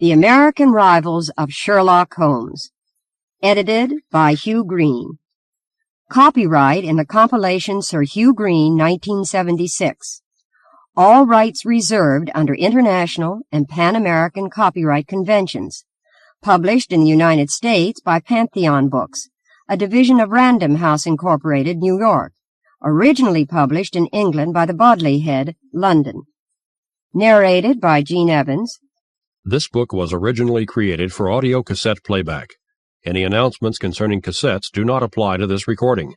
The American Rivals of Sherlock Holmes. Edited by Hugh Greene. Copyright in the compilation Sir Hugh Greene, 1976. All rights reserved under international and Pan-American copyright conventions. Published in the United States by Pantheon Books, a division of Random House Incorporated, New York. Originally published in England by the Bodley Head, London. Narrated by Jeanne. This book was originally created for audio cassette playback. Any announcements concerning cassettes do not apply to this recording.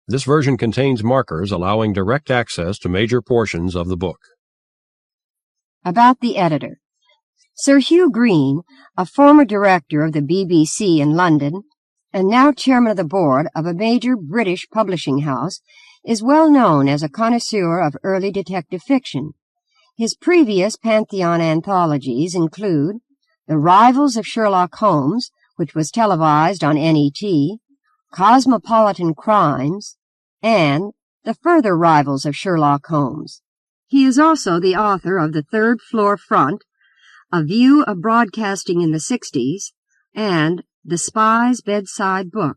This version contains markers allowing direct access to major portions of the book. About the editor. Sir Hugh Greene, a former director of the BBC in London, and now chairman of the board of a major British publishing house, is well known as a connoisseur of early detective fiction. His previous Pantheon anthologies include The Rivals of Sherlock Holmes, which was televised on NET, Cosmopolitan Crimes, and The Further Rivals of Sherlock Holmes. He is also the author of The Third Floor Front, A View of Broadcasting in the 60s, and The Spy's Bedside Book,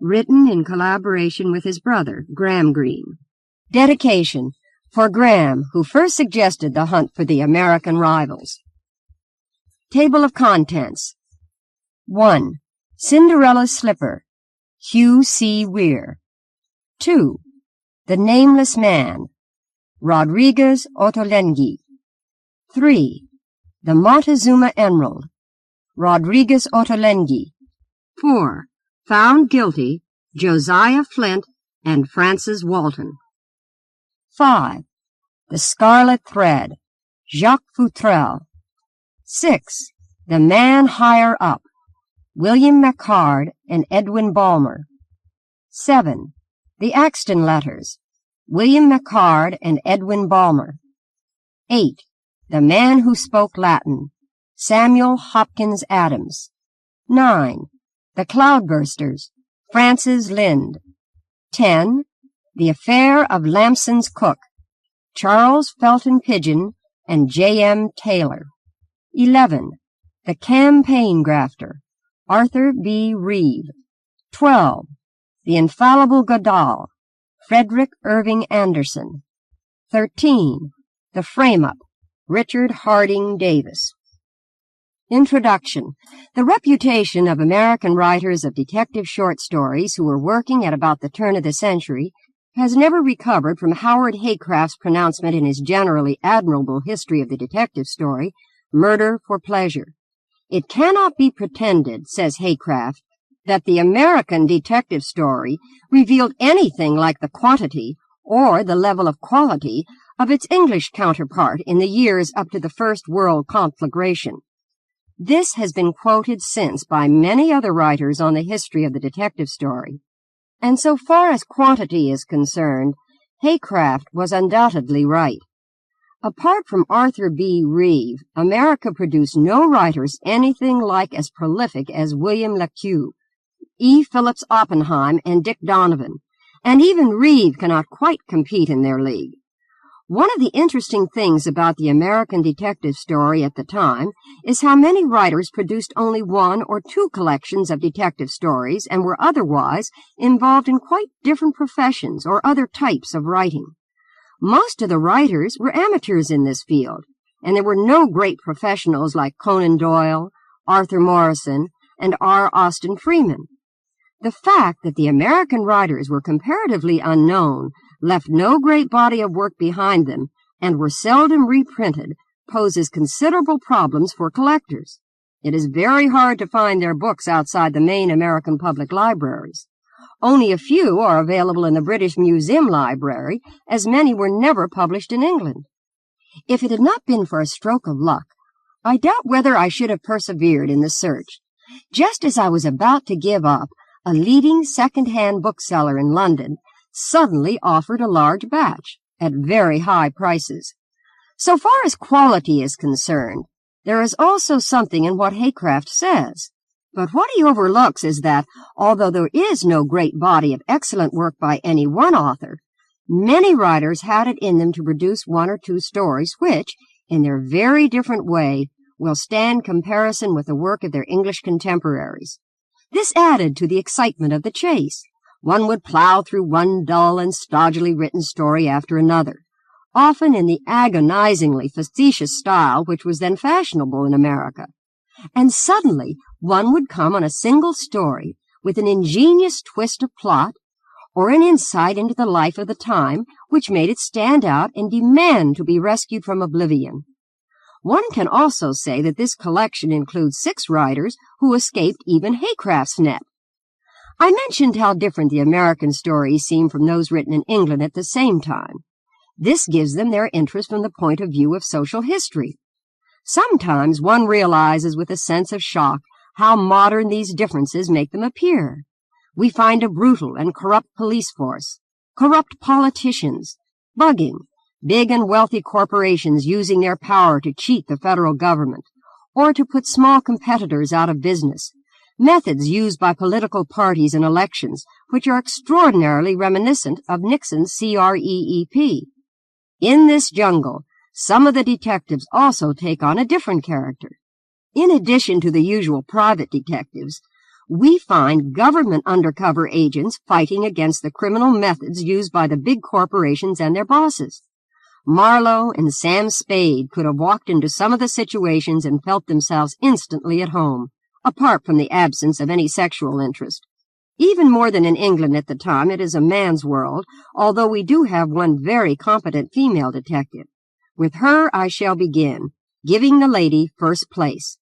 written in collaboration with his brother, Graham Greene. Dedication for Graham, who first suggested the hunt for the American Rivals. Table of Contents. 1. Cinderella's Slipper, Hugh C. Weir. 2. The Nameless Man, Rodrigues, Ottolengui. 3. The Montezuma Emerald, Rodrigues, Ottolengui. 4. Found Guilty, Josiah Flynt and Francis Walton. 5. The Scarlet Thread, Jacques Futrelle. 6. The Man Higher Up, William MacHarg and Edwin Balmer. 7. The Axton Letters, William MacHarg and Edwin Balmer. 8. The Man Who Spoke Latin, Samuel Hopkins Adams. 9. The Cloudbursters, Francis Lind. 10. The Affair of Lamson's Cook, Charles Felton Pigeon and J.M. Taylor. 11. The Campaign Grafter, Arthur B. Reeve. 12. The Infallible Godal, Frederick Irving Anderson. 13. The Frame-Up, Richard Harding Davis. Introduction. The reputation of American writers of detective short stories who were working at about the turn of the century has never recovered from Howard Haycraft's pronouncement in his generally admirable history of the detective story, Murder for Pleasure. It cannot be pretended, says Haycraft, that the American detective story revealed anything like the quantity or the level of quality of its English counterpart in the years up to the First World Conflagration. This has been quoted since by many other writers on the history of the detective story. And so far as quantity is concerned, Haycraft was undoubtedly right. Apart from Arthur B. Reeve, America produced no writers anything like as prolific as William Le Queux, E. Phillips Oppenheim, and Dick Donovan, and even Reeve cannot quite compete in their league. One of the interesting things about the American detective story at the time is how many writers produced only one or two collections of detective stories and were otherwise involved in quite different professions or other types of writing. Most of the writers were amateurs in this field, and there were no great professionals like Conan Doyle, Arthur Morrison, and R. Austin Freeman. The fact that the American writers were comparatively unknown, left no great body of work behind them, and were seldom reprinted, poses considerable problems for collectors. It is very hard to find their books outside the main American public libraries. Only a few are available in the British Museum Library, as many were never published in England. If it had not been for a stroke of luck, I doubt whether I should have persevered in the search. Just as I was about to give up, a leading second-hand bookseller in London suddenly offered a large batch at very high prices. So far as quality is concerned, there is also something in what Haycraft says. But what he overlooks is that, although there is no great body of excellent work by any one author, many writers had it in them to produce one or two stories which, in their very different way, will stand comparison with the work of their English contemporaries. This added to the excitement of the chase. One would plow through one dull and stodgily written story after another, often in the agonizingly facetious style which was then fashionable in America. And suddenly one would come on a single story with an ingenious twist of plot or an insight into the life of the time which made it stand out and demand to be rescued from oblivion. One can also say that this collection includes 6 writers who escaped even Haycraft's net. I mentioned how different the American stories seem from those written in England at the same time. This gives them their interest from the point of view of social history. Sometimes one realizes with a sense of shock how modern these differences make them appear. We find a brutal and corrupt police force, corrupt politicians, bugging, big and wealthy corporations using their power to cheat the federal government, or to put small competitors out of business, methods used by political parties in elections which are extraordinarily reminiscent of Nixon's CREEP. In this jungle, some of the detectives also take on a different character. In addition to the usual private detectives, we find government undercover agents fighting against the criminal methods used by the big corporations and their bosses. Marlowe and Sam Spade could have walked into some of the situations and felt themselves instantly at home, apart from the absence of any sexual interest. Even more than in England at the time, it is a man's world, although we do have one very competent female detective. With her I shall begin, giving the lady first place.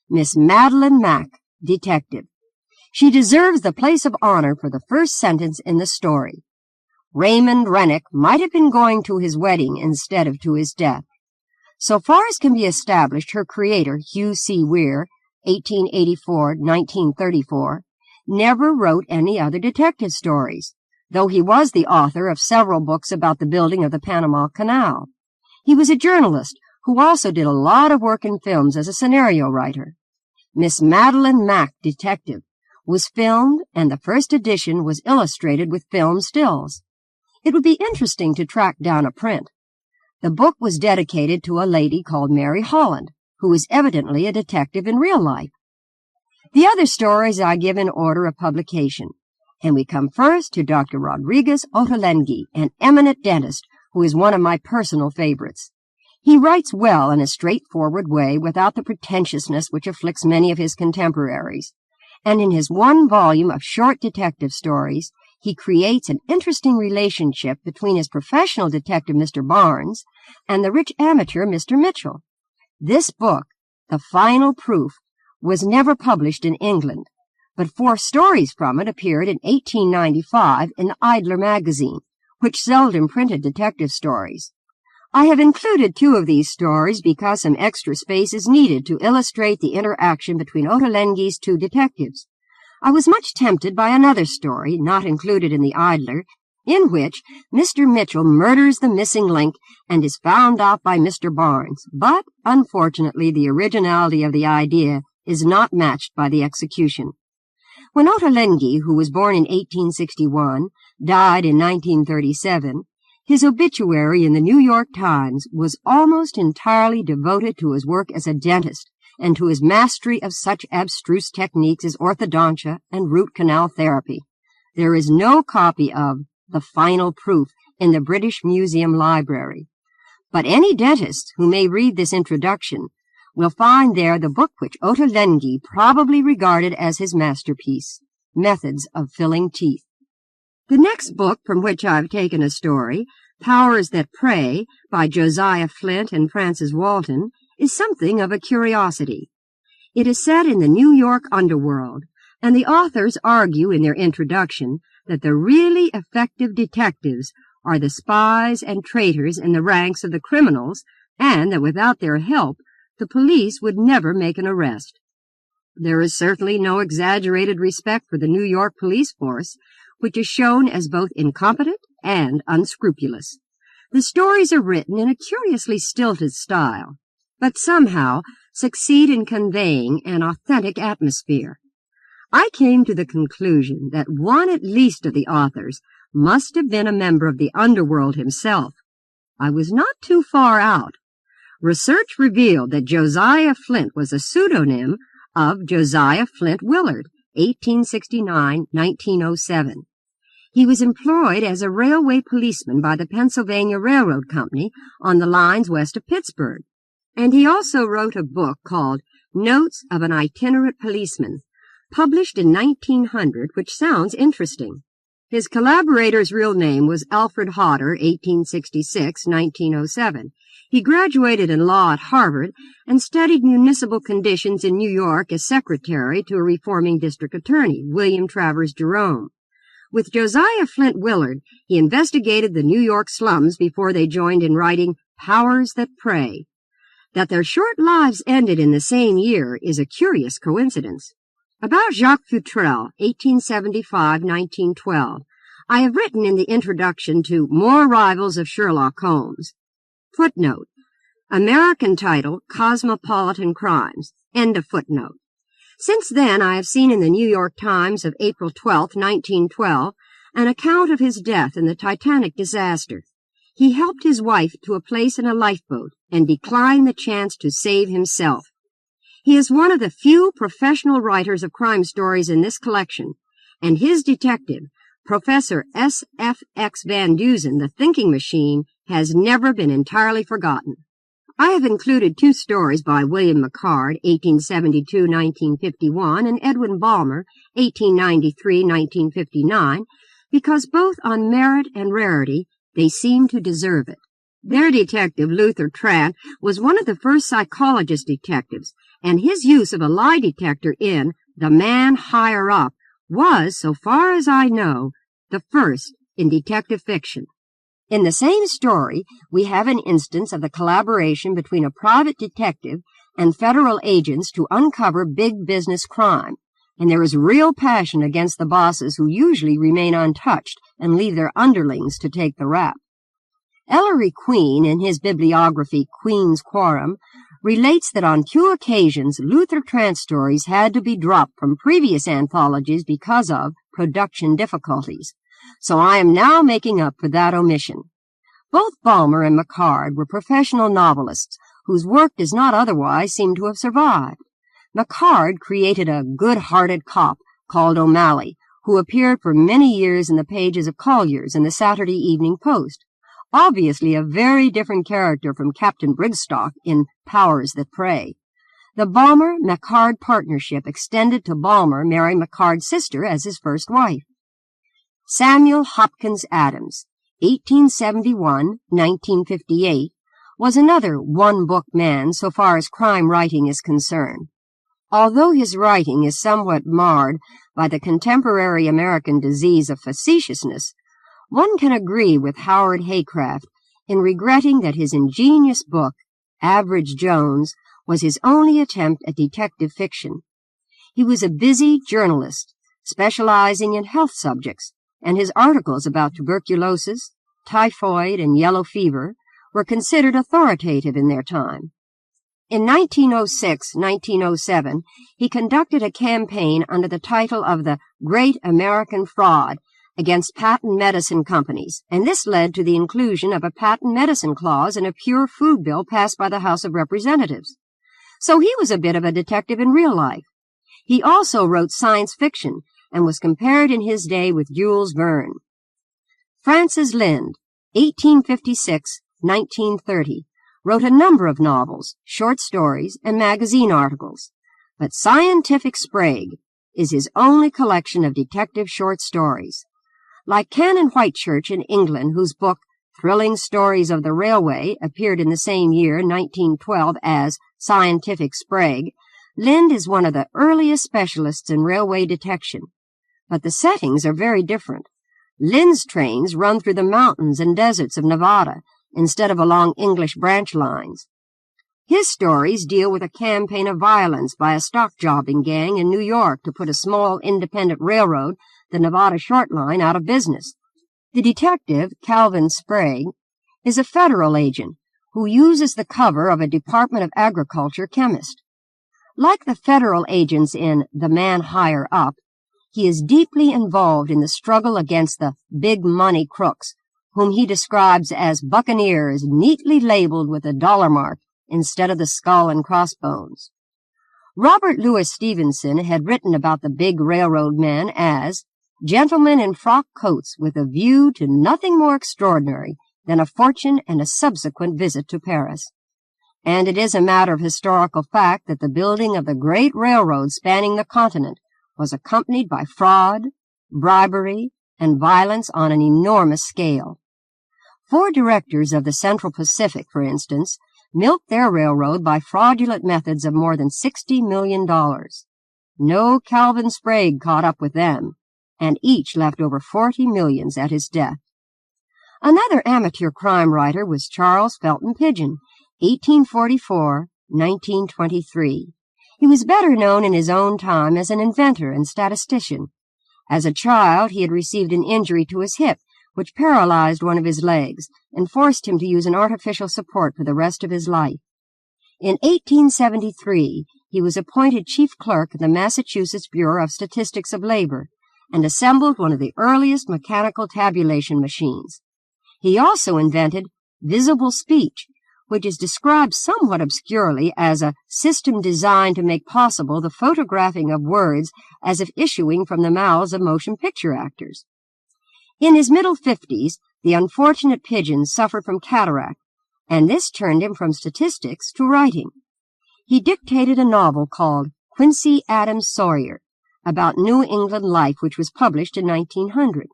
Miss Madeline Mack, detective. She deserves the place of honor for the first sentence in the story. Raymond Rennick might have been going to his wedding instead of to his death. So far as can be established, her creator, Hugh C. Weir, 1884-1934, never wrote any other detective stories, though he was the author of several books about the building of the Panama Canal. He was a journalist who also did a lot of work in films as a scenario writer. Miss Madeline Mack, detective, was filmed, and the first edition was illustrated with film stills. It would be interesting to track down a print. The book was dedicated to a lady called Mary Holland, who is evidently a detective in real life. The other stories I give in order of publication, and we come first to Dr. Rodrigues Ottolengui, an eminent dentist who is one of my personal favorites. He writes well in a straightforward way without the pretentiousness which afflicts many of his contemporaries, and in his one volume of short detective stories, he creates an interesting relationship between his professional detective, Mr. Barnes, and the rich amateur, Mr. Mitchell. This book, The Final Proof, was never published in England, but 4 stories from it appeared in 1895 in the Idler magazine, which seldom printed detective stories. I have included 2 of these stories because some extra space is needed to illustrate the interaction between Ottolengui's 2 detectives. I was much tempted by another story, not included in the Idler, in which Mr. Mitchell murders the missing link and is found out by Mr. Barnes, but, unfortunately, the originality of the idea is not matched by the execution. When Ottolengui, who was born in 1861, died in 1937, his obituary in the New York Times was almost entirely devoted to his work as a dentist and to his mastery of such abstruse techniques as orthodontia and root canal therapy. There is no copy of The Final Proof in the British Museum Library, but any dentist who may read this introduction will find there the book which Ottolengui probably regarded as his masterpiece, Methods of Filling Teeth. The next book from which I've taken a story, Powers That Prey, by Josiah Flynt and Francis Walton, is something of a curiosity. It is set in the New York underworld, and the authors argue in their introduction that the really effective detectives are the spies and traitors in the ranks of the criminals, and that without their help, the police would never make an arrest. There is certainly no exaggerated respect for the New York police force, which is shown as both incompetent and unscrupulous. The stories are written in a curiously stilted style, but somehow succeed in conveying an authentic atmosphere. I came to the conclusion that one at least of the authors must have been a member of the underworld himself. I was not too far out. Research revealed that Josiah Flynt was a pseudonym of Josiah Flynt Willard, 1869-1907. He was employed as a railway policeman by the Pennsylvania Railroad Company on the lines west of Pittsburgh, and he also wrote a book called Notes of an Itinerant Policeman, published in 1900, which sounds interesting. His collaborator's real name was Alfred Hodder, 1866-1907. He graduated in law at Harvard and studied municipal conditions in New York as secretary to a reforming district attorney, William Travers Jerome. With Josiah Flynt Willard, he investigated the New York slums before they joined in writing Powers That Prey. That their short lives ended in the same year is a curious coincidence. About Jacques Futrelle, 1875-1912, I have written in the introduction to More Rivals of Sherlock Holmes. Footnote. American title, Cosmopolitan Crimes. End of footnote. Since then, I have seen in the New York Times of April 12, 1912, an account of his death in the Titanic disaster. He helped his wife to a place in a lifeboat and declined the chance to save himself. He is one of the few professional writers of crime stories in this collection, and his detective, Professor S.F.X. Van Dusen, the Thinking Machine, has never been entirely forgotten. I have included two stories by William MacHarg, 1872-1951, and Edwin Balmer, 1893-1959, because both on merit and rarity, they seem to deserve it. Their detective, Luther Trant, was one of the first psychologist detectives, and his use of a lie detector in The Man Higher Up was, so far as I know, the first in detective fiction. In the same story, we have an instance of the collaboration between a private detective and federal agents to uncover big business crime, and there is real passion against the bosses who usually remain untouched and leave their underlings to take the rap. Ellery Queen, in his bibliography Queen's Quorum, relates that on two occasions Luther Trant's stories had to be dropped from previous anthologies because of production difficulties, so I am now making up for that omission. Both Balmer and MacHarg were professional novelists whose work does not otherwise seem to have survived. MacHarg created a good-hearted cop called O'Malley, who appeared for many years in the pages of Collier's and the Saturday Evening Post, obviously a very different character from Captain Brigstock in Powers That Prey. The Balmer-MacHarg partnership extended to Balmer marrying MacHarg's sister as his first wife. Samuel Hopkins Adams, 1871-1958, was another one-book man so far as crime writing is concerned. Although his writing is somewhat marred by the contemporary American disease of facetiousness, one can agree with Howard Haycraft in regretting that his ingenious book, Average Jones, was his only attempt at detective fiction. He was a busy journalist, specializing in health subjects, and his articles about tuberculosis, typhoid, and yellow fever were considered authoritative in their time. In 1906-1907, he conducted a campaign under the title of the Great American Fraud against patent medicine companies, and this led to the inclusion of a patent medicine clause in a pure food bill passed by the House of Representatives. So he was a bit of a detective in real life. He also wrote science fiction and was compared in his day with Jules Verne. Francis Lynde, 1856-1930, wrote a number of novels, short stories, and magazine articles, but Scientific Sprague is his only collection of detective short stories. Like Canon Whitechurch in England, whose book Thrilling Stories of the Railway appeared in the same year, 1912, as Scientific Sprague, Lynde is one of the earliest specialists in railway detection. But the settings are very different. Lynde's trains run through the mountains and deserts of Nevada instead of along English branch lines. His stories deal with a campaign of violence by a stock jobbing gang in New York to put a small independent railroad, the Nevada Short Line, out of business. The detective, Calvin Sprague, is a federal agent who uses the cover of a Department of Agriculture chemist. Like the federal agents in The Man Higher Up, he is deeply involved in the struggle against the big money crooks, whom he describes as buccaneers neatly labeled with a dollar mark instead of the skull and crossbones. Robert Louis Stevenson had written about the big railroad men as gentlemen in frock coats with a view to nothing more extraordinary than a fortune and a subsequent visit to Paris. And it is a matter of historical fact that the building of the great railroad spanning the continent was accompanied by fraud, bribery, and violence on an enormous scale. 4 directors of the Central Pacific, for instance, milked their railroad by fraudulent methods of more than $60 million. No Calvin Sprague caught up with them, and each left over 40 millions at his death. Another amateur crime writer was Charles Felton Pigeon, 1844-1923. He was better known in his own time as an inventor and statistician. As a child, he had received an injury to his hip, which paralyzed one of his legs and forced him to use an artificial support for the rest of his life. In 1873, he was appointed chief clerk of the Massachusetts Bureau of Statistics of Labor and assembled one of the earliest mechanical tabulation machines. He also invented visible speech, which is described somewhat obscurely as a system designed to make possible the photographing of words as if issuing from the mouths of motion picture actors. In his middle 50s, the unfortunate Pigeon suffered from cataract, and this turned him from statistics to writing. He dictated a novel called Quincy Adams Sawyer, about New England life, which was published in 1900.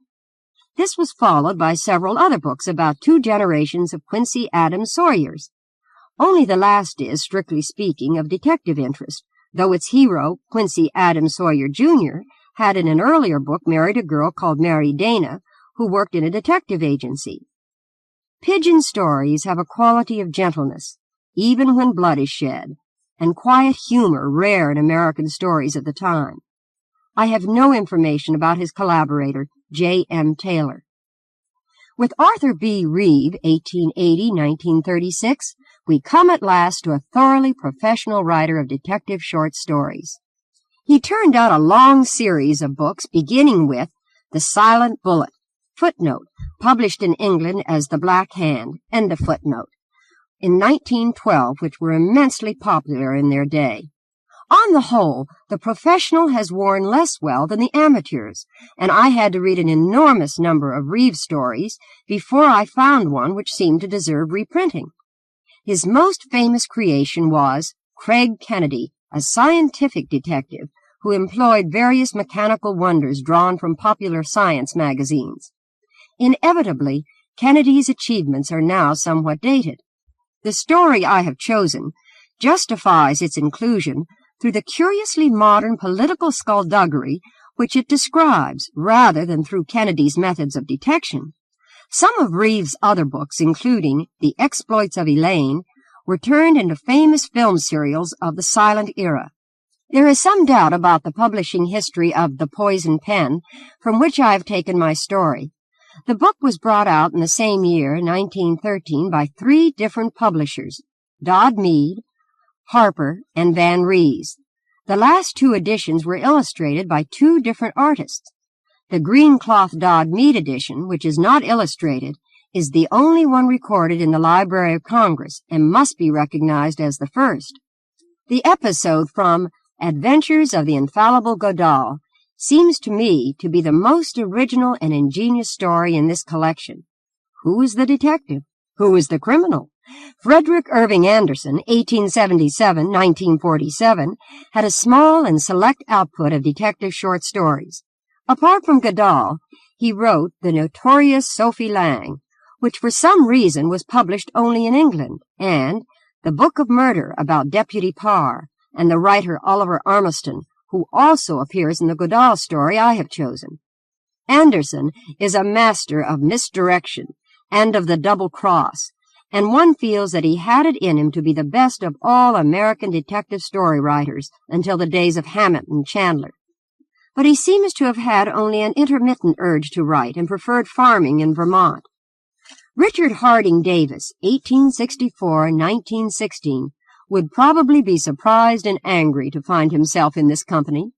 This was followed by several other books about 2 generations of Quincy Adams Sawyers. Only the last is, strictly speaking, of detective interest, though its hero, Quincy Adams Sawyer, Jr., had in an earlier book married a girl called Mary Dana, who worked in a detective agency. Pigeon stories have a quality of gentleness, even when blood is shed, and quiet humor rare in American stories of the time. I have no information about his collaborator, J. M. Taylor. With Arthur B. Reeve, 1880-1936, we come at last to a thoroughly professional writer of detective short stories. He turned out a long series of books beginning with The Silent Bullet, footnote, published in England as The Black Hand, end of footnote, in 1912, which were immensely popular in their day. On the whole, the professional has worn less well than the amateurs, and I had to read an enormous number of Reeve stories before I found one which seemed to deserve reprinting. His most famous creation was Craig Kennedy, a scientific detective who employed various mechanical wonders drawn from popular science magazines. Inevitably, Kennedy's achievements are now somewhat dated. The story I have chosen justifies its inclusion through the curiously modern political skullduggery which it describes, rather than through Kennedy's methods of detection. Some of Reeve's other books, including The Exploits of Elaine, were turned into famous film serials of the silent era. There is some doubt about the publishing history of The Poison Pen, from which I have taken my story. The book was brought out in the same year, 1913, by 3 different publishers, Dodd Mead, Harper, and Van Rees. The last 2 editions were illustrated by 2 different artists. The green cloth Dodd Mead edition, which is not illustrated, is the only one recorded in the Library of Congress and must be recognized as the first. The episode from Adventures of the Infallible Godall seems to me to be the most original and ingenious story in this collection. Who is the detective? Who is the criminal? Frederick Irving Anderson, 1877-1947, had a small and select output of detective short stories. Apart from Godall, he wrote the notorious Sophie Lang, which for some reason was published only in England, and The Book of Murder about Deputy Parr, and the writer Oliver Armiston, who also appears in the Godall story I have chosen. Anderson is a master of misdirection and of the double cross, and one feels that he had it in him to be the best of all American detective story writers until the days of Hammett and Chandler. But he seems to have had only an intermittent urge to write and preferred farming in Vermont. Richard Harding Davis, 1864-1916, would probably be surprised and angry to find himself in this company.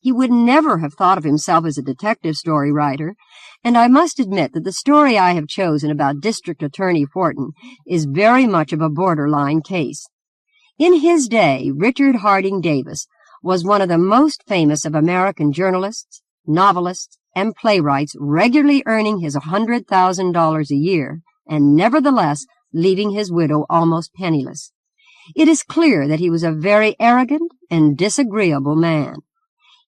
He would never have thought of himself as a detective story writer, and I must admit that the story I have chosen about District Attorney Fortin is very much of a borderline case. In his day, Richard Harding Davis was one of the most famous of American journalists, novelists, and playwrights, regularly earning his $100,000 a year, and nevertheless leaving his widow almost penniless. It is clear that he was a very arrogant and disagreeable man.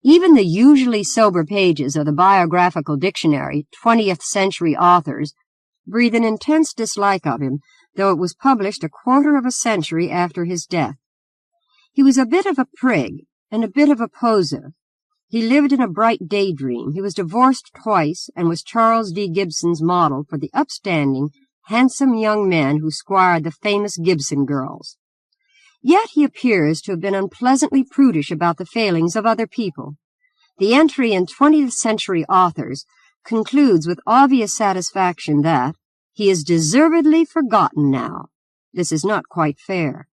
Even the usually sober pages of the biographical dictionary, 20th Century Authors, breathe an intense dislike of him, though it was published a quarter of a century after his death. He was a bit of a prig and a bit of a poser. He lived in a bright daydream. He was divorced twice and was Charles D. Gibson's model for the upstanding, handsome young men who squired the famous Gibson girls. Yet he appears to have been unpleasantly prudish about the failings of other people. The entry in 20th Century Authors concludes with obvious satisfaction that he is deservedly forgotten now. This is not quite fair.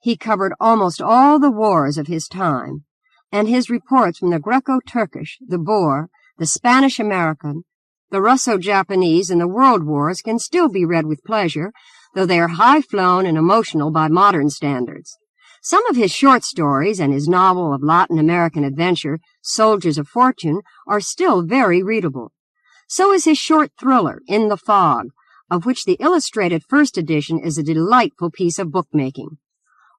He covered almost all the wars of his time, and his reports from the Greco-Turkish, the Boer, the Spanish-American, the Russo-Japanese, and the World Wars can still be read with pleasure, though they are high-flown and emotional by modern standards. Some of his short stories and his novel of Latin American adventure, Soldiers of Fortune, are still very readable. So is his short thriller, In the Fog, of which the illustrated first edition is a delightful piece of bookmaking.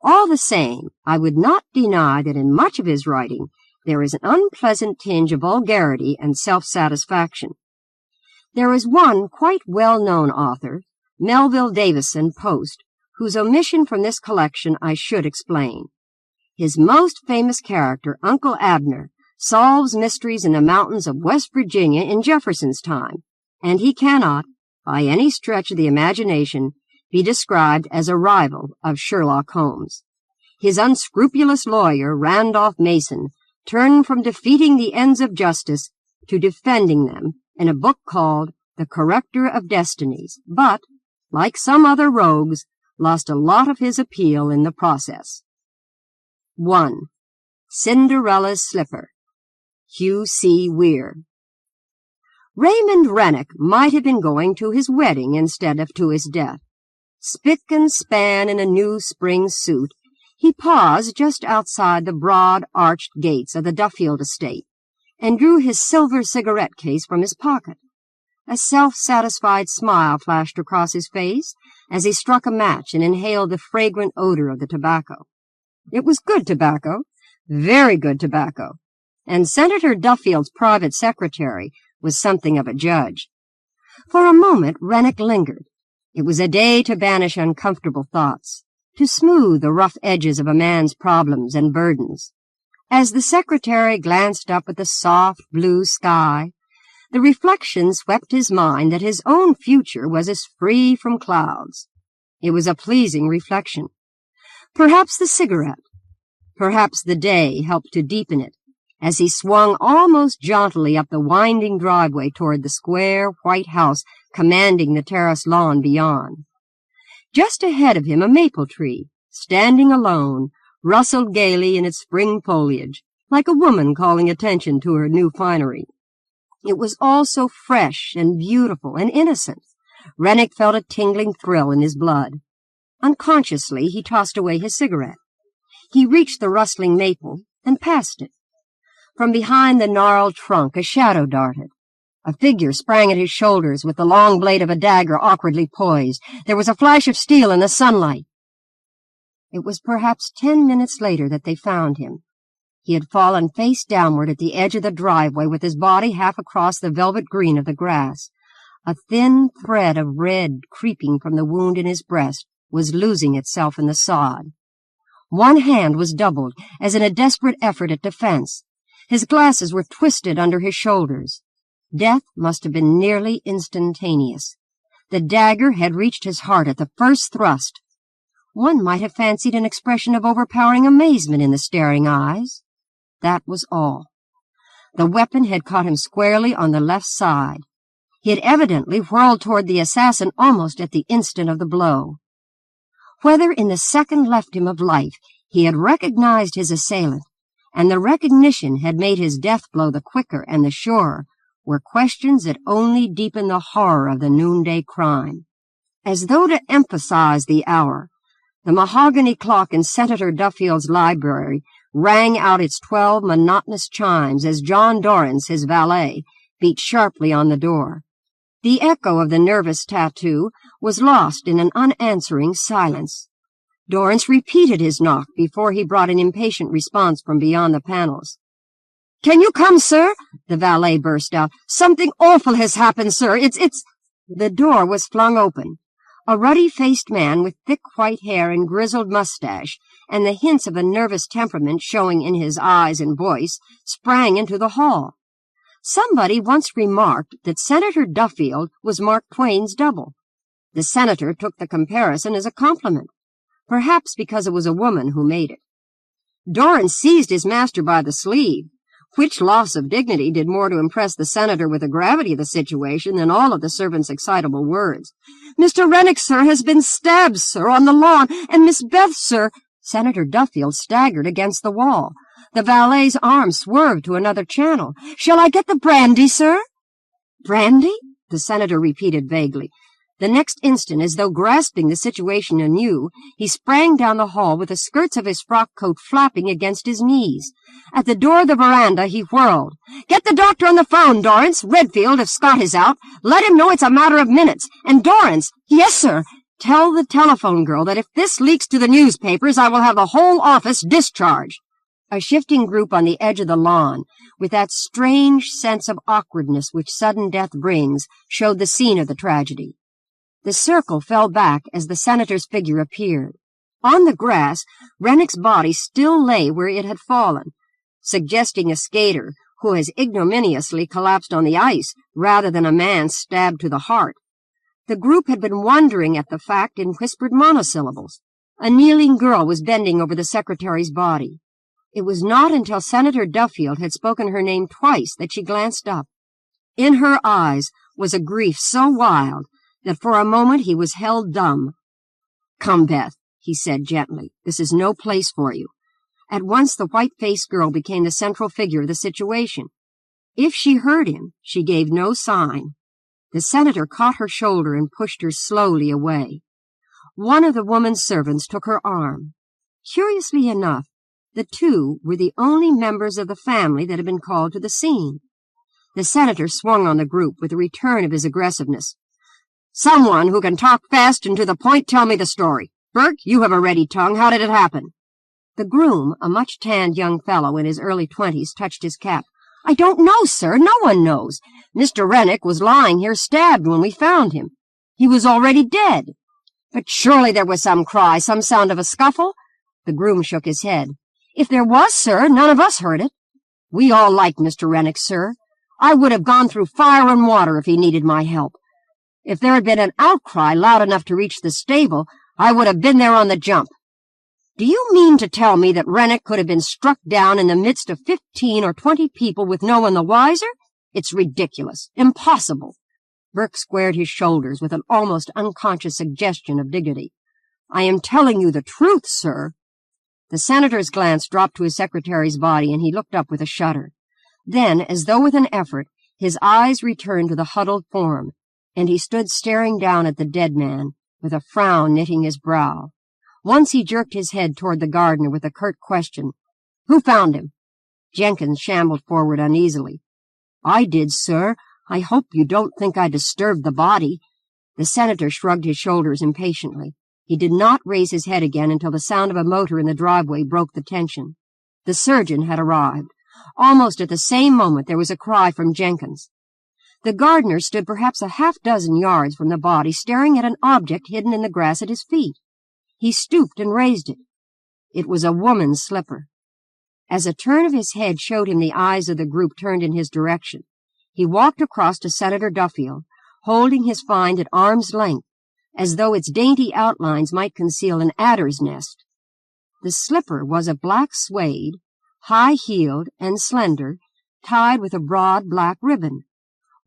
All the same, I would not deny that in much of his writing there is an unpleasant tinge of vulgarity and self-satisfaction. There is one quite well-known author, Melville Davison Post, whose omission from this collection I should explain. His most famous character, Uncle Abner, solves mysteries in the mountains of West Virginia in Jefferson's time, and he cannot, by any stretch of the imagination, be described as a rival of Sherlock Holmes. His unscrupulous lawyer, Randolph Mason, turned from defeating the ends of justice to defending them in a book called The Corrector of Destinies, but, like some other rogues, lost a lot of his appeal in the process. 1. Cinderella's Slipper. Hugh C. Weir. Raymond Rennick might have been going to his wedding instead of to his death. Spick and span in a new spring suit, he paused just outside the broad, arched gates of the Duffield estate and drew his silver cigarette case from his pocket. A self-satisfied smile flashed across his face as he struck a match and inhaled the fragrant odor of the tobacco. It was good tobacco, very good tobacco, and Senator Duffield's private secretary was something of a judge. For a moment Rennick lingered. It was a day to banish uncomfortable thoughts, to smooth the rough edges of a man's problems and burdens. As the secretary glanced up at the soft blue sky, the reflection swept his mind that his own future was as free from clouds. It was a pleasing reflection. Perhaps the cigarette, perhaps the day helped to deepen it, as he swung almost jauntily up the winding driveway toward the square white house commanding the terrace lawn beyond. Just ahead of him a maple tree, standing alone, rustled gaily in its spring foliage, like a woman calling attention to her new finery. It was all so fresh and beautiful and innocent. Rennick felt a tingling thrill in his blood. Unconsciously, he tossed away his cigarette. He reached the rustling maple and passed it. From behind the gnarled trunk, a shadow darted. A figure sprang at his shoulders with the long blade of a dagger awkwardly poised. There was a flash of steel in the sunlight. It was perhaps 10 minutes later that they found him. He had fallen face downward at the edge of the driveway with his body half across the velvet green of the grass. A thin thread of red creeping from the wound in his breast was losing itself in the sod. One hand was doubled, as in a desperate effort at defense. His glasses were twisted under his shoulders. Death must have been nearly instantaneous. The dagger had reached his heart at the first thrust. One might have fancied an expression of overpowering amazement in the staring eyes. That was all. The weapon had caught him squarely on the left side. He had evidently whirled toward the assassin almost at the instant of the blow. Whether in the second left him of life he had recognized his assailant, and the recognition had made his death blow the quicker and the surer, were questions that only deepened the horror of the noonday crime. As though to emphasize the hour, the mahogany clock in Senator Duffield's library rang out its 12 monotonous chimes as John Dorrance, his valet, beat sharply on the door. The echo of the nervous tattoo was lost in an unanswering silence. Dorrance repeated his knock before he brought an impatient response from beyond the panels. "Can you come, sir?" the valet burst out. "Something awful has happened, sir. It's—" The door was flung open. A ruddy-faced man with thick white hair and grizzled mustache, and the hints of a nervous temperament showing in his eyes and voice, sprang into the hall. Somebody once remarked that Senator Duffield was Mark Twain's double. The senator took the comparison as a compliment, perhaps because it was a woman who made it. Dorrance seized his master by the sleeve, which loss of dignity did more to impress the senator with the gravity of the situation than all of the servant's excitable words. "Mr. Rennick, sir, has been stabbed, sir, on the lawn, and Miss Beth, sir—" Senator Duffield staggered against the wall. The valet's arm swerved to another channel. "Shall I get the brandy, sir?" "Brandy?" the senator repeated vaguely. The next instant, as though grasping the situation anew, he sprang down the hall with the skirts of his frock coat flapping against his knees. At the door of the veranda, he whirled. "Get the doctor on the phone, Dorrance. Redfield, if Scott is out. Let him know it's a matter of minutes. And Dorrance—" "Yes, sir." "Tell the telephone girl that if this leaks to the newspapers, I will have the whole office discharged." A shifting group on the edge of the lawn, with that strange sense of awkwardness which sudden death brings, showed the scene of the tragedy. The circle fell back as the senator's figure appeared. On the grass, Rennick's body still lay where it had fallen, suggesting a skater who has ignominiously collapsed on the ice rather than a man stabbed to the heart. The group had been wondering at the fact in whispered monosyllables. A kneeling girl was bending over the secretary's body. It was not until Senator Duffield had spoken her name twice that she glanced up. In her eyes was a grief so wild that for a moment he was held dumb. "Come, Beth," he said gently. "This is no place for you." At once the white-faced girl became the central figure of the situation. If she heard him, she gave no sign. The senator caught her shoulder and pushed her slowly away. One of the woman's servants took her arm. Curiously enough, the two were the only members of the family that had been called to the scene. The senator swung on the group with a return of his aggressiveness. "Someone who can talk fast and to the point, tell me the story. Burke, you have a ready tongue. How did it happen?" The groom, a much-tanned young fellow in his early 20s, touched his cap. "I don't know, sir. No one knows. Mr. Rennick was lying here stabbed when we found him. He was already dead." "But surely there was some cry, some sound of a scuffle?" The groom shook his head. "If there was, sir, none of us heard it. We all liked Mr. Rennick, sir. I would have gone through fire and water if he needed my help. If there had been an outcry loud enough to reach the stable, I would have been there on the jump. Do you mean to tell me that Rennick could have been struck down in the midst of 15 or 20 people with no one the wiser? It's ridiculous. Impossible." Burke squared his shoulders with an almost unconscious suggestion of dignity. "I am telling you the truth, sir." The senator's glance dropped to his secretary's body, and he looked up with a shudder. Then, as though with an effort, his eyes returned to the huddled form, and he stood staring down at the dead man, with a frown knitting his brow. Once he jerked his head toward the gardener with a curt question. "Who found him?" Jenkins shambled forward uneasily. "I did, sir. I hope you don't think I disturbed the body." The senator shrugged his shoulders impatiently. He did not raise his head again until the sound of a motor in the driveway broke the tension. The surgeon had arrived. Almost at the same moment there was a cry from Jenkins. The gardener stood perhaps a half-dozen yards from the body, staring at an object hidden in the grass at his feet. He stooped and raised it. It was a woman's slipper. As a turn of his head showed him the eyes of the group turned in his direction, he walked across to Senator Duffield, holding his find at arm's length, as though its dainty outlines might conceal an adder's nest. The slipper was of black suede, high-heeled and slender, tied with a broad black ribbon.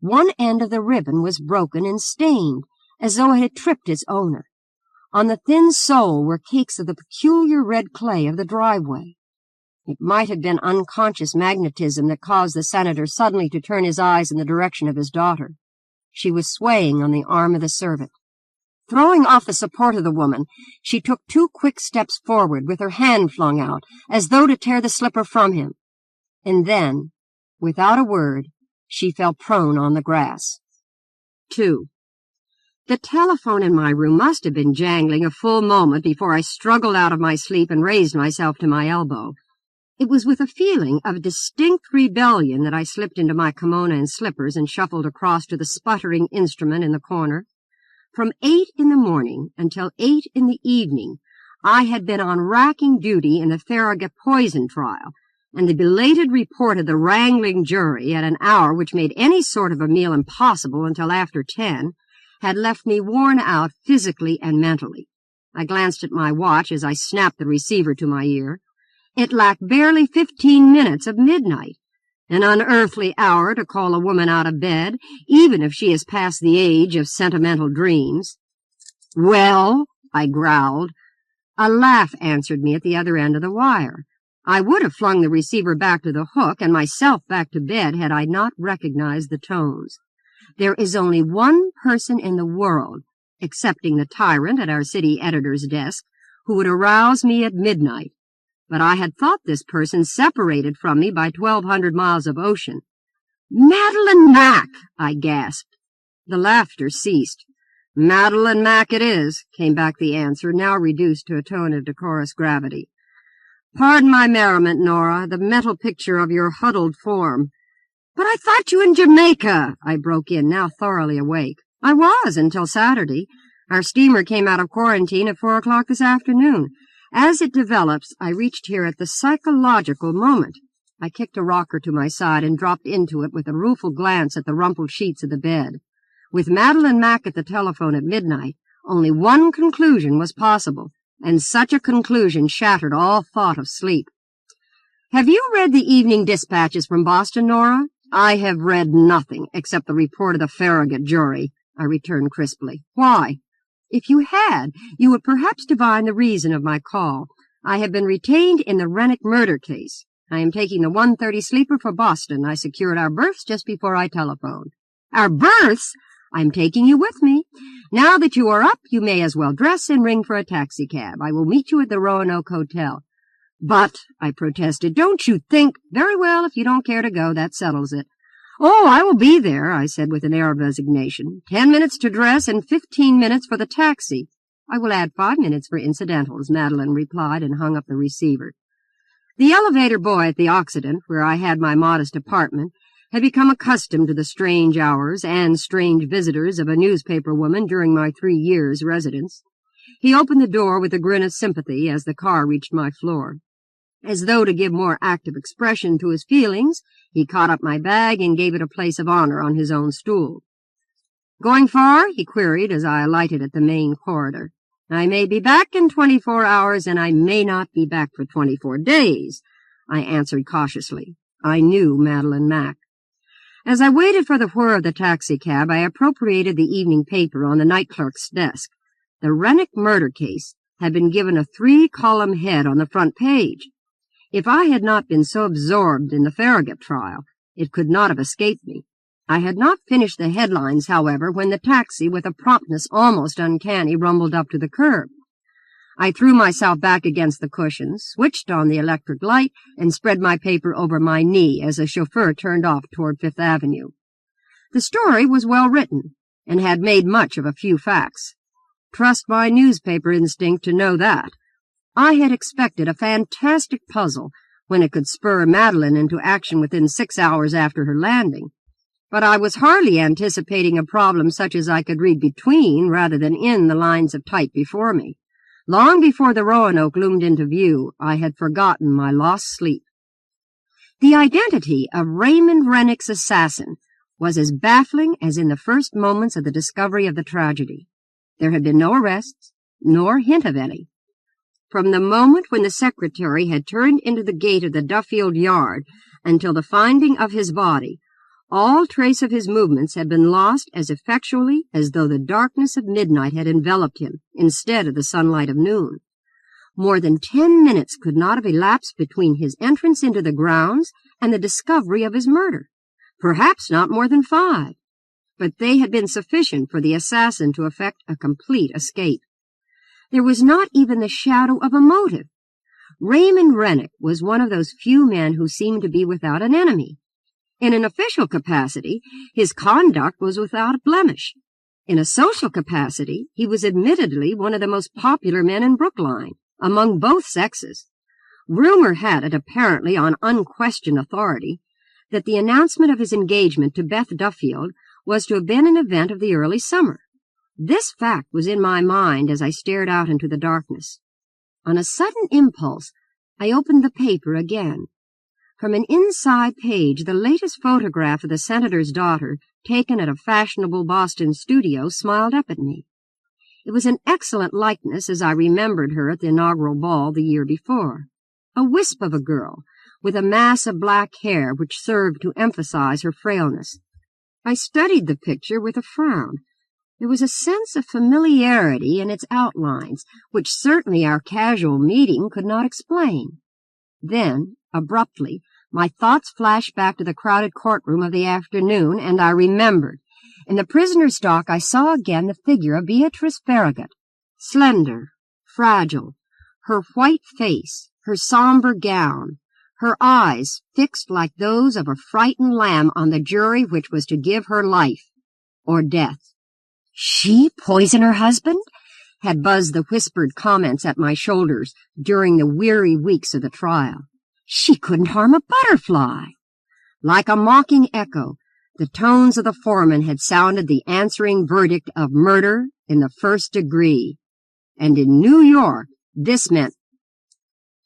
One end of the ribbon was broken and stained, as though it had tripped its owner. On the thin sole were cakes of the peculiar red clay of the driveway. It might have been unconscious magnetism that caused the senator suddenly to turn his eyes in the direction of his daughter. She was swaying on the arm of the servant. Throwing off the support of the woman, she took 2 quick steps forward with her hand flung out, as though to tear the slipper from him. And then, without a word, she fell prone on the grass. 2. The telephone in my room must have been jangling a full moment before I struggled out of my sleep and raised myself to my elbow. It was with a feeling of distinct rebellion that I slipped into my kimono and slippers and shuffled across to the sputtering instrument in the corner. From 8 in the morning until 8 in the evening, I had been on racking duty in the Farragut poison trial, and the belated report of the wrangling jury at an hour which made any sort of a meal impossible until after 10 had left me worn out physically and mentally. I glanced at my watch as I snapped the receiver to my ear. It lacked barely 15 minutes of midnight. An unearthly hour to call a woman out of bed, even if she is past the age of sentimental dreams. "Well?" I growled. A laugh answered me at the other end of the wire. I would have flung the receiver back to the hook and myself back to bed had I not recognized the tones. There is only one person in the world, excepting the tyrant at our city editor's desk, who would arouse me at midnight. But I had thought this person separated from me by 1,200 miles of ocean. "Madeline Mac!" I gasped. The laughter ceased. "Madeline Mac it is," came back the answer, now reduced to a tone of decorous gravity. "Pardon my merriment, Nora, the mental picture of your huddled form." "But I thought you in Jamaica," I broke in, now thoroughly awake. "I was, until Saturday. Our steamer came out of quarantine at 4 o'clock this afternoon. As it develops, I reached here at the psychological moment." I kicked a rocker to my side and dropped into it with a rueful glance at the rumpled sheets of the bed. With Madeline Mac at the telephone at midnight, only one conclusion was possible, and such a conclusion shattered all thought of sleep. "Have you read the evening dispatches from Boston, Nora?" "I have read nothing except the report of the Farragut jury," I returned crisply. "Why?" "If you had, you would perhaps divine the reason of my call. I have been retained in the Rennick murder case. I am taking the 1:30 sleeper for Boston. I secured our berths just before I telephoned." "Our berths?" "I'm taking you with me. Now that you are up, you may as well dress and ring for a taxicab. I will meet you at the Roanoke Hotel." "But," I protested, "don't you think—" "Very well, if you don't care to go, that settles it." "Oh, I will be there," I said with an air of resignation. 10 minutes to dress and 15 minutes for the taxi." "I will add 5 minutes for incidentals," Madeline replied and hung up the receiver. The elevator boy at the Occident, where I had my modest apartment, had become accustomed to the strange hours and strange visitors of a newspaper woman during my 3 years' residence. He opened the door with a grin of sympathy as the car reached my floor. As though to give more active expression to his feelings, he caught up my bag and gave it a place of honor on his own stool. "Going far?" he queried as I alighted at the main corridor. "I may be back in 24 hours, and I may not be back for 24 days, I answered cautiously. I knew Madeline Mac. As I waited for the whir of the taxicab, I appropriated the evening paper on the night clerk's desk. The Rennick murder case had been given a 3-column head on the front page. If I had not been so absorbed in the Farragut trial, it could not have escaped me. I had not finished the headlines, however, when the taxi, with a promptness almost uncanny, rumbled up to the curb. I threw myself back against the cushions, switched on the electric light, and spread my paper over my knee as the chauffeur turned off toward Fifth Avenue. The story was well written, and had made much of a few facts. Trust my newspaper instinct to know that. I had expected a fantastic puzzle when it could spur Madeline into action within 6 hours after her landing, but I was hardly anticipating a problem such as I could read between rather than in the lines of type before me. Long before the Roanoke loomed into view, I had forgotten my lost sleep. The identity of Raymond Rennick's assassin was as baffling as in the first moments of the discovery of the tragedy. There had been no arrests, nor hint of any. From the moment when the secretary had turned into the gate of the Duffield yard until the finding of his body, all trace of his movements had been lost as effectually as though the darkness of midnight had enveloped him instead of the sunlight of noon. More than 10 minutes could not have elapsed between his entrance into the grounds and the discovery of his murder. Perhaps not more than 5. But they had been sufficient for the assassin to effect a complete escape. There was not even the shadow of a motive. Raymond Rennick was one of those few men who seemed to be without an enemy. In an official capacity, his conduct was without blemish. In a social capacity, he was admittedly one of the most popular men in Brookline, among both sexes. Rumor had it, apparently on unquestioned authority, that the announcement of his engagement to Beth Duffield was to have been an event of the early summer. This fact was in my mind as I stared out into the darkness. On a sudden impulse, I opened the paper again. From an inside page, the latest photograph of the senator's daughter, taken at a fashionable Boston studio, smiled up at me. It was an excellent likeness as I remembered her at the inaugural ball the year before. A wisp of a girl, with a mass of black hair which served to emphasize her frailness. I studied the picture with a frown. There was a sense of familiarity in its outlines, which certainly our casual meeting could not explain. Then, abruptly, my thoughts flashed back to the crowded courtroom of the afternoon, and I remembered. In the prisoner's dock I saw again the figure of Beatrice Farragut, slender, fragile, her white face, her somber gown, her eyes fixed like those of a frightened lamb on the jury which was to give her life or death. "She poison her husband?" had buzzed the whispered comments at my shoulders during the weary weeks of the trial. "She couldn't harm a butterfly." Like a mocking echo, the tones of the foreman had sounded the answering verdict of murder in the first degree. And in New York, this meant,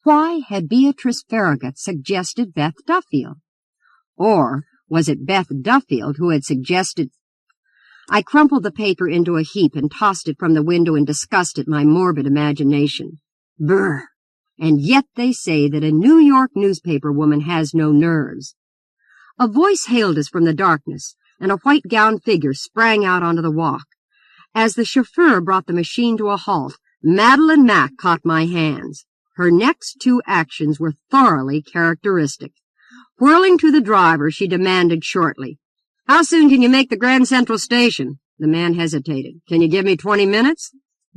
why had Beatrice Farragut suggested Beth Duffield? Or was it Beth Duffield who had suggested— I crumpled the paper into a heap and tossed it from the window in disgust at my morbid imagination. Brr! And yet they say that a New York newspaper woman has no nerves. A voice hailed us from the darkness, and a white-gowned figure sprang out onto the walk. As the chauffeur brought the machine to a halt, Madeline Mack caught my hands. Her next 2 actions were thoroughly characteristic. Whirling to the driver, she demanded shortly, "How soon can you make the Grand Central Station?" The man hesitated. "Can you give me 20 minutes?"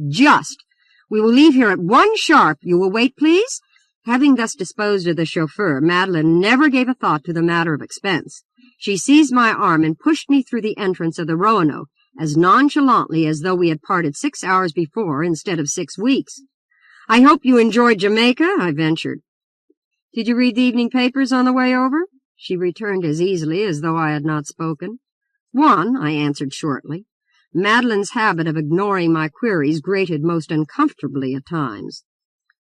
"Just. We will leave here at 1 sharp. You will wait, please?" Having thus disposed of the chauffeur, Madeline never gave a thought to the matter of expense. She seized my arm and pushed me through the entrance of the Roanoke as nonchalantly as though we had parted 6 hours before instead of 6 weeks. "I hope you enjoyed Jamaica," I ventured. "Did you read the evening papers on the way over?" She returned as easily as though I had not spoken. "One," I answered shortly. Madeline's habit of ignoring my queries grated most uncomfortably at times.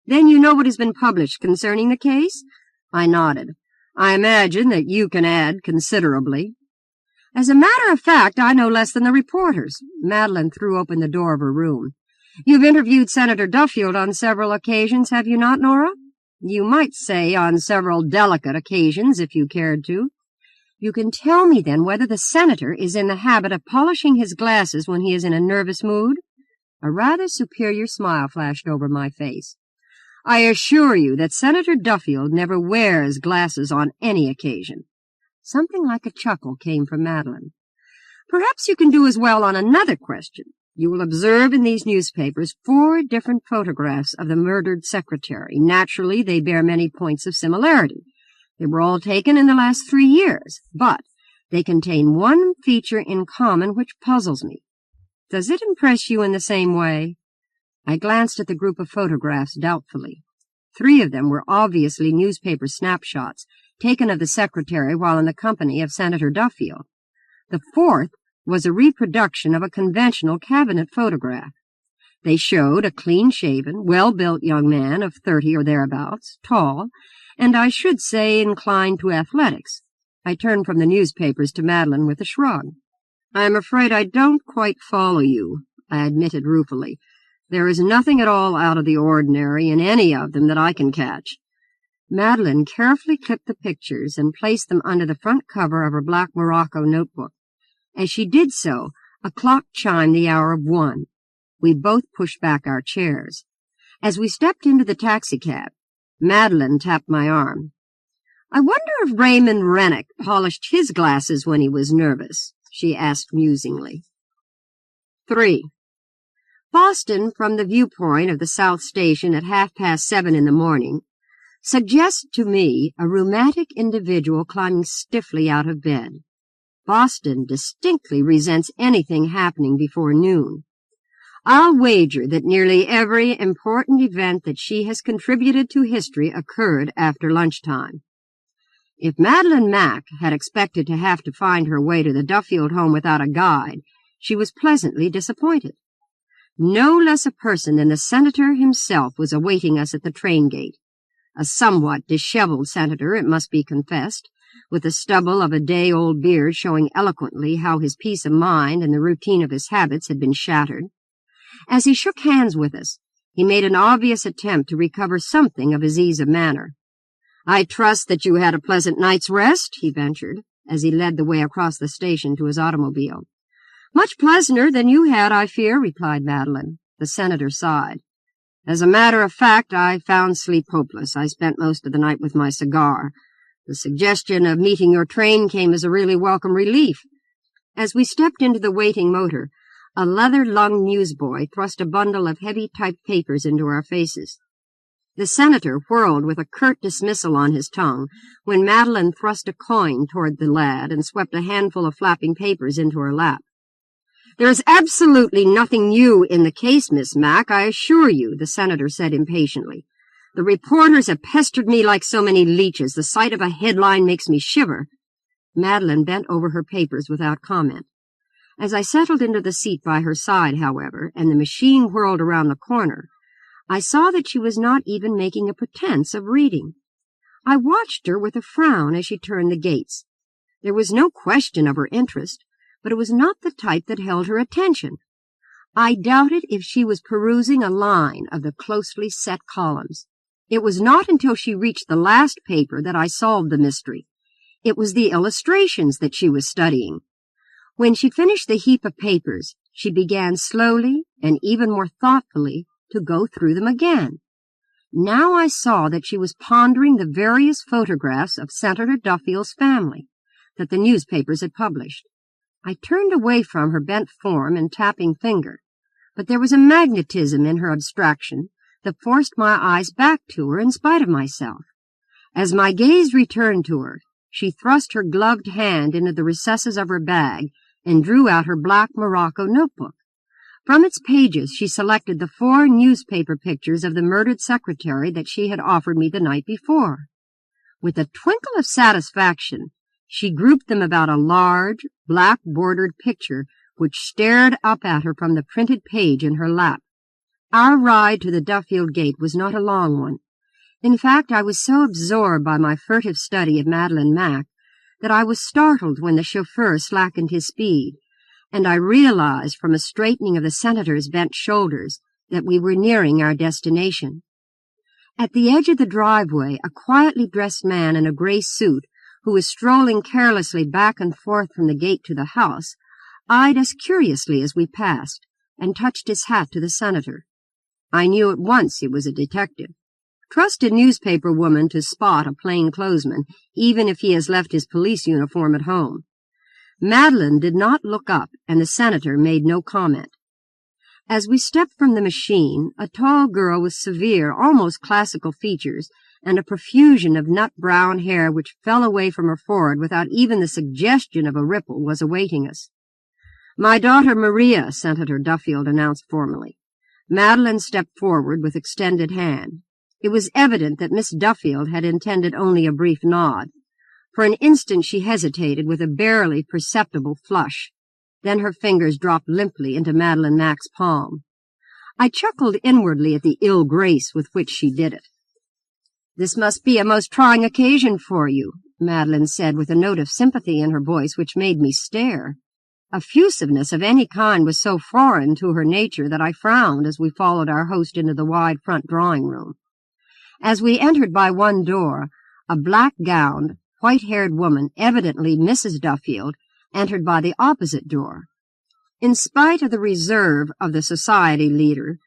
"Then you know what has been published concerning the case?" I nodded. "I imagine that you can add considerably." "As a matter of fact, I know less than the reporters." Madeline threw open the door of her room. "You've interviewed Senator Duffield on several occasions, have you not, Nora?" "You might say on several delicate occasions, if you cared to." "You can tell me, then, whether the senator is in the habit of polishing his glasses when he is in a nervous mood?" A rather superior smile flashed over my face. "I assure you that Senator Duffield never wears glasses on any occasion." Something like a chuckle came from Madeline. "Perhaps you can do as well on another question. You will observe in these newspapers 4 different photographs of the murdered secretary. Naturally, they bear many points of similarity. They were all taken in the last 3 years, but they contain one feature in common which puzzles me. Does it impress you in the same way?" I glanced at the group of photographs doubtfully. 3 of them were obviously newspaper snapshots, taken of the secretary while in the company of Senator Duffield. The 4th was a reproduction of a conventional cabinet photograph. They showed a clean-shaven, well-built young man of 30 or thereabouts, tall, and I should say inclined to athletics. I turned from the newspapers to Madeline with a shrug. "I am afraid I don't quite follow you," I admitted ruefully. "There is nothing at all out of the ordinary in any of them that I can catch." Madeline carefully clipped the pictures and placed them under the front cover of her black morocco notebook. As she did so, a clock chimed the hour of 1. We both pushed back our chairs. As we stepped into the taxicab, Madeline tapped my arm. "I wonder if Raymond Rennick polished his glasses when he was nervous," she asked musingly. 3. Boston, from the viewpoint of the South Station at 7:30 in the morning, suggests to me a rheumatic individual climbing stiffly out of bed. Boston distinctly resents anything happening before noon. I'll wager that nearly every important event that she has contributed to history occurred after lunchtime. If Madeline Mack had expected to have to find her way to the Duffield home without a guide, she was pleasantly disappointed. No less a person than the senator himself was awaiting us at the train gate. A somewhat disheveled senator, it must be confessed, with the stubble of a day-old beard showing eloquently how his peace of mind and the routine of his habits had been shattered. As he shook hands with us, he made an obvious attempt to recover something of his ease of manner. "I trust that you had a pleasant night's rest," he ventured, as he led the way across the station to his automobile. "Much pleasanter than you had, I fear," replied Madeline. The senator sighed. "As a matter of fact, I found sleep hopeless. I spent most of the night with my cigar. The suggestion of meeting your train came as a really welcome relief." As we stepped into the waiting motor, a leather-lunged newsboy thrust a bundle of heavy-typed papers into our faces. The senator whirled with a curt dismissal on his tongue when Madeline thrust a coin toward the lad and swept a handful of flapping papers into her lap. "There is absolutely nothing new in the case, Miss Mack, I assure you," the senator said impatiently. "The reporters have pestered me like so many leeches. The sight of a headline makes me shiver." Madeline bent over her papers without comment. As I settled into the seat by her side, however, and the machine whirled around the corner, I saw that she was not even making a pretense of reading. I watched her with a frown as she turned the gates. There was no question of her interest, but it was not the type that held her attention. I doubted if she was perusing a line of the closely set columns. It was not until she reached the last paper that I solved the mystery. It was the illustrations that she was studying. When she finished the heap of papers, she began slowly and even more thoughtfully to go through them again. Now I saw that she was pondering the various photographs of Senator Duffield's family that the newspapers had published. I turned away from her bent form and tapping finger, but there was a magnetism in her abstraction that forced my eyes back to her in spite of myself. As my gaze returned to her, she thrust her gloved hand into the recesses of her bag and drew out her black morocco notebook. From its pages she selected the 4 newspaper pictures of the murdered secretary that she had offered me the night before. With a twinkle of satisfaction, she grouped them about a large, black-bordered picture which stared up at her from the printed page in her lap. Our ride to the Duffield gate was not a long one. In fact, I was so absorbed by my furtive study of Madeline Mack that I was startled when the chauffeur slackened his speed, and I realized from a straightening of the senator's bent shoulders that we were nearing our destination. At the edge of the driveway, a quietly dressed man in a gray suit, who was strolling carelessly back and forth from the gate to the house, eyed us curiously as we passed, and touched his hat to the senator. I knew at once he was a detective. Trust a newspaper woman to spot a plainclothesman, even if he has left his police uniform at home. Madeline did not look up, and the senator made no comment. As we stepped from the machine, a tall girl with severe, almost classical features and a profusion of nut-brown hair which fell away from her forehead without even the suggestion of a ripple was awaiting us. "My daughter Maria," Senator Duffield announced formally. Madeline stepped forward with extended hand. It was evident that Miss Duffield had intended only a brief nod. For an instant she hesitated with a barely perceptible flush. Then her fingers dropped limply into Madeline Mack's palm. I chuckled inwardly at the ill grace with which she did it. "This must be a most trying occasion for you," Madeline said with a note of sympathy in her voice which made me stare. Effusiveness of any kind was so foreign to her nature that I frowned as we followed our host into the wide front drawing-room. As we entered by one door, a black-gowned, white-haired woman, evidently Mrs. Duffield, entered by the opposite door. In spite of the reserve of the society leader,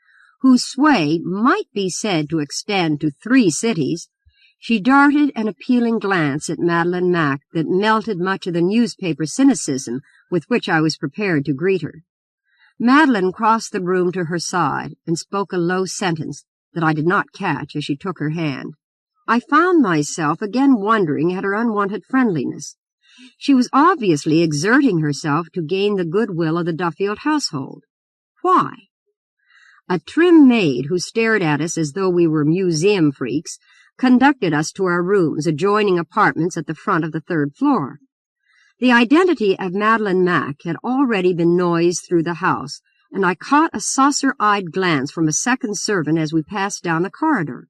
whose sway might be said to extend to 3 cities, she darted an appealing glance at Madeline Mac that melted much of the newspaper cynicism with which I was prepared to greet her. Madeline crossed the room to her side and spoke a low sentence that I did not catch as she took her hand. I found myself again wondering at her unwonted friendliness. She was obviously exerting herself to gain the goodwill of the Duffield household. Why? A trim maid who stared at us as though we were museum freaks conducted us to our rooms, adjoining apartments at the front of the 3rd floor. The identity of Madeline Mac had already been noised through the house, and I caught a saucer-eyed glance from a second servant as we passed down the corridor.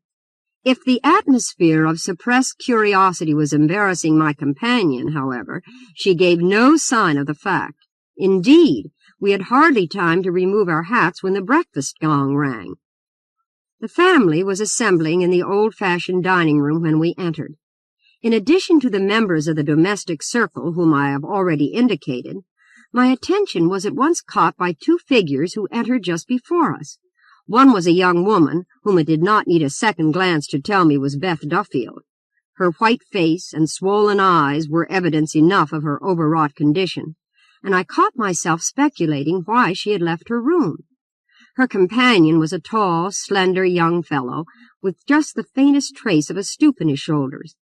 If the atmosphere of suppressed curiosity was embarrassing my companion, however, she gave no sign of the fact. Indeed, we had hardly time to remove our hats when the breakfast gong rang. The family was assembling in the old-fashioned dining room when we entered. In addition to the members of the domestic circle whom I have already indicated, my attention was at once caught by 2 figures who entered just before us. One was a young woman, whom it did not need a second glance to tell me was Beth Duffield. Her white face and swollen eyes were evidence enough of her overwrought condition, and I caught myself speculating why she had left her room. Her companion was a tall, slender young fellow, with just the faintest trace of a stoop in his shoulders.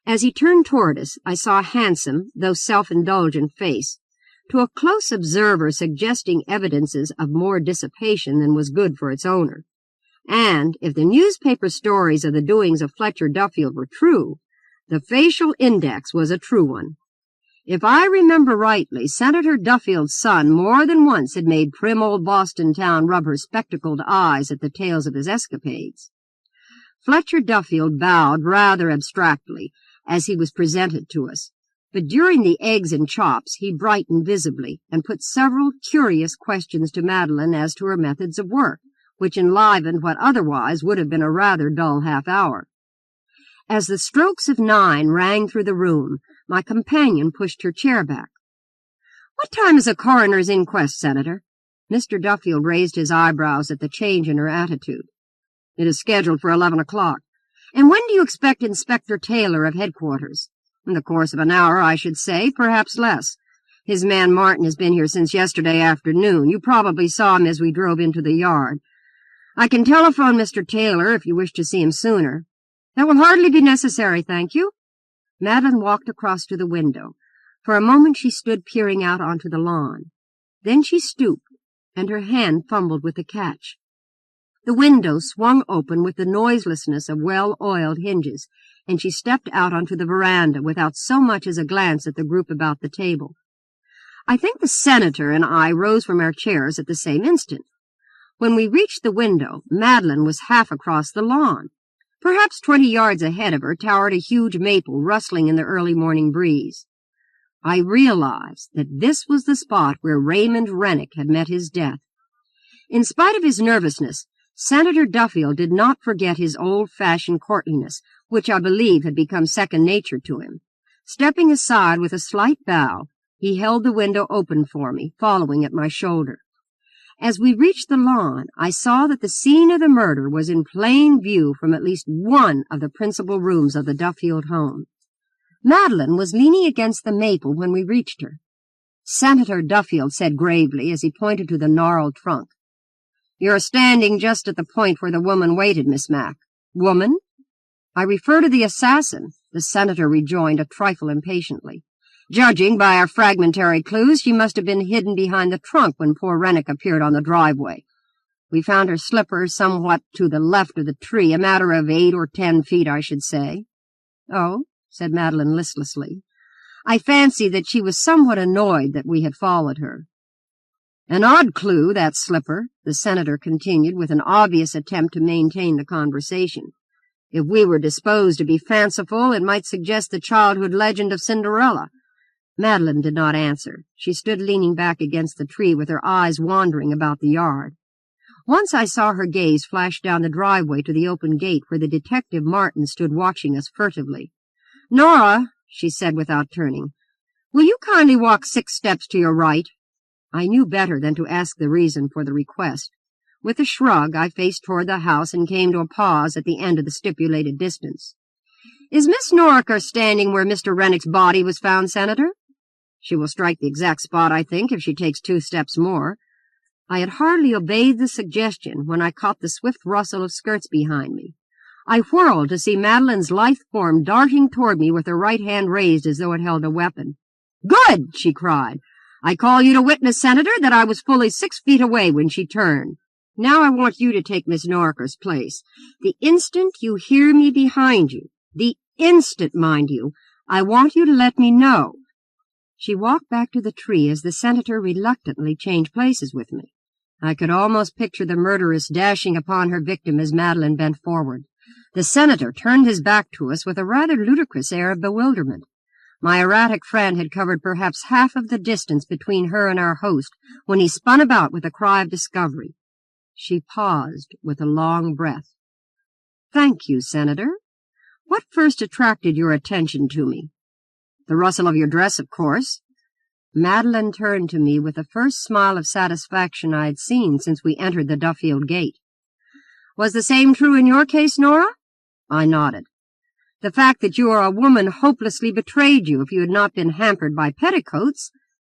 As he turned toward us, I saw a handsome, though self-indulgent face, to a close observer suggesting evidences of more dissipation than was good for its owner. And, if the newspaper stories of the doings of Fletcher Duffield were true, the facial index was a true one. If I remember rightly, Senator Duffield's son more than once had made prim old Boston town rub her spectacled eyes at the tales of his escapades. Fletcher Duffield bowed rather abstractly as he was presented to us, but during the eggs and chops he brightened visibly and put several curious questions to Madeline as to her methods of work, which enlivened what otherwise would have been a rather dull half-hour. As the strokes of 9 rang through the room, my companion pushed her chair back. "What time is a coroner's inquest, Senator?" Mr. Duffield raised his eyebrows at the change in her attitude. "It is scheduled for 11 o'clock. And when do you expect Inspector Taylor of headquarters?" "In the course of an hour, I should say, perhaps less. His man Martin has been here since yesterday afternoon. You probably saw him as we drove into the yard. I can telephone Mr. Taylor if you wish to see him sooner." "That will hardly be necessary, thank you." Madeline walked across to the window. For a moment she stood peering out onto the lawn. Then she stooped, and her hand fumbled with the catch. The window swung open with the noiselessness of well-oiled hinges, and she stepped out onto the veranda without so much as a glance at the group about the table. I think the senator and I rose from our chairs at the same instant. When we reached the window, Madeline was half across the lawn. Perhaps 20 yards ahead of her towered a huge maple rustling in the early morning breeze. I realized that this was the spot where Raymond Rennick had met his death. In spite of his nervousness, Senator Duffield did not forget his old-fashioned courtliness, which I believe had become second nature to him. Stepping aside with a slight bow, he held the window open for me, following at my shoulder. As we reached the lawn, I saw that the scene of the murder was in plain view from at least one of the principal rooms of the Duffield home. Madeline was leaning against the maple when we reached her. Senator Duffield said gravely as he pointed to the gnarled trunk, "You're standing just at the point where the woman waited, Miss Mac." "Woman?" "I refer to the assassin," the senator rejoined a trifle impatiently. "Judging by our fragmentary clues, she must have been hidden behind the trunk when poor Rennick appeared on the driveway. We found her slipper somewhat to the left of the tree, a matter of 8 or 10 feet, I should say." "Oh," said Madeline listlessly. I fancied that she was somewhat annoyed that we had followed her. "An odd clue, that slipper," the senator continued, with an obvious attempt to maintain the conversation. "If we were disposed to be fanciful, it might suggest the childhood legend of Cinderella." Madeline did not answer. She stood leaning back against the tree with her eyes wandering about the yard. Once I saw her gaze flash down the driveway to the open gate where the detective Martin stood watching us furtively. "Nora," she said without turning, "will you kindly walk 6 steps to your right?" I knew better than to ask the reason for the request. With a shrug, I faced toward the house and came to a pause at the end of the stipulated distance. "Is Miss Norriker standing where Mr. Rennick's body was found, Senator?" "She will strike the exact spot, I think, if she takes 2 steps more." I had hardly obeyed the suggestion when I caught the swift rustle of skirts behind me. I whirled to see Madeline's lithe form darting toward me with her right hand raised as though it held a weapon. "Good!" she cried. "I call you to witness, Senator, that I was fully 6 feet away when she turned. Now I want you to take Miss Norriker's place. The instant you hear me behind you, the instant, mind you, I want you to let me know." She walked back to the tree as the senator reluctantly changed places with me. I could almost picture the murderess dashing upon her victim as Madeline bent forward. The senator turned his back to us with a rather ludicrous air of bewilderment. My erratic friend had covered perhaps half of the distance between her and our host when he spun about with a cry of discovery. She paused with a long breath. "Thank you, Senator. What first attracted your attention to me?" "The rustle of your dress, of course." Madeline turned to me with the first smile of satisfaction I had seen since we entered the Duffield gate. "Was the same true in your case, Nora?" I nodded. "The fact that you are a woman hopelessly betrayed you if you had not been hampered by petticoats."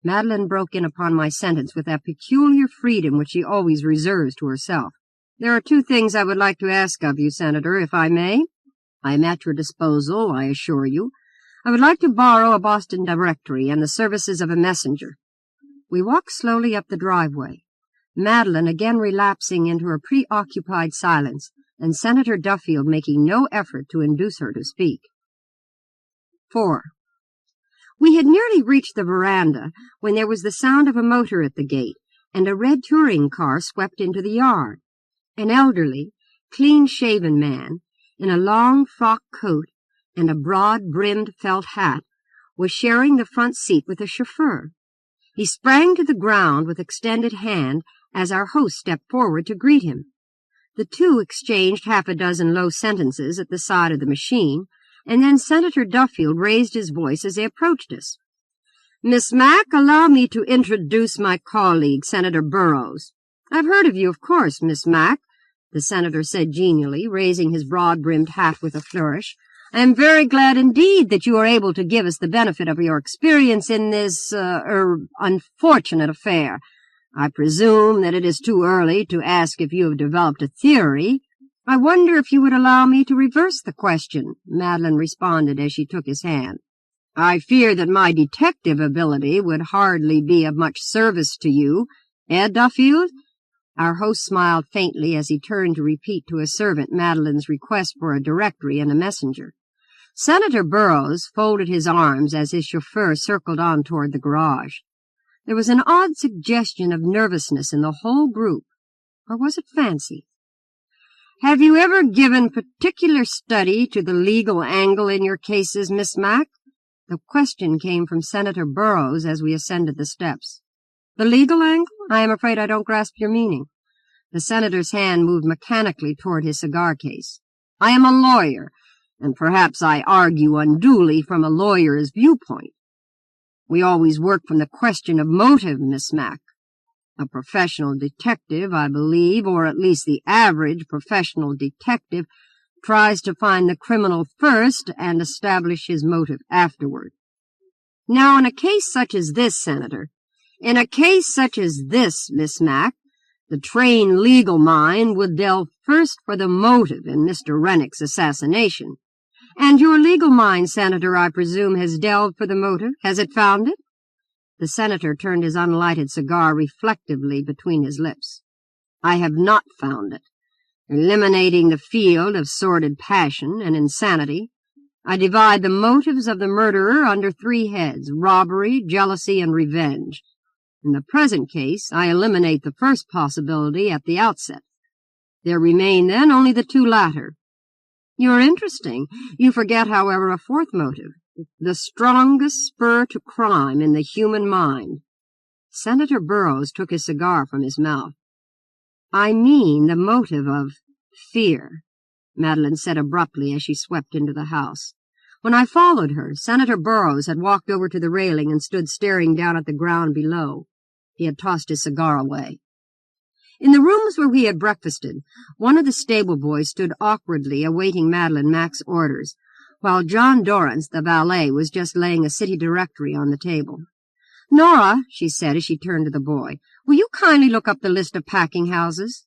Madeline broke in upon my sentence with that peculiar freedom which she always reserves to herself. "There are 2 things I would like to ask of you, Senator, if I may. I am at your disposal, I assure you. I would like to borrow a Boston directory and the services of a messenger." We walked slowly up the driveway, Madeline again relapsing into her preoccupied silence, and Senator Duffield making no effort to induce her to speak. 4. We had nearly reached the veranda when there was the sound of a motor at the gate, and a red touring car swept into the yard. An elderly, clean-shaven man, in a long frock coat and a broad-brimmed felt hat, was sharing the front seat with a chauffeur. He sprang to the ground with extended hand as our host stepped forward to greet him. The 2 exchanged half a dozen low sentences at the side of the machine, and then Senator Duffield raised his voice as they approached us. "Miss Mack, allow me to introduce my colleague, Senator Burrows." "I've heard of you, of course, Miss Mack," the senator said genially, raising his broad-brimmed hat with a flourish. "I am very glad indeed that you are able to give us the benefit of your experience in this, unfortunate affair. I presume that it is too early to ask if you have developed a theory." "I wonder if you would allow me to reverse the question," Madeline responded as she took his hand. "I fear that my detective ability would hardly be of much service to you, Duffield?" Our host smiled faintly as he turned to repeat to a servant Madeline's request for a directory and a messenger. Senator Burrows folded his arms as his chauffeur circled on toward the garage. There was an odd suggestion of nervousness in the whole group. Or was it fancy? "Have you ever given particular study to the legal angle in your cases, Miss Mack?" The question came from Senator Burrows as we ascended the steps. "The legal angle? I am afraid I don't grasp your meaning." The senator's hand moved mechanically toward his cigar case. "I am a lawyer, and perhaps I argue unduly from a lawyer's viewpoint. We always work from the question of motive, Miss Mack. A professional detective, I believe, or at least the average professional detective, tries to find the criminal first and establish his motive afterward. Now, in a case such as this, Senator, in a case such as this, Miss Mack, the trained legal mind would delve first for the motive in Mr. Rennick's assassination. And your legal mind, Senator, I presume, has delved for the motive. Has it found it?" The senator turned his unlighted cigar reflectively between his lips. "I have not found it. Eliminating the field of sordid passion and insanity, I divide the motives of the murderer under 3 heads: robbery, jealousy, and revenge. In the present case, I eliminate the first possibility at the outset. There remain, then, only the 2 latter. You are interesting. You forget, however, a 4th motive, the strongest spur to crime in the human mind." Senator Burrows took his cigar from his mouth. "I mean the motive of fear," Madeline said abruptly as she swept into the house. When I followed her, Senator Burrows had walked over to the railing and stood staring down at the ground below. He had tossed his cigar away. In the rooms where we had breakfasted, one of the stable boys stood awkwardly awaiting Madeline Mack's orders, while John Dorrance, the valet, was just laying a city directory on the table. "Nora," she said as she turned to the boy, "will you kindly look up the list of packing houses?"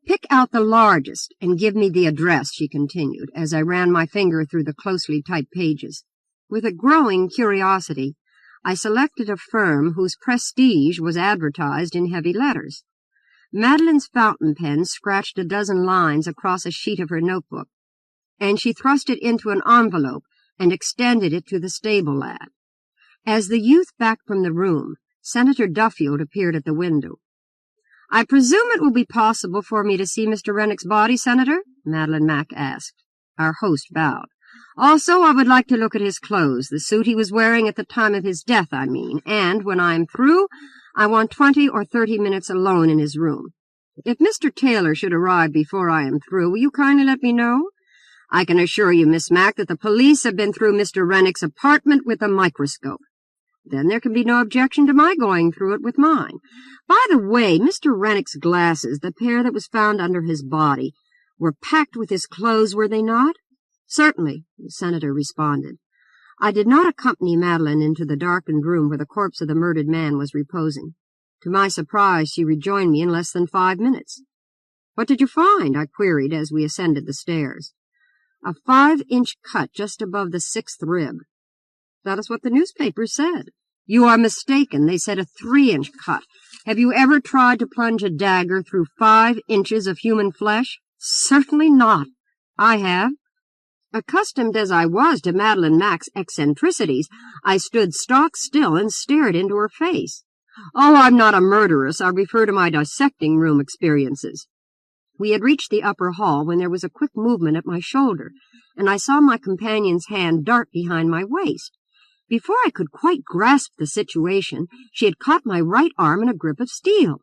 "Pick out the largest and give me the address," she continued, as I ran my finger through the closely typed pages. With a growing curiosity, I selected a firm whose prestige was advertised in heavy letters. Madeline's fountain pen scratched a dozen lines across a sheet of her notebook, and she thrust it into an envelope and extended it to the stable lad. As the youth backed from the room, Senator Duffield appeared at the window. "I presume it will be possible for me to see Mr. Rennick's body, Senator?" Madeline Mack asked. Our host bowed. "Also, I would like to look at his clothes, the suit he was wearing at the time of his death, I mean, and when I am through, I want 20 or 30 minutes alone in his room. If Mr. Taylor should arrive before I am through, will you kindly let me know? I can assure you, Miss Mack, that the police have been through Mr. Rennick's apartment with a microscope. Then there can be no objection to my going through it with mine. By the way, Mr. Rennick's glasses, the pair that was found under his body, were packed with his clothes, were they not?" "Certainly," the senator responded. I did not accompany Madeline into the darkened room where the corpse of the murdered man was reposing. To my surprise, she rejoined me in less than 5 minutes. "What did you find?" I queried as we ascended the stairs. "A 5-inch cut just above the 6th rib." "That is what the newspapers said." "You are mistaken. They said a 3-inch cut. Have you ever tried to plunge a dagger through 5 inches of human flesh?" "Certainly not." "I have." Accustomed as I was to Madeline Mack's eccentricities, I stood stock still and stared into her face. "Oh, I'm not a murderess. I refer to my dissecting-room experiences." We had reached the upper hall when there was a quick movement at my shoulder, and I saw my companion's hand dart behind my waist. Before I could quite grasp the situation, she had caught my right arm in a grip of steel.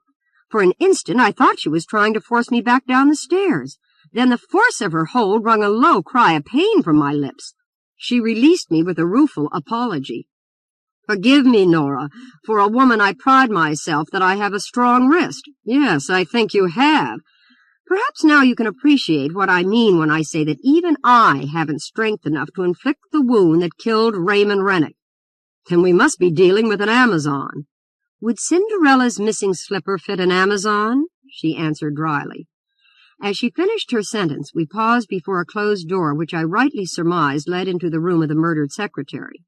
For an instant I thought she was trying to force me back down the stairs. Then the force of her hold wrung a low cry of pain from my lips. She released me with a rueful apology. "Forgive me, Nora. For a woman, I pride myself that I have a strong wrist." "Yes, I think you have. Perhaps now you can appreciate what I mean when I say that even I haven't strength enough to inflict the wound that killed Raymond Rennick. Then we must be dealing with an Amazon." "Would Cinderella's missing slipper fit an Amazon?" she answered dryly. As she finished her sentence, we paused before a closed door which I rightly surmised led into the room of the murdered secretary.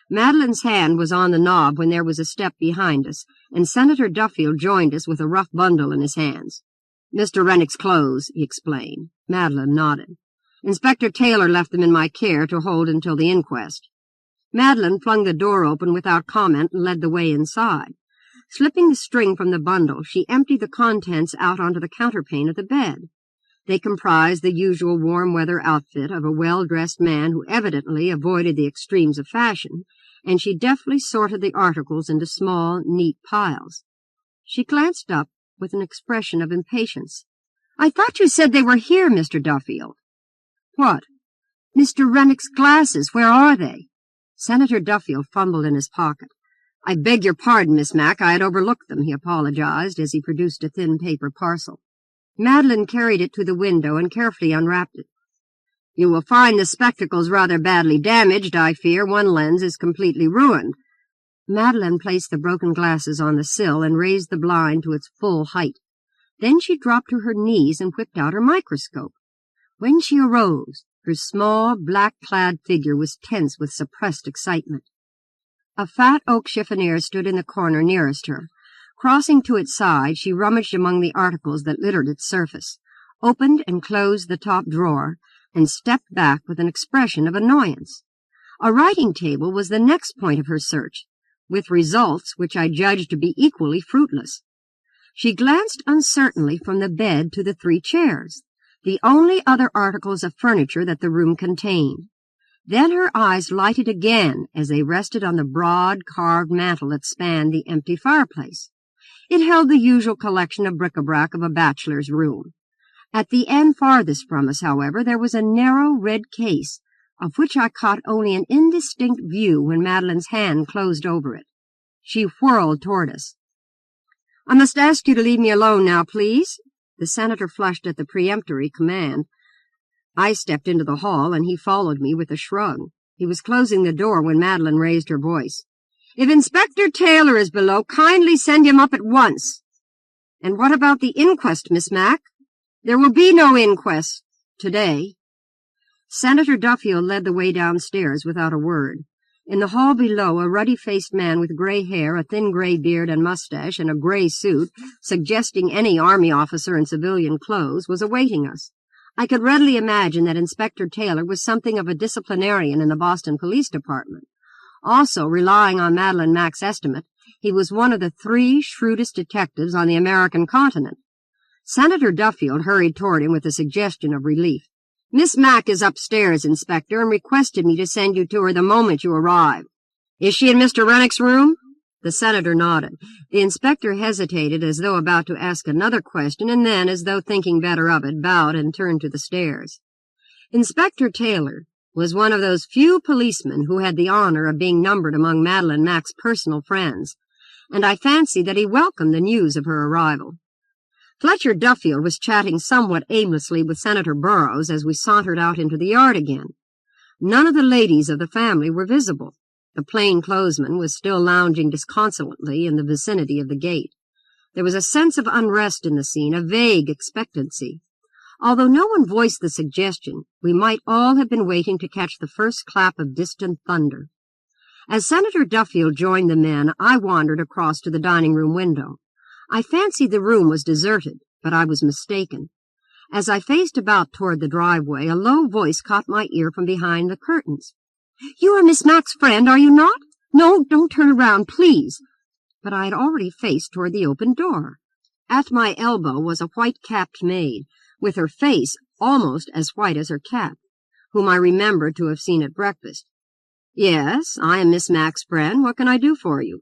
Madeline's hand was on the knob when there was a step behind us, and Senator Duffield joined us with a rough bundle in his hands. "Mr. Rennick's clothes," he explained. Madeline nodded. "Inspector Taylor left them in my care to hold until the inquest." Madeline flung the door open without comment and led the way inside. Slipping the string from the bundle, she emptied the contents out onto the counterpane of the bed. They comprised the usual warm-weather outfit of a well-dressed man who evidently avoided the extremes of fashion, and she deftly sorted the articles into small, neat piles. She glanced up with an expression of impatience. "I thought you said they were here, Mr. Duffield." "What?" "Mr. Rennick's glasses. Where are they?" Senator Duffield fumbled in his pocket. "I beg your pardon, Miss Mack. I had overlooked them," he apologized as he produced a thin paper parcel. Madeline carried it to the window and carefully unwrapped it. "You will find the spectacles rather badly damaged, I fear. One lens is completely ruined." Madeline placed the broken glasses on the sill and raised the blind to its full height. Then she dropped to her knees and whipped out her microscope. When she arose, her small, black-clad figure was tense with suppressed excitement. A fat oak chiffonier stood in the corner nearest her. Crossing to its side, she rummaged among the articles that littered its surface, opened and closed the top drawer, and stepped back with an expression of annoyance. A writing-table was the next point of her search, with results which I judged to be equally fruitless. She glanced uncertainly from the bed to the 3 chairs, the only other articles of furniture that the room contained. Then her eyes lighted again as they rested on the broad carved mantel that spanned the empty fireplace. It held the usual collection of bric-a-brac of a bachelor's room. At the end farthest from us, however, there was a narrow red case, of which I caught only an indistinct view when Madeline's hand closed over it. She whirled toward us. I must ask you to leave me alone now, please." The senator flushed at the peremptory command. I stepped into the hall, and he followed me with a shrug. He was closing the door when Madeline raised her voice. "If Inspector Taylor is below, kindly send him up at once." "And what about the inquest, Miss Mac?" "There will be no inquest today." Senator Duffield led the way downstairs without a word. In the hall below, a ruddy-faced man with gray hair, a thin gray beard and mustache, and a gray suit, suggesting any army officer in civilian clothes, was awaiting us. I could readily imagine that Inspector Taylor was something of a disciplinarian in the Boston Police Department. Also, relying on Madeline Mack's estimate, he was one of the 3 shrewdest detectives on the American continent. Senator Duffield hurried toward him with a suggestion of relief. "Miss Mack is upstairs, Inspector, and requested me to send you to her the moment you arrive." "Is she in Mr. Rennick's room?" The senator nodded. The inspector hesitated as though about to ask another question, and then, as though thinking better of it, bowed and turned to the stairs. Inspector Taylor was one of those few policemen who had the honor of being numbered among Madeline Mack's personal friends, and I fancied that he welcomed the news of her arrival. Fletcher Duffield was chatting somewhat aimlessly with Senator Burrows as we sauntered out into the yard again. None of the ladies of the family were visible. The plainclothesman was still lounging disconsolately in the vicinity of the gate. There was a sense of unrest in the scene, a vague expectancy. Although no one voiced the suggestion, we might all have been waiting to catch the first clap of distant thunder. As Senator Duffield joined the men, I wandered across to the dining-room window. I fancied the room was deserted, but I was mistaken. As I faced about toward the driveway, a low voice caught my ear from behind the curtains. "You are Miss Mack's friend, are you not? No, don't turn around, please." But I had already faced toward the open door. At my elbow was a white-capped maid, with her face almost as white as her cap, whom I remembered to have seen at breakfast. "Yes, I am Miss Mack's friend. What can I do for you?"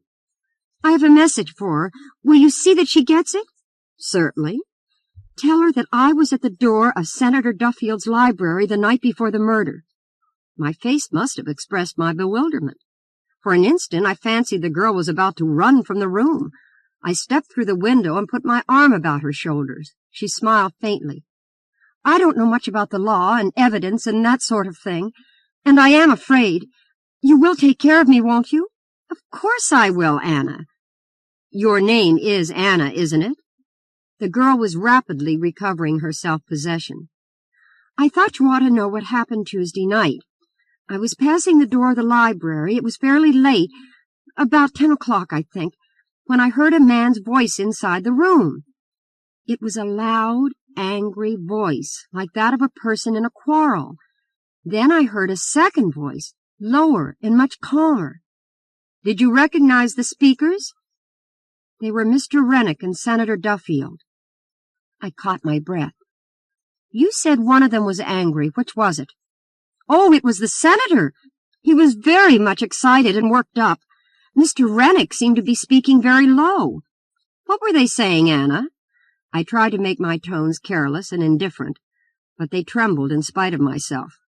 "I have a message for her. Will you see that she gets it?" "Certainly." "Tell her that I was at the door of Senator Duffield's library the night before the murder." My face must have expressed my bewilderment. For an instant I fancied the girl was about to run from the room. I stepped through the window and put my arm about her shoulders. She smiled faintly. "I don't know much about the law and evidence and that sort of thing, and I am afraid. You will take care of me, won't you?" "Of course I will, Anna." "Your name is Anna, isn't it?" The girl was rapidly recovering her self-possession. "I thought you ought to know what happened Tuesday night. I was passing the door of the library. It was fairly late, about 10 o'clock, I think, when I heard a man's voice inside the room. It was a loud, angry voice, like that of a person in a quarrel. Then I heard a second voice, lower and much calmer." "Did you recognize the speakers?" "They were Mr. Rennick and Senator Duffield." I caught my breath. "You said one of them was angry. Which was it?" "Oh, it was the senator. He was very much excited and worked up. Mr. Rennick seemed to be speaking very low." "What were they saying, Anna?" I tried to make my tones careless and indifferent, but they trembled in spite of myself.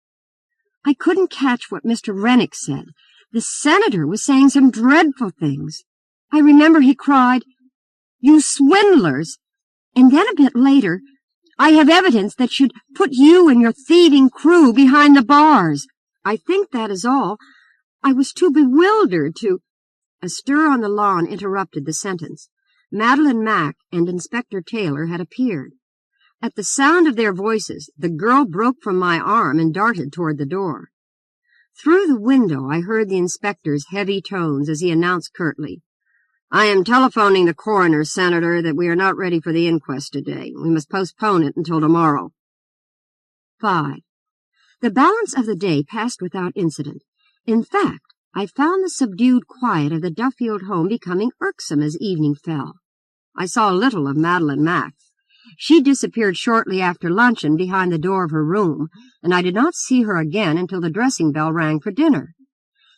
"I couldn't catch what Mr. Rennick said. The senator was saying some dreadful things. I remember he cried, 'You swindlers!' And then a bit later, 'I have evidence that should put you and your thieving crew behind the bars.' I think that is all. I was too bewildered to—" A stir on the lawn interrupted the sentence. Madeline Mack and Inspector Taylor had appeared. At the sound of their voices, the girl broke from my arm and darted toward the door. Through the window I heard the inspector's heavy tones as he announced curtly, "I am telephoning the coroner, Senator, that we are not ready for the inquest today. We must postpone it until tomorrow." 5. The balance of the day passed without incident. In fact, I found the subdued quiet of the Duffield home becoming irksome as evening fell. I saw little of Madeline Mack. She disappeared shortly after luncheon behind the door of her room, and I did not see her again until the dressing bell rang for dinner.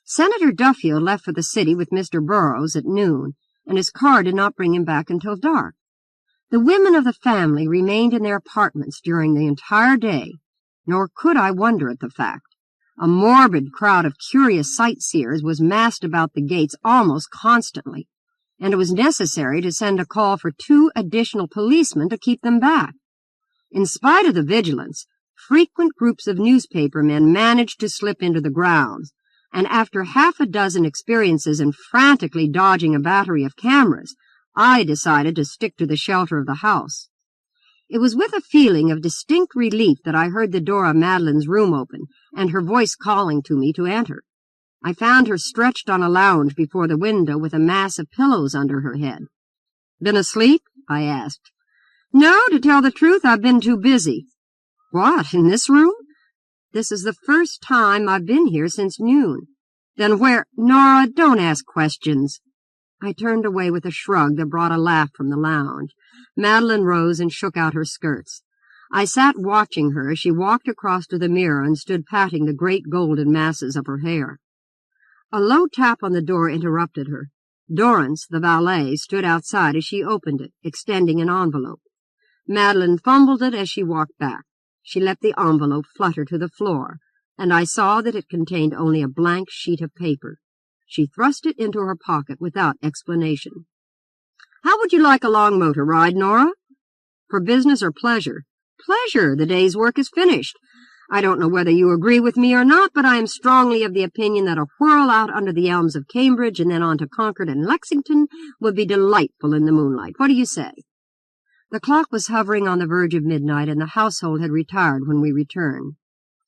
Senator Duffield left for the city with Mr. Burrows at noon, and his car did not bring him back until dark. The women of the family remained in their apartments during the entire day, nor could I wonder at the fact. A morbid crowd of curious sightseers was massed about the gates almost constantly, and it was necessary to send a call for 2 additional policemen to keep them back. In spite of the vigilance, frequent groups of newspapermen managed to slip into the grounds, and after half a dozen experiences in frantically dodging a battery of cameras, I decided to stick to the shelter of the house. It was with a feeling of distinct relief that I heard the door of Madeline's room open, and her voice calling to me to enter. I found her stretched on a lounge before the window with a mass of pillows under her head. "Been asleep?" I asked. "No, to tell the truth, I've been too busy." "What, in this room?" "This is the first time I've been here since noon." "Then where—" "Nora, don't ask questions." I turned away with a shrug that brought a laugh from the lounge. Madeline rose and shook out her skirts. I sat watching her as she walked across to the mirror and stood patting the great golden masses of her hair. A low tap on the door interrupted her. Dorrance, the valet, stood outside as she opened it, extending an envelope. Madeline fumbled it as she walked back. She let the envelope flutter to the floor, and I saw that it contained only a blank sheet of paper. She thrust it into her pocket without explanation. "How would you like a long motor ride, Nora?" "For business or pleasure?" "Pleasure. The day's work is finished. I don't know whether you agree with me or not, but I am strongly of the opinion that a whirl out under the elms of Cambridge and then on to Concord and Lexington would be delightful in the moonlight. What do you say?" The clock was hovering on the verge of midnight, and the household had retired when we returned.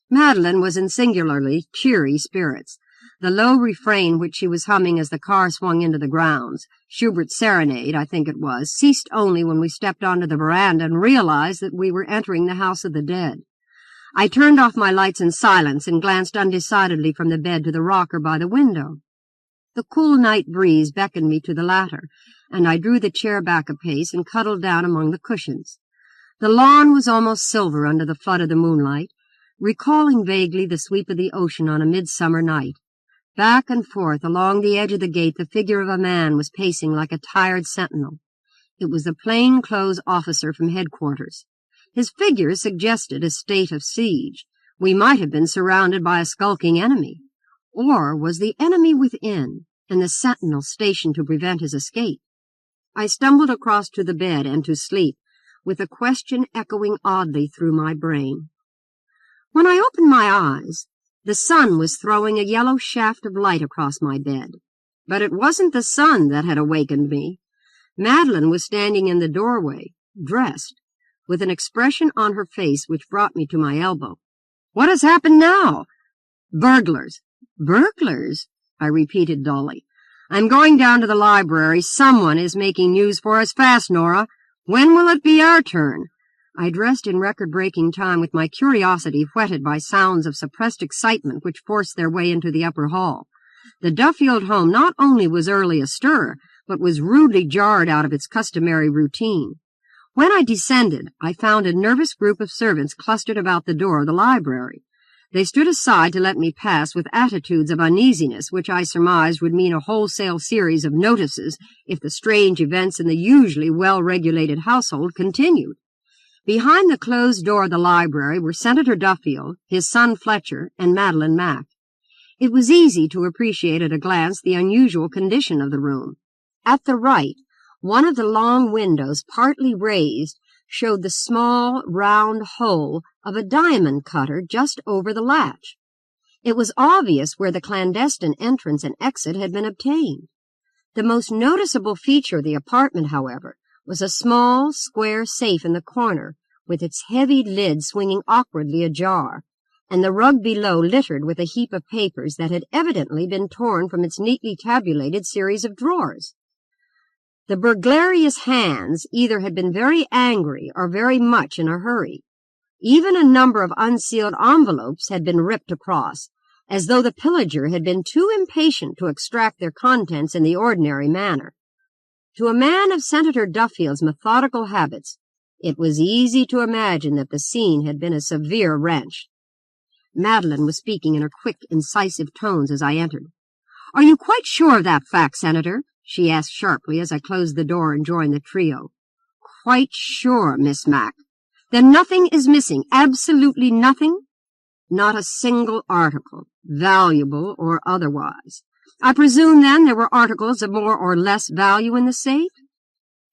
Madeline was in singularly cheery spirits. The low refrain which she was humming as the car swung into the grounds, Schubert's Serenade, I think it was, ceased only when we stepped onto the veranda and realized that we were entering the house of the dead. I turned off my lights in silence and glanced undecidedly from the bed to the rocker by the window. The cool night breeze beckoned me to the latter, and I drew the chair back a pace and cuddled down among the cushions. The lawn was almost silver under the flood of the moonlight, recalling vaguely the sweep of the ocean on a midsummer night. Back and forth along the edge of the gate the figure of a man was pacing like a tired sentinel. It was the plain-clothes officer from headquarters. His figure suggested a state of siege. We might have been surrounded by a skulking enemy. Or was the enemy within, and the sentinel stationed to prevent his escape? I stumbled across to the bed and to sleep, with the question echoing oddly through my brain. When I opened my eyes, the sun was throwing a yellow shaft of light across my bed. But it wasn't the sun that had awakened me. Madeline was standing in the doorway, dressed, with an expression on her face which brought me to my elbow. "What has happened now?" "Burglars." "Burglars?" I repeated dully. "I'm going down to the library. Someone is making news for us fast, Nora. When will it be our turn?" I dressed in record-breaking time with my curiosity whetted by sounds of suppressed excitement which forced their way into the upper hall. The Duffield home not only was early astir, but was rudely jarred out of its customary routine. When I descended, I found a nervous group of servants clustered about the door of the library. They stood aside to let me pass with attitudes of uneasiness, which I surmised would mean a wholesale series of notices if the strange events in the usually well-regulated household continued. Behind the closed door of the library were Senator Duffield, his son Fletcher, and Madeline Mack. It was easy to appreciate at a glance the unusual condition of the room. At the right, one of the long windows, partly raised, showed the small, round hole of a diamond cutter just over the latch. It was obvious where the clandestine entrance and exit had been obtained. The most noticeable feature of the apartment, however, was a small, square safe in the corner, with its heavy lid swinging awkwardly ajar, and the rug below littered with a heap of papers that had evidently been torn from its neatly tabulated series of drawers. The burglarious hands either had been very angry or very much in a hurry. Even a number of unsealed envelopes had been ripped across, as though the pillager had been too impatient to extract their contents in the ordinary manner. To a man of Senator Duffield's methodical habits, it was easy to imagine that the scene had been a severe wrench. Madeline was speaking in her quick, incisive tones as I entered. "Are you quite sure of that fact, Senator?" she asked sharply as I closed the door and joined the trio. "Quite sure, Miss Mack. Then nothing is missing, absolutely nothing?" "Not a single article, valuable or otherwise. I presume, then, there were articles of more or less value in the safe?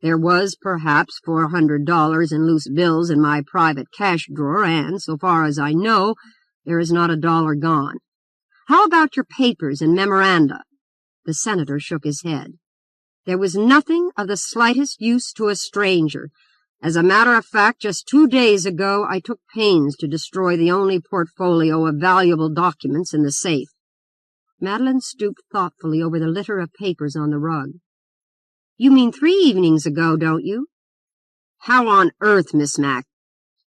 There was perhaps $400 in loose bills in my private cash drawer, and, so far as I know, there is not a dollar gone. How about your papers and memoranda? The senator shook his head. There was nothing of the slightest use to a stranger. As a matter of fact, just 2 days ago I took pains to destroy the only portfolio of valuable documents in the safe. Madeline stooped thoughtfully over the litter of papers on the rug. You mean 3 evenings ago, don't you? How on earth, Miss Mac?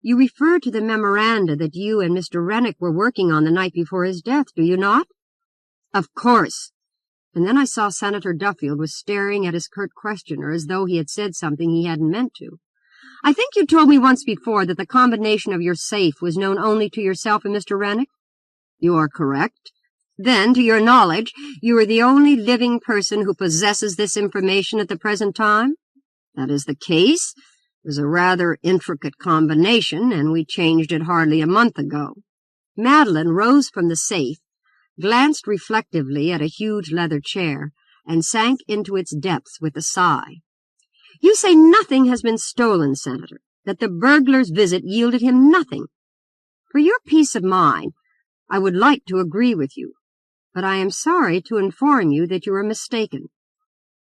You refer to the memoranda that you and Mr. Rennick were working on the night before his death, do you not? Of course. And then I saw Senator Duffield was staring at his curt questioner as though he had said something he hadn't meant to. I think you told me once before that the combination of your safe was known only to yourself and Mr. Rennick? You are correct. Then, to your knowledge, you are the only living person who possesses this information at the present time? That is the case. It was a rather intricate combination, and we changed it hardly a month ago. Madeline rose from the safe, glanced reflectively at a huge leather chair, and sank into its depths with a sigh. You say nothing has been stolen, Senator, that the burglar's visit yielded him nothing. For your peace of mind, I would like to agree with you, but I am sorry to inform you that you are mistaken.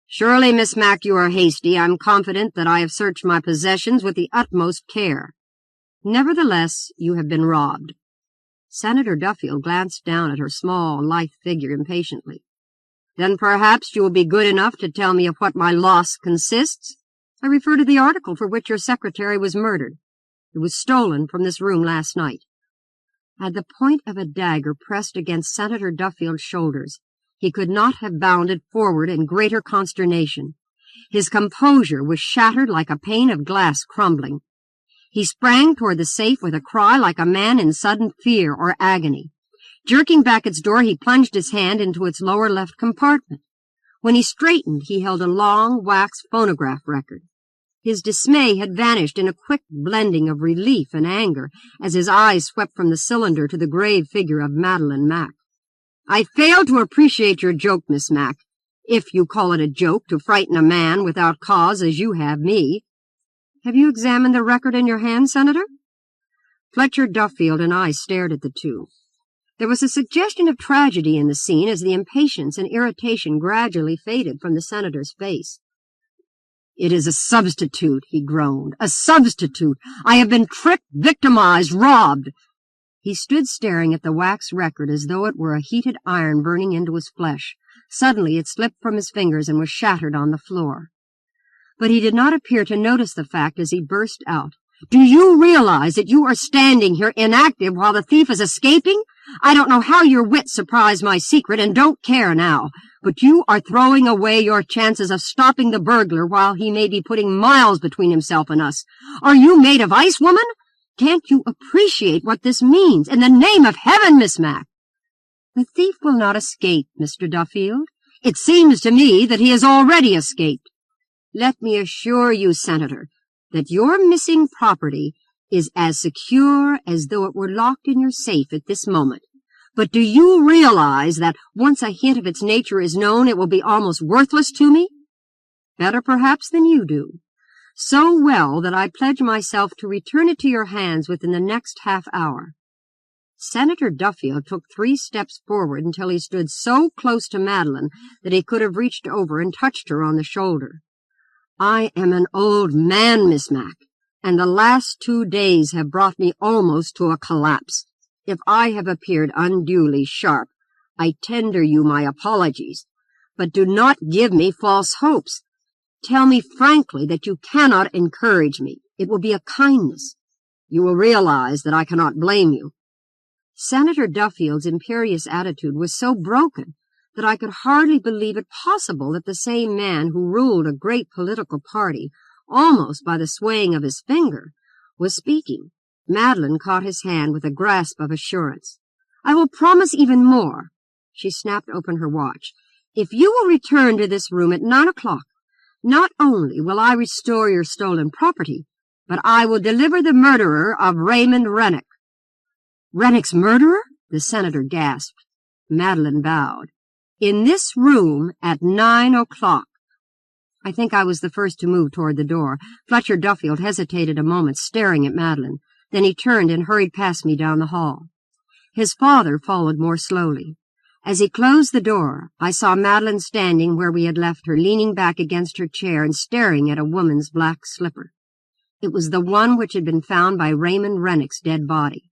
Surely, Miss Mac, you are hasty. I am confident that I have searched my possessions with the utmost care. Nevertheless, you have been robbed. Senator Duffield glanced down at her small, lithe figure impatiently. Then perhaps you will be good enough to tell me of what my loss consists? I refer to the article for which your secretary was murdered. It was stolen from this room last night. Had the point of a dagger pressed against Senator Duffield's shoulders, he could not have bounded forward in greater consternation. His composure was shattered like a pane of glass crumbling. He sprang toward the safe with a cry like a man in sudden fear or agony. Jerking back its door, he plunged his hand into its lower left compartment. When he straightened, he held a long, wax phonograph record. His dismay had vanished in a quick blending of relief and anger as his eyes swept from the cylinder to the grave figure of Madeline Mac. I fail to appreciate your joke, Miss Mac, if you call it a joke to frighten a man without cause as you have me. Have you examined the record in your hand, Senator? Fletcher Duffield and I stared at the two. There was a suggestion of tragedy in the scene as the impatience and irritation gradually faded from the senator's face. It is a substitute, he groaned. A substitute! I have been tricked, victimized, robbed! He stood staring at the wax record as though it were a heated iron burning into his flesh. Suddenly it slipped from his fingers and was shattered on the floor. But he did not appear to notice the fact as he burst out. Do you realize that you are standing here inactive while the thief is escaping? I don't know how your wit surprised my secret and don't care now, but you are throwing away your chances of stopping the burglar while he may be putting miles between himself and us. Are you made of ice, woman? Can't you appreciate what this means? In the name of heaven, Miss Mac! The thief will not escape, Mr. Duffield. It seems to me that he has already escaped. Let me assure you, Senator, that your missing property is as secure as though it were locked in your safe at this moment. But do you realize that once a hint of its nature is known, it will be almost worthless to me? Better perhaps than you do. So well that I pledge myself to return it to your hands within the next half-hour. Senator Duffield took 3 steps forward until he stood so close to Madeline that he could have reached over and touched her on the shoulder. I am an old man, Miss Mac, and the last 2 days have brought me almost to a collapse. If I have appeared unduly sharp, I tender you my apologies, but do not give me false hopes. Tell me frankly that you cannot encourage me. It will be a kindness. You will realize that I cannot blame you. Senator Duffield's imperious attitude was so broken that I could hardly believe it possible that the same man who ruled a great political party, almost by the swaying of his finger, was speaking. Madeline caught his hand with a grasp of assurance. I will promise even more. She snapped open her watch. If you will return to this room at 9 o'clock, not only will I restore your stolen property, but I will deliver the murderer of Raymond Rennick. Rennick's murderer? The senator gasped. Madeline bowed. In this room at 9 o'clock. I think I was the first to move toward the door. Fletcher Duffield hesitated a moment, staring at Madeline. Then he turned and hurried past me down the hall. His father followed more slowly. As he closed the door, I saw Madeline standing where we had left her, leaning back against her chair and staring at a woman's black slipper. It was the one which had been found by Raymond Rennick's dead body.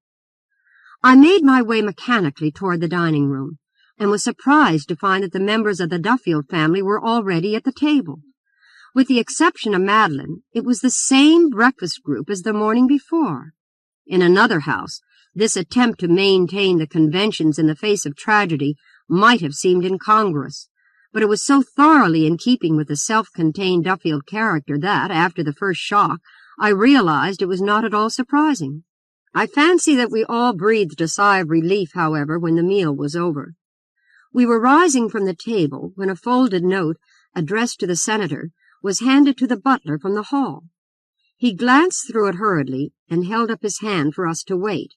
I made my way mechanically toward the dining room, and was surprised to find that the members of the Duffield family were already at the table. With the exception of Madeline, it was the same breakfast group as the morning before. In another house, this attempt to maintain the conventions in the face of tragedy might have seemed incongruous, but it was so thoroughly in keeping with the self-contained Duffield character that, after the first shock, I realized it was not at all surprising. I fancy that we all breathed a sigh of relief, however, when the meal was over. We were rising from the table when a folded note, addressed to the senator, was handed to the butler from the hall. He glanced through it hurriedly and held up his hand for us to wait.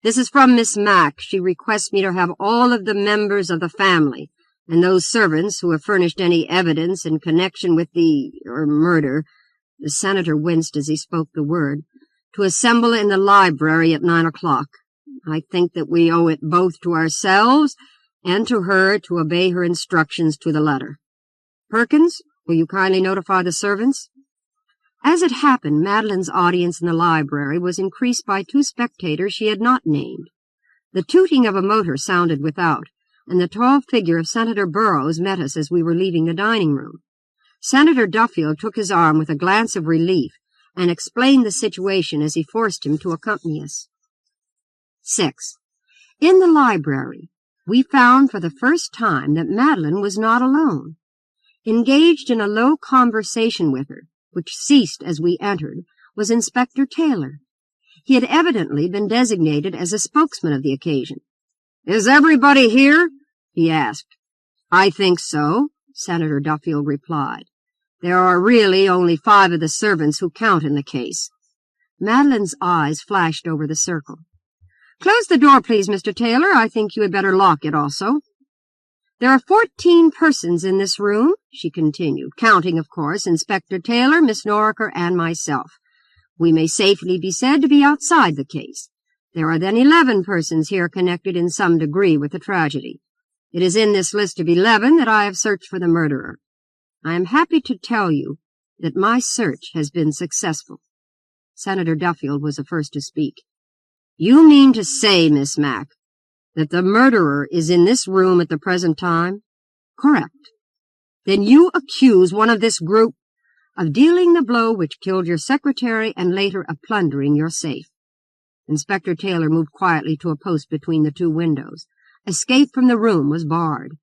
"This is from Miss Mack. She requests me to have all of the members of the family, and those servants who have furnished any evidence in connection with the murder," the senator winced as he spoke the word, "to assemble in the library at 9 o'clock. I think that we owe it both to ourselves and to her to obey her instructions to the letter. Perkins, will you kindly notify the servants?" As it happened, Madeline's audience in the library was increased by 2 spectators she had not named. The tooting of a motor sounded without, and the tall figure of Senator Burrows met us as we were leaving the dining room. Senator Duffield took his arm with a glance of relief and explained the situation as he forced him to accompany us. 6. In the library, we found for the first time that Madeline was not alone. Engaged in a low conversation with her, which ceased as we entered, was Inspector Taylor. He had evidently been designated as a spokesman of the occasion. "Is everybody here?" he asked. "I think so," Senator Duffield replied. "There are really only 5 of the servants who count in the case." Madeline's eyes flashed over the circle. "Close the door, please, Mr. Taylor. I think you had better lock it also." "There are 14 persons in this room," she continued, "counting, of course, Inspector Taylor, Miss Norriker, and myself. We may safely be said to be outside the case. There are then 11 persons here connected in some degree with the tragedy. It is in this list of 11 that I have searched for the murderer. I am happy to tell you that my search has been successful." Senator Duffield was the first to speak. "You mean to say, Miss Mack, that the murderer is in this room at the present time?" "Correct." "Then you accuse one of this group of dealing the blow which killed your secretary and later of plundering your safe." Inspector Taylor moved quietly to a post between the 2 windows. Escape from the room was barred.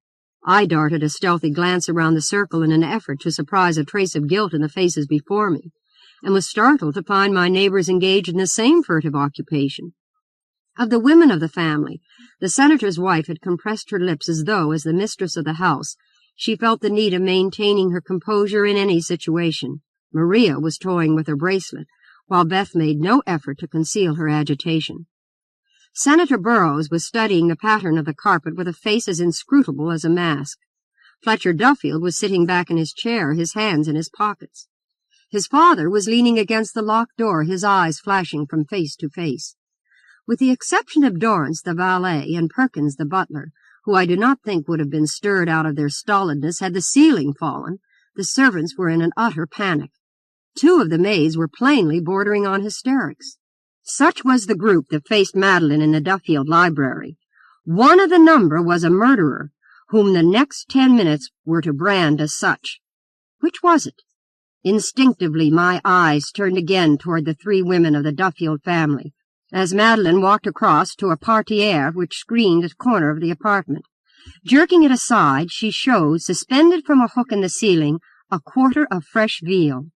I darted a stealthy glance around the circle in an effort to surprise a trace of guilt in the faces before me, and was startled to find my neighbors engaged in the same furtive occupation. Of the women of the family, the senator's wife had compressed her lips as though, as the mistress of the house, she felt the need of maintaining her composure in any situation. Maria was toying with her bracelet, while Beth made no effort to conceal her agitation. Senator Burrows was studying the pattern of the carpet with a face as inscrutable as a mask. Fletcher Duffield was sitting back in his chair, his hands in his pockets. His father was leaning against the locked door, his eyes flashing from face to face. With the exception of Dorrance, the valet, and Perkins, the butler, who I do not think would have been stirred out of their stolidness had the ceiling fallen, the servants were in an utter panic. 2 of the maids were plainly bordering on hysterics. Such was the group that faced Madeline in the Duffield library. One of the number was a murderer, whom the next 10 minutes were to brand as such. Which was it? Instinctively my eyes turned again toward the 3 women of the Duffield family, as Madeline walked across to a portière which screened a corner of the apartment. Jerking it aside, she showed, suspended from a hook in the ceiling, a quarter of fresh veal.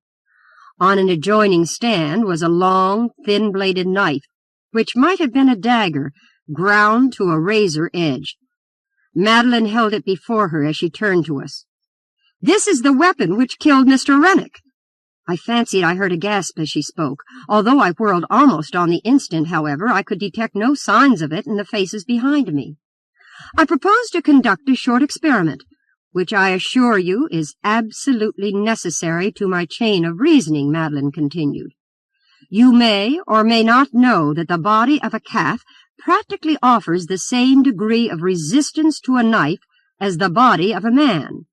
On an adjoining stand was a long, thin-bladed knife, which might have been a dagger, ground to a razor edge. Madeline held it before her as she turned to us. "This is the weapon which killed Mr. Rennick." I fancied I heard a gasp as she spoke. Although I whirled almost on the instant, however, I could detect no signs of it in the faces behind me. I propose to conduct a short experiment, which I assure you is absolutely necessary to my chain of reasoning," Madeline continued. "You may or may not know that the body of a cat practically offers the same degree of resistance to a knife as the body of a man.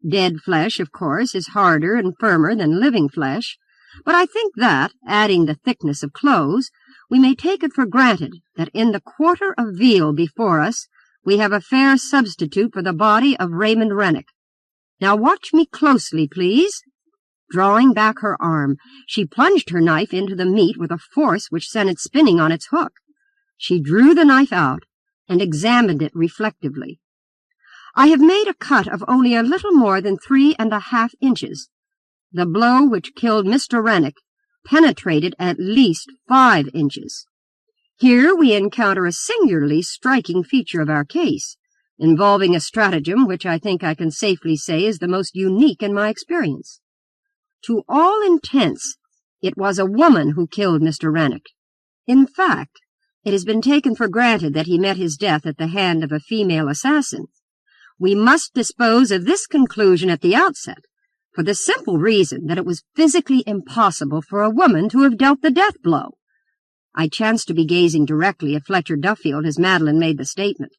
Dead flesh, of course, is harder and firmer than living flesh, but I think that, adding the thickness of clothes, we may take it for granted that in the quarter of veal before us we have a fair substitute for the body of Raymond Rennick. Now watch me closely, please." Drawing back her arm, she plunged her knife into the meat with a force which sent it spinning on its hook. She drew the knife out and examined it reflectively. "I have made a cut of only a little more than 3½ inches. The blow which killed Mr. Rennick penetrated at least 5 inches. Here we encounter a singularly striking feature of our case, involving a stratagem which I think I can safely say is the most unique in my experience. To all intents, it was a woman who killed Mr. Rennick. In fact, it has been taken for granted that he met his death at the hand of a female assassin. We must dispose of this conclusion at the outset, for the simple reason that it was physically impossible for a woman to have dealt the death blow." I chanced to be gazing directly at Fletcher Duffield as Madeline made the statement.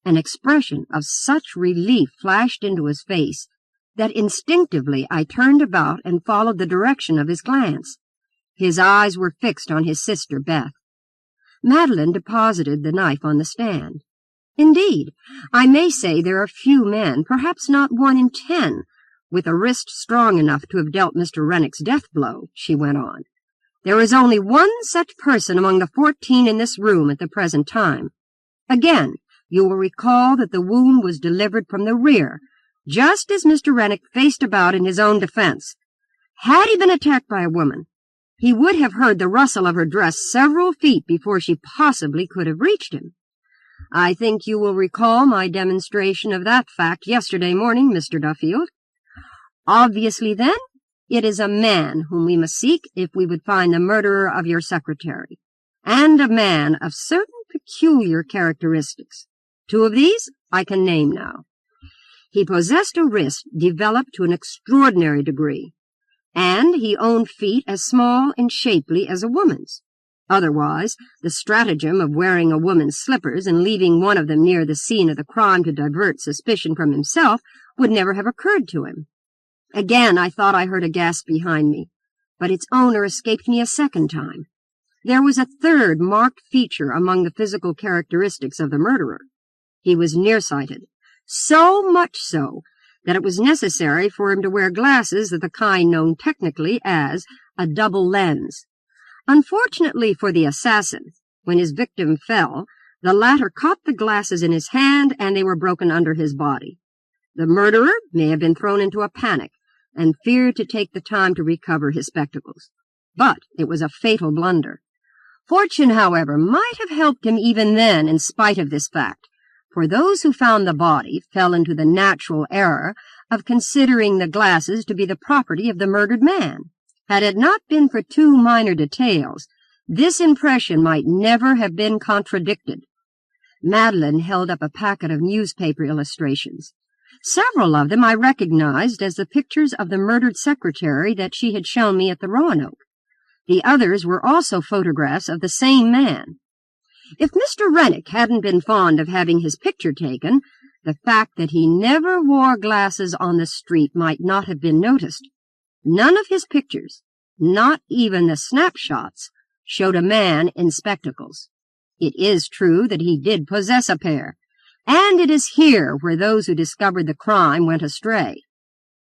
An expression of such relief flashed into his face that instinctively I turned about and followed the direction of his glance. His eyes were fixed on his sister Beth. Madeline deposited the knife on the stand. "Indeed, I may say there are few men, perhaps not 1 in 10, with a wrist strong enough to have dealt Mr. Rennick's death blow," she went on. "There is only one such person among the 14 in this room at the present time. Again, you will recall that the wound was delivered from the rear, just as Mr. Rennick faced about in his own defense. Had he been attacked by a woman, he would have heard the rustle of her dress several feet before she possibly could have reached him. I think you will recall my demonstration of that fact yesterday morning, Mr. Duffield. Obviously, then, it is a man whom we must seek if we would find the murderer of your secretary, and a man of certain peculiar characteristics. 2 of these I can name now. He possessed a wrist developed to an extraordinary degree, and he owned feet as small and shapely as a woman's. Otherwise, the stratagem of wearing a woman's slippers and leaving one of them near the scene of the crime to divert suspicion from himself would never have occurred to him. Again I thought I heard a gasp behind me, but its owner escaped me a second time. There was a third marked feature among the physical characteristics of the murderer. He was nearsighted, so much so that it was necessary for him to wear glasses of the kind known technically as a double lens. Unfortunately for the assassin, when his victim fell, the latter caught the glasses in his hand and they were broken under his body. The murderer may have been thrown into a panic and feared to take the time to recover his spectacles. But it was a fatal blunder. Fortune, however, might have helped him even then in spite of this fact, for those who found the body fell into the natural error of considering the glasses to be the property of the murdered man. Had it not been for 2 minor details, this impression might never have been contradicted. Madeline held up a packet of newspaper illustrations. Several of them I recognized as the pictures of the murdered secretary that she had shown me at the Roanoke. The others were also photographs of the same man. If Mr. Rennick hadn't been fond of having his picture taken, the fact that he never wore glasses on the street might not have been noticed. None of his pictures, not even the snapshots, showed a man in spectacles. It is true that he did possess a pair, and it is here where those who discovered the crime went astray.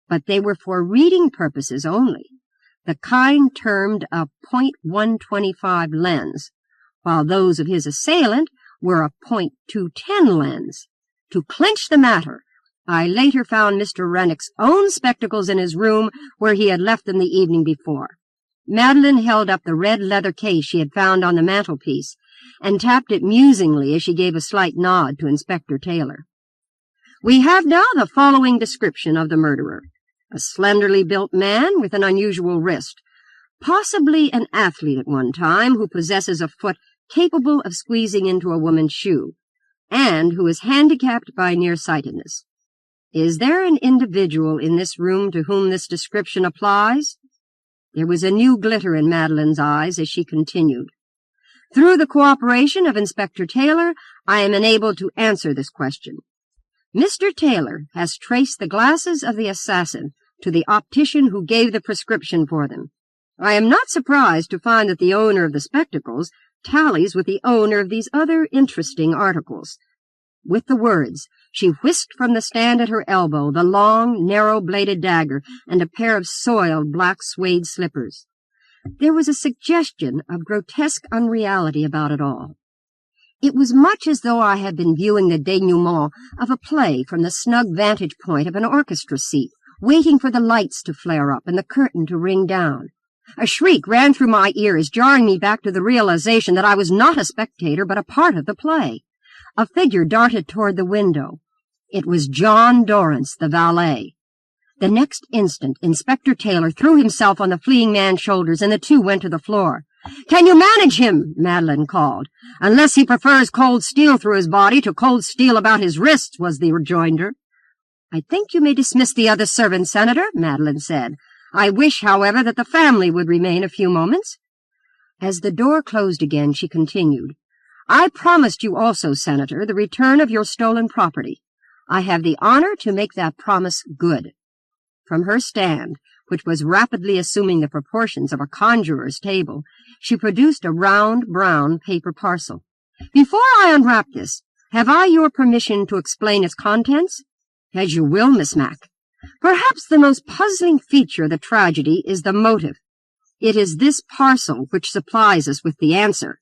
But they were for reading purposes only, the kind termed a .125 lens, while those of his assailant were a .210 lens. To clinch the matter, I later found Mr. Rennick's own spectacles in his room where he had left them the evening before. Madeline held up the red leather case she had found on the mantelpiece and tapped it musingly as she gave a slight nod to Inspector Taylor. We have now the following description of the murderer. A slenderly built man with an unusual wrist, possibly an athlete at one time who possesses a foot capable of squeezing into a woman's shoe. and who is handicapped by nearsightedness. Is there an individual in this room to whom this description applies?" There was a new glitter in Madeline's eyes as she continued. "Through the cooperation of Inspector Taylor, I am enabled to answer this question. Mr. Taylor has traced the glasses of the assassin to the optician who gave the prescription for them. I am not surprised to find that the owner of the spectacles tallies with the owner of these other interesting articles." With the words, she whisked from the stand at her elbow the long, narrow-bladed dagger and a pair of soiled black suede slippers. There was a suggestion of grotesque unreality about it all. It was much as though I had been viewing the denouement of a play from the snug vantage point of an orchestra seat, waiting for the lights to flare up and the curtain to ring down. A shriek ran through my ears, jarring me back to the realization that I was not a spectator but a part of the play. A figure darted toward the window. It was John Dorrance, the valet. The next instant, Inspector Taylor threw himself on the fleeing man's shoulders, and the two went to the floor. "Can you manage him?" Madeline called. "Unless he prefers cold steel through his body to cold steel about his wrists," was the rejoinder. "I think you may dismiss the other servants, Senator," Madeline said. "I wish, however, that the family would remain a few moments." As the door closed again, she continued, "I promised you also, Senator, the return of your stolen property. I have the honor to make that promise good." From her stand, which was rapidly assuming the proportions of a conjurer's table, she produced a round, brown paper parcel. "Before I unwrap this, have I your permission to explain its contents?" "As you will, Miss Mac." "Perhaps the most puzzling feature of the tragedy is the motive. It is this parcel which supplies us with the answer.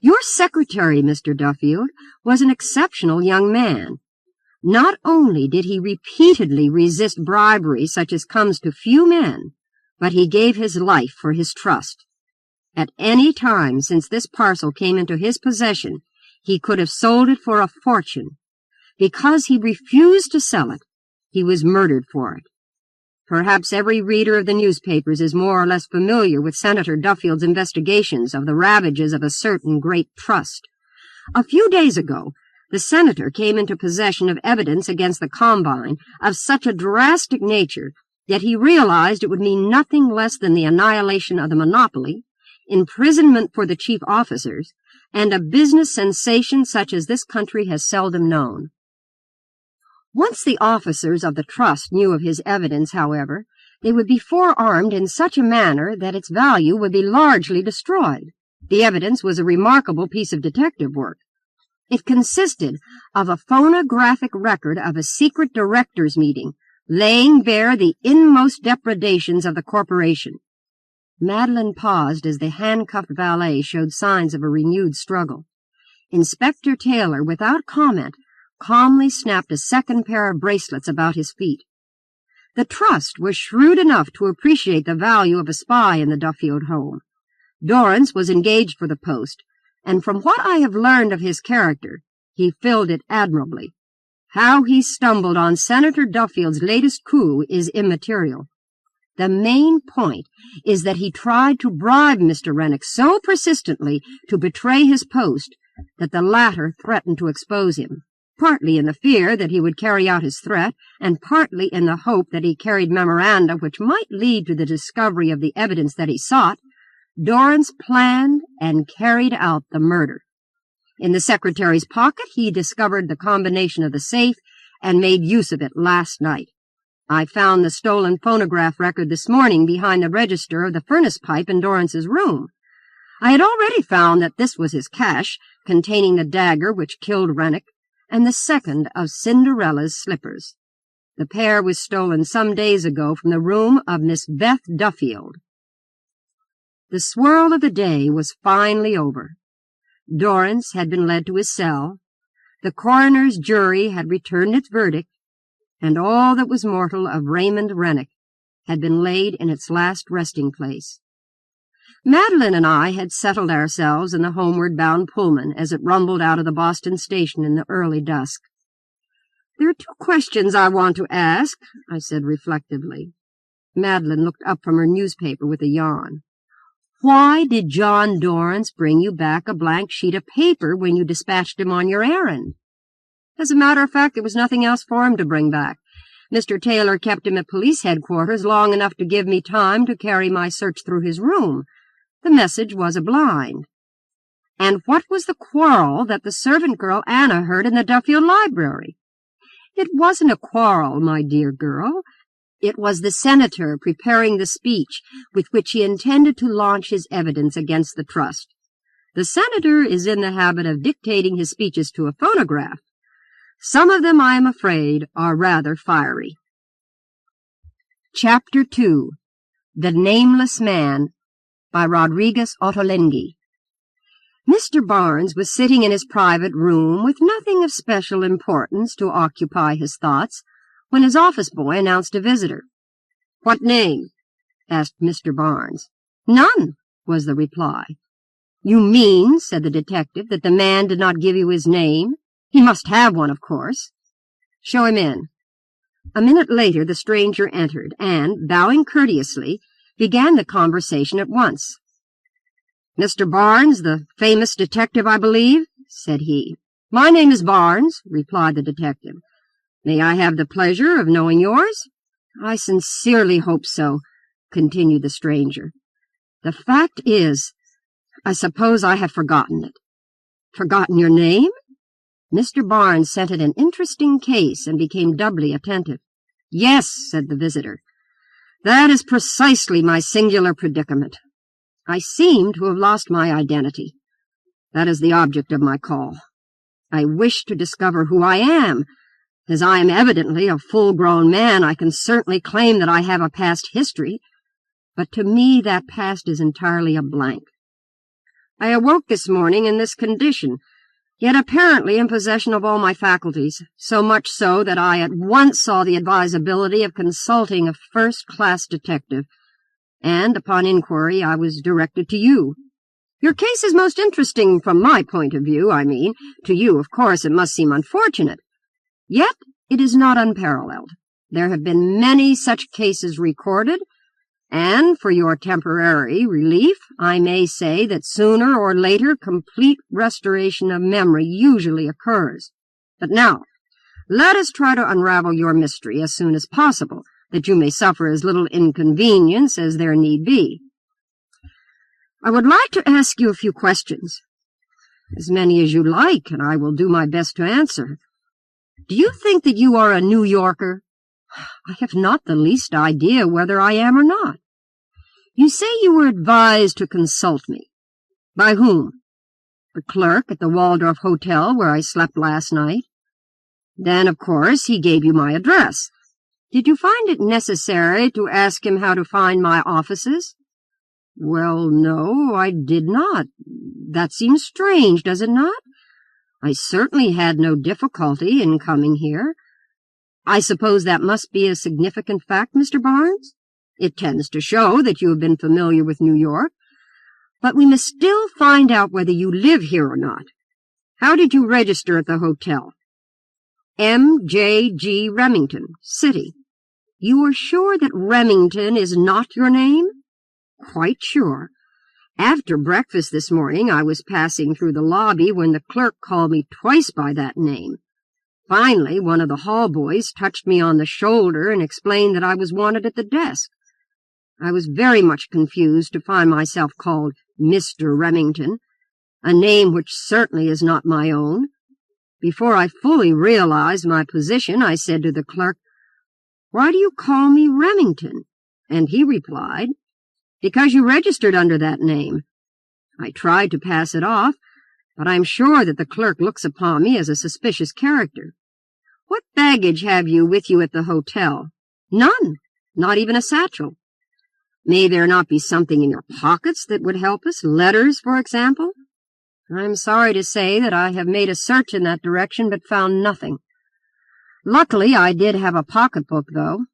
Your secretary, Mr. Duffield, was an exceptional young man. Not only did he repeatedly resist bribery such as comes to few men, but he gave his life for his trust. At any time since this parcel came into his possession, he could have sold it for a fortune. Because he refused to sell it, he was murdered for it. Perhaps every reader of the newspapers is more or less familiar with Senator Duffield's investigations of the ravages of a certain great trust. A few days ago, the senator came into possession of evidence against the Combine of such a drastic nature that he realized it would mean nothing less than the annihilation of the monopoly, imprisonment for the chief officers, and a business sensation such as this country has seldom known. Once the officers of the trust knew of his evidence, however, they would be forearmed in such a manner that its value would be largely destroyed. The evidence was a remarkable piece of detective work. It consisted of a phonographic record of a secret directors' meeting, laying bare the inmost depredations of the corporation. Madeline paused as the handcuffed valet showed signs of a renewed struggle. Inspector Taylor, without comment, calmly snapped a second pair of bracelets about his feet. The trust was shrewd enough to appreciate the value of a spy in the Duffield home. Dorrance was engaged for the post, and from what I have learned of his character, he filled it admirably. How he stumbled on Senator Duffield's latest coup is immaterial. The main point is that he tried to bribe Mr. Rennick so persistently to betray his post that the latter threatened to expose him, partly in the fear that he would carry out his threat, and partly in the hope that he carried memoranda which might lead to the discovery of the evidence that he sought. Dorrance planned and carried out the murder. In the secretary's pocket he discovered the combination of the safe and made use of it last night. I found the stolen phonograph record this morning behind the register of the furnace pipe in Dorrance's room. I had already found that this was his cache, containing the dagger which killed Rennick, and the second of Cinderella's slippers. The pair was stolen some days ago from the room of Miss Beth Duffield. The swirl of the day was finally over. Dorrance had been led to his cell, the coroner's jury had returned its verdict, and all that was mortal of Raymond Rennick had been laid in its last resting place. Madeline and I had settled ourselves in the homeward-bound Pullman as it rumbled out of the Boston station in the early dusk. "There are two questions I want to ask," I said reflectively. Madeline looked up from her newspaper with a yawn. "Why did John Dorrance bring you back a blank sheet of paper when you dispatched him on your errand?" As a matter of fact, there was nothing else for him to bring back. Mr. Taylor kept him at police headquarters long enough to give me time to carry my search through his room. The message was a blind. And what was the quarrel that the servant girl Anna heard in the Duffield library? It wasn't a quarrel, my dear girl. It was the senator preparing the speech with which he intended to launch his evidence against the trust. The senator is in the habit of dictating his speeches to a phonograph. Some of them, I am afraid, are rather fiery. Chapter 2. The Nameless Man, by Rodrigues Ottolengui. Mr. Barnes was sitting in his private room with nothing of special importance to occupy his thoughts when his office boy announced a visitor. "What name?" asked Mr. Barnes. "None," was the reply. "You mean," said the detective, "that the man did not give you his name? He must have one, of course." "Show him in." A minute later the stranger entered and, bowing courteously, began the conversation at once. "Mr. Barnes, the famous detective, I believe?" said he. "My name is Barnes," replied the detective. "May I have the pleasure of knowing yours?" "I sincerely hope so," continued the stranger. "The fact is, I suppose I have forgotten it." "Forgotten your name?" Mr. Barnes scented an interesting case and became doubly attentive. "Yes," said the visitor. "That is precisely my singular predicament. I seem to have lost my identity. That is the object of my call. I wish to discover who I am. As I am evidently a full-grown man, I can certainly claim that I have a past history, but to me that past is entirely a blank. I awoke this morning in this condition, yet apparently in possession of all my faculties, so much so that I at once saw the advisability of consulting a first-class detective, and upon inquiry I was directed to you. Your case is most interesting from my point of view, I mean. To you, of course, it must seem unfortunate. Yet it is not unparalleled. There have been many such cases recorded, and for your temporary relief, I may say that sooner or later complete restoration of memory usually occurs. But now, let us try to unravel your mystery as soon as possible, that you may suffer as little inconvenience as there need be. I would like to ask you a few questions. As many as you like, and I will do my best to answer. Do you think that you are a New Yorker? I have not the least idea whether I am or not. You say you were advised to consult me. By whom? The clerk at the Waldorf Hotel where I slept last night. Then, of course, he gave you my address. Did you find it necessary to ask him how to find my offices? Well, no, I did not. That seems strange, does it not? I certainly had no difficulty in coming here. I suppose that must be a significant fact, Mr. Barnes? It tends to show that you have been familiar with New York. But we must still find out whether you live here or not. How did you register at the hotel? M.J.G. Remington, City. You are sure that Remington is not your name? Quite sure. After breakfast this morning, I was passing through the lobby when the clerk called me twice by that name. Finally, one of the hall boys touched me on the shoulder and explained that I was wanted at the desk. I was very much confused to find myself called Mr. Remington, a name which certainly is not my own. Before I fully realized my position, I said to the clerk, "Why do you call me Remington?" And he replied, "Because you registered under that name." I tried to pass it off, but I'm sure that the clerk looks upon me as a suspicious character. What baggage have you with you at the hotel? None, not even a satchel. May there not be something in your pockets that would help us? Letters, for example? I'm sorry to say that I have made a search in that direction, but found nothing. Luckily, I did have a pocketbook, though.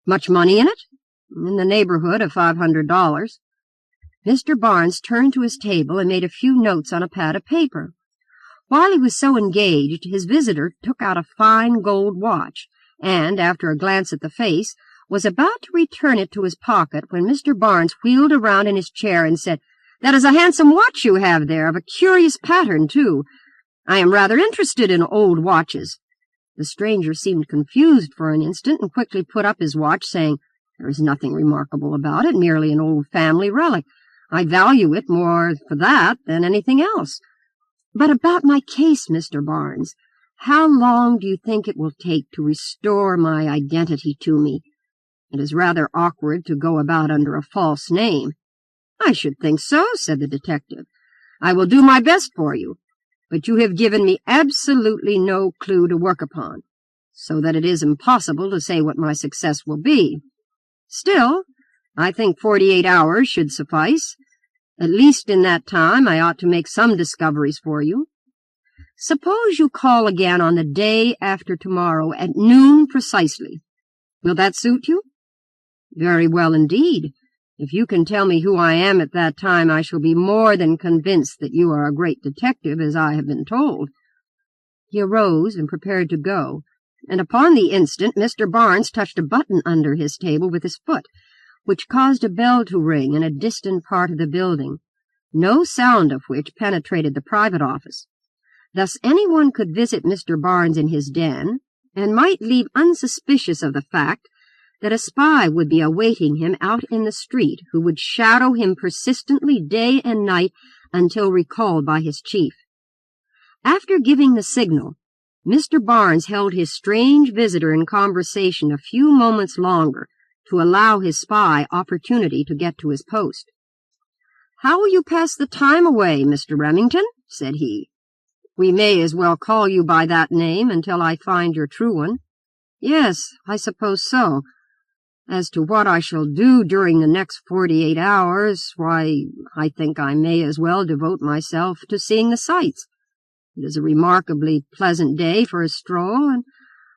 Much money in it? In the neighborhood of $500. Mr. Barnes turned to his table and made a few notes on a pad of paper. While he was so engaged, his visitor took out a fine gold watch, and, after a glance at the face, was about to return it to his pocket when Mr. Barnes wheeled around in his chair and said, "That is a handsome watch you have there, of a curious pattern, too. I am rather interested in old watches." The stranger seemed confused for an instant and quickly put up his watch, saying, "There is nothing remarkable about it, merely an old family relic. I value it more for that than anything else. But about my case, Mr. Barnes, how long do you think it will take to restore my identity to me? It is rather awkward to go about under a false name." "I should think so," said the detective. "I will do my best for you, but you have given me absolutely no clue to work upon, so that it is impossible to say what my success will be. Still, I think 48 hours should suffice. At least in that time I ought to make some discoveries for you. Suppose you call again on the day after tomorrow at noon precisely. Will that suit you?" "Very well indeed. If you can tell me who I am at that time, I shall be more than convinced that you are a great detective, as I have been told." He arose and prepared to go, and upon the instant Mr. Barnes touched a button under his table with his foot, which caused a bell to ring in a distant part of the building, no sound of which penetrated the private office. Thus anyone could visit Mr. Barnes in his den, and might leave unsuspicious of the fact that a spy would be awaiting him out in the street, who would shadow him persistently day and night until recalled by his chief. After giving the signal, Mr. Barnes held his strange visitor in conversation a few moments longer to allow his spy opportunity to get to his post. "How will you pass the time away, Mr. Remington?" said he. "We may as well call you by that name until I find your true one." "Yes, I suppose so. As to what I shall do during the next 48 hours, why, I think I may as well devote myself to seeing the sights. It is a remarkably pleasant day for a stroll, and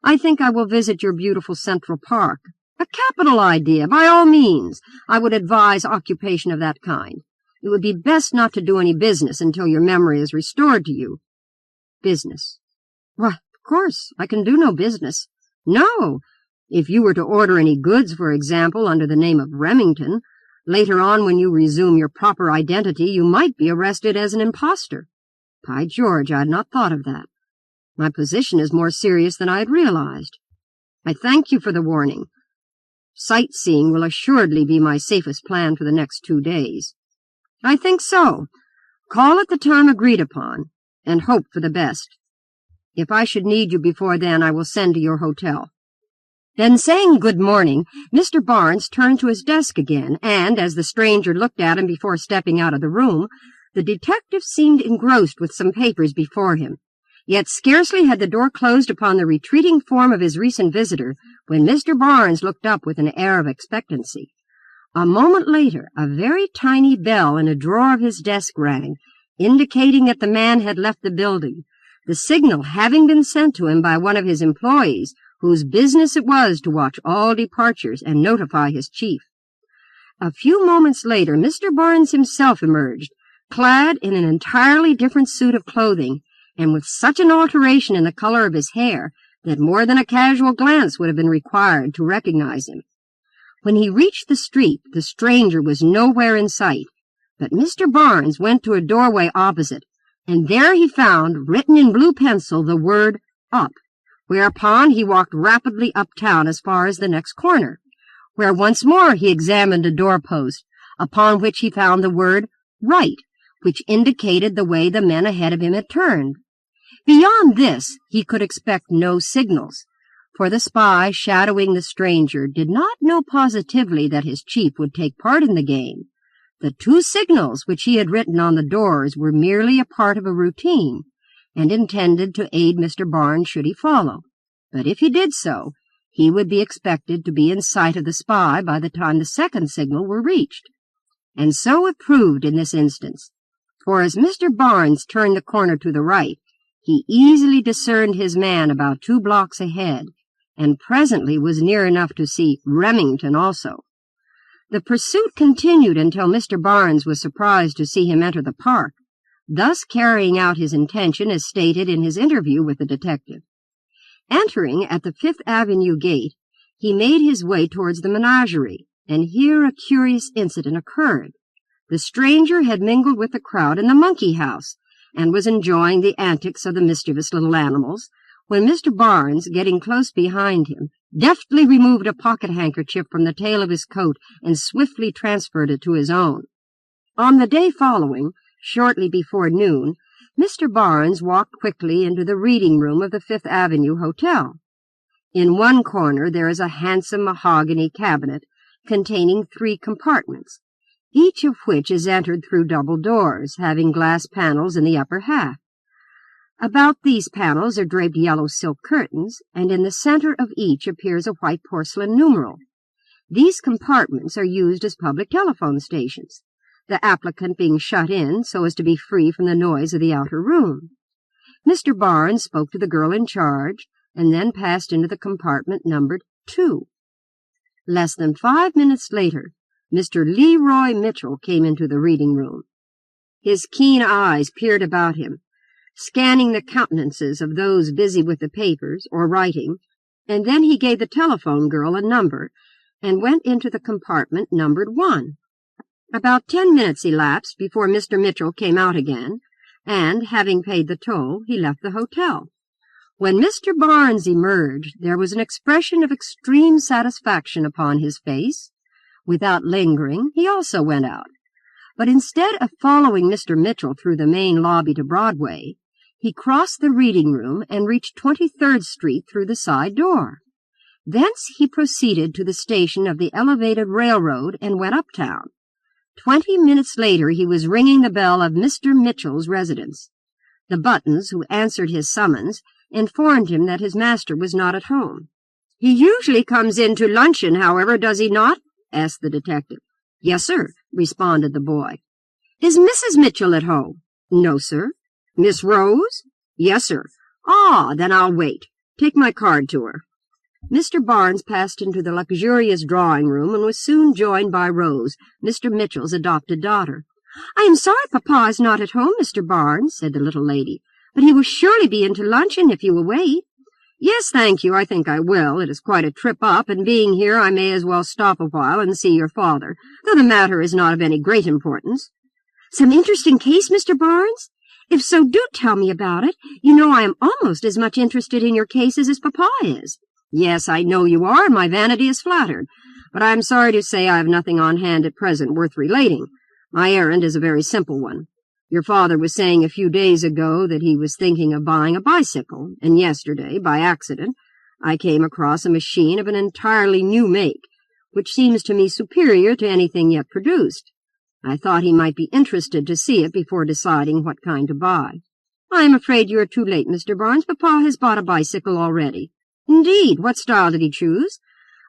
I think I will visit your beautiful Central Park." "A capital idea, by all means. I would advise occupation of that kind. It would be best not to do any business until your memory is restored to you." "Business? Why, of course, I can do no business." "No. If you were to order any goods, for example, under the name of Remington, later on when you resume your proper identity, you might be arrested as an impostor." "By George, I had not thought of that. My position is more serious than I had realized. I thank you for the warning. Sightseeing will assuredly be my safest plan for the next 2 days." "I think so. Call at the time agreed upon, and hope for the best. If I should need you before then, I will send to your hotel." Then, saying good morning, Mr. Barnes turned to his desk again, and, as the stranger looked at him before stepping out of the room, the detective seemed engrossed with some papers before him. Yet scarcely had the door closed upon the retreating form of his recent visitor when Mr. Barnes looked up with an air of expectancy. A moment later, a very tiny bell in a drawer of his desk rang, indicating that the man had left the building, the signal having been sent to him by one of his employees, whose business it was to watch all departures and notify his chief. A few moments later, Mr. Barnes himself emerged, clad in an entirely different suit of clothing, and with such an alteration in the color of his hair that more than a casual glance would have been required to recognize him. When he reached the street, the stranger was nowhere in sight, but Mr. Barnes went to a doorway opposite, and there he found, written in blue pencil, the word "up," whereupon he walked rapidly uptown as far as the next corner, where once more he examined a doorpost, upon which he found the word "right," which indicated the way the men ahead of him had turned. Beyond this he could expect no signals, for the spy shadowing the stranger did not know positively that his chief would take part in the game. The 2 signals which he had written on the doors were merely a part of a routine, and intended to aid Mr. Barnes should he follow. But if he did so, he would be expected to be in sight of the spy by the time the second signal were reached. And so it proved in this instance, for as Mr. Barnes turned the corner to the right, he easily discerned his man about 2 blocks ahead, and presently was near enough to see Remington also. The pursuit continued until Mr. Barnes was surprised to see him enter the park, thus carrying out his intention as stated in his interview with the detective. Entering at the Fifth Avenue gate, he made his way towards the menagerie, and here a curious incident occurred. The stranger had mingled with the crowd in the monkey house, and was enjoying the antics of the mischievous little animals, when Mr. Barnes, getting close behind him, deftly removed a pocket-handkerchief from the tail of his coat and swiftly transferred it to his own. On the day following, shortly before noon, Mr. Barnes walked quickly into the reading-room of the Fifth Avenue Hotel. In one corner there is a handsome mahogany cabinet containing 3 compartments, each of which is entered through double doors, having glass panels in the upper half. About these panels are draped yellow silk curtains, and in the center of each appears a white porcelain numeral. These compartments are used as public telephone stations, the applicant being shut in so as to be free from the noise of the outer room. Mr. Barnes spoke to the girl in charge, and then passed into the compartment numbered 2. Less than 5 minutes later, Mr. Leroy Mitchell came into the reading-room. His keen eyes peered about him, scanning the countenances of those busy with the papers or writing, and then he gave the telephone girl a number and went into the compartment numbered 1. About 10 minutes elapsed before Mr. Mitchell came out again, and, having paid the toll, he left the hotel. When Mr. Barnes emerged, there was an expression of extreme satisfaction upon his face. Without lingering, he also went out. But instead of following Mr. Mitchell through the main lobby to Broadway, he crossed the reading-room and reached 23rd Street through the side door. Thence he proceeded to the station of the elevated railroad and went uptown. 20 minutes later he was ringing the bell of Mr. Mitchell's residence. The Buttons, who answered his summons, informed him that his master was not at home. "He usually comes in to luncheon, however, does he not?" asked the detective. "Yes, sir," responded the boy. "Is Mrs. Mitchell at home?" "No, sir." "Miss Rose?" "Yes, sir." "Ah, then I'll wait. Take my card to her." Mr. Barnes passed into the luxurious drawing-room and was soon joined by Rose, Mr. Mitchell's adopted daughter. "I am sorry Papa is not at home, Mr. Barnes," said the little lady, "but he will surely be in to luncheon if you will wait." "Yes, thank you, I think I will. It is quite a trip up, and being here I may as well stop a while and see your father, though the matter is not of any great importance." "Some interesting case, Mr. Barnes? If so, do tell me about it. You know I am almost as much interested in your cases as Papa is." "Yes, I know you are, and my vanity is flattered, but I am sorry to say I have nothing on hand at present worth relating. My errand is a very simple one. Your father was saying a few days ago that he was thinking of buying a bicycle, and yesterday, by accident, I came across a machine of an entirely new make, which seems to me superior to anything yet produced. I thought he might be interested to see it before deciding what kind to buy." "I am afraid you are too late, Mr. Barnes. Papa has bought a bicycle already." "Indeed? What style did he choose?"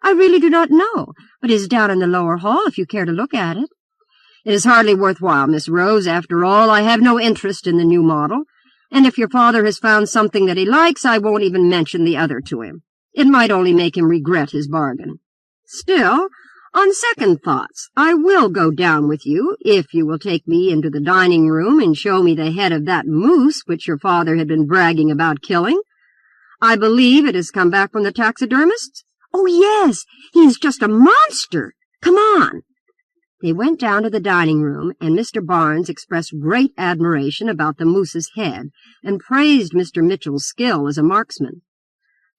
"I really do not know, but it is down in the lower hall if you care to look at it." "It is hardly worth while, Miss Rose. After all, I have no interest in the new model, and if your father has found something that he likes, I won't even mention the other to him. It might only make him regret his bargain. Still, on second thoughts, I will go down with you, if you will take me into the dining-room and show me the head of that moose which your father had been bragging about killing. I believe it has come back from the taxidermist's." "Oh, yes, he is just a monster. Come on." They went down to the dining-room, and Mr. Barnes expressed great admiration about the moose's head and praised Mr. Mitchell's skill as a marksman.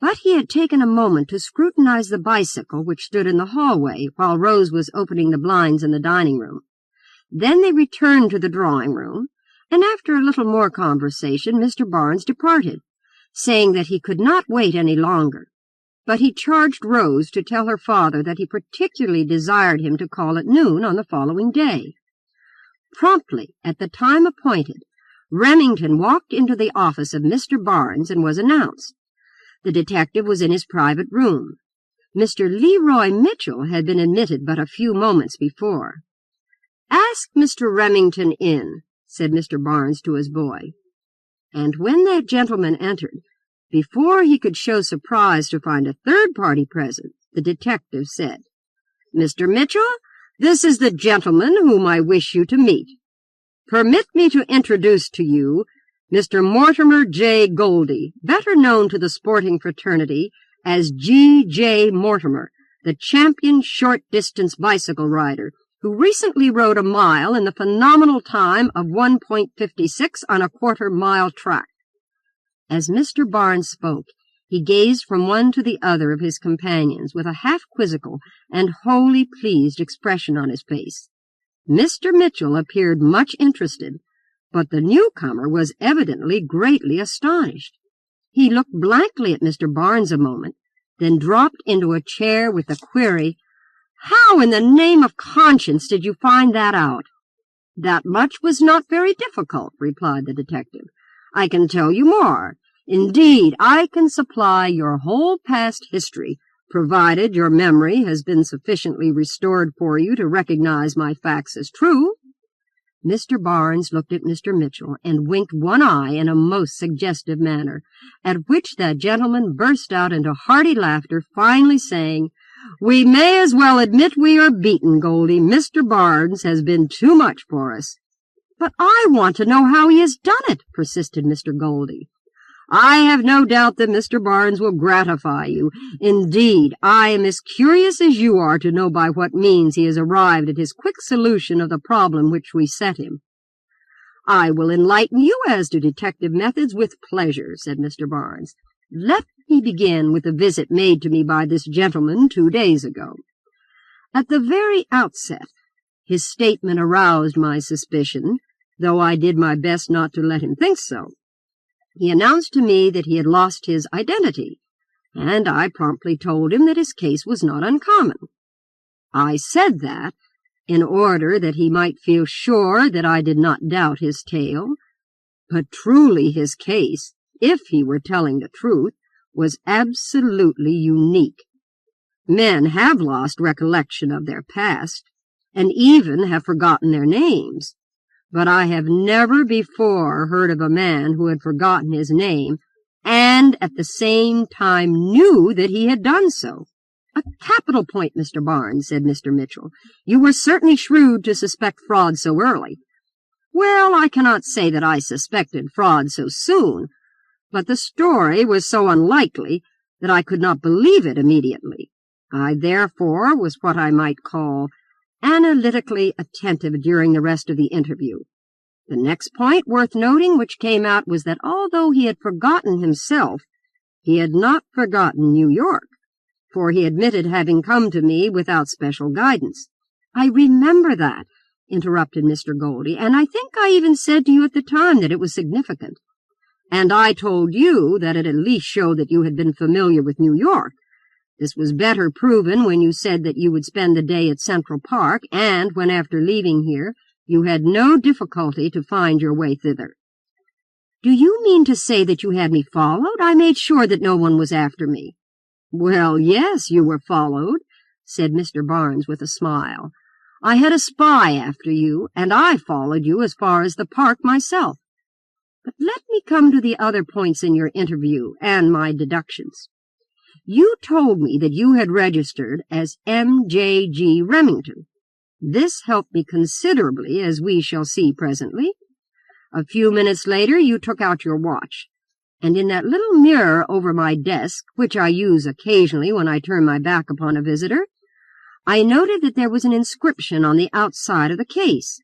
But he had taken a moment to scrutinize the bicycle which stood in the hallway while Rose was opening the blinds in the dining-room. Then they returned to the drawing-room, and after a little more conversation Mr. Barnes departed, saying that he could not wait any longer. But he charged Rose to tell her father that he particularly desired him to call at noon on the following day. Promptly, at the time appointed, Remington walked into the office of Mr. Barnes and was announced. The detective was in his private room. Mr. Leroy Mitchell had been admitted but a few moments before. "Ask Mr. Remington in," said Mr. Barnes to his boy. And when that gentleman entered, before he could show surprise to find a third party present, the detective said, "Mr. Mitchell, this is the gentleman whom I wish you to meet. Permit me to introduce to you Mr. Mortimer J. Goldie, better known to the sporting fraternity as G. J. Mortimer, the champion short-distance bicycle rider, who recently rode a mile in the phenomenal time of 1.56 on a quarter-mile track." As Mr. Barnes spoke, he gazed from one to the other of his companions with a half-quizzical and wholly pleased expression on his face. Mr. Mitchell appeared much interested, but the newcomer was evidently greatly astonished. He looked blankly at Mr. Barnes a moment, then dropped into a chair with the query, "How in the name of conscience did you find that out?" "That much was not very difficult," replied the detective. "I can tell you more. Indeed, I can supply your whole past history, provided your memory has been sufficiently restored for you to recognize my facts as true." Mr. Barnes looked at Mr. Mitchell and winked one eye in a most suggestive manner, at which that gentleman burst out into hearty laughter, finally saying, "We may as well admit we are beaten, Goldie. Mr. Barnes has been too much for us." "But I want to know how he has done it," persisted Mr. Goldie. "I have no doubt that Mr. Barnes will gratify you. Indeed, I am as curious as you are to know by what means he has arrived at his quick solution of the problem which we set him." "I will enlighten you as to detective methods with pleasure," said Mr. Barnes. "Let me begin with the visit made to me by this gentleman 2 days ago. At the very outset, his statement aroused my suspicion, though I did my best not to let him think so. He announced to me that he had lost his identity, and I promptly told him that his case was not uncommon. I said that, in order that he might feel sure that I did not doubt his tale, but truly his case, if he were telling the truth, was absolutely unique. Men have lost recollection of their past, and even have forgotten their names. But I have never before heard of a man who had forgotten his name and at the same time knew that he had done so." "A capital point, Mr. Barnes," said Mr. Mitchell. "You were certainly shrewd to suspect fraud so early." "Well, I cannot say that I suspected fraud so soon, but the story was so unlikely that I could not believe it immediately. I therefore was what I might call analytically attentive during the rest of the interview. The next point worth noting which came out was that although he had forgotten himself, he had not forgotten New York, for he admitted having come to me without special guidance." "I remember that," interrupted Mr. Goldie, "and I think I even said to you at the time that it was significant." "And I told you that it at least showed that you had been familiar with New York. This was better proven when you said that you would spend the day at Central Park, and when after leaving here you had no difficulty to find your way thither." "Do you mean to say that you had me followed? I made sure that no one was after me." "Well, yes, you were followed," said Mr. Barnes with a smile. "I had a spy after you, and I followed you as far as the park myself. But let me come to the other points in your interview and my deductions. You told me that you had registered as M.J.G. Remington. This helped me considerably, as we shall see presently. A few minutes later you took out your watch, and in that little mirror over my desk, which I use occasionally when I turn my back upon a visitor, I noted that there was an inscription on the outside of the case.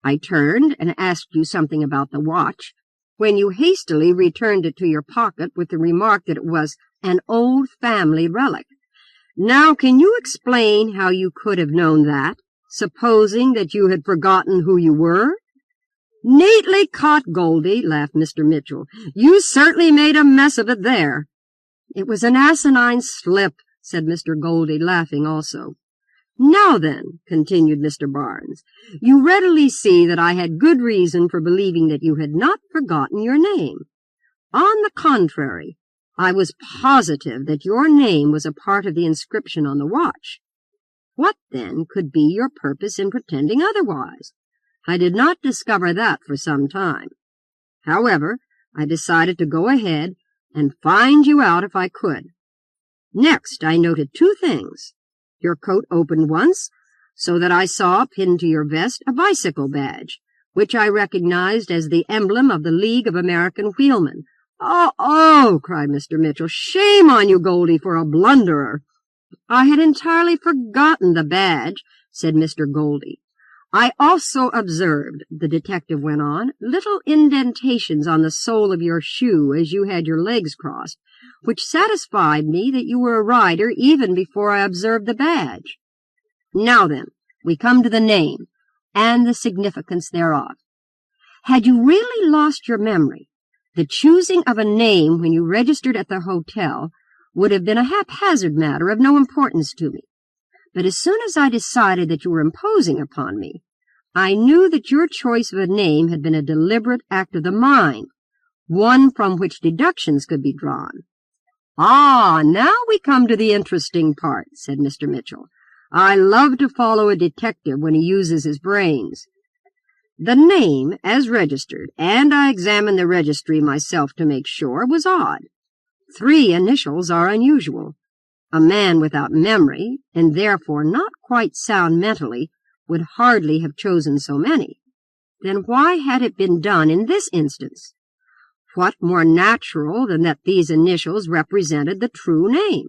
I turned and asked you something about the watch, when you hastily returned it to your pocket with the remark that it was an old family relic. Now, can you explain how you could have known that, supposing that you had forgotten who you were?" "Neatly caught, Goldie," laughed Mr. Mitchell. "You certainly made a mess of it there." "It was an asinine slip," said Mr. Goldie, laughing also. "Now then," continued Mr. Barnes, "you readily see that I had good reason for believing that you had not forgotten your name. On the contrary, I was positive that your name was a part of the inscription on the watch. What, then, could be your purpose in pretending otherwise? I did not discover that for some time. However, I decided to go ahead and find you out if I could. Next, I noted 2 things. Your coat opened once, so that I saw pinned to your vest a bicycle badge, which I recognized as the emblem of the League of American Wheelmen." "Oh, cried Mr. Mitchell. "Shame on you, Goldie, for a blunderer." "I had entirely forgotten the badge," said Mr. Goldie. "I also observed," the detective went on, "little indentations on the sole of your shoe as you had your legs crossed, which satisfied me that you were a rider even before I observed the badge. Now then, we come to the name, and the significance thereof. Had you really lost your memory, the choosing of a name when you registered at the hotel would have been a haphazard matter of no importance to me. But as soon as I decided that you were imposing upon me, I knew that your choice of a name had been a deliberate act of the mind, one from which deductions could be drawn." "Ah, now we come to the interesting part," said Mr. Mitchell. "I love to follow a detective when he uses his brains. The name, as registered, and I examined the registry myself to make sure, was odd. 3 initials are unusual. A man without memory, and therefore not quite sound mentally, would hardly have chosen so many. Then why had it been done in this instance? What more natural than that these initials represented the true name?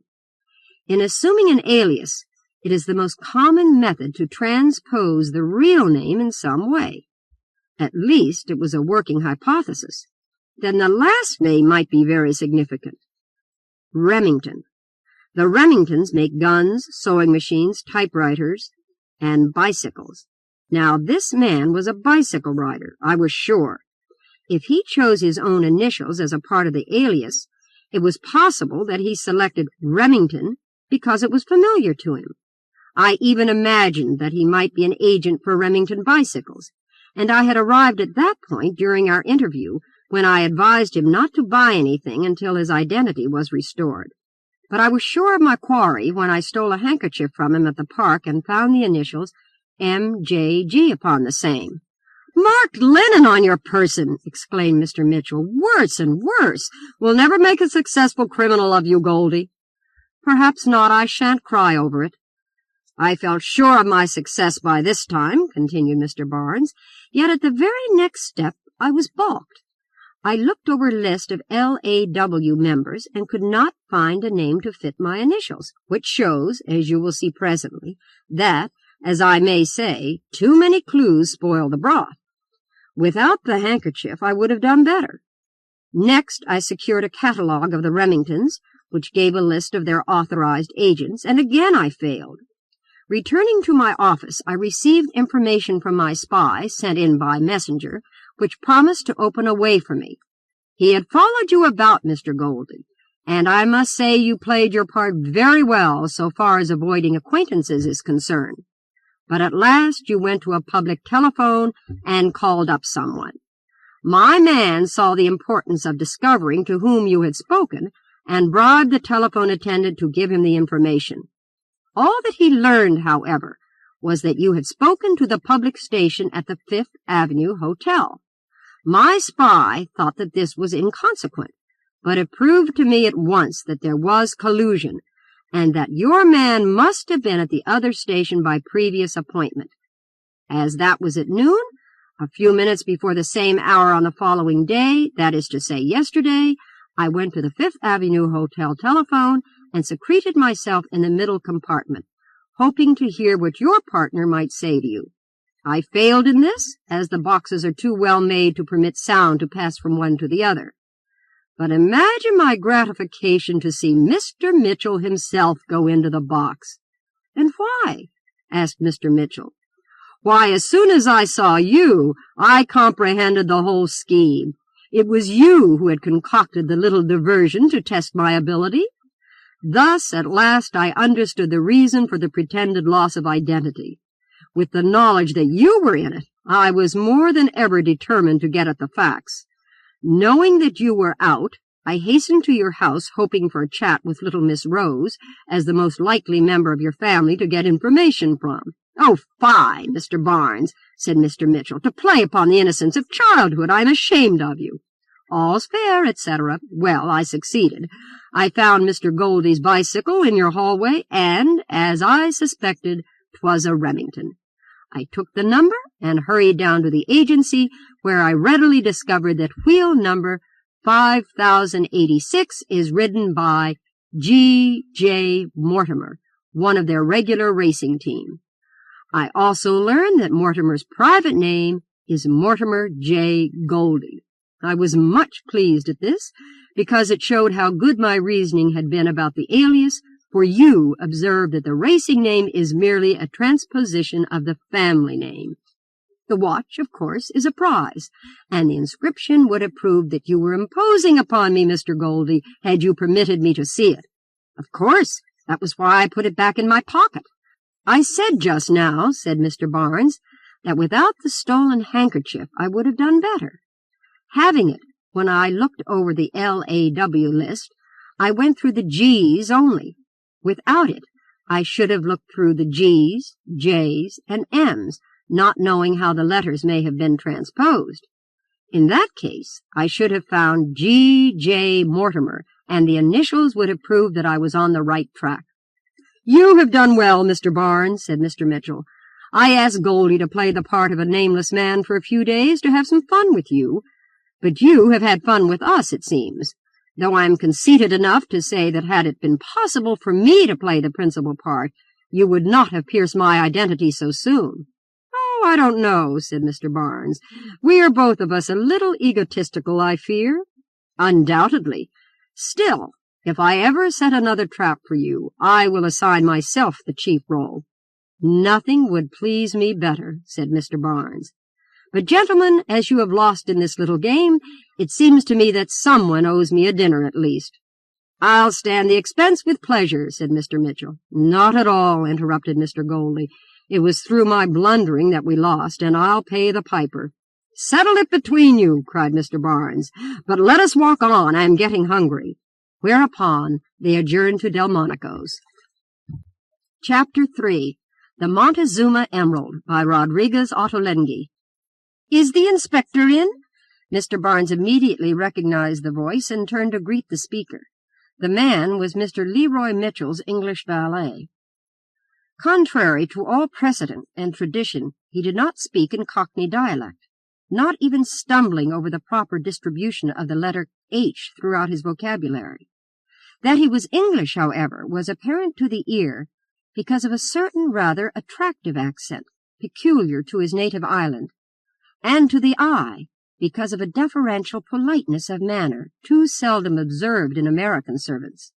In assuming an alias, it is the most common method to transpose the real name in some way. At least it was a working hypothesis. Then the last name might be very significant. Remington. The Remingtons make guns, sewing machines, typewriters, and bicycles. Now this man was a bicycle rider, I was sure. If he chose his own initials as a part of the alias, it was possible that he selected Remington because it was familiar to him. I even imagined that he might be an agent for Remington bicycles, and I had arrived at that point during our interview when I advised him not to buy anything until his identity was restored. But I was sure of my quarry when I stole a handkerchief from him at the park and found the initials M.J.G. upon the same. "Marked linen on your person!" exclaimed Mr. Mitchell. "Worse and worse! We'll never make a successful criminal of you, Goldie." "Perhaps not. I shan't cry over it." "I felt sure of my success by this time," continued Mr. Barnes, "yet at the very next step I was balked. I looked over a list of L.A.W. members and could not find a name to fit my initials, which shows, as you will see presently, that, as I may say, too many clues spoil the broth. Without the handkerchief I would have done better. Next I secured a catalogue of the Remingtons, which gave a list of their authorized agents, and again I failed. Returning to my office, I received information from my spy, sent in by messenger, which promised to open a way for me. He had followed you about, Mr. Goldie, and I must say you played your part very well so far as avoiding acquaintances is concerned. But at last you went to a public telephone and called up someone. My man saw the importance of discovering to whom you had spoken and bribed the telephone attendant to give him the information. All that he learned, however, was that you had spoken to the public station at the Fifth Avenue Hotel. My spy thought that this was inconsequent, but it proved to me at once that there was collusion, and that your man must have been at the other station by previous appointment. As that was at noon, a few minutes before the same hour on the following day, that is to say yesterday, I went to the Fifth Avenue Hotel telephone and secreted myself in the middle compartment, hoping to hear what your partner might say to you. I failed in this, as the boxes are too well made to permit sound to pass from one to the other. But imagine my gratification to see Mr. Mitchell himself go into the box. "And why?" asked Mr. Mitchell. "Why, as soon as I saw you, I comprehended the whole scheme. It was you who had concocted the little diversion to test my ability. Thus, at last, I understood the reason for the pretended loss of identity. With the knowledge that you were in it, I was more than ever determined to get at the facts. Knowing that you were out, I hastened to your house, hoping for a chat with little Miss Rose, as the most likely member of your family to get information from." "Oh, fie, Mr. Barnes," said Mr. Mitchell, "to play upon the innocence of childhood. I am ashamed of you." "All's fair, etc. Well, I succeeded. I found Mr. Goldie's bicycle in your hallway, and, as I suspected, 'twas a Remington. I took the number and hurried down to the agency, where I readily discovered that wheel number 5086 is ridden by G.J. Mortimer, one of their regular racing team. I also learned that Mortimer's private name is Mortimer J. Goldie. I was much pleased at this, because it showed how good my reasoning had been about the alias, for you observed that the racing name is merely a transposition of the family name. The watch, of course, is a prize, and the inscription would have proved that you were imposing upon me, Mr. Goldie, had you permitted me to see it. Of course, that was why I put it back in my pocket. I said just now, said Mr. Barnes, that without the stolen handkerchief I would have done better. Having it, when I looked over the LAW list, I went through the G's only. Without it, I should have looked through the G's, J's, and M's, not knowing how the letters may have been transposed. In that case, I should have found G.J. Mortimer, and the initials would have proved that I was on the right track. You have done well, Mr. Barnes, said Mr. Mitchell. I asked Goldie to play the part of a nameless man for a few days to have some fun with you, but you have had fun with us, it seems, though I am conceited enough to say that had it been possible for me to play the principal part, you would not have pierced my identity so soon. Oh, I don't know, said Mr. Barnes. We are both of us a little egotistical, I fear. Undoubtedly. Still, if I ever set another trap for you, I will assign myself the chief role. Nothing would please me better, said Mr. Barnes. But, gentlemen, as you have lost in this little game, it seems to me that someone owes me a dinner at least. I'll stand the expense with pleasure, said Mr. Mitchell. Not at all, interrupted Mr. Goldie. It was through my blundering that we lost, and I'll pay the piper. Settle it between you, cried Mr. Barnes. But let us walk on. I am getting hungry. Whereupon they adjourned to Delmonico's. Chapter 3. The Montezuma Emerald, by Rodrigues Ottolengui. Is the inspector in? Mr. Barnes immediately recognized the voice and turned to greet the speaker. The man was Mr. Leroy Mitchell's English valet. Contrary to all precedent and tradition, he did not speak in Cockney dialect, not even stumbling over the proper distribution of the letter H throughout his vocabulary. That he was English, however, was apparent to the ear because of a certain rather attractive accent peculiar to his native island, and to the eye because of a deferential politeness of manner too seldom observed in American servants.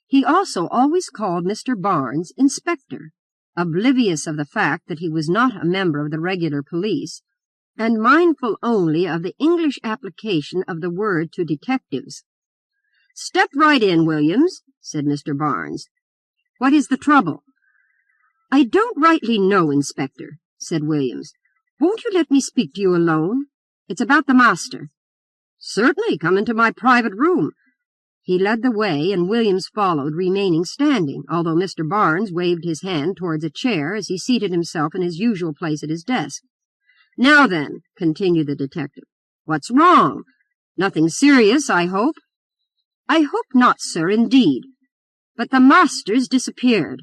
He also always called Mr. Barnes Inspector, oblivious of the fact that he was not a member of the regular police, and mindful only of the English application of the word to detectives. "Step right in, Williams," said Mr. Barnes. "What is the trouble?" "I don't rightly know, Inspector," said Williams. "Won't you let me speak to you alone? It's about the master." "Certainly, come into my private room." He led the way, and Williams followed, remaining standing, although Mr. Barnes waved his hand towards a chair as he seated himself in his usual place at his desk. "Now then," continued the detective, "what's wrong? Nothing serious, I hope?" "I hope not, sir, indeed. But the master's disappeared."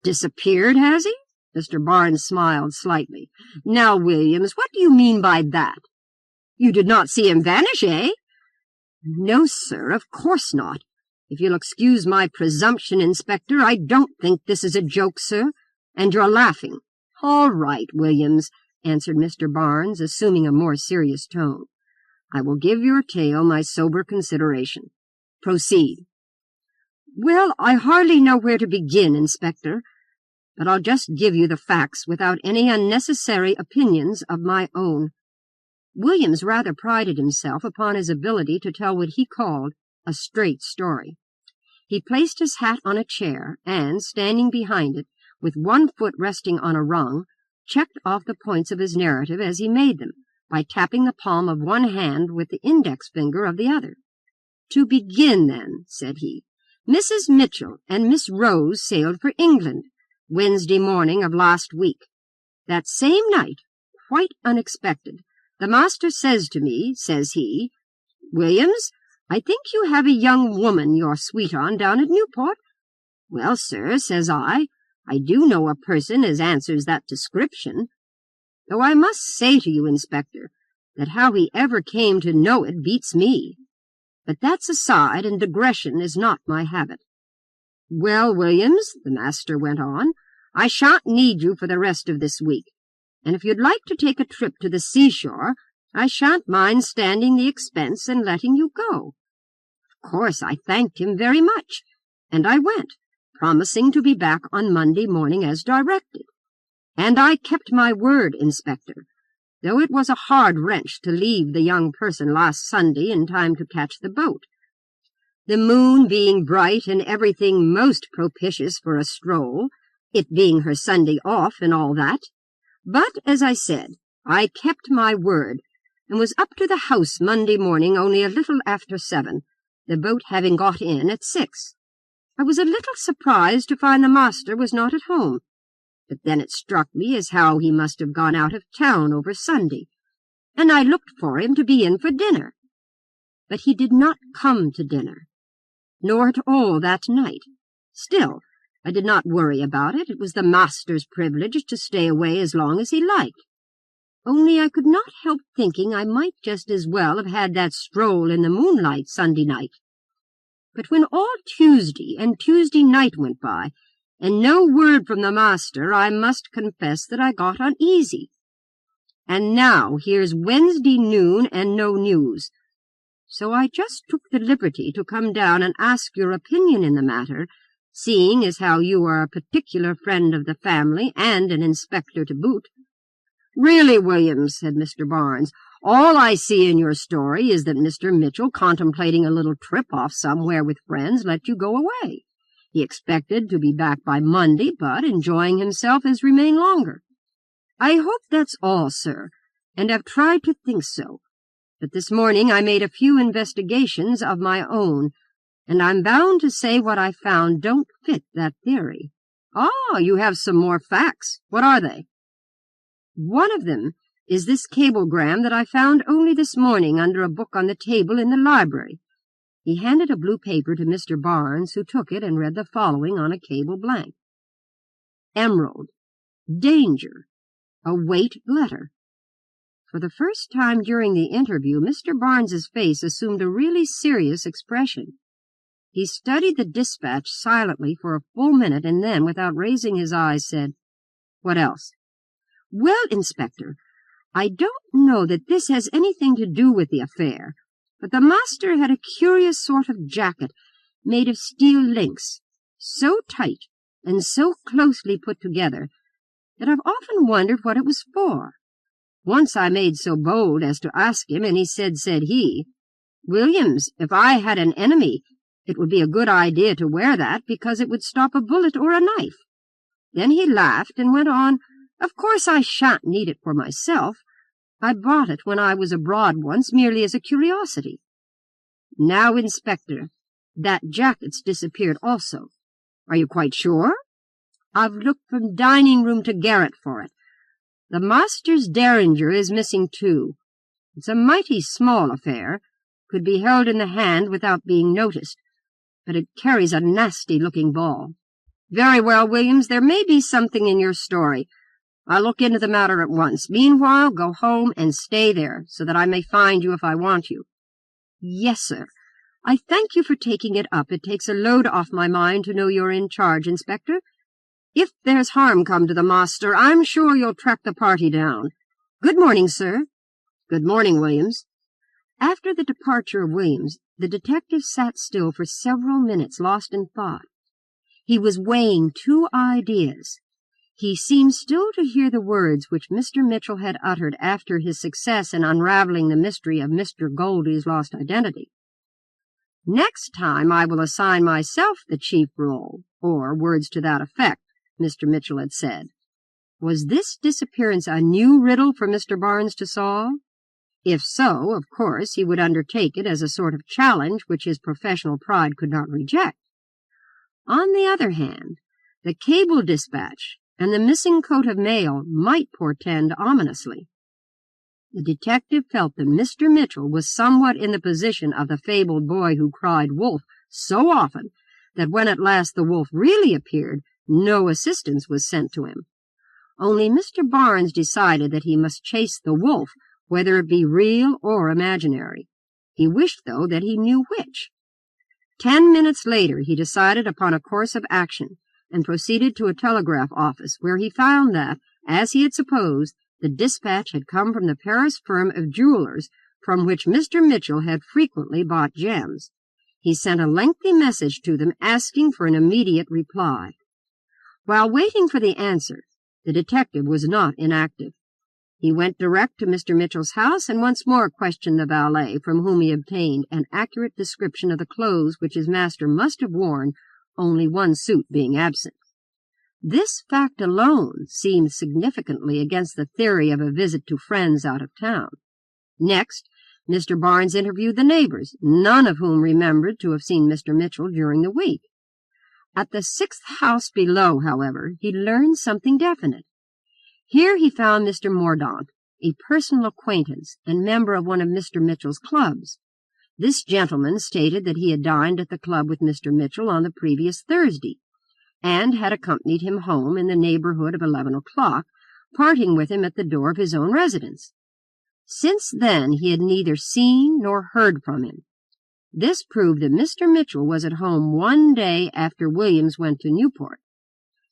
"Disappeared, has he?" Mr. Barnes smiled slightly. "Now, Williams, what do you mean by that? You did not see him vanish, eh?" "No, sir, of course not. If you'll excuse my presumption, Inspector, I don't think this is a joke, sir, and you're laughing." "All right, Williams," answered Mr. Barnes, assuming a more serious tone. "I will give your tale my sober consideration. Proceed." "Well, I hardly know where to begin, Inspector, but I'll just give you the facts without any unnecessary opinions of my own." Williams rather prided himself upon his ability to tell what he called a straight story. He placed his hat on a chair and, standing behind it, with one foot resting on a rung, checked off the points of his narrative as he made them, by tapping the palm of one hand with the index finger of the other. "To begin, then," said he, "Mrs. Mitchell and Miss Rose sailed for England Wednesday morning of last week. That same night, quite unexpected, the master says to me, says he, 'Williams, I think you have a young woman you're sweet on down at Newport.' 'Well, sir,' says I do know a person as answers that description.' Though I must say to you, Inspector, that how he ever came to know it beats me. But that's aside, and digression is not my habit. "Well, Williams," the master went on, "I shan't need you for the rest of this week, and if you'd like to take a trip to the seashore, I shan't mind standing the expense and letting you go." Of course I thanked him very much, and I went, promising to be back on Monday morning as directed. And I kept my word, Inspector, though it was a hard wrench to leave the young person last Sunday in time to catch the boat. The moon being bright and everything most propitious for a stroll, it being her Sunday off and all that. But, as I said, I kept my word, and was up to the house Monday morning only a little after 7, the boat having got in at 6. I was a little surprised to find the master was not at home, but then it struck me as how he must have gone out of town over Sunday, and I looked for him to be in for dinner. But he did not come to dinner, nor at all that night. Still, I did not worry about it. It was the master's privilege to stay away as long as he liked. Only I could not help thinking I might just as well have had that stroll in the moonlight Sunday night. But when all Tuesday and Tuesday night went by, and no word from the master, I must confess that I got uneasy. And now here's Wednesday noon and no news. So I just took the liberty to come down and ask your opinion in the matter, seeing as how you are a particular friend of the family and an inspector to boot. "Really, Williams," said Mr. Barnes, "all I see in your story is that Mr. Mitchell, contemplating a little trip off somewhere with friends, let you go away. He expected to be back by Monday, but, enjoying himself, has remained longer. I hope that's all, sir, and I've tried to think so. But this morning I made a few investigations of my own, and I'm bound to say what I found don't fit that theory." "Ah, you have some more facts. What are they?" "One of them is this cablegram that I found only this morning under a book on the table in the library." He handed a blue paper to Mr. Barnes, who took it and read the following on a cable blank. "Emerald. Danger. Await letter." For the first time during the interview, Mr. Barnes's face assumed a really serious expression. He studied the dispatch silently for a full minute, and then, without raising his eyes, said, "What else?" "Well, Inspector, I don't know that this has anything to do with the affair, but the master had a curious sort of jacket made of steel links, so tight and so closely put together that I've often wondered what it was for. Once I made so bold as to ask him, and he said he, 'Williams, if I had an enemy, it would be a good idea to wear that, because it would stop a bullet or a knife.' Then he laughed and went on, 'Of course I shan't need it for myself. I bought it when I was abroad once, merely as a curiosity.' Now, Inspector, that jacket's disappeared also." "Are you quite sure?" "I've looked from dining-room to garret for it. The master's derringer is missing too. It's a mighty small affair, could be held in the hand without being noticed, but it carries a nasty-looking ball." "Very well, Williams, there may be something in your story. I'll look into the matter at once. Meanwhile, go home and stay there, so that I may find you if I want you." "Yes, sir. I thank you for taking it up. It takes a load off my mind to know you're in charge, Inspector. If there's harm come to the master, I'm sure you'll track the party down. Good morning, sir." "Good morning, Williams." After the departure of Williams, the detective sat still for several minutes, lost in thought. He was weighing two ideas. He seemed still to hear the words which Mr. Mitchell had uttered after his success in unraveling the mystery of Mr. Goldie's lost identity. "Next time I will assign myself the chief role," or words to that effect, Mr. Mitchell had said. Was this disappearance a new riddle for Mr. Barnes to solve? If so, of course, he would undertake it as a sort of challenge which his professional pride could not reject. On the other hand, the cable dispatch and the missing coat of mail might portend ominously. The detective felt that Mr. Mitchell was somewhat in the position of the fabled boy who cried wolf so often that when at last the wolf really appeared, no assistance was sent to him. Only Mr. Barnes decided that he must chase the wolf, whether it be real or imaginary. He wished, though, that he knew which. 10 minutes later he decided upon a course of action and proceeded to a telegraph office, where he found that, as he had supposed, the dispatch had come from the Paris firm of jewelers from which Mr. Mitchell had frequently bought gems. He sent a lengthy message to them asking for an immediate reply. While waiting for the answer, the detective was not inactive. He went direct to Mr. Mitchell's house and once more questioned the valet, from whom he obtained an accurate description of the clothes which his master must have worn, only one suit being absent. This fact alone seemed significantly against the theory of a visit to friends out of town. Next, Mr. Barnes interviewed the neighbors, none of whom remembered to have seen Mr. Mitchell during the week. At the 6th house below, however, he learned something definite. Here he found Mr. Mordaunt, a personal acquaintance and member of one of Mr. Mitchell's clubs. This gentleman stated that he had dined at the club with Mr. Mitchell on the previous Thursday, and had accompanied him home in the neighborhood of 11 o'clock, parting with him at the door of his own residence. Since then he had neither seen nor heard from him. This proved that Mr. Mitchell was at home one day after Williams went to Newport.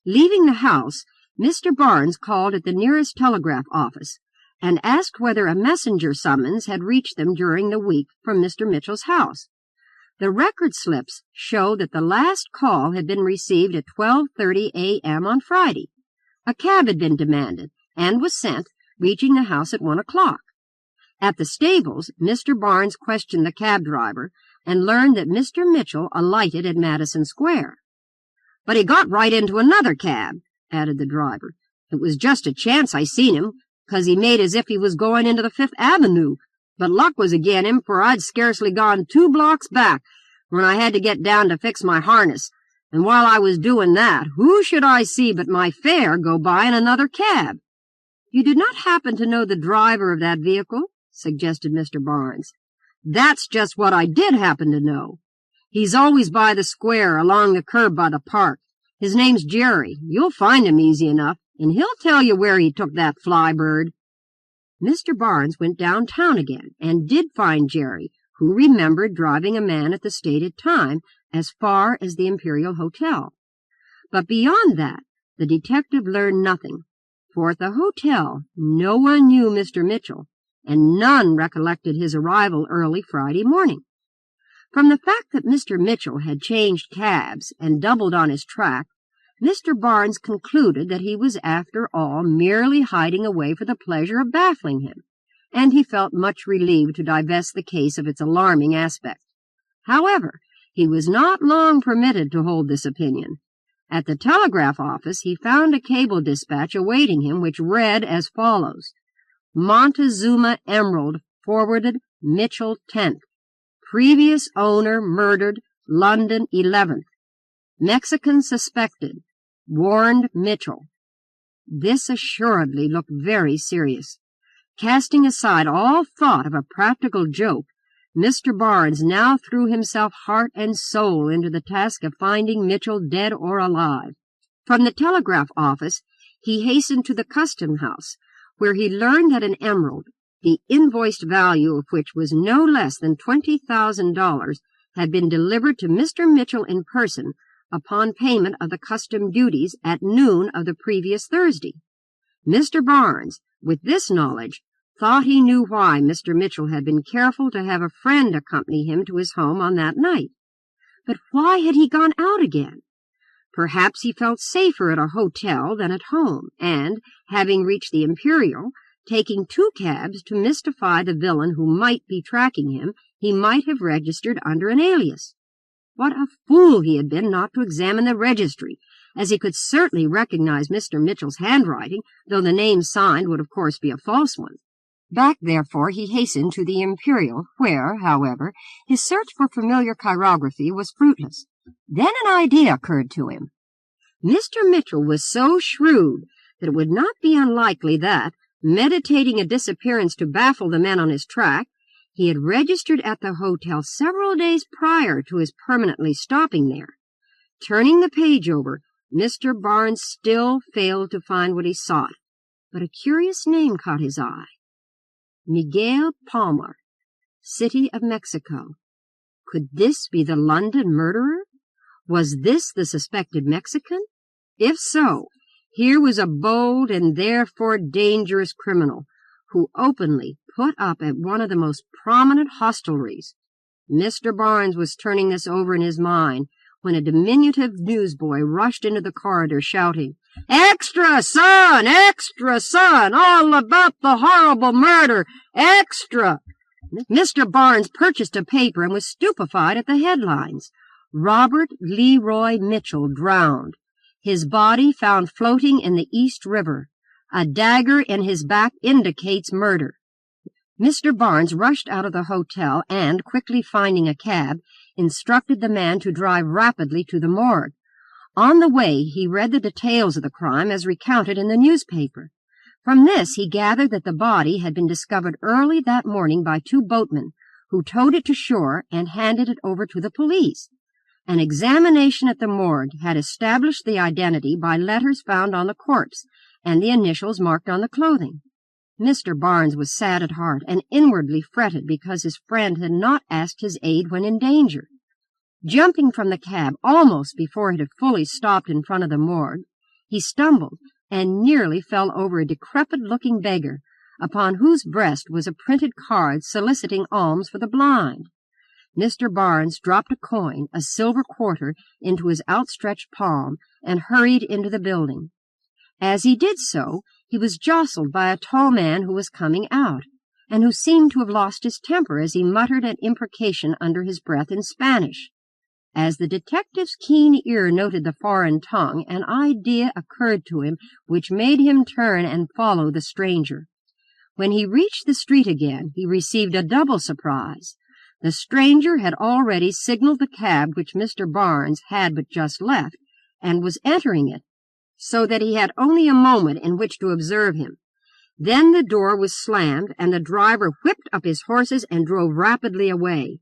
Leaving the house, Mr. Barnes called at the nearest telegraph office and asked whether a messenger summons had reached them during the week from Mr. Mitchell's house. The record slips show that the last call had been received at 12:30 a.m. on Friday. A cab had been demanded and was sent, reaching the house at 1 o'clock. At the stables, Mr. Barnes questioned the cab driver and learned that Mr. Mitchell alighted at Madison Square. "But he got right into another cab," added the driver. "It was just a chance I seen him, 'cause he made as if he was going into the Fifth Avenue. But luck was agin him, for I'd scarcely gone 2 blocks back when I had to get down to fix my harness, and while I was doing that, who should I see but my fare go by in another cab." "You do not happen to know the driver of that vehicle?" suggested Mr. Barnes. "That's just what I did happen to know. He's always by the square, along the curb by the park. His name's Jerry. You'll find him easy enough, and he'll tell you where he took that fly bird." Mr. Barnes went downtown again and did find Jerry, who remembered driving a man at the stated time as far as the Imperial Hotel. But beyond that, the detective learned nothing, for at the hotel no one knew Mr. Mitchell, and none recollected his arrival early Friday morning. From the fact that Mr. Mitchell had changed cabs and doubled on his track, Mr. Barnes concluded that he was after all merely hiding away for the pleasure of baffling him, and he felt much relieved to divest the case of its alarming aspect. However, he was not long permitted to hold this opinion. At the telegraph office he found a cable dispatch awaiting him which read as follows: "Montezuma Emerald forwarded Mitchell 10th. Previous owner murdered London 11th. Mexican suspected. Warned Mitchell." This assuredly looked very serious. Casting aside all thought of a practical joke, Mr. Barnes now threw himself heart and soul into the task of finding Mitchell dead or alive. From the telegraph office he hastened to the custom house, where he learned that an emerald, the invoiced value of which was no less than $20,000, had been delivered to Mr. Mitchell in person upon payment of the custom duties at noon of the previous Thursday. Mr. Barnes, with this knowledge, thought he knew why Mr. Mitchell had been careful to have a friend accompany him to his home on that night. But why had he gone out again? Perhaps he felt safer at a hotel than at home, and, having reached the Imperial, taking 2 cabs to mystify the villain who might be tracking him, he might have registered under an alias. What a fool he had been not to examine the registry, as he could certainly recognize Mr. Mitchell's handwriting, though the name signed would of course be a false one. Back, therefore, he hastened to the Imperial, where, however, his search for familiar chirography was fruitless. Then an idea occurred to him. Mr. Mitchell was so shrewd that it would not be unlikely that, meditating a disappearance to baffle the men on his track, he had registered at the hotel several days prior to his permanently stopping there. Turning the page over, Mr. Barnes still failed to find what he sought, but a curious name caught his eye. Miguel Balmer, City of Mexico. Could this be the London murderer? Was this the suspected Mexican? If so, here was a bold and therefore dangerous criminal who openly put up at one of the most prominent hostelries. Mr. Barnes was turning this over in his mind when a diminutive newsboy rushed into the corridor shouting, "Extra, son! Extra, son! All about the horrible murder! Extra!" Mr. Barnes purchased a paper and was stupefied at the headlines. Robert Leroy Mitchell drowned. His body found floating in the East River. A dagger in his back indicates murder. Mr. Barnes rushed out of the hotel and, quickly finding a cab, instructed the man to drive rapidly to the morgue. On the way, he read the details of the crime as recounted in the newspaper. From this, he gathered that the body had been discovered early that morning by 2 boatmen, who towed it to shore and handed it over to the police. An examination at the morgue had established the identity by letters found on the corpse and the initials marked on the clothing. Mr. Barnes was sad at heart and inwardly fretted because his friend had not asked his aid when in danger. Jumping from the cab almost before it had fully stopped in front of the morgue, he stumbled and nearly fell over a decrepit-looking beggar, upon whose breast was a printed card soliciting alms for the blind. Mr. Barnes dropped a coin, a silver quarter, into his outstretched palm and hurried into the building. As he did so, he was jostled by a tall man who was coming out, and who seemed to have lost his temper as he muttered an imprecation under his breath in Spanish. As the detective's keen ear noted the foreign tongue, an idea occurred to him which made him turn and follow the stranger. When he reached the street again, he received a double surprise. The stranger had already signaled the cab which Mr. Barnes had but just left, and was entering it, so that he had only a moment in which to observe him. Then the door was slammed, and the driver whipped up his horses and drove rapidly away.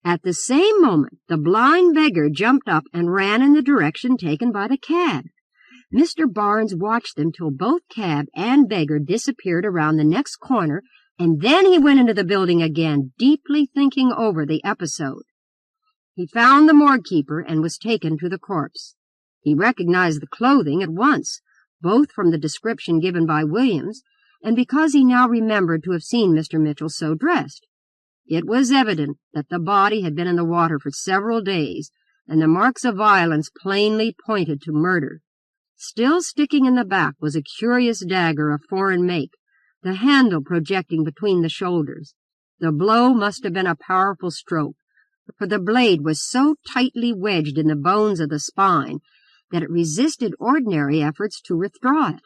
At the same moment, the blind beggar jumped up and ran in the direction taken by the cab. Mr. Barnes watched them till both cab and beggar disappeared around the next corner, and then he went into the building again, deeply thinking over the episode. He found the morgue keeper and was taken to the corpse. He recognized the clothing at once, both from the description given by Williams and because he now remembered to have seen Mr. Mitchell so dressed. It was evident that the body had been in the water for several days, and the marks of violence plainly pointed to murder. Still sticking in the back was a curious dagger of foreign make, the handle projecting between the shoulders. The blow must have been a powerful stroke, for the blade was so tightly wedged in the bones of the spine that it resisted ordinary efforts to withdraw it.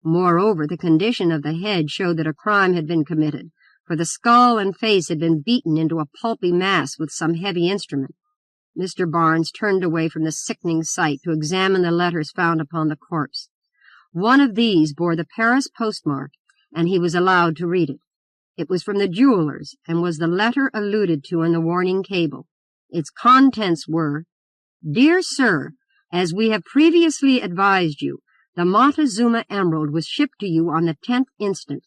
Moreover, the condition of the head showed that a crime had been committed, for the skull and face had been beaten into a pulpy mass with some heavy instrument. Mr. Barnes turned away from the sickening sight to examine the letters found upon the corpse. One of these bore the Paris postmark, and he was allowed to read it. It was from the jewelers, and was the letter alluded to in the warning cable. Its contents were, "Dear Sir, as we have previously advised you, the Montezuma emerald was shipped to you on the 10th instant.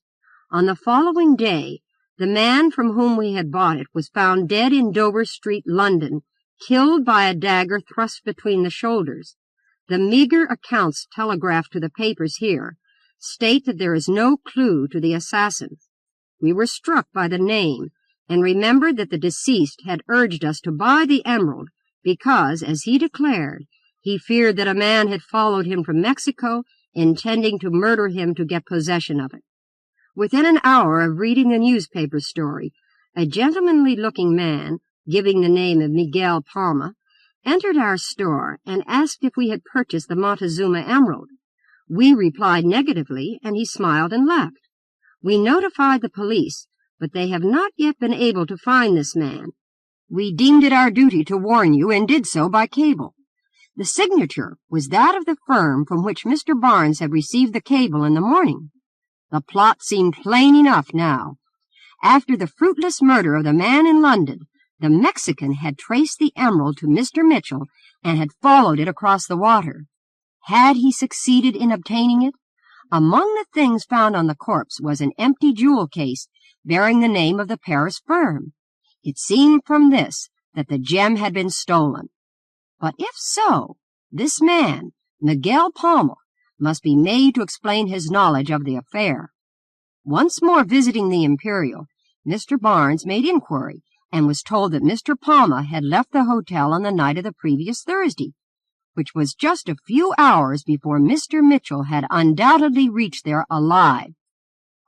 On the following day, the man from whom we had bought it was found dead in Dover Street, London, killed by a dagger thrust between the shoulders. The meagre accounts telegraphed to the papers here state that there is no clue to the assassin. We were struck by the name and remembered that the deceased had urged us to buy the emerald because, as he declared, he feared that a man had followed him from Mexico, intending to murder him to get possession of it. Within an hour of reading the newspaper story, a gentlemanly-looking man, giving the name of Miguel Palma, entered our store and asked if we had purchased the Montezuma emerald. We replied negatively, and he smiled and left. We notified the police, but they have not yet been able to find this man. We deemed it our duty to warn you, and did so by cable. The signature was that of the firm from which Mr. Barnes had received the cable in the morning. The plot seemed plain enough now. After the fruitless murder of the man in London, the Mexican had traced the emerald to Mr. Mitchell and had followed it across the water. Had he succeeded in obtaining it? Among the things found on the corpse was an empty jewel case bearing the name of the Paris firm. It seemed from this that the gem had been stolen. But if so, this man, Miguel Balmer, must be made to explain his knowledge of the affair. Once more visiting the Imperial, Mr. Barnes made inquiry and was told that Mr. Balmer had left the hotel on the night of the previous Thursday, which was just a few hours before Mr. Mitchell had undoubtedly reached there alive.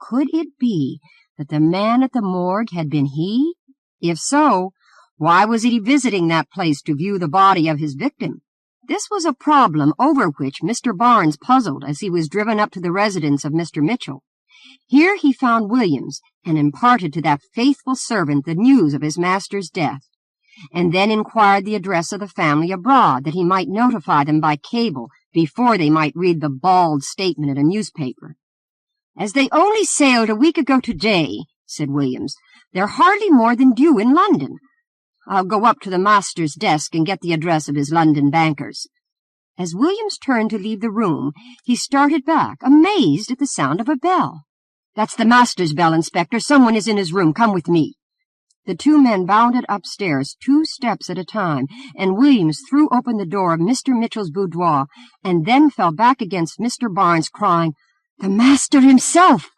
Could it be that the man at the morgue had been he? If so, why was he visiting that place to view the body of his victim? This was a problem over which Mr. Barnes puzzled as he was driven up to the residence of Mr. Mitchell. Here he found Williams and imparted to that faithful servant the news of his master's death, and then inquired the address of the family abroad, that he might notify them by cable before they might read the bald statement in a newspaper. "As they only sailed a week ago today," said Williams, "they're hardly more than due in London. I'll go up to the master's desk and get the address of his London bankers." As Williams turned to leave the room, he started back, amazed at the sound of a bell. "That's the master's bell, Inspector. Someone is in his room. Come with me." The two men bounded upstairs 2 steps at a time, and Williams threw open the door of Mr. Mitchell's boudoir, and then fell back against Mr. Barnes, crying, "The master himself!"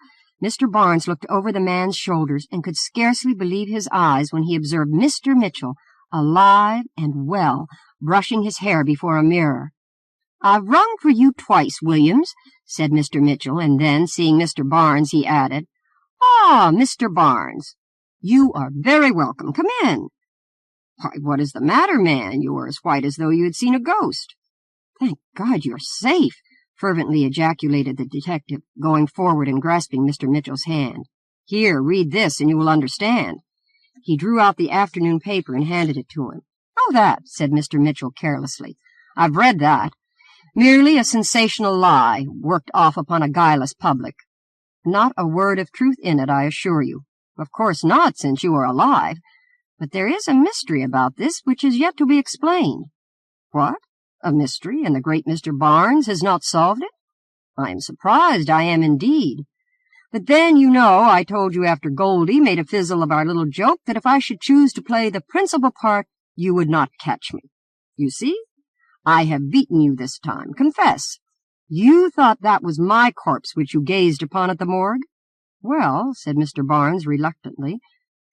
Mr. Barnes looked over the man's shoulders and could scarcely believe his eyes when he observed Mr. Mitchell, alive and well, brushing his hair before a mirror. "I've rung for you twice, Williams," said Mr. Mitchell, and then, seeing Mr. Barnes, he added, "Ah, Mr. Barnes, you are very welcome. Come in." "Why, what is the matter, man? You are as white as though you had seen a ghost." "Thank God you're safe," fervently ejaculated the detective, going forward and grasping Mr. Mitchell's hand. "Here, read this, and you will understand." He drew out the afternoon paper and handed it to him. "Oh, that," said Mr. Mitchell carelessly. "I've read that. Merely a sensational lie, worked off upon a guileless public. Not a word of truth in it, I assure you. Of course not, since you are alive. But there is a mystery about this which is yet to be explained." "What? A mystery, and the great Mr. Barnes has not solved it? I am surprised, I am indeed. But then, you know, I told you after Goldie made a fizzle of our little joke that if I should choose to play the principal part, you would not catch me. You see, I have beaten you this time. Confess. You thought that was my corpse which you gazed upon at the morgue?" "Well," said Mr. Barnes reluctantly,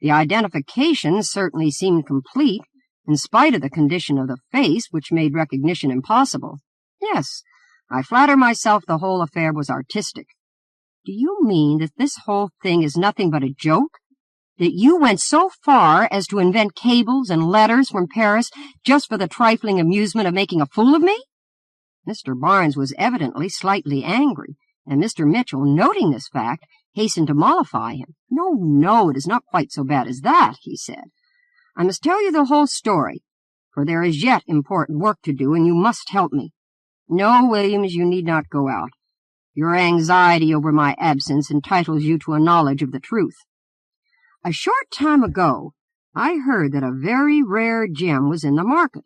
"the identification certainly seemed complete, in spite of the condition of the face, which made recognition impossible. Yes, I flatter myself the whole affair was artistic." "Do you mean that this whole thing is nothing but a joke? That you went so far as to invent cables and letters from Paris just for the trifling amusement of making a fool of me?" Mr. Barnes was evidently slightly angry, and Mr. Mitchell, noting this fact, hastened to mollify him. No, it is not quite so bad as that," he said. "I must tell you the whole story, for there is yet important work to do, and you must help me. No, Williams, you need not go out. Your anxiety over my absence entitles you to a knowledge of the truth. A short time ago, I heard that a very rare gem was in the market,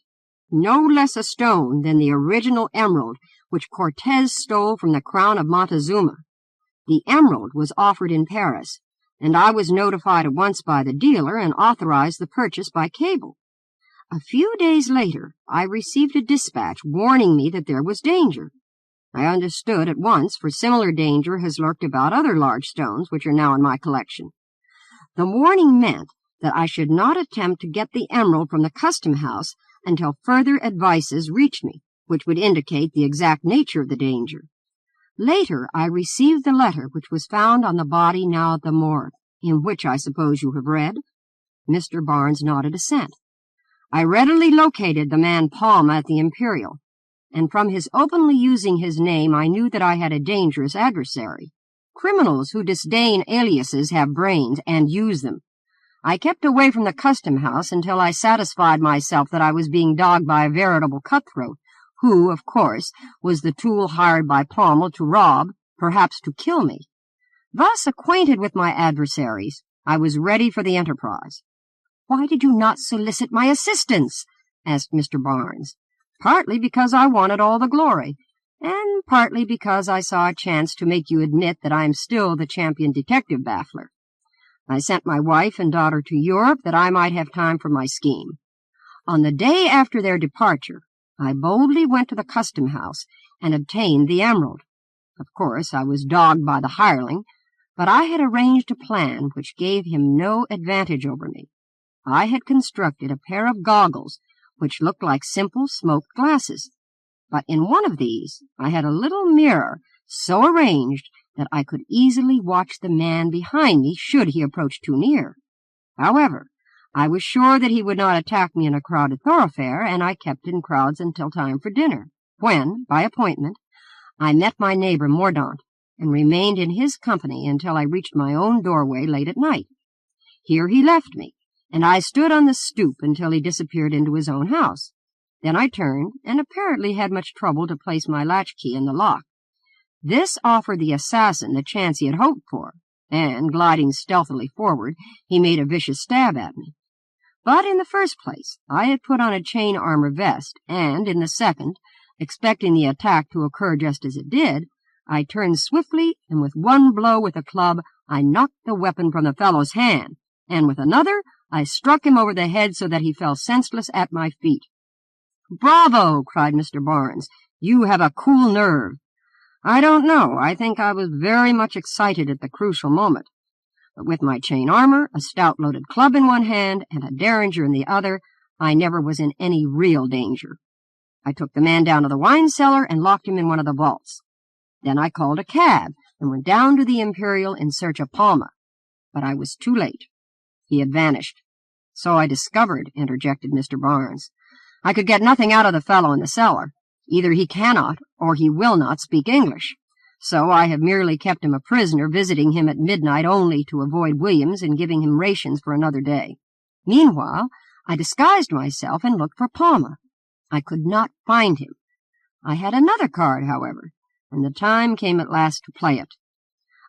no less a stone than the original emerald which Cortez stole from the crown of Montezuma. The emerald was offered in Paris, and I was notified at once by the dealer and authorized the purchase by cable. A few days later, I received a dispatch warning me that there was danger. I understood at once, for similar danger has lurked about other large stones which are now in my collection. The warning meant that I should not attempt to get the emerald from the custom house until further advices reached me, which would indicate the exact nature of the danger. Later, I received the letter which was found on the body now at the morgue, in which I suppose you have read." Mr. Barnes nodded assent. "I readily located the man Balmer at the Imperial, and from his openly using his name I knew that I had a dangerous adversary. Criminals who disdain aliases have brains, and use them. I kept away from the custom house until I satisfied myself that I was being dogged by a veritable cutthroat, who, of course, was the tool hired by Balmer to rob, perhaps to kill me. Thus acquainted with my adversaries, I was ready for the enterprise." "Why did you not solicit my assistance?" asked Mr. Barnes. "Partly because I wanted all the glory, and partly because I saw a chance to make you admit that I am still the champion detective baffler. I sent my wife and daughter to Europe that I might have time for my scheme. On the day after their departure, I boldly went to the custom house and obtained the emerald. Of course, I was dogged by the hireling, but I had arranged a plan which gave him no advantage over me. I had constructed a pair of goggles which looked like simple smoked glasses, but in one of these I had a little mirror so arranged that I could easily watch the man behind me should he approach too near. However, I was sure that he would not attack me in a crowded thoroughfare, and I kept in crowds until time for dinner, when, by appointment, I met my neighbor Mordaunt, and remained in his company until I reached my own doorway late at night. Here he left me, and I stood on the stoop until he disappeared into his own house. Then I turned, and apparently had much trouble to place my latchkey in the lock. This offered the assassin the chance he had hoped for, and, gliding stealthily forward, he made a vicious stab at me. But in the first place, I had put on a chain armor vest, and in the second, expecting the attack to occur just as it did, I turned swiftly, and with one blow with a club, I knocked the weapon from the fellow's hand, and with another, I struck him over the head so that he fell senseless at my feet. "Bravo!" cried Mr. Barnes. "You have a cool nerve." I don't know. I think I was very much excited at the crucial moment. But with my chain armor, a stout loaded club in one hand, and a derringer in the other, I never was in any real danger. I took the man down to the wine cellar and locked him in one of the vaults. Then I called a cab and went down to the Imperial in search of Balmer. But I was too late. He had vanished. "So I discovered," interjected Mr. Barnes. "I could get nothing out of the fellow in the cellar. Either he cannot or he will not speak English. So I have merely kept him a prisoner, visiting him at midnight only to avoid Williams and giving him rations for another day. Meanwhile, I disguised myself and looked for Balmer. I could not find him. I had another card, however, and the time came at last to play it.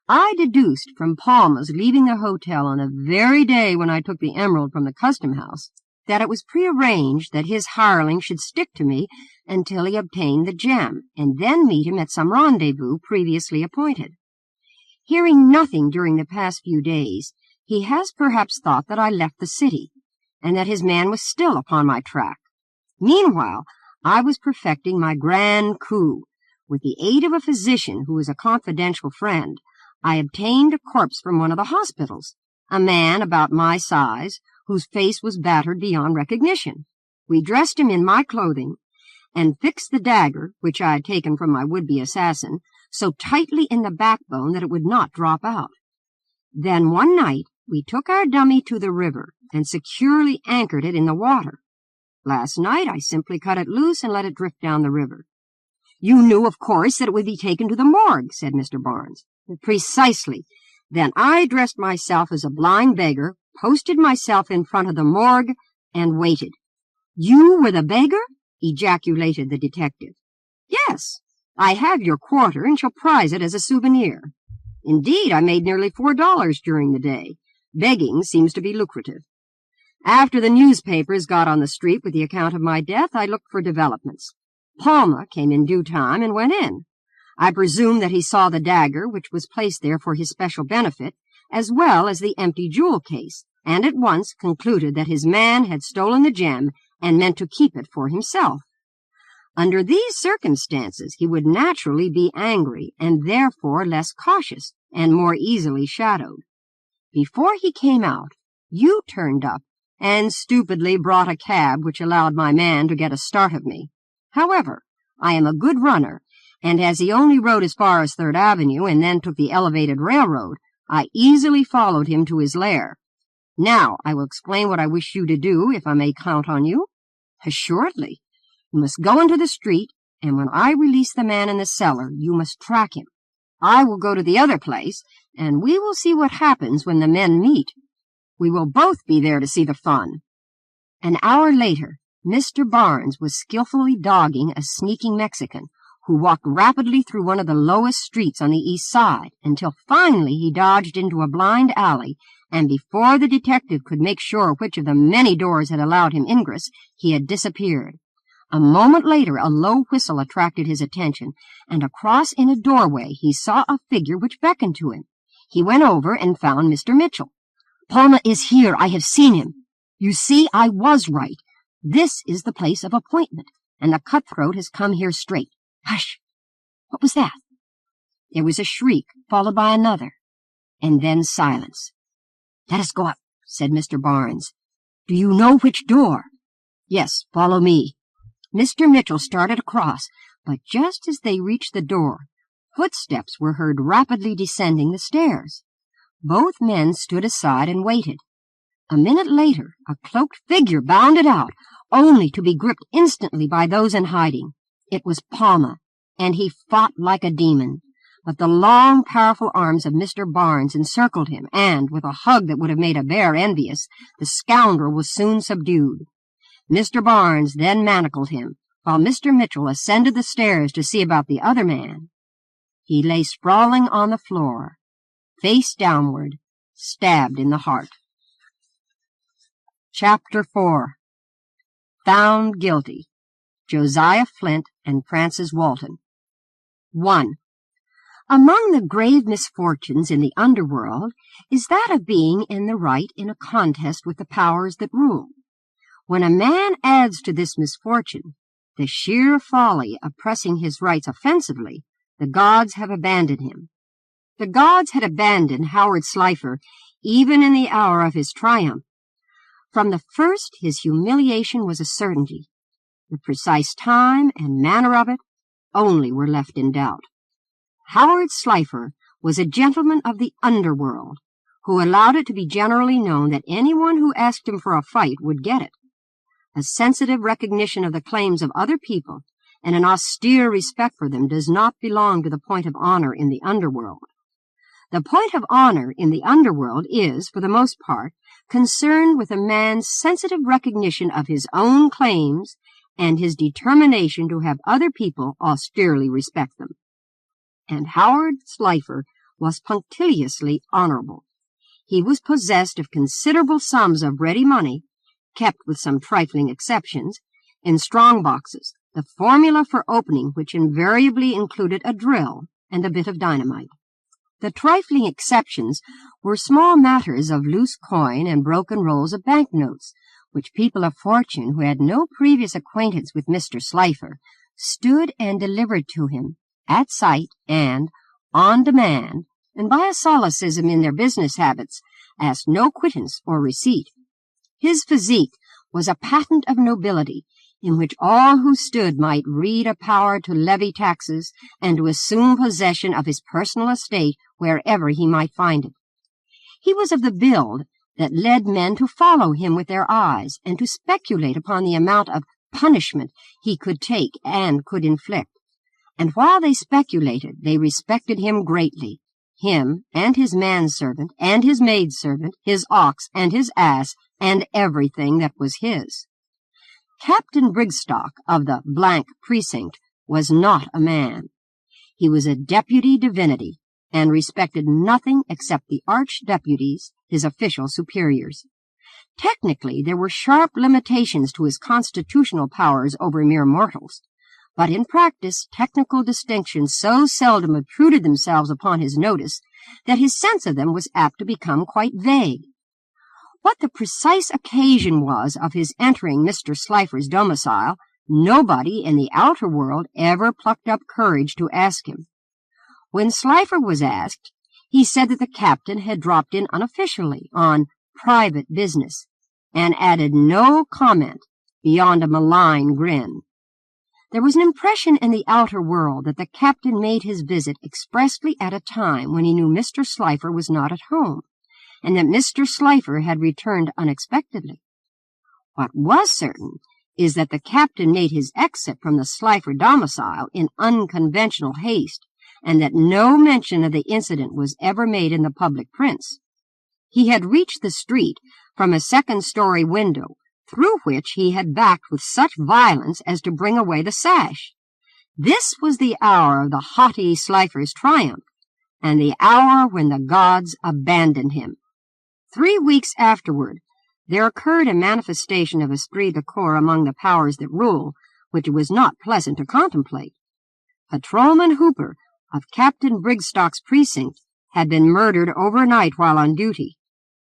I deduced from Balmer's leaving the hotel on the very day when I took the emerald from the custom house that it was prearranged that his hireling should stick to me until he obtained the gem, and then meet him at some rendezvous previously appointed. Hearing nothing during the past few days, he has perhaps thought that I left the city, and that his man was still upon my track. Meanwhile, I was perfecting my grand coup. With the aid of a physician who was a confidential friend, I obtained a corpse from one of the hospitals, a man about my size, whose face was battered beyond recognition. We dressed him in my clothing, and fixed the dagger, which I had taken from my would-be assassin, so tightly in the backbone that it would not drop out. Then one night we took our dummy to the river and securely anchored it in the water. Last night I simply cut it loose and let it drift down the river. "You knew, of course, that it would be taken to the morgue," said Mr. Barnes. "Precisely. Then I dressed myself as a blind beggar, posted myself in front of the morgue, and waited." "You were the beggar?" ejaculated the detective. "Yes. I have your quarter and shall prize it as a souvenir. Indeed, I made nearly $4 during the day. Begging seems to be lucrative. After the newspapers got on the street with the account of my death, I looked for developments. Balmer came in due time and went in. I presume that he saw the dagger, which was placed there for his special benefit, as well as the empty jewel case, and at once concluded that his man had stolen the gem and meant to keep it for himself. Under these circumstances, he would naturally be angry, and therefore less cautious, and more easily shadowed. Before he came out, you turned up, and stupidly brought a cab which allowed my man to get a start of me. However, I am a good runner, and as he only rode as far as 3rd Avenue and then took the elevated railroad, I easily followed him to his lair. Now I will explain what I wish you to do, if I may count on you." "Assuredly. You must go into the street, and when I release the man in the cellar, you must track him. I will go to the other place, and we will see what happens when the men meet. We will both be there to see the fun." An hour later, Mr. Barnes was skillfully dogging a sneaking Mexican, who walked rapidly through one of the lowest streets on the east side, until finally he dodged into a blind alley, and before the detective could make sure which of the many doors had allowed him ingress, he had disappeared. A moment later a low whistle attracted his attention, and across in a doorway he saw a figure which beckoned to him. He went over and found Mr. Mitchell. "Balmer is here. I have seen him. You see, I was right. This is the place of appointment, and the cutthroat has come here straight. Hush! What was that? There was a shriek, followed by another, and then silence. Let us go up, said Mr. Barnes. Do you know which door? Yes, follow me. Mr. Mitchell started across, but just as they reached the door, footsteps were heard rapidly descending the stairs. Both men stood aside and waited. A minute later, a cloaked figure bounded out, only to be gripped instantly by those in hiding. It was Palmer, and he fought like a demon. But the long, powerful arms of Mr. Barnes encircled him, and, with a hug that would have made a bear envious, the scoundrel was soon subdued. Mr. Barnes then manacled him, while Mr. Mitchell ascended the stairs to see about the other man. He lay sprawling on the floor, face downward, stabbed in the heart. Chapter 4. Found Guilty. Josiah Flynt and Francis Walton. 1. Among the grave misfortunes in the underworld is that of being in the right in a contest with the powers that rule. When a man adds to this misfortune the sheer folly of pressing his rights offensively, the gods have abandoned him. The gods had abandoned Howard Slifer even in the hour of his triumph. From the first, his humiliation was a certainty. The precise time and manner of it only were left in doubt. Howard Slifer was a gentleman of the underworld, who allowed it to be generally known that anyone who asked him for a fight would get it. A sensitive recognition of the claims of other people and an austere respect for them does not belong to the point of honor in the underworld. The point of honor in the underworld is, for the most part, concerned with a man's sensitive recognition of his own claims and his determination to have other people austerely respect them. And Howard Slifer was punctiliously honorable. He was possessed of considerable sums of ready money, kept, with some trifling exceptions, in strong boxes, the formula for opening which invariably included a drill and a bit of dynamite. The trifling exceptions were small matters of loose coin and broken rolls of banknotes, which people of fortune who had no previous acquaintance with Mr. Slifer stood and delivered to him, at sight and on demand, and by a solecism in their business habits, asked no quittance or receipt. His physique was a patent of nobility, in which all who stood might read a power to levy taxes and to assume possession of his personal estate wherever he might find it. He was of the build that led men to follow him with their eyes and to speculate upon the amount of punishment he could take and could inflict. And while they speculated, they respected him greatly, him and his manservant and his maidservant, his ox and his ass, and everything that was his. Captain Brigstock of the blank precinct was not a man. He was a deputy divinity, and respected nothing except the archdeputies, his official superiors. Technically, there were sharp limitations to his constitutional powers over mere mortals, but in practice technical distinctions so seldom obtruded themselves upon his notice that his sense of them was apt to become quite vague. What the precise occasion was of his entering Mr. Slifer's domicile, nobody in the outer world ever plucked up courage to ask him. When Slifer was asked, he said that the captain had dropped in unofficially on private business, and added no comment beyond a malign grin. There was an impression in the outer world that the captain made his visit expressly at a time when he knew Mr. Slifer was not at home, and that Mr. Slifer had returned unexpectedly. What was certain is that the captain made his exit from the Slifer domicile in unconventional haste, and that no mention of the incident was ever made in the public prints. He had reached the street from a second-story window, through which he had backed with such violence as to bring away the sash. This was the hour of the haughty Slifer's triumph, and the hour when the gods abandoned him. 3 weeks afterward, there occurred a manifestation of esprit de corps among the powers that rule, which it was not pleasant to contemplate. Patrolman Hooper of Captain Brigstock's precinct had been murdered overnight while on duty,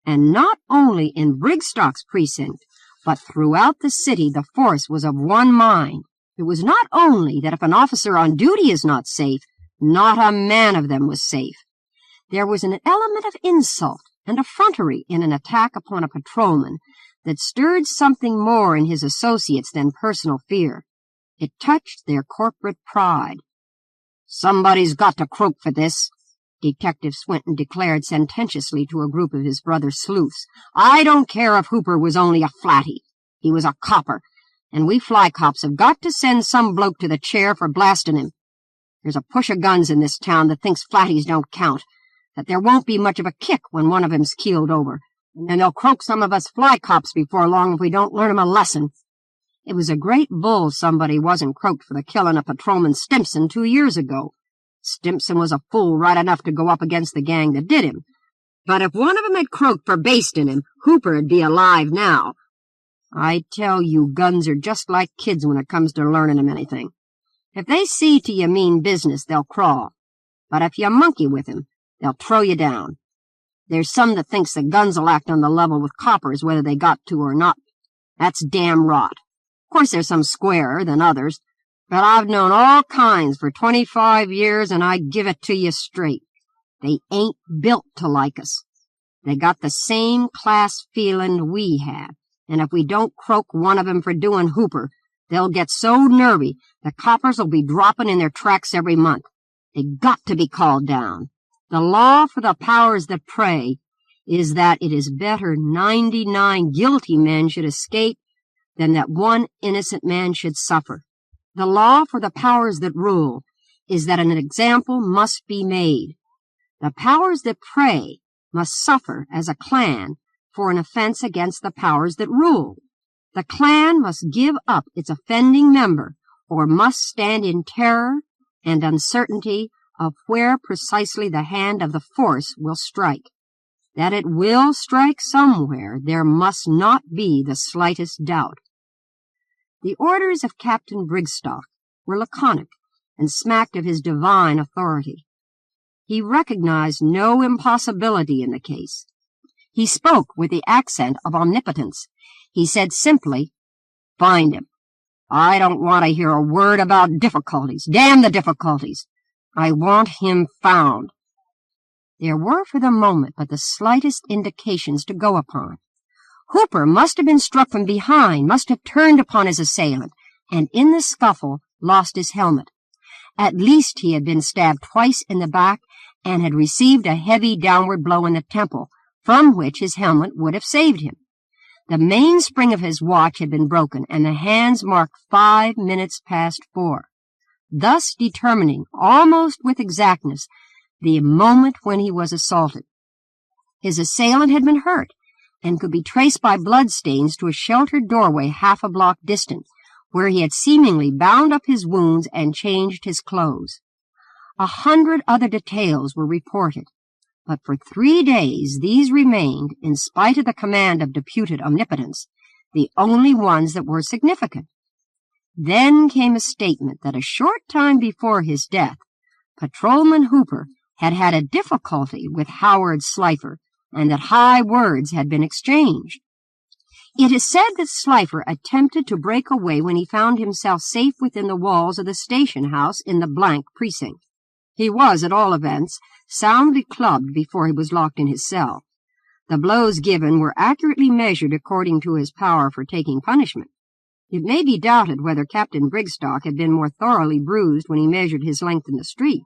and not only in Brigstock's precinct, But throughout the city the force was of one mind. It was not only that if an officer on duty is not safe, not a man of them was safe. There was an element of insult and effrontery in an attack upon a patrolman that stirred something more in his associates than personal fear. It touched their corporate pride. "Somebody's got to croak for this," Detective Swinton declared sententiously to a group of his brother sleuths. "I don't care if Hooper was only a flatty. He was a copper, and we fly cops have got to send some bloke to the chair for blasting him. There's a push of guns in this town that thinks flatties don't count, that there won't be much of a kick when one of 'em's keeled over, and then they'll croak some of us fly cops before long if we don't learn 'em a lesson. It was a great bull somebody wasn't croaked for the killing of Patrolman Stimson 2 years ago. Stimson was a fool right enough to go up against the gang that did him. But if one of 'em had croaked for basting him, Hooper'd be alive now. I tell you, guns are just like kids when it comes to learning 'em anything. If they see to you mean business, they'll crawl. But if you monkey with 'em, they'll throw you down. There's some that thinks the guns'll act on the level with coppers whether they got to or not. That's damn rot. Of course there's some squarer than others, but I've known all kinds for 25 years, and I give it to you straight. They ain't built to like us. They got the same class feeling we have, and if we don't croak one of 'em for doing Hooper, they'll get so nervy the coppers'll be dropping in their tracks every month. They got to be called down. The law for the powers that prey is that it is better 99 guilty men should escape than that one innocent man should suffer. The law for the powers that rule is that an example must be made. The powers that prey must suffer as a clan for an offense against the powers that rule. The clan must give up its offending member, or must stand in terror and uncertainty of where precisely the hand of the force will strike. That it will strike somewhere, there must not be the slightest doubt. The orders of Captain Brigstock were laconic and smacked of his divine authority. He recognized no impossibility in the case. He spoke with the accent of omnipotence. He said simply, "Find him. I don't want to hear a word about difficulties. Damn the difficulties. I want him found." There were for the moment but the slightest indications to go upon. Hooper must have been struck from behind, must have turned upon his assailant, and in the scuffle lost his helmet. At least he had been stabbed twice in the back and had received a heavy downward blow in the temple, from which his helmet would have saved him. The mainspring of his watch had been broken, and the hands marked 5 minutes past 4, thus determining, almost with exactness, the moment when he was assaulted. His assailant had been hurt, and could be traced by bloodstains to a sheltered doorway half a block distant, where he had seemingly bound up his wounds and changed his clothes. 100 other details were reported, but for 3 days these remained, in spite of the command of deputed omnipotence, the only ones that were significant. Then came a statement that a short time before his death, Patrolman Hooper had had a difficulty with Howard Slifer, and that high words had been exchanged. It is said that Slifer attempted to break away when he found himself safe within the walls of the station house in the blank precinct. He was, at all events, soundly clubbed before he was locked in his cell. The blows given were accurately measured according to his power for taking punishment. It may be doubted whether Captain Brigstock had been more thoroughly bruised when he measured his length in the street.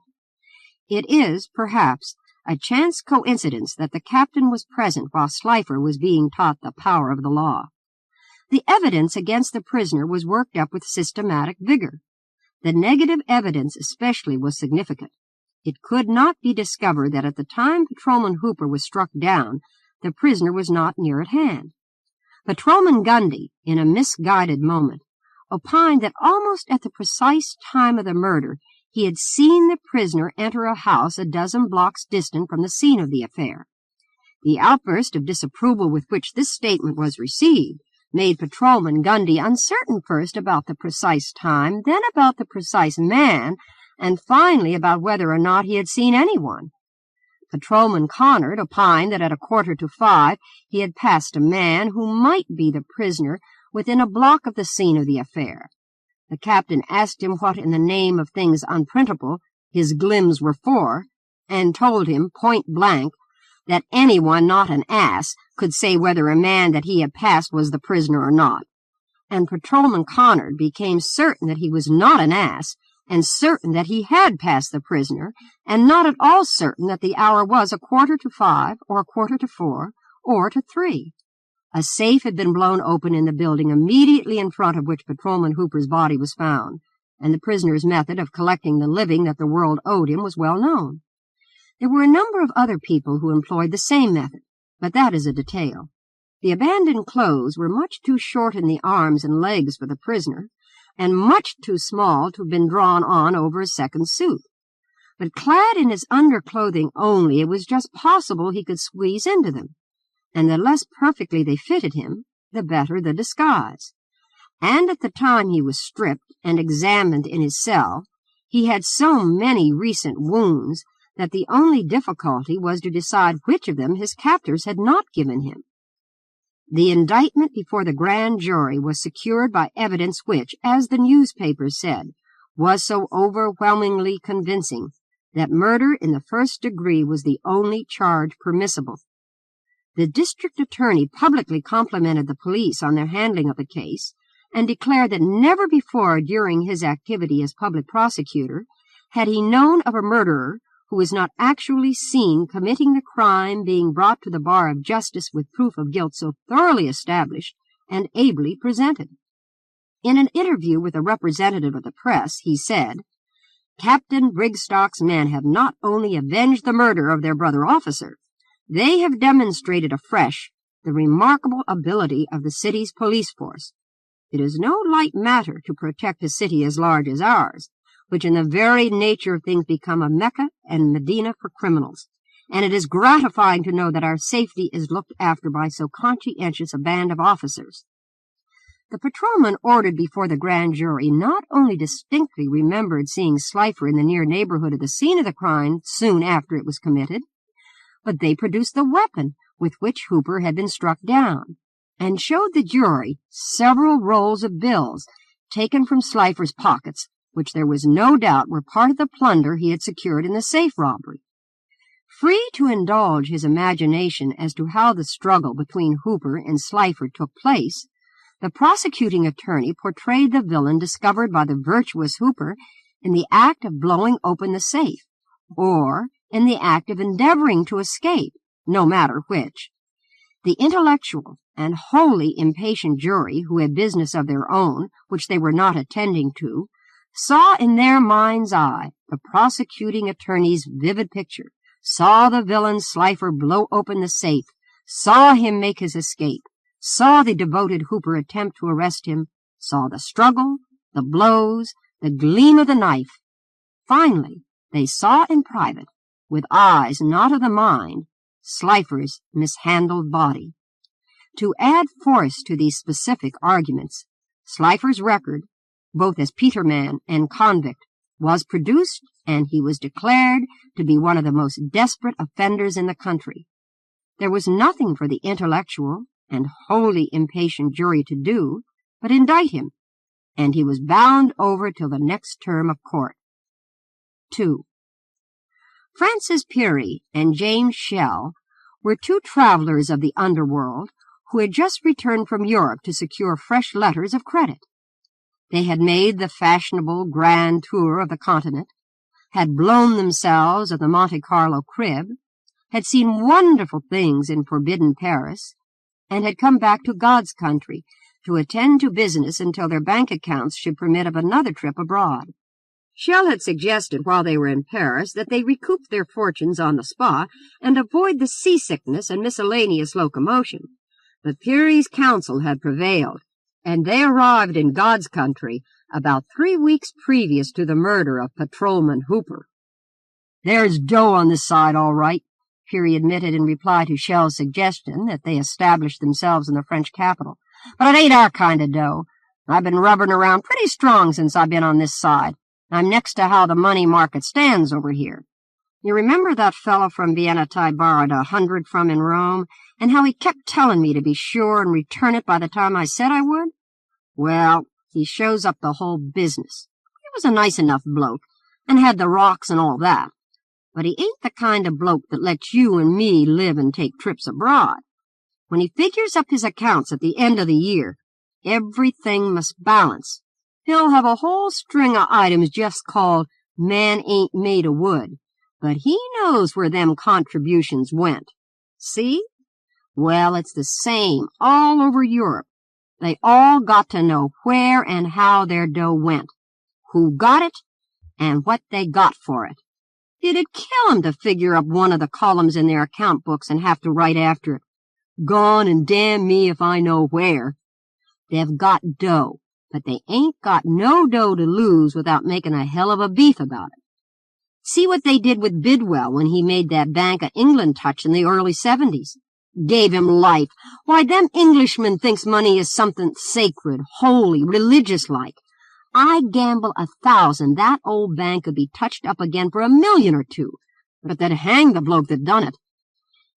It is, perhaps, a chance coincidence that the captain was present while Slifer was being taught the power of the law. The evidence against the prisoner was worked up with systematic vigor. The negative evidence especially was significant. It could not be discovered that at the time Patrolman Hooper was struck down, the prisoner was not near at hand. Patrolman Gundy, in a misguided moment, opined that almost at the precise time of the murder he had seen the prisoner enter a house a dozen blocks distant from the scene of the affair. The outburst of disapproval with which this statement was received made Patrolman Gundy uncertain first about the precise time, then about the precise man, and finally about whether or not he had seen anyone. Patrolman Connard opined that at 4:45 he had passed a man who might be the prisoner within a block of the scene of the affair. The captain asked him what in the name of things unprintable his glims were for, and told him point blank that anyone not an ass could say whether a man that he had passed was the prisoner or not. And Patrolman Connard became certain that he was not an ass, and certain that he had passed the prisoner, and not at all certain that the hour was 5:15, or 4:45, or 3. A safe had been blown open in the building immediately in front of which Patrolman Hooper's body was found, and the prisoner's method of collecting the living that the world owed him was well known. There were a number of other people who employed the same method, but that is a detail. The abandoned clothes were much too short in the arms and legs for the prisoner, and much too small to have been drawn on over a second suit. But clad in his underclothing only, it was just possible he could squeeze into them, and the less perfectly they fitted him, the better the disguise. And at the time he was stripped and examined in his cell, he had so many recent wounds that the only difficulty was to decide which of them his captors had not given him. The indictment before the grand jury was secured by evidence which, as the newspapers said, was so overwhelmingly convincing that murder in the first degree was the only charge permissible. The district attorney publicly complimented the police on their handling of the case, and declared that never before during his activity as public prosecutor had he known of a murderer who was not actually seen committing the crime being brought to the bar of justice with proof of guilt so thoroughly established and ably presented. In an interview with a representative of the press, he said, "Captain Brigstock's men have not only avenged the murder of their brother officer, they have demonstrated afresh the remarkable ability of the city's police force. It is no light matter to protect a city as large as ours, which in the very nature of things become a Mecca and Medina for criminals, and it is gratifying to know that our safety is looked after by so conscientious a band of officers." The patrolman ordered before the grand jury not only distinctly remembered seeing Slifer in the near neighborhood of the scene of the crime soon after it was committed, but they produced the weapon with which Hooper had been struck down, and showed the jury several rolls of bills taken from Slifer's pockets, which there was no doubt were part of the plunder he had secured in the safe robbery. Free to indulge his imagination as to how the struggle between Hooper and Slifer took place, the prosecuting attorney portrayed the villain discovered by the virtuous Hooper in the act of blowing open the safe, or in the act of endeavoring to escape, no matter which. The intellectual and wholly impatient jury, who had business of their own, which they were not attending to, saw in their mind's eye the prosecuting attorney's vivid picture, saw the villain Slifer blow open the safe, saw him make his escape, saw the devoted Hooper attempt to arrest him, saw the struggle, the blows, the gleam of the knife. Finally, they saw in private, with eyes not of the mind, Slifer's mishandled body. To add force to these specific arguments, Slifer's record, both as peterman and convict, was produced, and he was declared to be one of the most desperate offenders in the country. There was nothing for the intellectual and wholly impatient jury to do but indict him, and he was bound over till the next term of court. 2. Francis Peary and James Shell were two travelers of the underworld who had just returned from Europe to secure fresh letters of credit. They had made the fashionable grand tour of the continent, had blown themselves of the Monte Carlo crib, had seen wonderful things in forbidden Paris, and had come back to God's country to attend to business until their bank accounts should permit of another trip abroad. Shell had suggested while they were in Paris that they recoup their fortunes on the spot and avoid the seasickness and miscellaneous locomotion, but Peary's counsel had prevailed, and they arrived in God's country about 3 weeks previous to the murder of Patrolman Hooper. "There's dough on this side, all right," Peary admitted in reply to Shell's suggestion that they establish themselves in the French capital. "But it ain't our kind of dough. I've been rubbering around pretty strong since I've been on this side. I'm next to how the money market stands over here. You remember that fellow from Vienna I borrowed 100 from in Rome, and how he kept telling me to be sure and return it by the time I said I would? Well, he shows up the whole business. He was a nice enough bloke, and had the rocks and all that. But he ain't the kind of bloke that lets you and me live and take trips abroad. When he figures up his accounts at the end of the year, everything must balance. He'll have a whole string of items just called Man Ain't Made of Wood, but he knows where them contributions went. See? Well, it's the same all over Europe. They all got to know where and how their dough went, who got it, and what they got for it. It'd kill 'em to figure up one of the columns in their account books and have to write after it, "Gone and damn me if I know where." They've got dough, but they ain't got no dough to lose without making a hell of a beef about it. See what they did with Bidwell when he made that Bank of England touch in the early 70s. Gave him life. Why, them Englishmen thinks money is something sacred, holy, religious-like. I gamble 1,000 that old bank could be touched up again for $1 million or $2, but they'd hang the bloke that done it.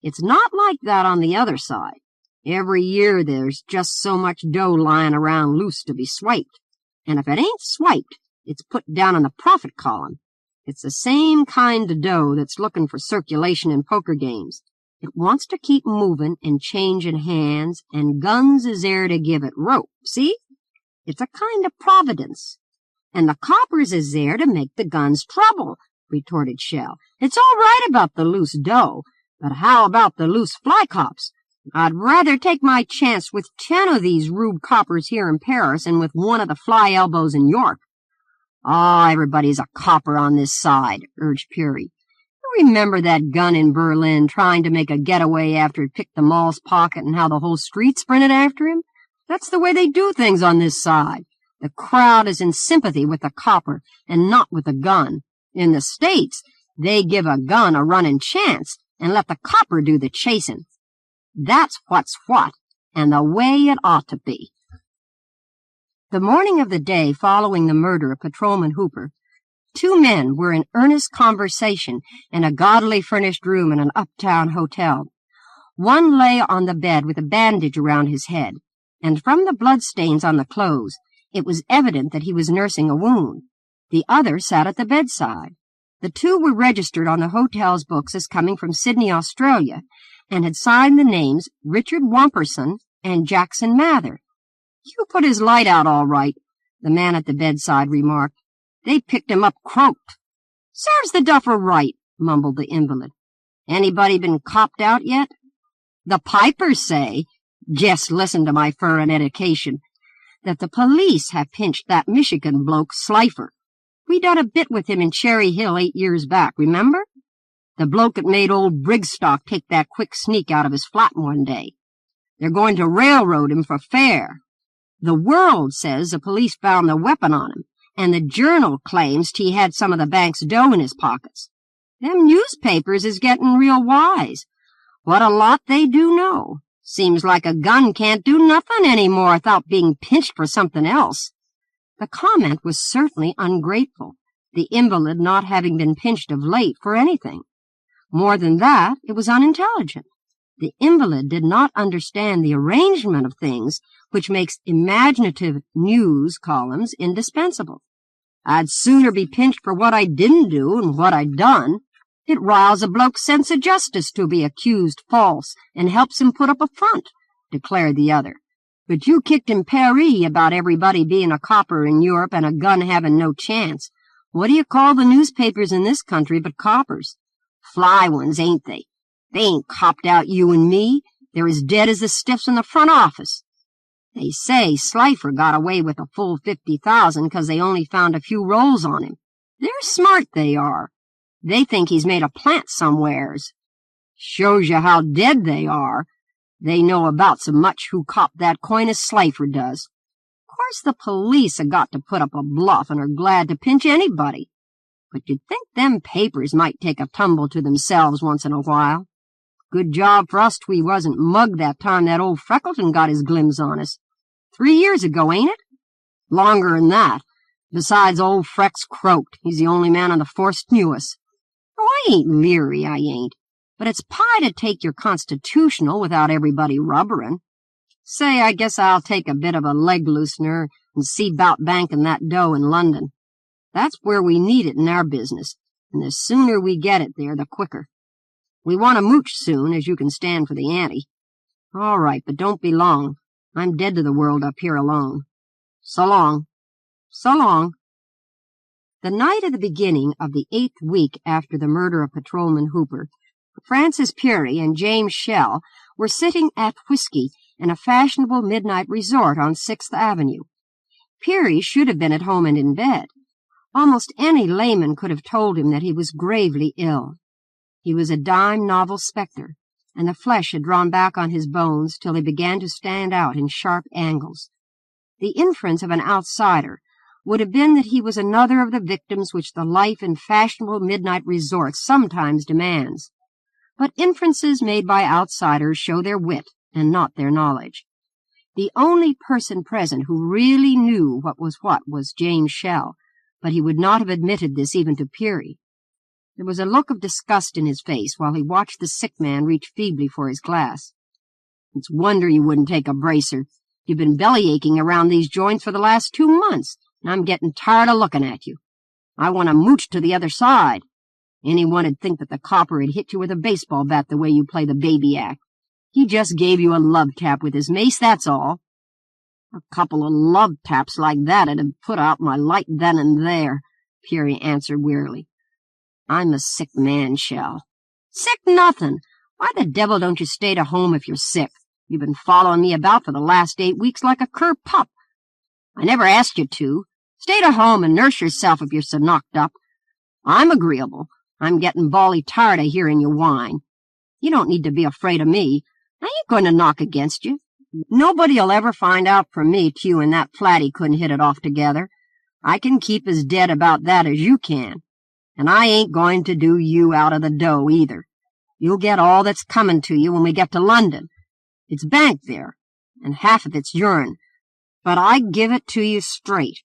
It's not like that on the other side. Every year there's just so much dough lying around loose to be swiped, and if it ain't swiped, it's put down in the profit column. It's the same kind of dough that's looking for circulation in poker games. It wants to keep moving and changing hands, and guns is there to give it rope, see? It's a kind of providence. And the coppers is there to make the guns trouble, retorted Shell. It's all right about the loose dough, but how about the loose fly cops? I'd rather take my chance with 10 of these rube coppers here in Paris than with one of the fly elbows in York. Ah, everybody's a copper on this side, urged Peary. You remember that gun in Berlin trying to make a getaway after it picked the mall's pocket and how the whole street sprinted after him? That's the way they do things on this side. The crowd is in sympathy with the copper and not with the gun. In the States, they give a gun a running chance and let the copper do the chasing. That's what's what, and the way it ought to be. The morning of the day following the murder of Patrolman Hooper, 2 men were in earnest conversation in a gaudily furnished room in an uptown hotel. One lay on the bed with a bandage around his head, and from the bloodstains on the clothes, it was evident that he was nursing a wound. The other sat at the bedside. The 2 were registered on the hotel's books as coming from Sydney, Australia, and had signed the names Richard Wamperson and Jackson Mather. "You put his light out all right," the man at the bedside remarked. "They picked him up croaked." "Serves the duffer right," mumbled the invalid. "Anybody been copped out yet?" "The pipers say, just listen to my furrin education, that the police have pinched that Michigan bloke Slifer. We done a bit with him in Cherry Hill 8 years back, remember? The bloke that made old Brigstock take that quick sneak out of his flat one day. They're going to railroad him for fair. The World says the police found the weapon on him, and the Journal claims he had some of the bank's dough in his pockets. Them newspapers is getting real wise. What a lot they do know. Seems like a gun can't do nothing any more without being pinched for something else." The comment was certainly ungrateful, the invalid not having been pinched of late for anything. More than that, it was unintelligent. The invalid did not understand the arrangement of things which makes imaginative news columns indispensable. "I'd sooner be pinched for what I didn't do and what I'd done. It riles a bloke's sense of justice to be accused false and helps him put up a front," declared the other. "But you kicked in Paris about everybody being a copper in Europe and a gun having no chance. What do you call the newspapers in this country but coppers? Fly ones, ain't they? They ain't copped out you and me. They're as dead as the stiffs in the front office. They say Slifer got away with a full 50,000 'cause they only found a few rolls on him. They're smart, they are. They think he's made a plant somewheres. Shows you how dead they are. They know about so much who copped that coin as Slifer does. Of course the police have got to put up a bluff and are glad to pinch anybody. But you'd think them papers might take a tumble to themselves once in a while. Good job for us we wasn't mugged that time that old Freckleton got his glimpse on us. 3 years ago, ain't it? Longer'n that. Besides, old Freck's croaked. He's the only man on the force knew us. Oh, I ain't leery, I ain't. But it's pie to take your constitutional without everybody rubberin'. Say, I guess I'll take a bit of a leg loosener and see 'bout banking that dough in London. That's where we need it in our business, and the sooner we get it there, the quicker. We want to mooch soon, as you can stand for the ante. All right, but don't be long. I'm dead to the world up here alone. So long. So long. The night of the beginning of the 8th week after the murder of Patrolman Hooper, Francis Peary and James Shell were sitting at whiskey in a fashionable midnight resort on 6th Avenue. Peary should have been at home and in bed. Almost any layman could have told him that he was gravely ill. He was a dime novel spectre, and the flesh had drawn back on his bones till they began to stand out in sharp angles. The inference of an outsider would have been that he was another of the victims which the life in fashionable midnight resorts sometimes demands. But inferences made by outsiders show their wit and not their knowledge. The only person present who really knew what was James Shell, but he would not have admitted this even to Peary. There was a look of disgust in his face while he watched the sick man reach feebly for his glass. It's wonder you wouldn't take a bracer. You've been bellyaching around these joints for the last 2 months, and I'm getting tired of looking at you. I want to mooch to the other side. Anyone'd think that the copper had hit you with a baseball bat the way you play the baby act. He just gave you a love tap with his mace, that's all. A couple of love taps like that'd have put out my light then and there, Peary answered wearily. I'm a sick man, Shell. Sick nothing! Why the devil don't you stay to home if you're sick? You've been following me about for the last 8 weeks like a cur pup. I never asked you to. Stay to home and nurse yourself if you're so knocked up. I'm agreeable. I'm getting bally tired of hearing you whine. You don't need to be afraid of me. I ain't going to knock against you. Nobody'll ever find out from me that you and that platty couldn't hit it off together. I can keep as dead about that as you can. And I ain't going to do you out of the dough either. You'll get all that's coming to you when we get to London. It's banked there, and half of it's yourn. But I give it to you straight.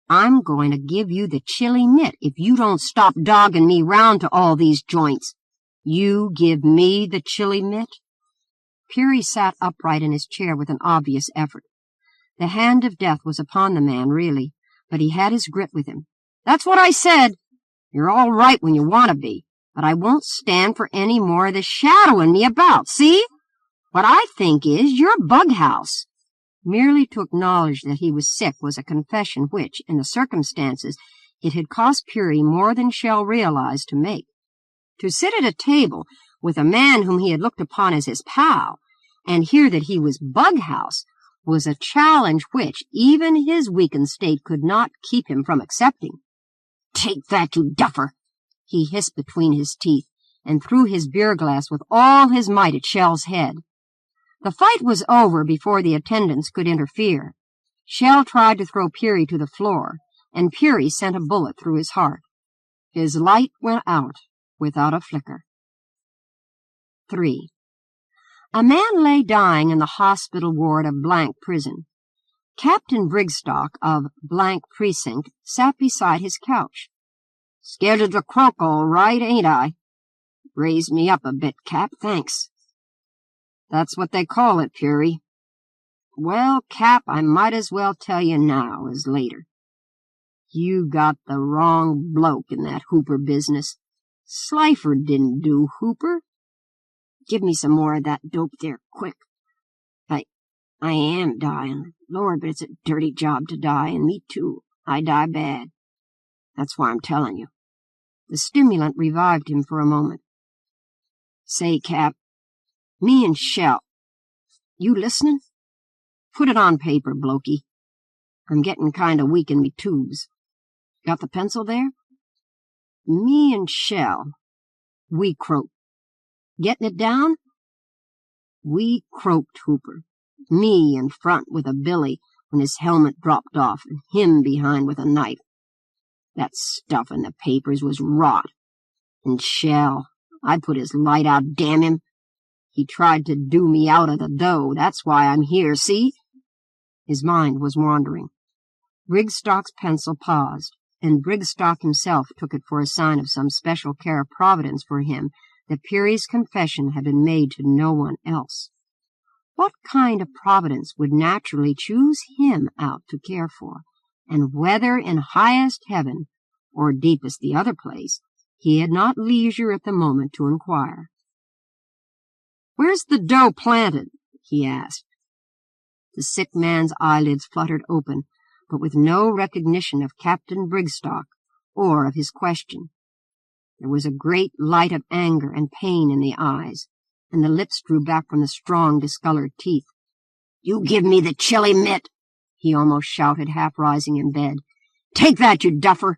I'm going to give you the chilly mitt if you don't stop dogging me round to all these joints. You give me the chilly mitt? Peary sat upright in his chair with an obvious effort. The hand of death was upon the man, really, but he had his grit with him. That's what I said. You're all right when you want to be, but I won't stand for any more of this shadowing me about, see? What I think is, you're bughouse. Merely to acknowledge that he was sick was a confession which, in the circumstances, it had cost Peary more than Shell realized to make. To sit at a table with a man whom he had looked upon as his pal, and hear that he was bughouse, was a challenge which even his weakened state could not keep him from accepting. Take that, you duffer! He hissed between his teeth, and threw his beer glass with all his might at Shell's head. The fight was over before the attendants could interfere. Shell tried to throw Peary to the floor, and Peary sent a bullet through his heart. His light went out without a flicker. 3. A man lay dying in the hospital ward of Blank Prison. Captain Brigstock of Blank Precinct sat beside his couch. Scared of the croak, all right, ain't I? Raised me up a bit, Cap, thanks. That's what they call it, Peary. Well, Cap, I might as well tell you now as later. You got the wrong bloke in that Hooper business. Slyford didn't do Hooper. Give me some more of that dope there, quick. I am dying. Lord, but it's a dirty job to die, and me too. I die bad. That's why I'm telling you. The stimulant revived him for a moment. Say, Cap, me and Shell. You listening? Put it on paper, blokey. I'm getting kind of weak in me tubes. Got the pencil there? Me and Shell. We croaked. Getting it down? We croaked Hooper. Me in front with a billy when his helmet dropped off, and him behind with a knife. That stuff in the papers was rot. And Shell, I put his light out, damn him. He tried to do me out of the dough. That's why I'm here, see? His mind was wandering. Brigstock's pencil paused, and Brigstock himself took it for a sign of some special care of Providence for him that Peary's confession had been made to no one else. What kind of providence would naturally choose him out to care for, and whether in highest heaven or deepest the other place, he had not leisure at the moment to inquire. "Where's the dough planted?" he asked. The sick man's eyelids fluttered open, but with no recognition of Captain Brigstock or of his question. There was a great light of anger and pain in the eyes, and the lips drew back from the strong, discolored teeth. "You give me the chilly mitt!" he almost shouted, half rising in bed. "Take that, you duffer!"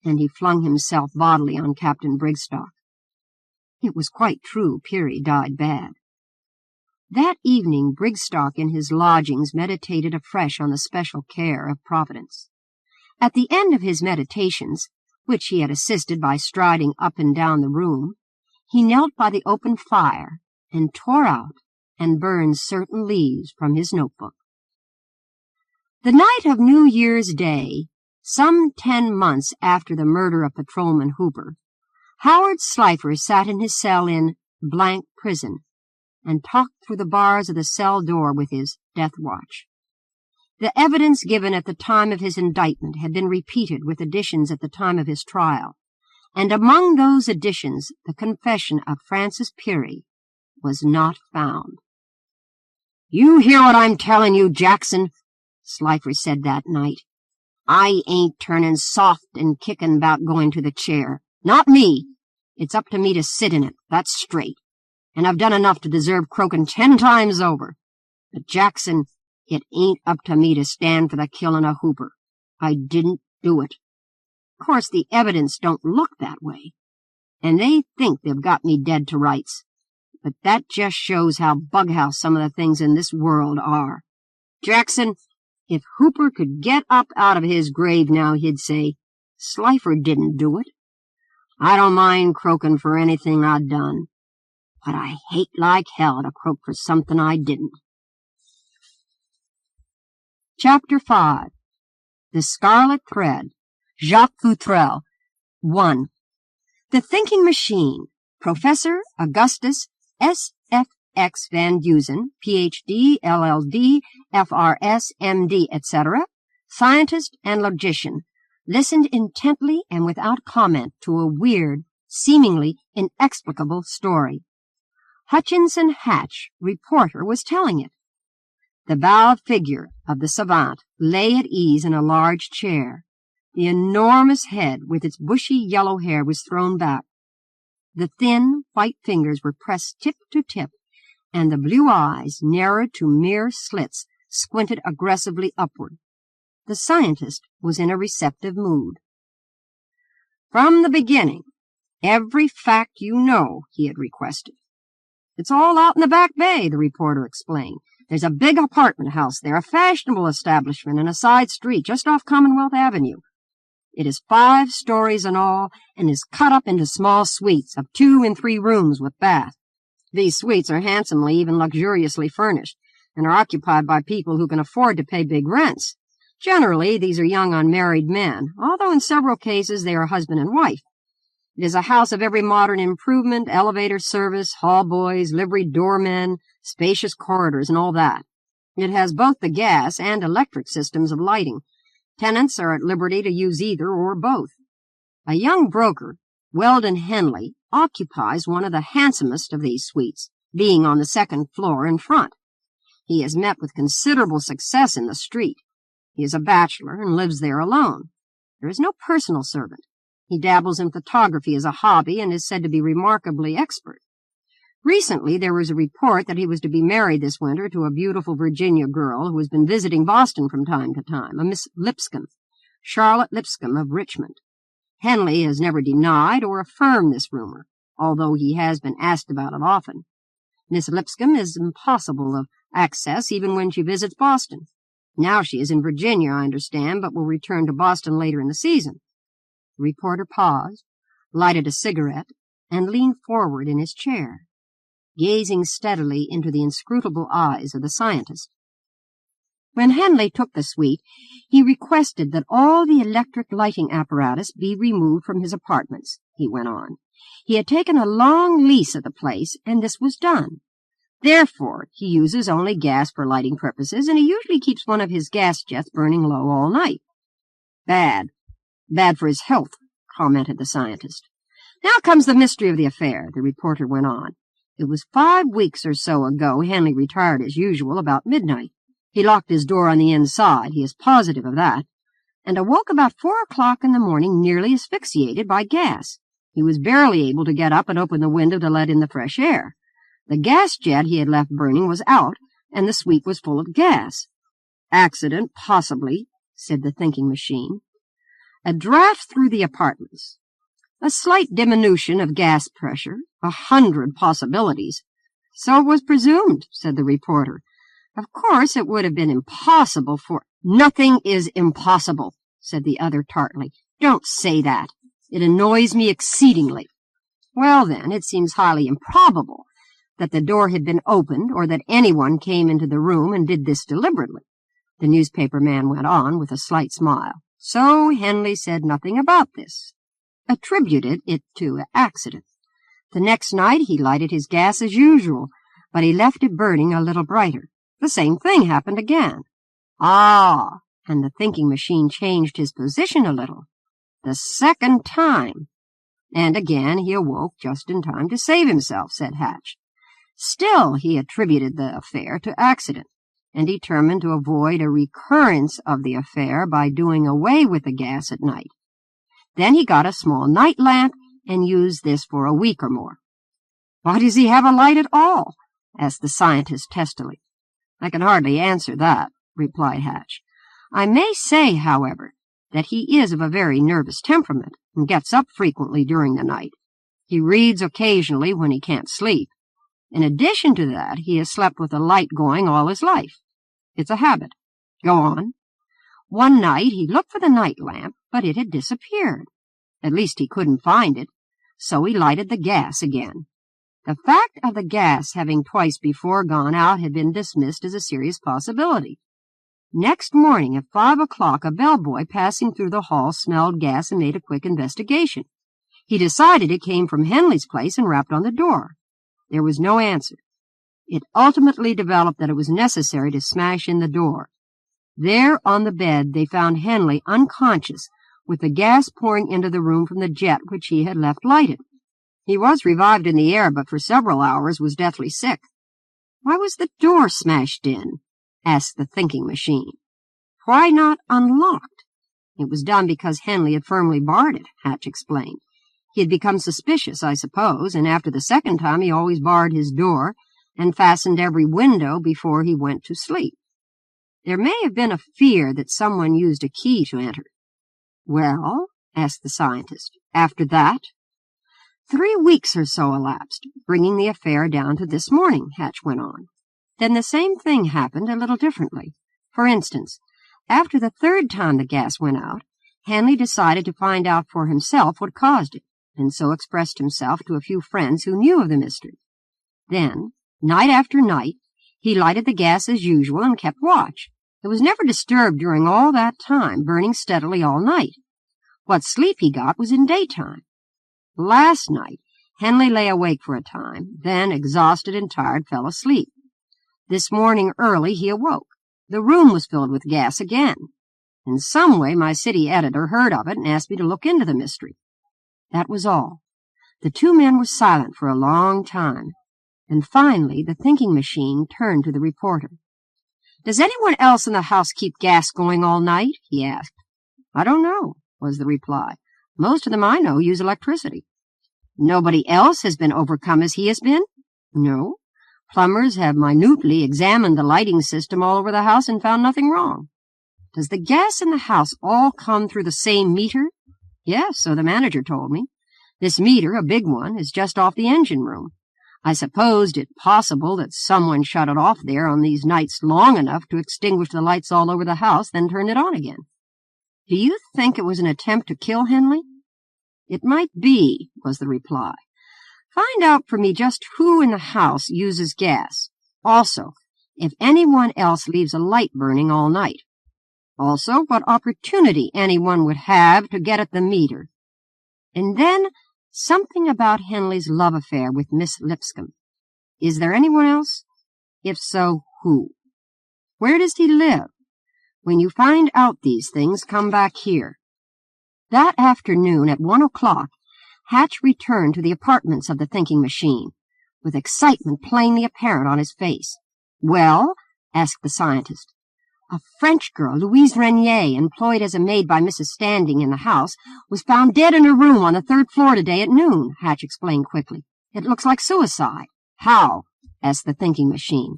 And he flung himself bodily on Captain Brigstock. It was quite true, Peary died bad. That evening Brigstock in his lodgings meditated afresh on the special care of Providence. At the end of his meditations, which he had assisted by striding up and down the room, he knelt by the open fire and tore out and burned certain leaves from his notebook. The night of New Year's Day, some 10 months after the murder of Patrolman Hooper, Howard Slifer sat in his cell in blank prison and talked through the bars of the cell door with his death watch. The evidence given at the time of his indictment had been repeated with additions at the time of his trial, and among those additions the confession of Francis Peary was not found. "You hear what I'm telling you, Jackson," Slifer said that night. "I ain't turning soft and kicking about going to the chair. Not me. It's up to me to sit in it, that's straight. And I've done enough to deserve croaking 10 times over. But, Jackson, it ain't up to me to stand for the killing of Hooper. I didn't do it. Of course, the evidence don't look that way, and they think they've got me dead to rights. But that just shows how bughouse some of the things in this world are. Jackson, if Hooper could get up out of his grave now, he'd say, 'Slifer didn't do it.' I don't mind croaking for anything I'd done, but I hate like hell to croak for something I didn't." Chapter 5. The Scarlet Thread. Jacques Futrelle. 1. The Thinking Machine. Professor Augustus S.F.X. Van Dusen, Ph.D., LL.D., F.R.S., M.D., etc., scientist and logician, listened intently and without comment to a weird, seemingly inexplicable story. Hutchinson Hatch, reporter, was telling it. The bowed figure of the savant lay at ease in a large chair. The enormous head with its bushy yellow hair was thrown back. The thin, white fingers were pressed tip to tip, and the blue eyes, narrowed to mere slits, squinted aggressively upward. The scientist was in a receptive mood. "From the beginning, every fact you know," he had requested. "It's all out in the back bay," the reporter explained. "There's a big apartment house there, a fashionable establishment in a side street just off Commonwealth Avenue. It is 5 stories in all, and is cut up into small suites of 2 and 3 rooms with bath. These suites are handsomely, even luxuriously furnished, and are occupied by people who can afford to pay big rents. Generally, these are young unmarried men, although in several cases they are husband and wife. It is a house of every modern improvement, elevator service, hall boys, liveried doormen, spacious corridors, and all that. It has both the gas and electric systems of lighting. Tenants are at liberty to use either or both. A young broker, Weldon Henley, occupies one of the handsomest of these suites, being on the 2nd floor in front. He has met with considerable success in the street. He is a bachelor and lives there alone. There is no personal servant. He dabbles in photography as a hobby and is said to be remarkably expert. Recently there was a report that he was to be married this winter to a beautiful Virginia girl who has been visiting Boston from time to time, a Miss Lipscomb, Charlotte Lipscomb of Richmond. Henley has never denied or affirmed this rumor, although he has been asked about it often. Miss Lipscomb is impossible of access even when she visits Boston. Now she is in Virginia, I understand, but will return to Boston later in the season. The reporter paused, lighted a cigarette, and leaned forward in his chair, gazing steadily into the inscrutable eyes of the scientist. When Henley took the suite, he requested that all the electric lighting apparatus be removed from his apartments, he went on. He had taken a long lease of the place, and this was done. Therefore, he uses only gas for lighting purposes, and he usually keeps one of his gas jets burning low all night. Bad. Bad for his health, commented the scientist. Now comes the mystery of the affair, the reporter went on. It was 5 weeks or so ago Henley retired as usual about midnight. He locked his door on the inside, he is positive of that, and awoke about 4 o'clock in the morning nearly asphyxiated by gas. He was barely able to get up and open the window to let in the fresh air. The gas jet he had left burning was out, and the suite was full of gas. Accident, possibly, said the thinking machine. A draft through the apartments. A slight diminution of gas pressure. 100 possibilities. So it was presumed, said the reporter. Of course, it would have been impossible for— Nothing is impossible, said the other tartly. Don't say that. It annoys me exceedingly. Well, then, it seems highly improbable that the door had been opened or that anyone came into the room and did this deliberately. The newspaper man went on with a slight smile. So Henley said nothing about this, attributed it to an accident. The next night he lighted his gas as usual, but he left it burning a little brighter. The same thing happened again. Ah, and the thinking machine changed his position a little. The second time. And again he awoke just in time to save himself, said Hatch. Still, he attributed the affair to accident, and determined to avoid a recurrence of the affair by doing away with the gas at night. Then he got a small night lamp and used this for a week or more. Why does he have a light at all? Asked the scientist testily. I can hardly answer that, replied Hatch. I may say, however, that he is of a very nervous temperament and gets up frequently during the night. He reads occasionally when he can't sleep. In addition to that, he has slept with a light going all his life. It's a habit. Go on. One night he looked for the night lamp, but it had disappeared. At least he couldn't find it, so he lighted the gas again. The fact of the gas having twice before gone out had been dismissed as a serious possibility. Next morning at 5 o'clock, a bellboy passing through the hall smelled gas and made a quick investigation. He decided it came from Henley's place and rapped on the door. There was no answer. It ultimately developed that it was necessary to smash in the door. There on the bed they found Henley unconscious, with the gas pouring into the room from the jet which he had left lighted. He was revived in the air, but for several hours was deathly sick. Why was the door smashed in? Asked the thinking machine. Why not unlocked? It was done because Henley had firmly barred it, Hatch explained. He had become suspicious, I suppose, and after the second time he always barred his door and fastened every window before he went to sleep. There may have been a fear that someone used a key to enter. Well, asked the scientist, after that? 3 weeks or so elapsed, bringing the affair down to this morning, Hatch went on. Then the same thing happened a little differently. For instance, after the third time the gas went out, Henley decided to find out for himself what caused it, and so expressed himself to a few friends who knew of the mystery. Then, night after night, he lighted the gas as usual and kept watch. It was never disturbed during all that time, burning steadily all night. What sleep he got was in daytime. Last night, Henley lay awake for a time, then, exhausted and tired, fell asleep. This morning early he awoke. The room was filled with gas again. In some way my city editor heard of it and asked me to look into the mystery. That was all. The two men were silent for a long time, and finally the thinking machine turned to the reporter. "Does anyone else in the house keep gas going all night?" he asked. "I don't know," was the reply. "Most of them I know use electricity." "Nobody else has been overcome as he has been?" "No. Plumbers have minutely examined the lighting system all over the house and found nothing wrong." "Does the gas in the house all come through the same meter?" "Yes, so the manager told me. This meter, a big one, is just off the engine room. I supposed it possible that someone shut it off there on these nights long enough to extinguish the lights all over the house, then turned it on again." "Do you think it was an attempt to kill Henley?" "It might be," was the reply. "Find out for me just who in the house uses gas. Also, if anyone else leaves a light burning all night. Also, what opportunity anyone would have to get at the meter. And then, something about Henley's love affair with Miss Lipscomb. Is there anyone else?" If so, who? Where does he live? When you find out these things, come back here." That afternoon at 1 o'clock, Hatch returned to the apartments of the thinking machine, with excitement plainly apparent on his face. "Well?" asked the scientist. "A French girl, Louise Renier, employed as a maid by Mrs. Standing in the house, was found dead in her room on the 3rd floor today at noon," Hatch explained quickly. "It looks like suicide." "How?" asked the thinking machine.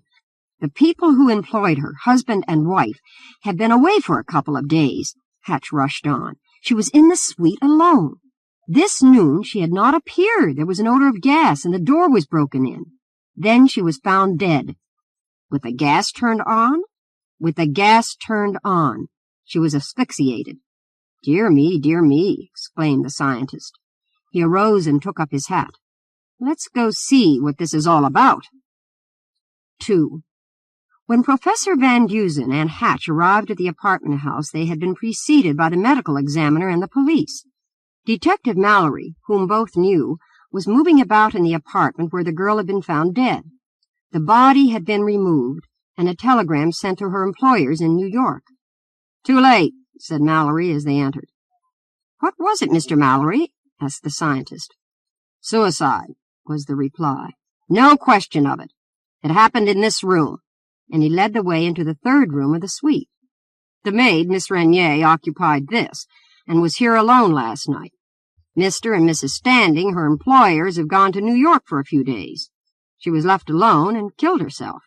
"The people who employed her, husband and wife, have been away for a couple of days," Hatch rushed on. "She was in the suite alone. This noon she had not appeared. There was an odor of gas, and the door was broken in. Then she was found dead." "With the gas turned on?" "With the gas turned on. She was asphyxiated." Dear me," exclaimed the scientist. He arose and took up his hat. "Let's go see what this is all about." 2. When Professor Van Dusen and Hatch arrived at the apartment house, they had been preceded by the medical examiner and the police. Detective Mallory, whom both knew, was moving about in the apartment where the girl had been found dead. The body had been removed, and a telegram sent to her employers in New York. "Too late," said Mallory as they entered. "What was it, Mr. Mallory?" asked the scientist. "Suicide," was the reply. "No question of it. It happened in this room," and he led the way into the 3rd room of the suite. "The maid, Miss Renier, occupied this, and was here alone last night. Mr. and Mrs. Standing, her employers, have gone to New York for a few days. She was left alone and killed herself."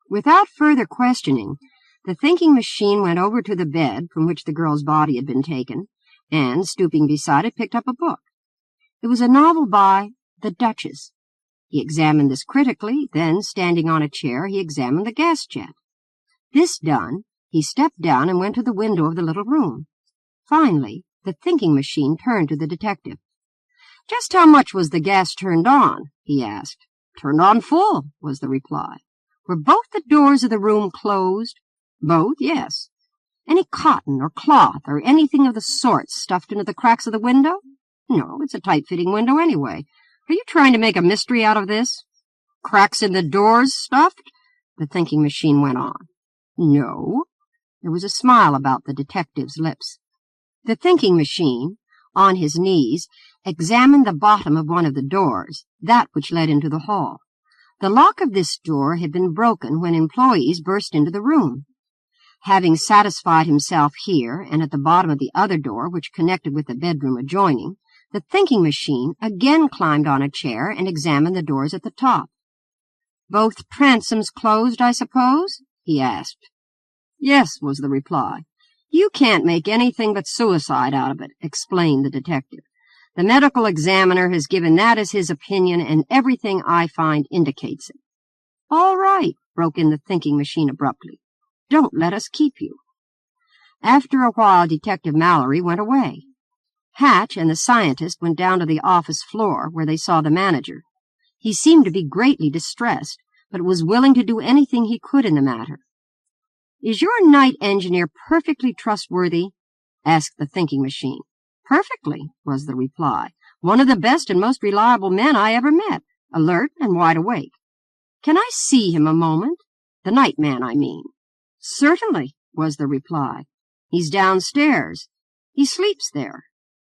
Without further questioning, the thinking machine went over to the bed from which the girl's body had been taken, and, stooping beside it, picked up a book. It was a novel by the Duchess. He examined this critically, then, standing on a chair, he examined the gas jet. This done, he stepped down and went to the window of the little room. Finally, the thinking machine turned to the detective. "Just how much was the gas turned on?" he asked. "Turned on full," was the reply. "Were both the doors of the room closed?" "Both, yes." "Any cotton or cloth or anything of the sort stuffed into the cracks of the window?" "No, it's a tight-fitting window anyway. Are you trying to make a mystery out of this?" "Cracks in the doors stuffed?" the thinking machine went on. "No." There was a smile about the detective's lips. The thinking machine, on his knees, examined the bottom of one of the doors, that which led into the hall. The lock of this door had been broken when employees burst into the room. Having satisfied himself here and at the bottom of the other door, which connected with the bedroom adjoining, the thinking machine again climbed on a chair and examined the doors at the top. "Both transoms closed, I suppose?" he asked. "Yes," was the reply. "You can't make anything but suicide out of it," explained the detective. "The medical examiner has given that as his opinion, and everything I find indicates it." "All right," broke in the thinking machine abruptly. "Don't let us keep you." After a while, Detective Mallory went away. Hatch and the scientist went down to the office floor, where they saw the manager. He seemed to be greatly distressed, but was willing to do anything he could in the matter. "Is your night engineer perfectly trustworthy?" asked the thinking machine. "Perfectly," was the reply. "One of the best and most reliable men I ever met, alert and wide awake." "Can I see him a moment? The night man, I mean." "Certainly," was the reply. "He's downstairs. He sleeps there.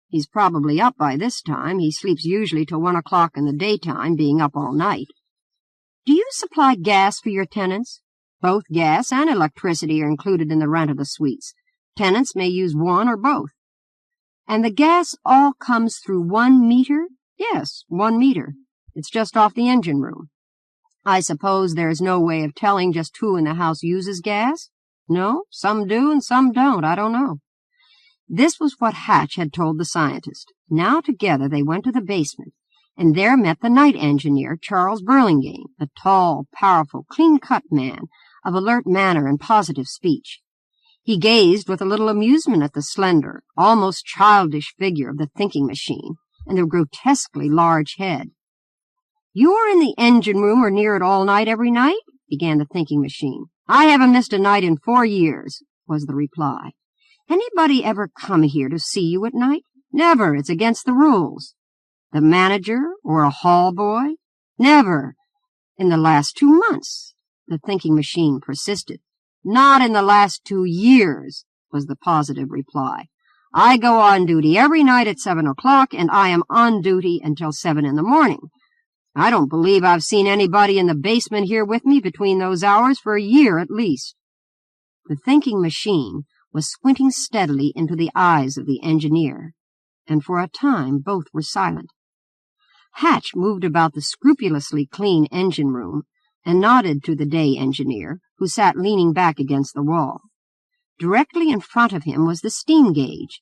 He's probably up by this time. He sleeps usually till 1 o'clock in the daytime, being up all night." "Do you supply gas for your tenants?" "Both gas and electricity are included in the rent of the suites. Tenants may use one or both." "And the gas all comes through 1 meter?" "Yes, 1 meter. It's just off the engine room." "I suppose there's no way of telling just who in the house uses gas?" "No, some do and some don't. I don't know." This was what Hatch had told the scientist. Now together they went to the basement, and there met the night engineer, Charles Burlingame, a tall, powerful, clean-cut man of alert manner and positive speech. He gazed with a little amusement at the slender, almost childish figure of the thinking machine and the grotesquely large head. "You are in the engine room or near it all night every night?" began the thinking machine. "I haven't missed a night in 4 years," was the reply. "Anybody ever come here to see you at night?" "Never. It's against the rules." "The manager or a hall boy?" "Never." "In the last 2 months?" the thinking machine persisted. "Not in the last 2 years, was the positive reply. "I go on duty every night at 7 o'clock, and I am on duty until 7 in the morning. I don't believe I've seen anybody in the basement here with me between those hours for a year at least." The thinking machine was squinting steadily into the eyes of the engineer, and for a time both were silent. Hatch moved about the scrupulously clean engine room and nodded to the day engineer, who sat leaning back against the wall. Directly in front of him was the steam gauge.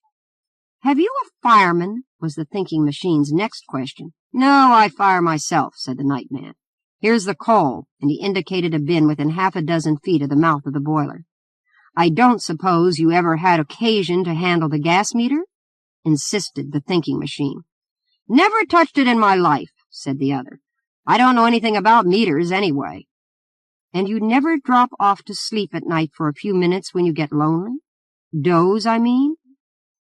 "Have you a fireman?" was the thinking machine's next question. "No, I fire myself," said the night man. "Here's the coal," and he indicated a bin within half a dozen feet of the mouth of the boiler. "I don't suppose you ever had occasion to handle the gas meter?" insisted the thinking machine. "Never touched it in my life," said the other. "I don't know anything about meters, anyway." "And you never drop off to sleep at night for a few minutes when you get lonely? Doze, I mean?"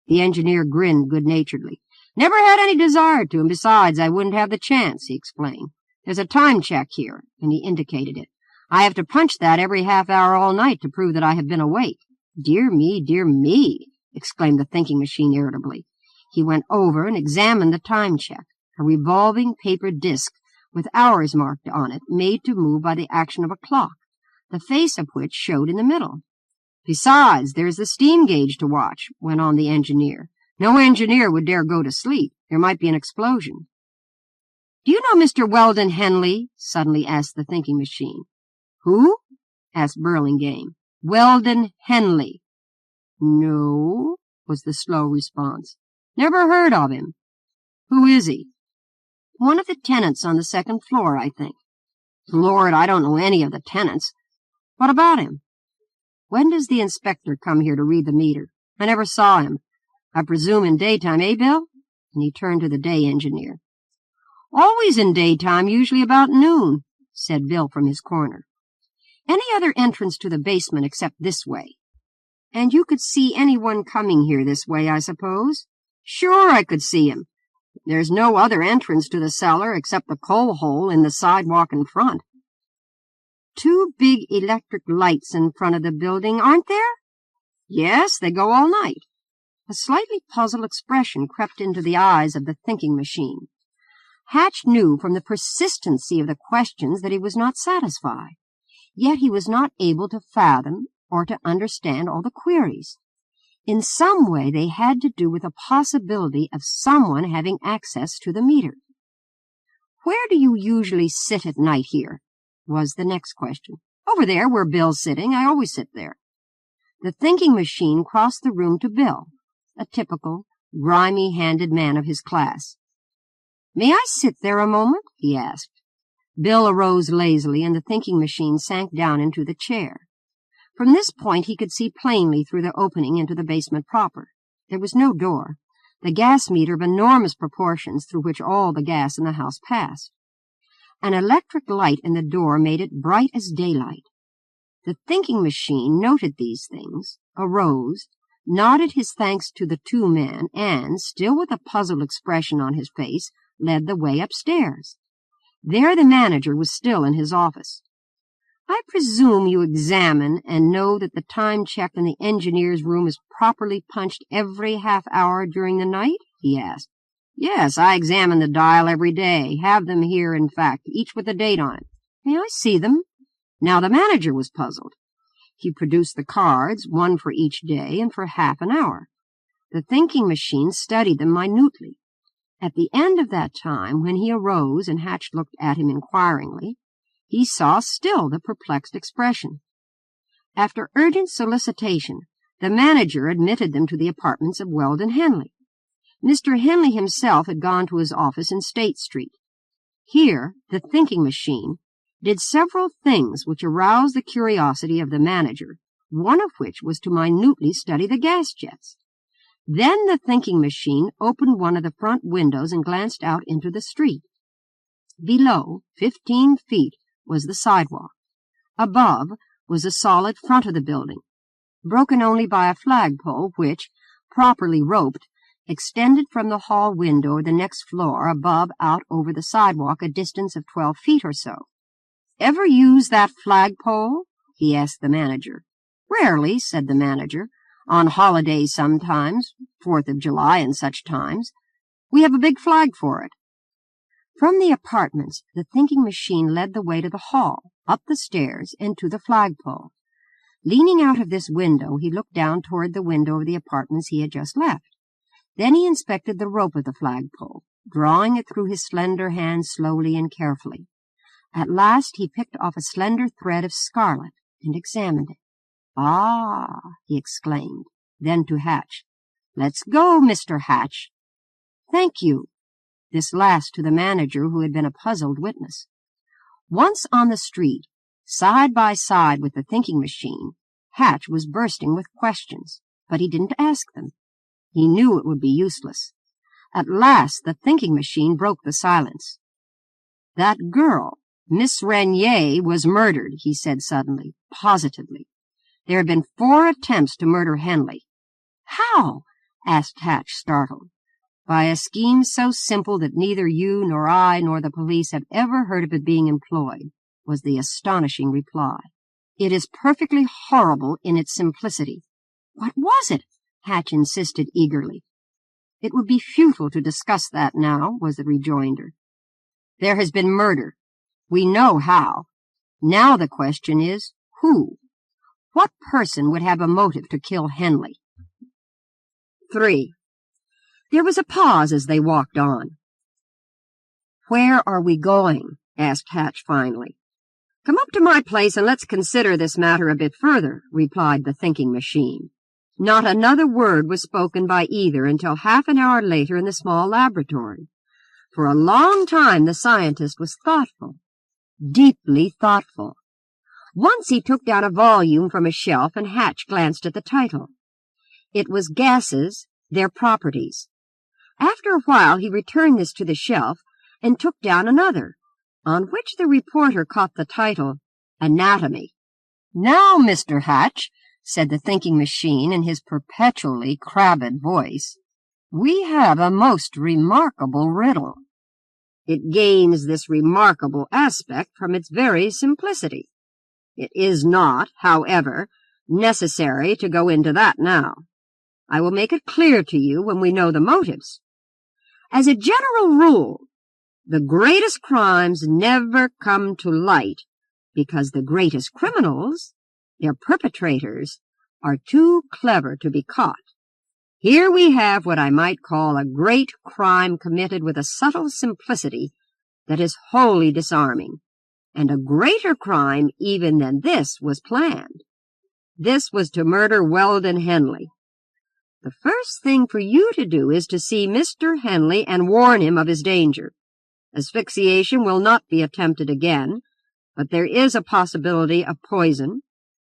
The engineer grinned good-naturedly. "Never had any desire to, and besides, I wouldn't have the chance," he explained. "There's a time check here," and he indicated it. "I have to punch that every half hour all night to prove that I have been awake." Dear me," exclaimed the thinking machine irritably. He went over and examined the time check, a revolving paper disc with hours marked on it, made to move by the action of a clock, the face of which showed in the middle. "Besides, there's the steam gauge to watch," went on the engineer. "No engineer would dare go to sleep. There might be an explosion." "Do you know Mr. Weldon Henley?" suddenly asked the thinking machine. "Who?" asked Burlingame. "Weldon Henley." "No," was the slow response. "Never heard of him." "Who is he?" "One of the tenants on the second floor, I think." "Lord, I don't know any of the tenants. What about him?" "When does the inspector come here to read the meter? I never saw him. I presume in daytime, eh, Bill?" And he turned to the day engineer. "Always in daytime, usually about noon," said Bill from his corner. "Any other entrance to the basement except this way?" "And you could see anyone coming here this way, I suppose?" "Sure I could see him. There's no other entrance to the cellar except the coal hole in the sidewalk in front." "Two big electric lights in front of the building, aren't there?" "Yes, they go all night." A slightly puzzled expression crept into the eyes of the thinking machine. Hatch knew from the persistency of the questions that he was not satisfied, yet he was not able to fathom or to understand all the queries. In some way they had to do with the possibility of someone having access to the meter. "Where do you usually sit at night here?" was the next question. "Over there, where Bill's sitting. I always sit there." The thinking machine crossed the room to Bill, a typical, grimy-handed man of his class. "May I sit there a moment?" he asked. Bill arose lazily, and the thinking machine sank down into the chair. From this point he could see plainly through the opening into the basement proper. There was no door, the gas meter of enormous proportions through which all the gas in the house passed. An electric light in the door made it bright as daylight. The thinking machine noted these things, arose, nodded his thanks to the two men, and, still with a puzzled expression on his face, led the way upstairs. There the manager was still in his office. "I presume you examine and know that the time check in the engineer's room is properly punched every half hour during the night?" he asked. "Yes, I examine the dial every day. Have them here, in fact, each with a date on it." "May I see them?" Now the manager was puzzled. He produced the cards, one for each day and for half an hour. The thinking machine studied them minutely. At the end of that time, when he arose and Hatch looked at him inquiringly, he saw still the perplexed expression. After urgent solicitation, the manager admitted them to the apartments of Weldon Henley. Mr. Henley himself had gone to his office in State Street. Here, the thinking machine did several things which aroused the curiosity of the manager, one of which was to minutely study the gas jets. Then the thinking machine opened one of the front windows and glanced out into the street. Below, 15 feet, was the sidewalk. Above was the solid front of the building, broken only by a flagpole which, properly roped, extended from the hall window of the next floor above out over the sidewalk a distance of 12 feet or so. "Ever use that flagpole?" he asked the manager. "Rarely," said the manager. "On holidays sometimes, 4th of July and such times. We have a big flag for it." From the apartments, the thinking machine led the way to the hall, up the stairs, and to the flagpole. Leaning out of this window, he looked down toward the window of the apartments he had just left. Then he inspected the rope of the flagpole, drawing it through his slender hands slowly and carefully. At last he picked off a slender thread of scarlet and examined it. "Ah!" he exclaimed. Then to Hatch, "Let's go, Mr. Hatch." "Thank you." This last to the manager, who had been a puzzled witness. Once on the street, side by side with the thinking machine, Hatch was bursting with questions, but he didn't ask them. He knew it would be useless. At last the thinking machine broke the silence. "That girl, Miss Renier, was murdered," he said suddenly, positively. "There have been 4 attempts to murder Henley." "How?" asked Hatch, startled. "By a scheme so simple that neither you nor I nor the police have ever heard of it being employed," was the astonishing reply. "It is perfectly horrible in its simplicity." "What was it?" Hatch insisted eagerly. "It would be futile to discuss that now," was the rejoinder. "There has been murder. We know how. Now the question is, who? What person would have a motive to kill Henley?" 3. There was a pause as they walked on. "Where are we going?" asked Hatch finally. "Come up to my place and let's consider this matter a bit further," replied the thinking machine. Not another word was spoken by either until half an hour later in the small laboratory. For a long time the scientist was thoughtful, deeply thoughtful. Once he took down a volume from a shelf and Hatch glanced at the title. It was Gases, Their Properties. After a while he returned this to the shelf and took down another, on which the reporter caught the title, Anatomy. "Now, Mr. Hatch," said the thinking machine in his perpetually crabbed voice, "we have a most remarkable riddle." "It gains this remarkable aspect from its very simplicity. It is not, however, necessary to go into that now. I will make it clear to you when we know the motives. As a general rule, the greatest crimes never come to light because the greatest criminals, their perpetrators, are too clever to be caught. Here we have what I might call a great crime committed with a subtle simplicity that is wholly disarming, and a greater crime even than this was planned. This was to murder Weldon Henley. The first thing for you to do is to see Mr. Henley and warn him of his danger. Asphyxiation will not be attempted again, but there is a possibility of poison,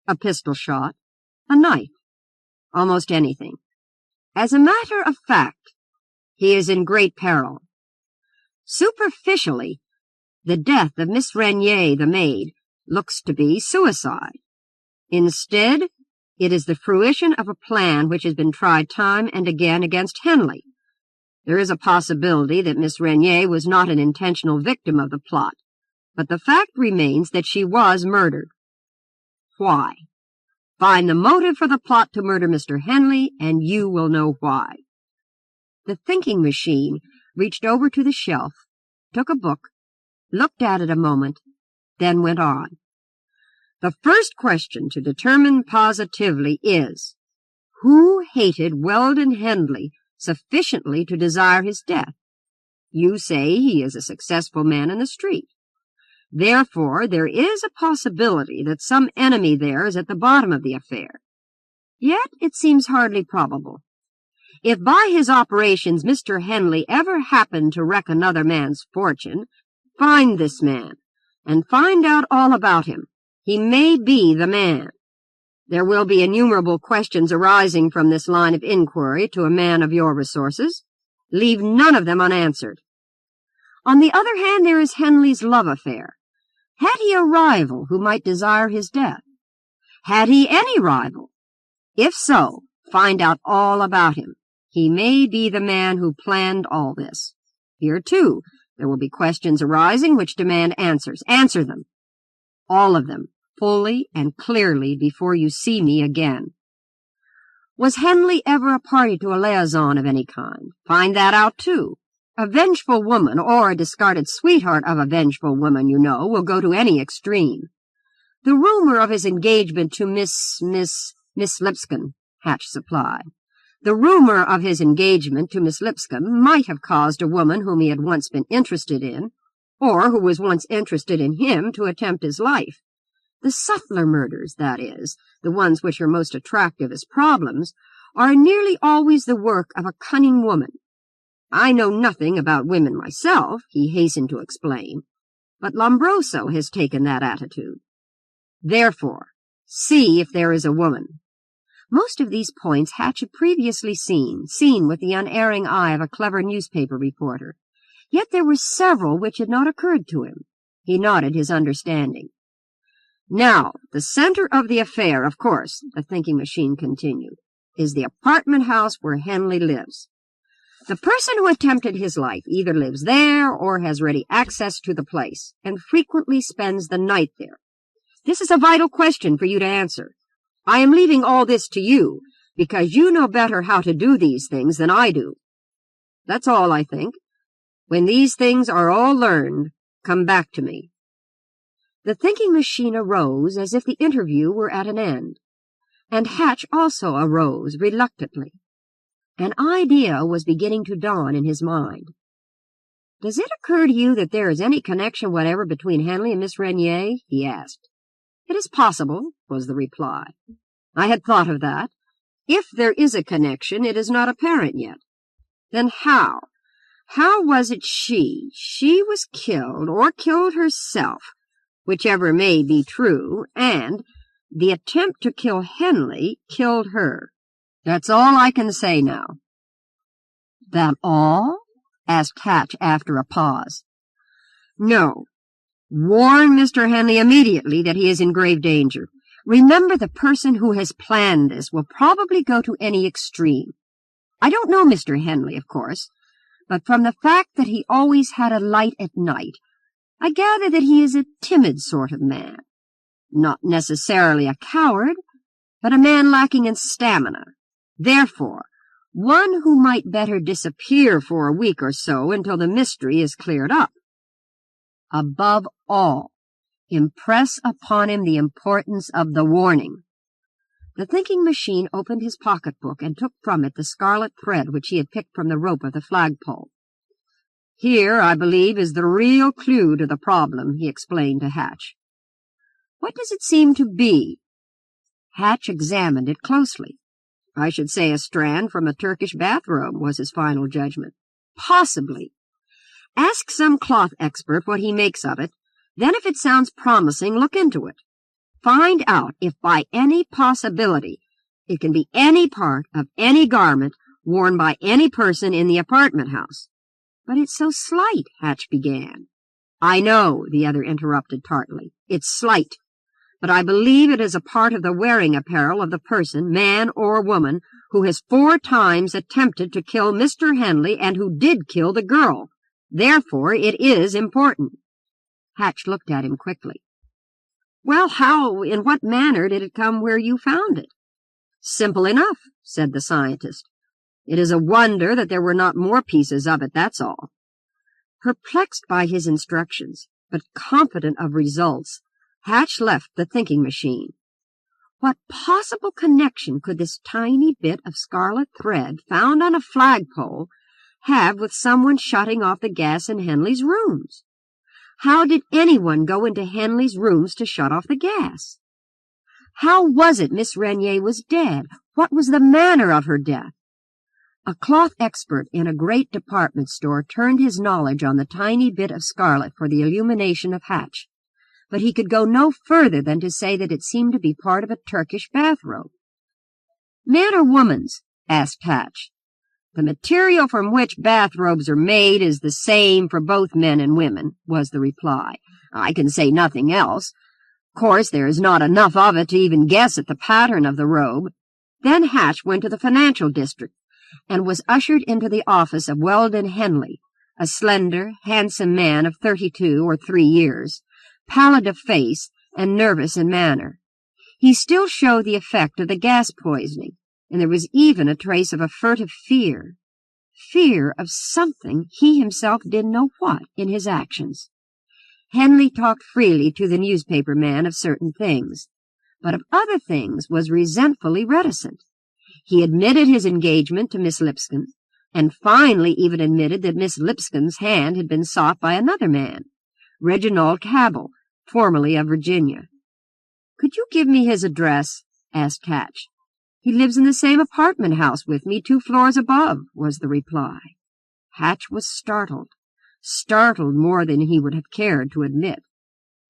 a pistol shot, a knife, almost anything. As a matter of fact, he is in great peril. Superficially, the death of Miss Renier, the maid, looks to be suicide. Instead, it is the fruition of a plan which has been tried time and again against Henley. There is a possibility that Miss Renier was not an intentional victim of the plot, but the fact remains that she was murdered. Why? Find the motive for the plot to murder Mr. Henley, and you will know why. The thinking machine reached over to the shelf, took a book, looked at it a moment, then went on. The first question to determine positively is, who hated Weldon Henley sufficiently to desire his death? You say he is a successful man in the street. Therefore, there is a possibility that some enemy there is at the bottom of the affair. Yet it seems hardly probable. If by his operations Mr. Henley ever happened to wreck another man's fortune, find this man, and find out all about him. He may be the man. There will be innumerable questions arising from this line of inquiry to a man of your resources. Leave none of them unanswered. On the other hand, there is Henley's love affair. Had he a rival who might desire his death? Had he any rival? If so, find out all about him. He may be the man who planned all this. Here, too, there will be questions arising which demand answers. Answer them. All of them, fully and clearly before you see me again. Was Henley ever a party to a liaison of any kind? Find that out, too. A vengeful woman, or a discarded sweetheart of a vengeful woman, you know, will go to any extreme. The rumor of his engagement to Miss Lipscomb, Hatch supplied. The rumor of his engagement to Miss Lipscomb might have caused a woman whom he had once been interested in, or who was once interested in him, to attempt his life. The subtler murders, that is, the ones which are most attractive as problems, are nearly always the work of a cunning woman. I know nothing about women myself, he hastened to explain, but Lombroso has taken that attitude. Therefore, see if there is a woman. Most of these points Hatch had previously seen with the unerring eye of a clever newspaper reporter. Yet there were several which had not occurred to him. He nodded his understanding. Now, the center of the affair, of course, the thinking machine continued, is the apartment house where Henley lives. The person who attempted his life either lives there or has ready access to the place, and frequently spends the night there. This is a vital question for you to answer. I am leaving all this to you, because you know better how to do these things than I do. That's all, I think. When these things are all learned, come back to me. The thinking machine arose as if the interview were at an end, and Hatch also arose reluctantly. An idea was beginning to dawn in his mind. Does it occur to you that there is any connection whatever between Henley and Miss Renier? He asked. It is possible, was the reply. I had thought of that. If there is a connection, it is not apparent yet. Then how? How was it she was killed, or killed herself, whichever may be true, and the attempt to kill Henley killed her? That's all I can say now. That all? Asked Hatch after a pause. No. Warn Mr. Henley immediately that he is in grave danger. Remember, the person who has planned this will probably go to any extreme. I don't know Mr. Henley, of course, but from the fact that he always had a light at night, I gather that he is a timid sort of man. Not necessarily a coward, but a man lacking in stamina. Therefore, one who might better disappear for a week or so until the mystery is cleared up. Above all, impress upon him the importance of the warning. The thinking machine opened his pocketbook and took from it the scarlet thread which he had picked from the rope of the flagpole. Here, I believe, is the real clue to the problem, he explained to Hatch. What does it seem to be? Hatch examined it closely. I should say a strand from a Turkish bathrobe, was his final judgment. Possibly. Ask some cloth expert what he makes of it, then if it sounds promising, look into it. Find out if by any possibility it can be any part of any garment worn by any person in the apartment house. But it's so slight, Hatch began. I know, the other interrupted tartly. It's slight, but I believe it is a part of the wearing apparel of the person, man or woman, who has 4 times attempted to kill Mr. Henley and who did kill the girl. Therefore, it is important. Hatch looked at him quickly. Well, how, in what manner did it come where you found it? Simple enough, said the scientist. It is a wonder that there were not more pieces of it, that's all. Perplexed by his instructions, but confident of results, Hatch left the thinking machine. What possible connection could this tiny bit of scarlet thread found on a flagpole have with someone shutting off the gas in Henley's rooms? How did anyone go into Henley's rooms to shut off the gas? How was it Miss Renier was dead? What was the manner of her death? A cloth expert in a great department store turned his knowledge on the tiny bit of scarlet for the illumination of Hatch, but he could go no further than to say that it seemed to be part of a Turkish bathrobe. Man or woman's? Asked Hatch. The material from which bathrobes are made is the same for both men and women, was the reply. I can say nothing else. Of course, there is not enough of it to even guess at the pattern of the robe. Then Hatch went to the financial district and was ushered into the office of Weldon Henley, a slender, handsome man of 32 or 3 years, pallid of face and nervous in manner. He still showed the effect of the gas poisoning, and there was even a trace of a furtive fear of something he himself didn't know what in his actions. Henley talked freely to the newspaper man of certain things, but of other things was resentfully reticent. He admitted his engagement to Miss Lipscomb, and finally even admitted that Miss Lipscomb's hand had been sought by another man, Reginald Cabell, formerly of Virginia. "Could you give me his address?" asked Hatch. "He lives in the same apartment house with me, 2 floors above," was the reply. Hatch was startled more than he would have cared to admit.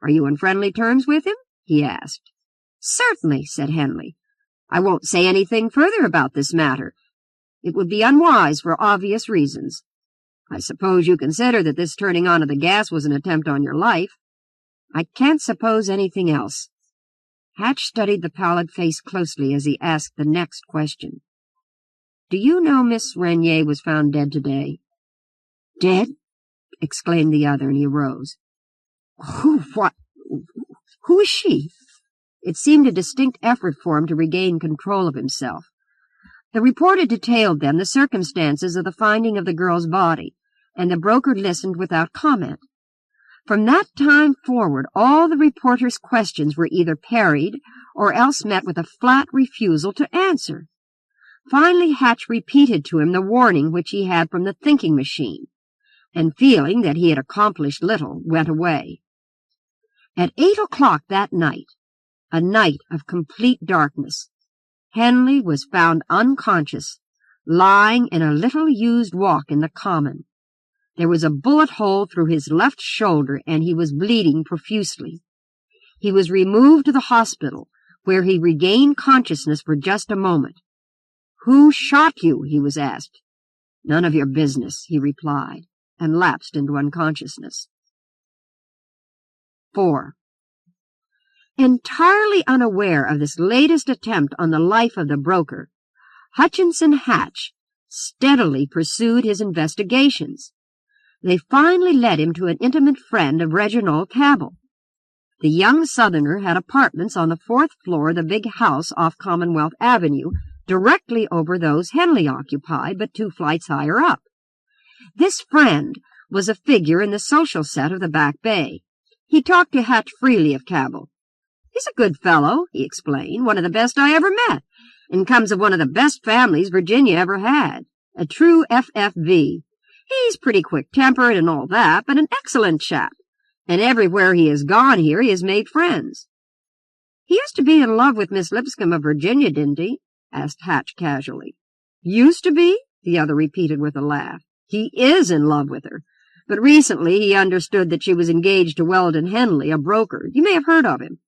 "Are you on friendly terms with him?" he asked. "Certainly," said Henley. "I won't say anything further about this matter. It would be unwise for obvious reasons. I suppose you consider that this turning on of the gas was an attempt on your life?" "I can't suppose anything else." Hatch studied the pallid face closely as he asked the next question. "Do you know Miss Renier was found dead today?" "Dead?" exclaimed the other, and he arose. Who is she?" It seemed a distinct effort for him to regain control of himself. The reporter detailed then the circumstances of the finding of the girl's body, and the broker listened without comment. From that time forward, all the reporter's questions were either parried or else met with a flat refusal to answer. Finally, Hatch repeated to him the warning which he had from the thinking machine, and feeling that he had accomplished little, went away. At 8 o'clock that night, a night of complete darkness, Henley was found unconscious, lying in a little used walk in the common. There was a bullet hole through his left shoulder, and he was bleeding profusely. He was removed to the hospital, where he regained consciousness for just a moment. "Who shot you?" he was asked. "None of your business," he replied, and lapsed into unconsciousness. 4. Entirely unaware of this latest attempt on the life of the broker, Hutchinson Hatch steadily pursued his investigations. They finally led him to an intimate friend of Reginald Cabell. The young Southerner had apartments on the 4th floor of the big house off Commonwealth Avenue, directly over those Henley occupied, but 2 flights higher up. This friend was a figure in the social set of the Back Bay. He talked to Hatch freely of Cabell. "He's a good fellow," he explained, "one of the best I ever met, and comes of one of the best families Virginia ever had. A true FFV. He's pretty quick-tempered and all that, but an excellent chap, and everywhere he has gone here he has made friends." "He used to be in love with Miss Lipscomb of Virginia, didn't he?" asked Hatch casually. "Used to be?" the other repeated with a laugh. "He is in love with her, but recently he understood that she was engaged to Weldon Henley, a broker. You may have heard of him.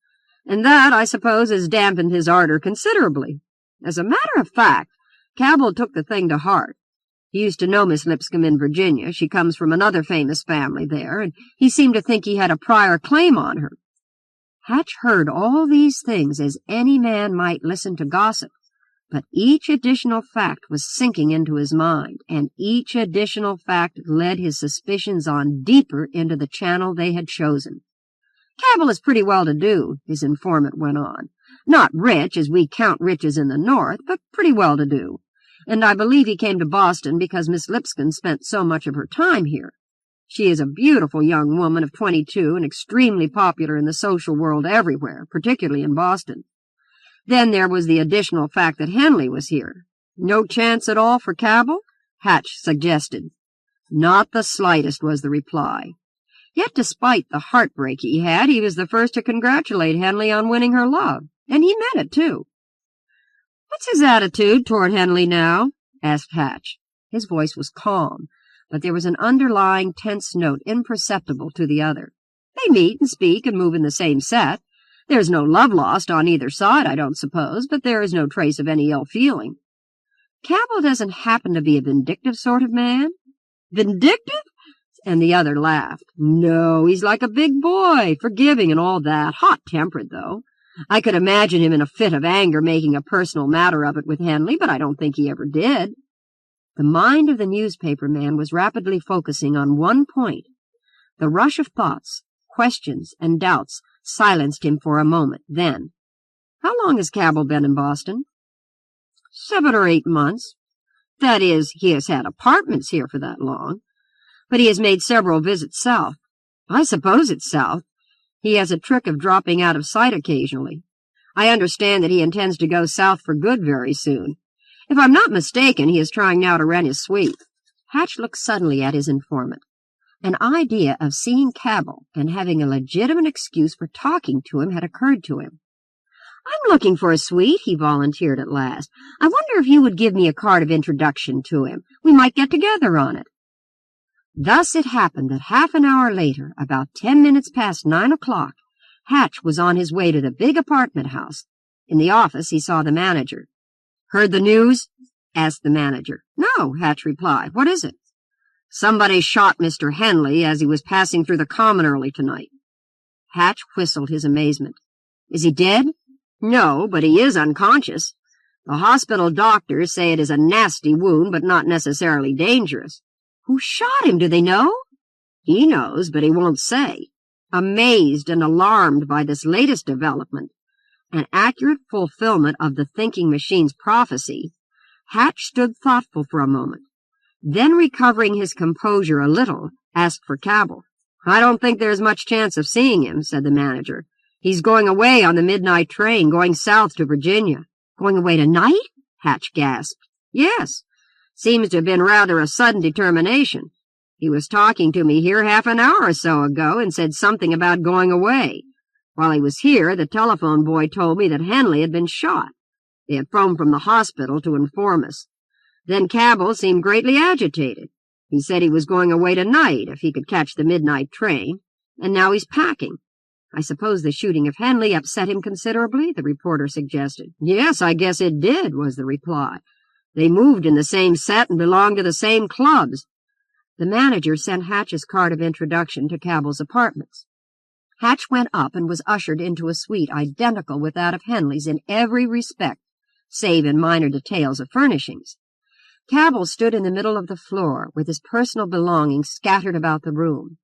And that, I suppose, has dampened his ardor considerably. As a matter of fact, Cabell took the thing to heart. He used to know Miss Lipscomb in Virginia. She comes from another famous family there, and he seemed to think he had a prior claim on her." Hatch heard all these things as any man might listen to gossip, but each additional fact was sinking into his mind, and each additional fact led his suspicions on deeper into the channel they had chosen. "Cabell is pretty well-to-do," his informant went on. "Not rich, as we count riches in the North, but pretty well-to-do. And I believe he came to Boston because Miss Lipscomb spent so much of her time here. She is a beautiful young woman of 22 and extremely popular in the social world everywhere, particularly in Boston. Then there was the additional fact that Henley was here. No chance at all for Cabell?" Hatch suggested. "Not the slightest," was the reply. Yet despite the heartbreak he had, he was the first to congratulate Henley on winning her love, and he meant it, too. "What's his attitude toward Henley now?" asked Hatch. His voice was calm, but there was an underlying tense note imperceptible to the other. "They meet and speak and move in the same set. There's no love lost on either side, I don't suppose, but there is no trace of any ill feeling." "Cabell doesn't happen to be a vindictive sort of man?" "Vindictive?" And the other laughed. "No, he's like a big boy, forgiving and all that, hot-tempered, though. I could imagine him in a fit of anger making a personal matter of it with Henley, but I don't think he ever did." The mind of the newspaper man was rapidly focusing on one point. The rush of thoughts, questions, and doubts silenced him for a moment. Then, "How long has Cabell been in Boston?" 7 or 8 months. That is, he has had apartments here for that long. But he has made several visits south. I suppose it's south. He has a trick of dropping out of sight occasionally. I understand that he intends to go south for good very soon. If I'm not mistaken, he is trying now to rent his suite." Hatch looked suddenly at his informant. An idea of seeing Cabell and having a legitimate excuse for talking to him had occurred to him. "I'm looking for a suite," he volunteered at last. "I wonder if you would give me a card of introduction to him. We might get together on it." Thus it happened that half an hour later, about 10 minutes past 9 o'clock, Hatch was on his way to the big apartment house. In the office he saw the manager. "Heard the news?" asked the manager. "No," Hatch replied. "What is it?" "Somebody shot Mr. Henley as he was passing through the common early tonight." Hatch whistled his amazement. "Is he dead?" "No, but he is unconscious. The hospital doctors say it is a nasty wound, but not necessarily dangerous." "Who shot him? Do they know?" "He knows, but he won't say." Amazed and alarmed by this latest development, an accurate fulfillment of the thinking machine's prophecy, Hatch stood thoughtful for a moment. Then, recovering his composure a little, asked for Cabell. "I don't think there's much chance of seeing him," said the manager. "He's going away on the midnight train, going south to Virginia." "Going away tonight?" Hatch gasped. "Yes. Seems to have been rather a sudden determination. He was talking to me here half an hour or so ago and said something about going away. While he was here, the telephone boy told me that Henley had been shot. They had phoned from the hospital to inform us. Then Cabell seemed greatly agitated. He said he was going away tonight if he could catch the midnight train, and now he's packing. I suppose the shooting of Henley upset him considerably," the reporter suggested. "Yes, I guess it did," was the reply. "They moved in the same set and belonged to the same clubs." The manager sent Hatch's card of introduction to Cabell's apartments. Hatch went up and was ushered into a suite identical with that of Henley's in every respect, save in minor details of furnishings. Cabell stood in the middle of the floor, with his personal belongings scattered about the room.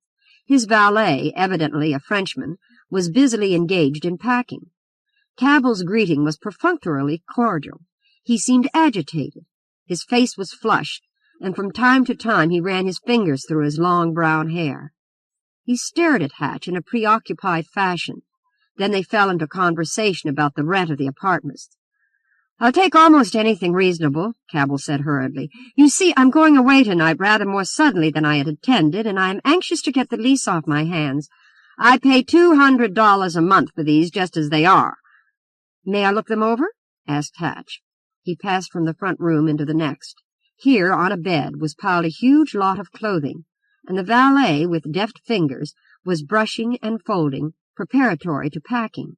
His valet, evidently a Frenchman, was busily engaged in packing. Cabell's greeting was perfunctorily cordial. He seemed agitated. His face was flushed, and from time to time he ran his fingers through his long brown hair. He stared at Hatch in a preoccupied fashion. Then they fell into conversation about the rent of the apartments. "I'll take almost anything reasonable," Cabell said hurriedly. "You see, I'm going away tonight rather more suddenly than I had intended, and I am anxious to get the lease off my hands. I pay $200 a month for these just as they are." "May I look them over?" asked Hatch. He passed from the front room into the next. Here, on a bed, was piled a huge lot of clothing, and the valet, with deft fingers, was brushing and folding, preparatory to packing.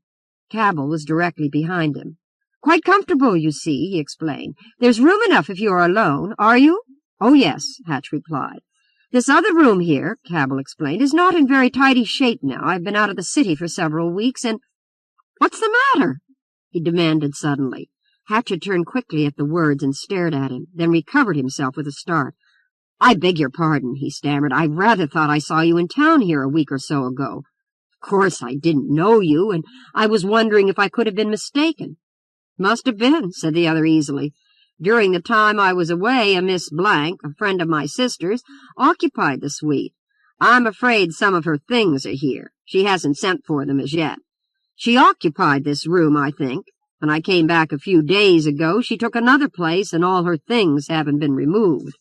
Cabell was directly behind him. "Quite comfortable, you see," he explained. "There's room enough if you are alone. Are you?" "Oh, yes," Hatch replied. "This other room here," Cabell explained, "is not in very tidy shape now. I've been out of the city for several weeks, and—" "What's the matter?" he demanded suddenly. Hatch had turned quickly at the words and stared at him, then recovered himself with a start. "I beg your pardon," he stammered. "I rather thought I saw you in town here a week or so ago. Of course I didn't know you, and I was wondering if I could have been mistaken." "Must have been," said the other easily. "During the time I was away, a Miss Blank, a friend of my sister's, occupied the suite. I'm afraid some of her things are here. She hasn't sent for them as yet. She occupied this room, I think. When I came back a few days ago, she took another place, and all her things haven't been removed."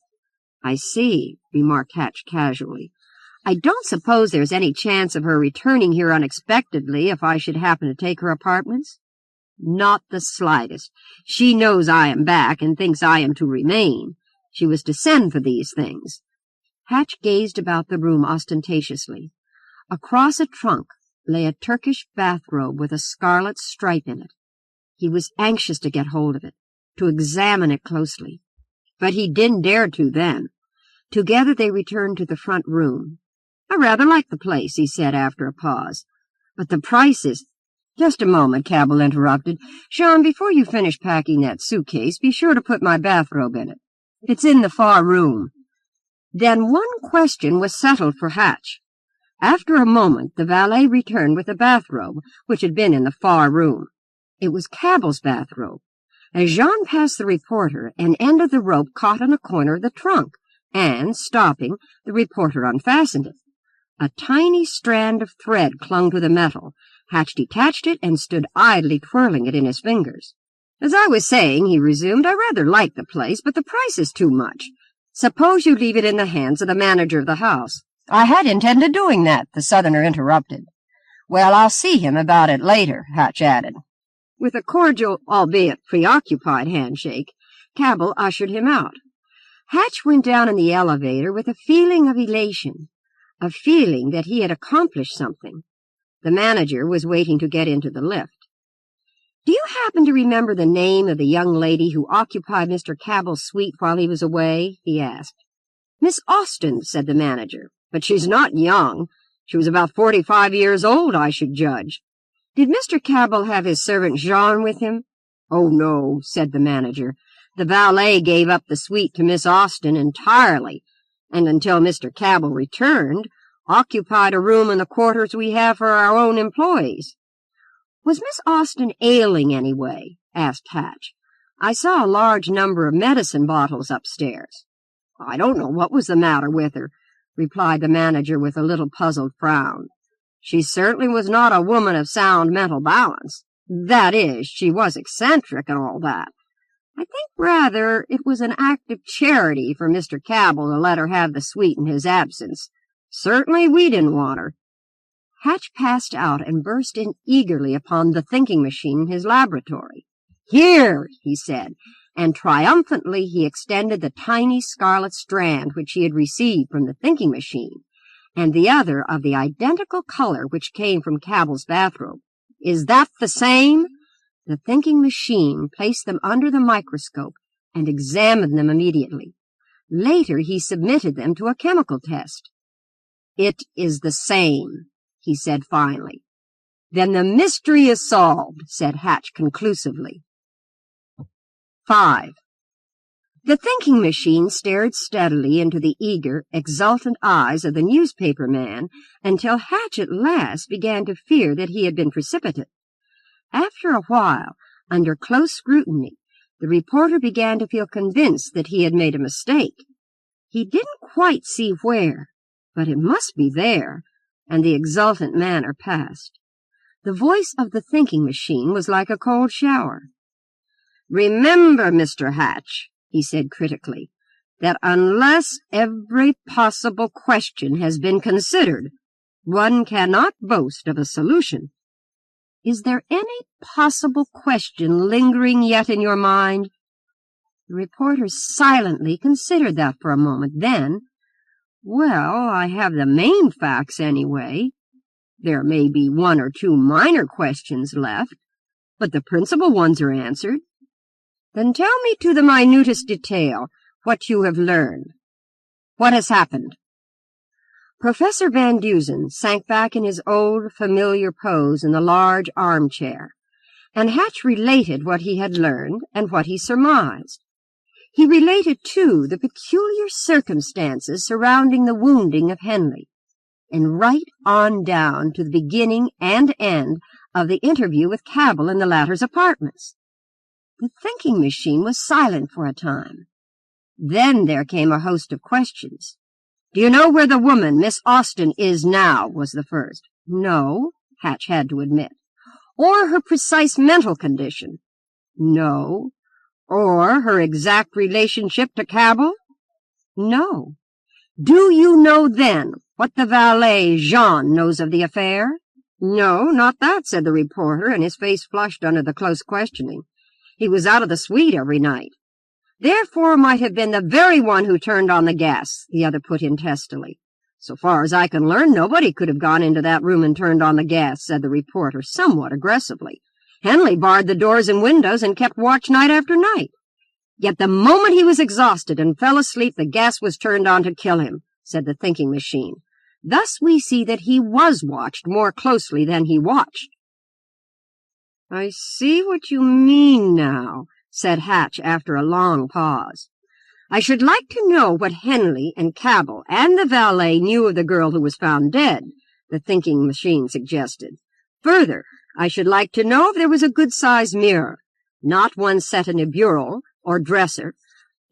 "I see," remarked Hatch casually. "I don't suppose there's any chance of her returning here unexpectedly if I should happen to take her apartments?" "Not the slightest. She knows I am back and thinks I am to remain. She was to send for these things." Hatch gazed about the room ostentatiously. Across a trunk lay a Turkish bathrobe with a scarlet stripe in it. He was anxious to get hold of it, to examine it closely. But he didn't dare to then. Together they returned to the front room. "I rather like the place," he said after a pause. "But the price is—" "Just a moment," Cabell interrupted. "Jeanne, before you finish packing that suitcase, be sure to put my bathrobe in it. It's in the far room." Then one question was settled for Hatch. After a moment, the valet returned with a bathrobe, which had been in the far room. It was Cabell's bathrobe. As Jeanne passed the reporter, an end of the rope caught on a corner of the trunk, and, stopping, the reporter unfastened it. A tiny strand of thread clung to the metal. Hatch detached it and stood idly twirling it in his fingers. "As I was saying," he resumed, "I rather like the place, but the price is too much. Suppose you leave it in the hands of the manager of the house." "I had intended doing that," the Southerner interrupted. "Well, I'll see him about it later," Hatch added. With a cordial, albeit preoccupied handshake, Cabell ushered him out. Hatch went down in the elevator with a feeling of elation, a feeling that he had accomplished something. The manager was waiting to get into the lift. "Do you happen to remember the name of the young lady who occupied Mr. Cabell's suite while he was away?" he asked. "Miss Austen," said the manager. "But she's not young. She was about 45 years old, I should judge. Did Mr. Cabell have his servant Jeanne with him?" "Oh, no," said the manager. "The valet gave up the suite to Miss Austen entirely, and until Mr. Cabell returned, occupied a room in the quarters we have for our own employees." "Was Miss Austen ailing anyway?" asked Hatch. "I saw a large number of medicine bottles upstairs." "I don't know what was the matter with her," replied the manager with a little puzzled frown. "She certainly was not a woman of sound mental balance. That is, she was eccentric and all that. I think rather it was an act of charity for Mr. Cabell to let her have the suite in his absence. Certainly we didn't want her." Hatch passed out and burst in eagerly upon the thinking machine in his laboratory. "Here," he said, and triumphantly he extended the tiny scarlet strand which he had received from the thinking machine, and the other of the identical color which came from Cabell's bathrobe. "Is that the same?" The thinking machine placed them under the microscope and examined them immediately. Later he submitted them to a chemical test. "It is the same," he said finally. "Then the mystery is solved," said Hatch conclusively. 5. The thinking machine stared steadily into the eager, exultant eyes of the newspaper man until Hatch at last began to fear that he had been precipitate. After a while, under close scrutiny, the reporter began to feel convinced that he had made a mistake. He didn't quite see where, but it must be there, and the exultant manner passed. The voice of the thinking machine was like a cold shower. "Remember, Mr. Hatch," he said critically, "that unless every possible question has been considered, one cannot boast of a solution. Is there any possible question lingering yet in your mind?" The reporter silently considered that for a moment. Then, "Well, I have the main facts anyway. There may be one or two minor questions left, but the principal ones are answered." "Then tell me to the minutest detail what you have learned. What has happened?" Professor Van Dusen sank back in his old, familiar pose in the large armchair, and Hatch related what he had learned and what he surmised. He related, too, the peculiar circumstances surrounding the wounding of Henley, and right on down to the beginning and end of the interview with Cabell in the latter's apartments. The thinking machine was silent for a time. Then there came a host of questions. "Do you know where the woman, Miss Austen, is now?" was the first. "No," Hatch had to admit. "Or her precise mental condition?" "No." "Or her exact relationship to Cabell?" "No." "Do you know, then, what the valet, Jeanne, knows of the affair?" "No, not that," said the reporter, and his face flushed under the close questioning. "He was out of the suite every night." "Therefore might have been the very one who turned on the gas," the other put in testily. "So far as I can learn, nobody could have gone into that room and turned on the gas," said the reporter somewhat aggressively. "Henley barred the doors and windows and kept watch night after night. Yet the moment he was exhausted and fell asleep, the gas was turned on to kill him," said the thinking machine. "Thus we see that he was watched more closely than he watched." "I see what you mean now," said Hatch after a long pause. "I should like to know what Henley and Cabell and the valet knew of the girl who was found dead, the thinking machine suggested. Further, I should like to know if there was a good-sized mirror, not one set in a bureau or dresser,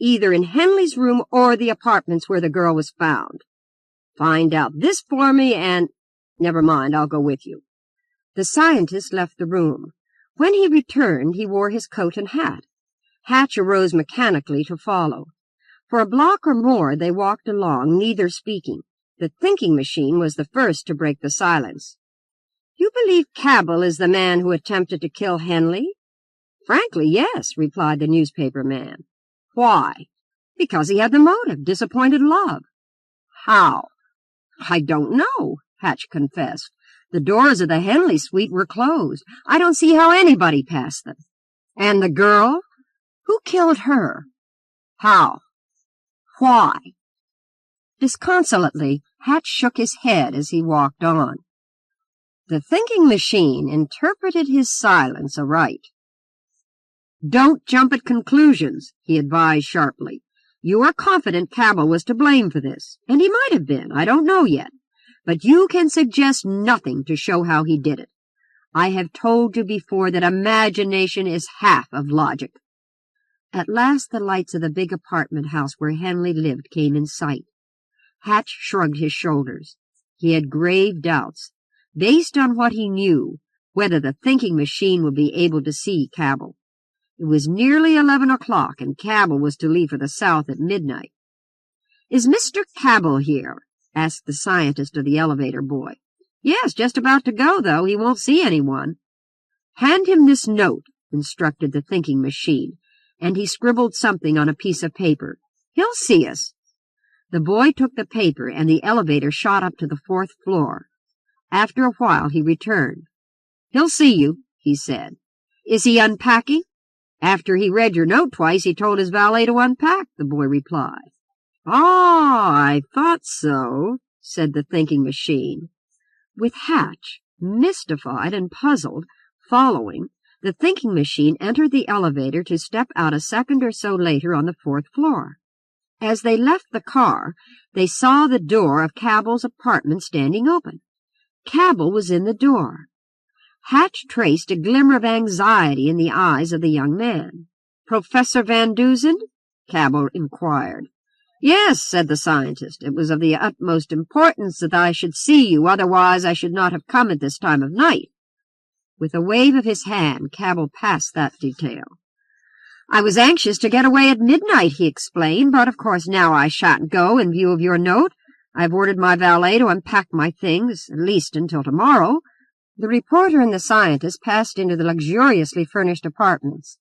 either in Henley's room or the apartments where the girl was found. Find out this for me and— Never mind, I'll go with you. The scientist left the room. When he returned, he wore his coat and hat. Hatch arose mechanically to follow. For a block or more they walked along, neither speaking. The thinking machine was the first to break the silence. You believe Cabell is the man who attempted to kill Henley? Frankly, yes, replied the newspaper man. Why? Because he had the motive, disappointed love. How? I don't know, Hatch confessed. The doors of the Henley suite were closed. I don't see how anybody passed them. And the girl? Who killed her? How? Why? Disconsolately, Hatch shook his head as he walked on. The thinking machine interpreted his silence aright. Don't jump at conclusions, he advised sharply. You are confident Cabell was to blame for this, and he might have been, I don't know yet. But you can suggest nothing to show how he did it. I have told you before that imagination is half of logic. At last the lights of the big apartment house where Henley lived came in sight. Hatch shrugged his shoulders. He had grave doubts, based on what he knew, whether the thinking machine would be able to see Cabell. It was nearly 11 o'clock, and Cabell was to leave for the south at midnight. "Is Mr. Cabell here?" asked the scientist of the elevator boy. "Yes, just about to go, though. He won't see anyone." "Hand him this note," instructed the thinking machine, and he scribbled something on a piece of paper. "He'll see us." The boy took the paper, and the elevator shot up to the 4th floor. After a while he returned. "He'll see you," he said. "Is he unpacking?" "After he read your note twice, he told his valet to unpack," the boy replied. "Ah, I thought so," said the thinking machine. With Hatch, mystified and puzzled, following, the thinking machine entered the elevator to step out a second or so later on the 4th floor. As they left the car, they saw the door of Cabell's apartment standing open. Cabell was in the door. Hatch traced a glimmer of anxiety in the eyes of the young man. "Professor Van Dusen?" Cabell inquired. "Yes," said the scientist. "It was of the utmost importance that I should see you, otherwise I should not have come at this time of night." With a wave of his hand, Cabell passed that detail. "I was anxious to get away at midnight," he explained, "but of course now I shan't go in view of your note. I've ordered my valet to unpack my things, at least until tomorrow." The reporter and the scientist passed into the luxuriously furnished apartments.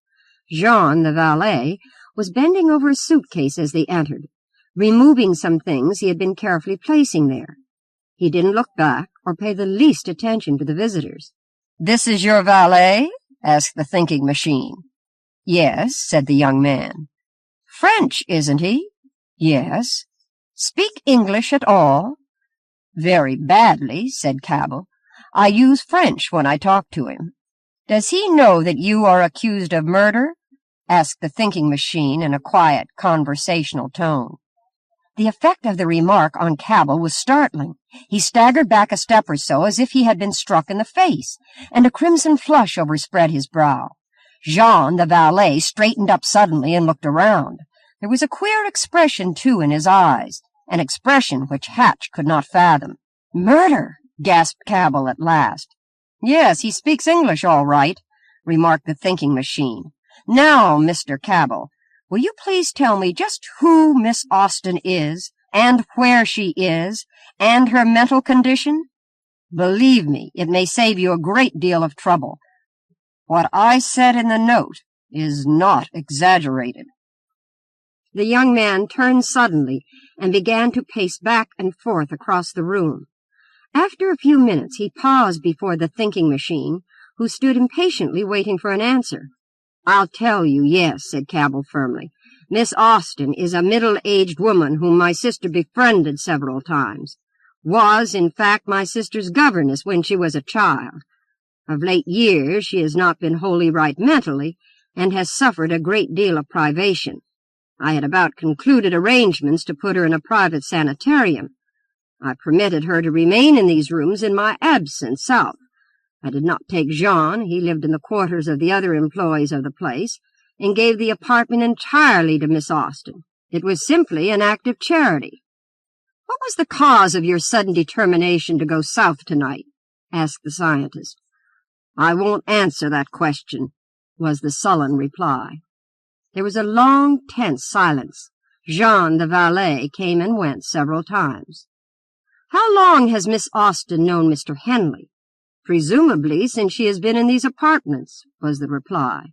Jeanne, the valet, was bending over a suitcase as they entered, removing some things he had been carefully placing there. He didn't look back or pay the least attention to the visitors. "This is your valet?" asked the thinking machine. "Yes," said the young man. "French, isn't he?" "Yes." "Speak English at all?" "Very badly," said Cabell. "I use French when I talk to him." "Does he know that you are accused of murder?" asked the thinking machine in a quiet, conversational tone. The effect of the remark on Cabell was startling. He staggered back a step or so as if he had been struck in the face, and a crimson flush overspread his brow. Jeanne, the valet, straightened up suddenly and looked around. There was a queer expression, too, in his eyes, an expression which Hatch could not fathom. "Murder!" gasped Cabell at last. "Yes, he speaks English all right," remarked the thinking machine. "Now, Mr. Cabell, will you please tell me just who Miss Austen is, and where she is, and her mental condition? Believe me, it may save you a great deal of trouble. What I said in the note is not exaggerated." The young man turned suddenly and began to pace back and forth across the room. After a few minutes he paused before the thinking machine, who stood impatiently waiting for an answer. "I'll tell you, yes," said Cabell firmly. "Miss Austen is a middle-aged woman whom my sister befriended several times. Was, in fact, my sister's governess when she was a child. Of late years she has not been wholly right mentally, and has suffered a great deal of privation. I had about concluded arrangements to put her in a private sanitarium, I permitted her to remain in these rooms in my absence south. I did not take Jeanne, he lived in the quarters of the other employees of the place, and gave the apartment entirely to Miss Austen. It was simply an act of charity. What was the cause of your sudden determination to go south tonight? Asked the scientist. I won't answer that question, was the sullen reply. There was a long, tense silence. Jeanne, the valet, came and went several times. How long has Miss Austen known Mr. Henley? Presumably since she has been in these apartments, was the reply.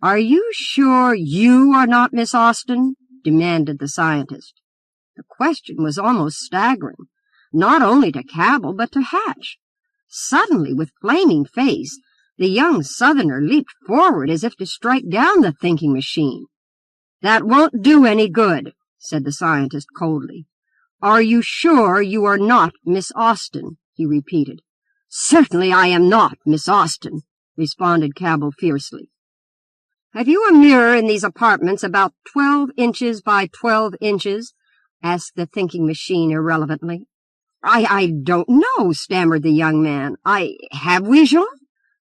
Are you sure you are not Miss Austen? Demanded the scientist. The question was almost staggering, not only to Cabell but to Hatch. Suddenly, with flaming face, the young Southerner leaped forward as if to strike down the thinking machine. That won't do any good, said the scientist coldly. Are you sure you are not Miss Austen? He repeated. Certainly I am not Miss Austen, responded Cabell fiercely. Have you a mirror in these apartments about 12 inches by 12 inches? Asked the thinking machine irrelevantly. I don't know, stammered the young man. Have we, Jean?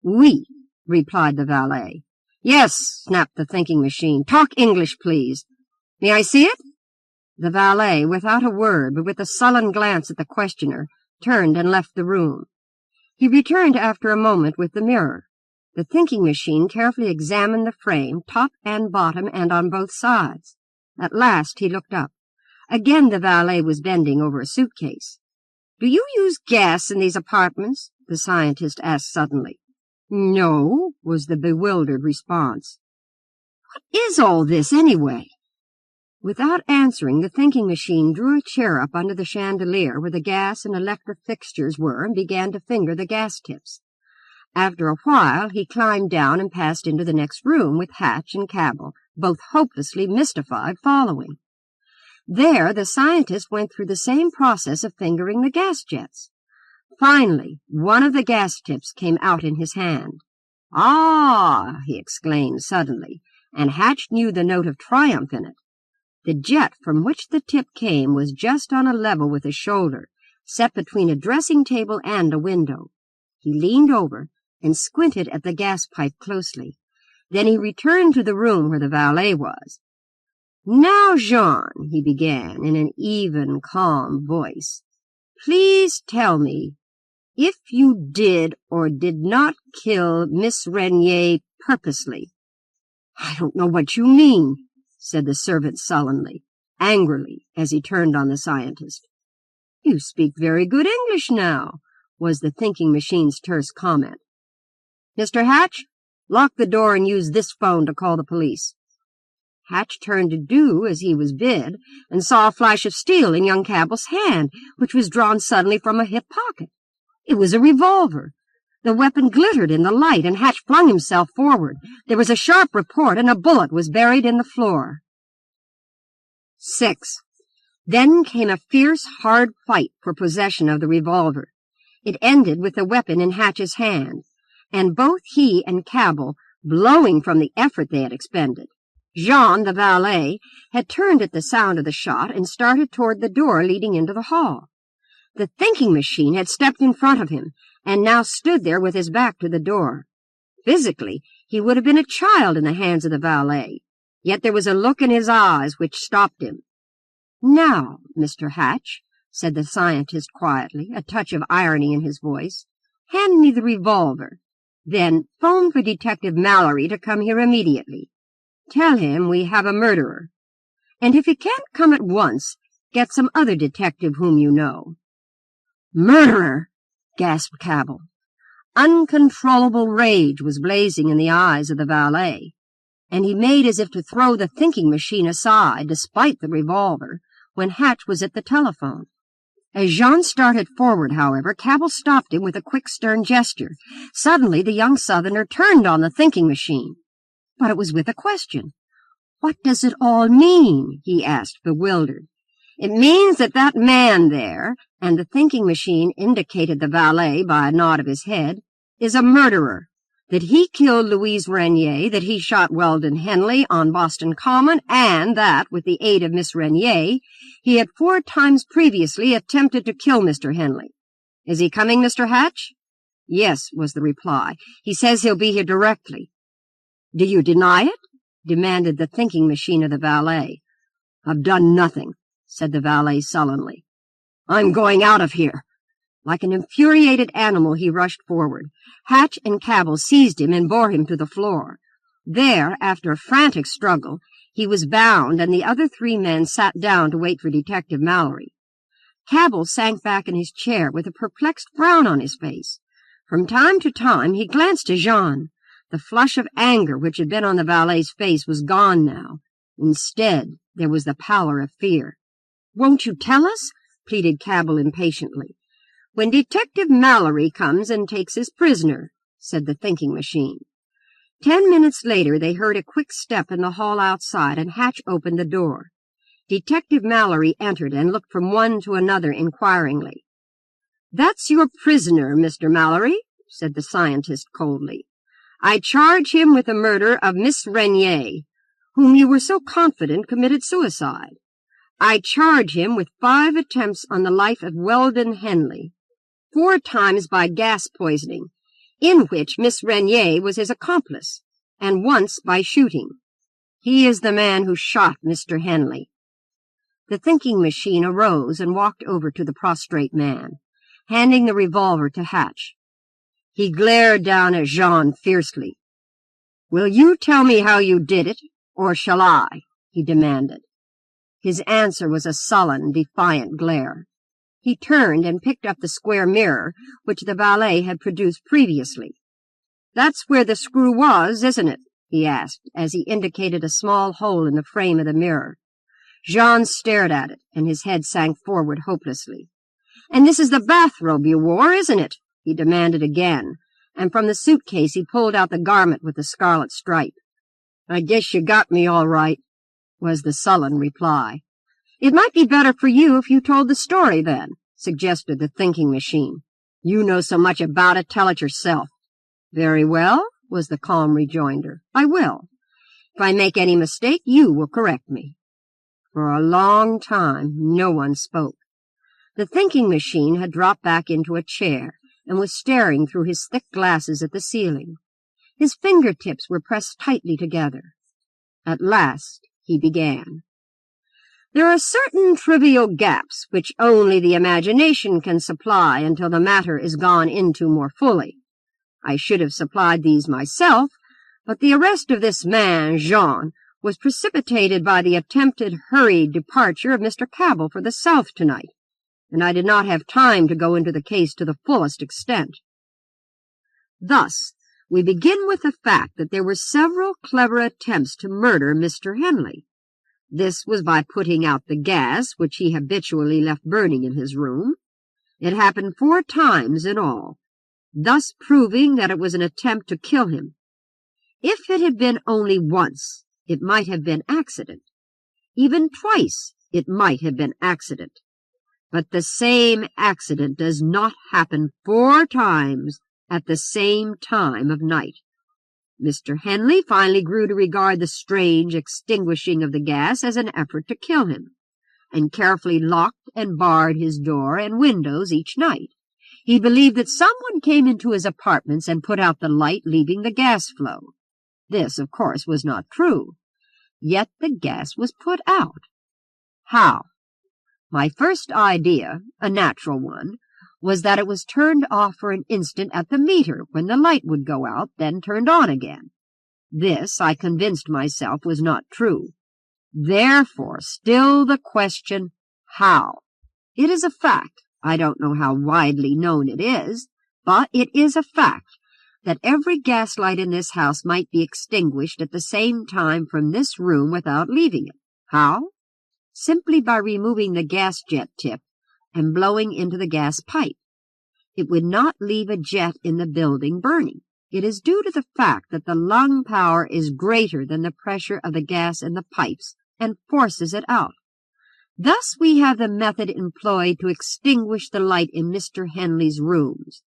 Oui, replied the valet. Yes, snapped the thinking machine. Talk English, please. May I see it? The valet, without a word, but with a sullen glance at the questioner, turned and left the room. He returned after a moment with the mirror. The thinking machine carefully examined the frame, top and bottom, and on both sides. At last he looked up. Again the valet was bending over a suitcase. Do you use gas in these apartments? The scientist asked suddenly. No, was the bewildered response. What is all this, anyway? Without answering, the thinking machine drew a chair up under the chandelier where the gas and electric fixtures were and began to finger the gas tips. After a while, he climbed down and passed into the next room with Hatch and Cabell, both hopelessly mystified, following. There, the scientist went through the same process of fingering the gas jets. Finally, one of the gas tips came out in his hand. Ah! He exclaimed suddenly, and Hatch knew the note of triumph in it. The jet from which the tip came was just on a level with his shoulder, set between a dressing table and a window. He leaned over and squinted at the gas pipe closely. Then he returned to the room where the valet was. Now, Jeanne, he began in an even, calm voice, please tell me if you did or did not kill Miss Renier purposely. I don't know what you mean, said the servant sullenly, angrily, as he turned on the scientist. You speak very good English now, was the thinking machine's terse comment. Mr. Hatch, lock the door and use this phone to call the police. Hatch turned to do as he was bid, and saw a flash of steel in young Cabell's hand, which was drawn suddenly from a hip pocket. It was a revolver. The weapon glittered in the light, and Hatch flung himself forward. There was a sharp report, and a bullet was buried in the floor. 6. Then came a fierce, hard fight for possession of the revolver. It ended with the weapon in Hatch's hand, and both he and Cabell blowing from the effort they had expended. Jeanne, the valet, had turned at the sound of the shot and started toward the door leading into the hall. The thinking machine had stepped in front of him, and now stood there with his back to the door. Physically, he would have been a child in the hands of the valet, yet there was a look in his eyes which stopped him. Now, Mr. Hatch, said the scientist quietly, a touch of irony in his voice, hand me the revolver. Then phone for Detective Mallory to come here immediately. Tell him we have a murderer. And if he can't come at once, get some other detective whom you know. Murderer! Gasped Cabell. Uncontrollable rage was blazing in the eyes of the valet, and he made as if to throw the thinking machine aside, despite the revolver, when Hatch was at the telephone. As Jeanne started forward, however, Cabell stopped him with a quick, stern gesture. Suddenly the young Southerner turned on the thinking machine. But it was with a question. What does it all mean? He asked, bewildered. It means that man there, and the thinking machine indicated the valet by a nod of his head, is a murderer, that he killed Louise Renier, that he shot Weldon Henley on Boston Common, and that, with the aid of Miss Renier, he had 4 times previously attempted to kill Mr. Henley. Is he coming, Mr. Hatch? Yes, was the reply. He says he'll be here directly. Do you deny it? Demanded the thinking machine of the valet. I've done nothing, said the valet sullenly. I'm going out of here. Like an infuriated animal, he rushed forward. Hatch and Cabell seized him and bore him to the floor. There, after a frantic struggle, he was bound, and the other 3 men sat down to wait for Detective Mallory. Cabell sank back in his chair with a perplexed frown on his face. From time to time he glanced at Jeanne. The flush of anger which had been on the valet's face was gone now. Instead, there was the pallor of fear. "Won't you tell us?" pleaded Cabell impatiently. "When Detective Mallory comes and takes his prisoner," said the thinking machine. 10 minutes later they heard a quick step in the hall outside, and Hatch opened the door. Detective Mallory entered and looked from one to another inquiringly. "That's your prisoner, Mr. Mallory," said the scientist coldly. "I charge him with the murder of Miss Renier, whom you were so confident committed suicide. I charge him with 5 attempts on the life of Weldon Henley, 4 times by gas poisoning, in which Miss Renier was his accomplice, and once by shooting. He is the man who shot Mr. Henley." The thinking machine arose and walked over to the prostrate man, handing the revolver to Hatch. He glared down at Jeanne fiercely. "Will you tell me how you did it, or shall I?" he demanded. His answer was a sullen, defiant glare. He turned and picked up the square mirror which the valet had produced previously. "That's where the screw was, isn't it?" he asked, as he indicated a small hole in the frame of the mirror. Jeanne stared at it, and his head sank forward hopelessly. "And this is the bathrobe you wore, isn't it?" he demanded again, and from the suitcase he pulled out the garment with the scarlet stripe. "I guess you got me all right," was the sullen reply. "It might be better for you if you told the story, then," suggested the thinking machine. "You know so much about it, tell it yourself." "Very well," was the calm rejoinder. "I will. If I make any mistake, you will correct me." For a long time no one spoke. The thinking machine had dropped back into a chair and was staring through his thick glasses at the ceiling. His fingertips were pressed tightly together. At last he began. "There are certain trivial gaps which only the imagination can supply until the matter is gone into more fully. I should have supplied these myself, but the arrest of this man, Jeanne, was precipitated by the attempted hurried departure of Mr. Cabell for the South tonight, and I did not have time to go into the case to the fullest extent. Thus, we begin with the fact that there were several clever attempts to murder Mr. Henley. This was by putting out the gas which he habitually left burning in his room. It happened 4 times in all, thus proving that it was an attempt to kill him. If it had been only once, it might have been accident. Even twice, it might have been accident. But the same accident does not happen 4 times at the same time of night. Mr. Henley finally grew to regard the strange extinguishing of the gas as an effort to kill him, and carefully locked and barred his door and windows each night. He believed that someone came into his apartments and put out the light, leaving the gas flow. This, of course, was not true. Yet the gas was put out. How? My first idea, a natural one, was that it was turned off for an instant at the meter when the light would go out, then turned on again. This, I convinced myself, was not true. Therefore, still the question, how? It is a fact, I don't know how widely known it is, but it is a fact, that every gaslight in this house might be extinguished at the same time from this room without leaving it. How? Simply by removing the gas jet tip and blowing into the gas pipe. It would not leave a jet in the building burning. It is due to the fact that the lung power is greater than the pressure of the gas in the pipes and forces it out. Thus we have the method employed to extinguish the light in Mr. Henley's rooms,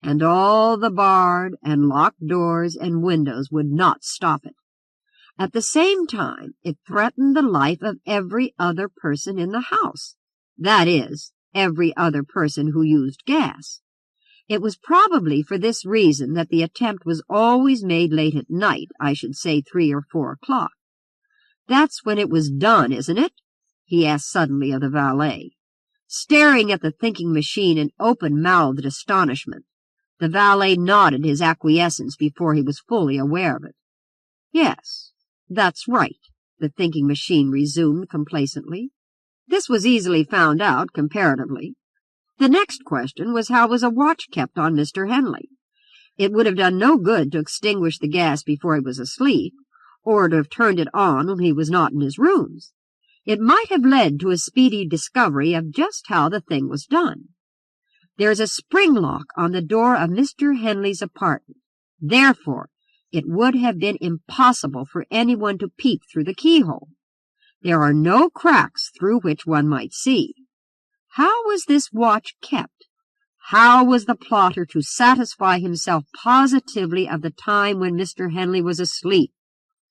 and all the barred and locked doors and windows would not stop it. At the same time, it threatened the life of every other person in the house. That is, every other person who used gas. It was probably for this reason that the attempt was always made late at night, I should say 3 or 4 o'clock. "That's when it was done, isn't it?" he asked suddenly of the valet. Staring at the thinking machine in open-mouthed astonishment, the valet nodded his acquiescence before he was fully aware of it. "Yes, that's right," the thinking machine resumed complacently. "This was easily found out, comparatively. The next question was how was a watch kept on Mr. Henley. It would have done no good to extinguish the gas before he was asleep, or to have turned it on when he was not in his rooms. It might have led to a speedy discovery of just how the thing was done. There is a spring lock on the door of Mr. Henley's apartment. Therefore, it would have been impossible for anyone to peep through the keyhole. There are no cracks through which one might see. How was this watch kept? How was the plotter to satisfy himself positively of the time when Mr. Henley was asleep?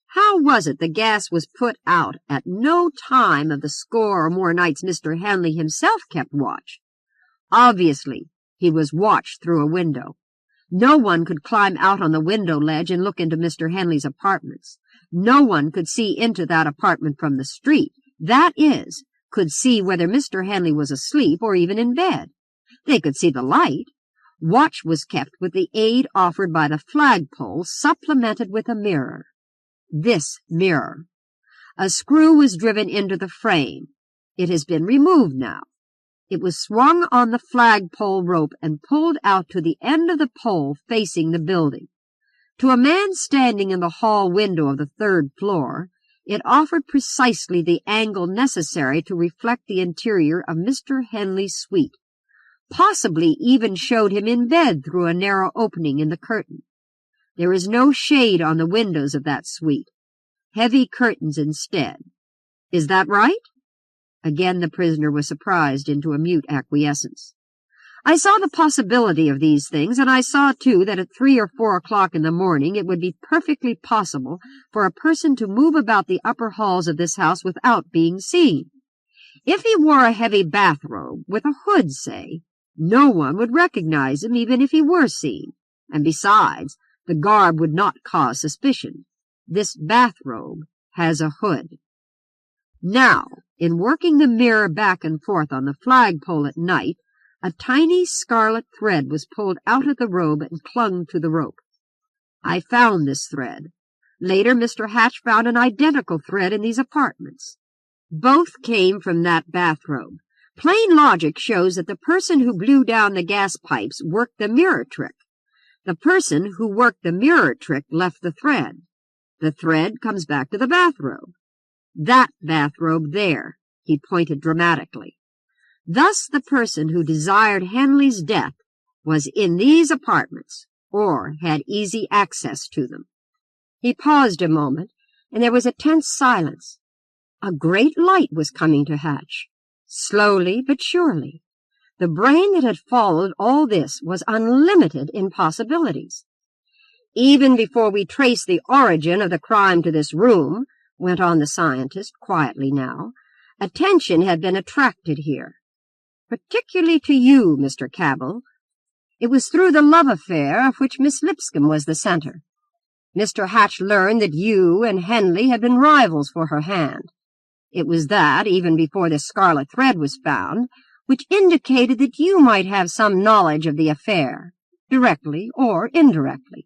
How was it the gas was put out at no time of the score or more nights Mr. Henley himself kept watch? Obviously, he was watched through a window. No one could climb out on the window ledge and look into Mr. Henley's apartments. No one could see into that apartment from the street. That is, could see whether Mr. Henley was asleep or even in bed. They could see the light. Watch was kept with the aid offered by the flagpole, supplemented with a mirror. This mirror. A screw was driven into the frame. It has been removed now. It was swung on the flagpole rope and pulled out to the end of the pole facing the building. To a man standing in the hall window of the 3rd floor, it offered precisely the angle necessary to reflect the interior of Mr. Henley's suite, possibly even showed him in bed through a narrow opening in the curtain. There is no shade on the windows of that suite. Heavy curtains instead. Is that right? Again the prisoner was surprised into a mute acquiescence. I saw the possibility of these things, and I saw, too, that at 3 or 4 o'clock in the morning it would be perfectly possible for a person to move about the upper halls of this house without being seen. If he wore a heavy bathrobe, with a hood, say, no one would recognize him even if he were seen, and besides, the garb would not cause suspicion. This bathrobe has a hood. Now, in working the mirror back and forth on the flagpole at night, a tiny scarlet thread was pulled out of the robe and clung to the rope. I found this thread. Later, Mr. Hatch found an identical thread in these apartments. Both came from that bathrobe. Plain logic shows that the person who blew down the gas pipes worked the mirror trick. The person who worked the mirror trick left the thread. The thread comes back to the bathrobe. That bathrobe there, he pointed dramatically. Thus the person who desired Henley's death was in these apartments, or had easy access to them. He paused a moment, and there was a tense silence. A great light was coming to Hatch, slowly but surely. The brain that had followed all this was unlimited in possibilities. Even before we trace the origin of the crime to this room, went on the scientist, quietly now, attention had been attracted here. Particularly to you, Mr. Cabell. It was through the love affair of which Miss Lipscomb was the center. Mr. Hatch learned that you and Henley had been rivals for her hand. It was that, even before the scarlet thread was found, which indicated that you might have some knowledge of the affair, directly or indirectly.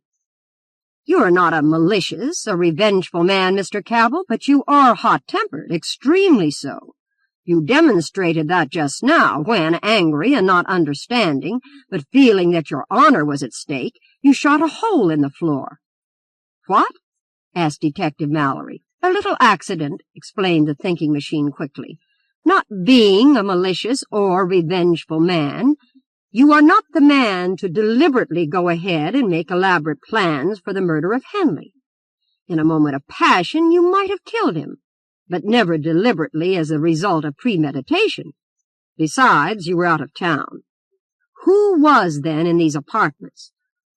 You are not a malicious or revengeful man, Mr. Cabell, but you are hot-tempered, extremely so. You demonstrated that just now when, angry and not understanding, but feeling that your honor was at stake, you shot a hole in the floor. What? Asked Detective Mallory. A little accident, explained the thinking machine quickly. Not being a malicious or revengeful man, you are not the man to deliberately go ahead and make elaborate plans for the murder of Henley. In a moment of passion, you might have killed him, but never deliberately as a result of premeditation. Besides, you were out of town. Who was then in these apartments?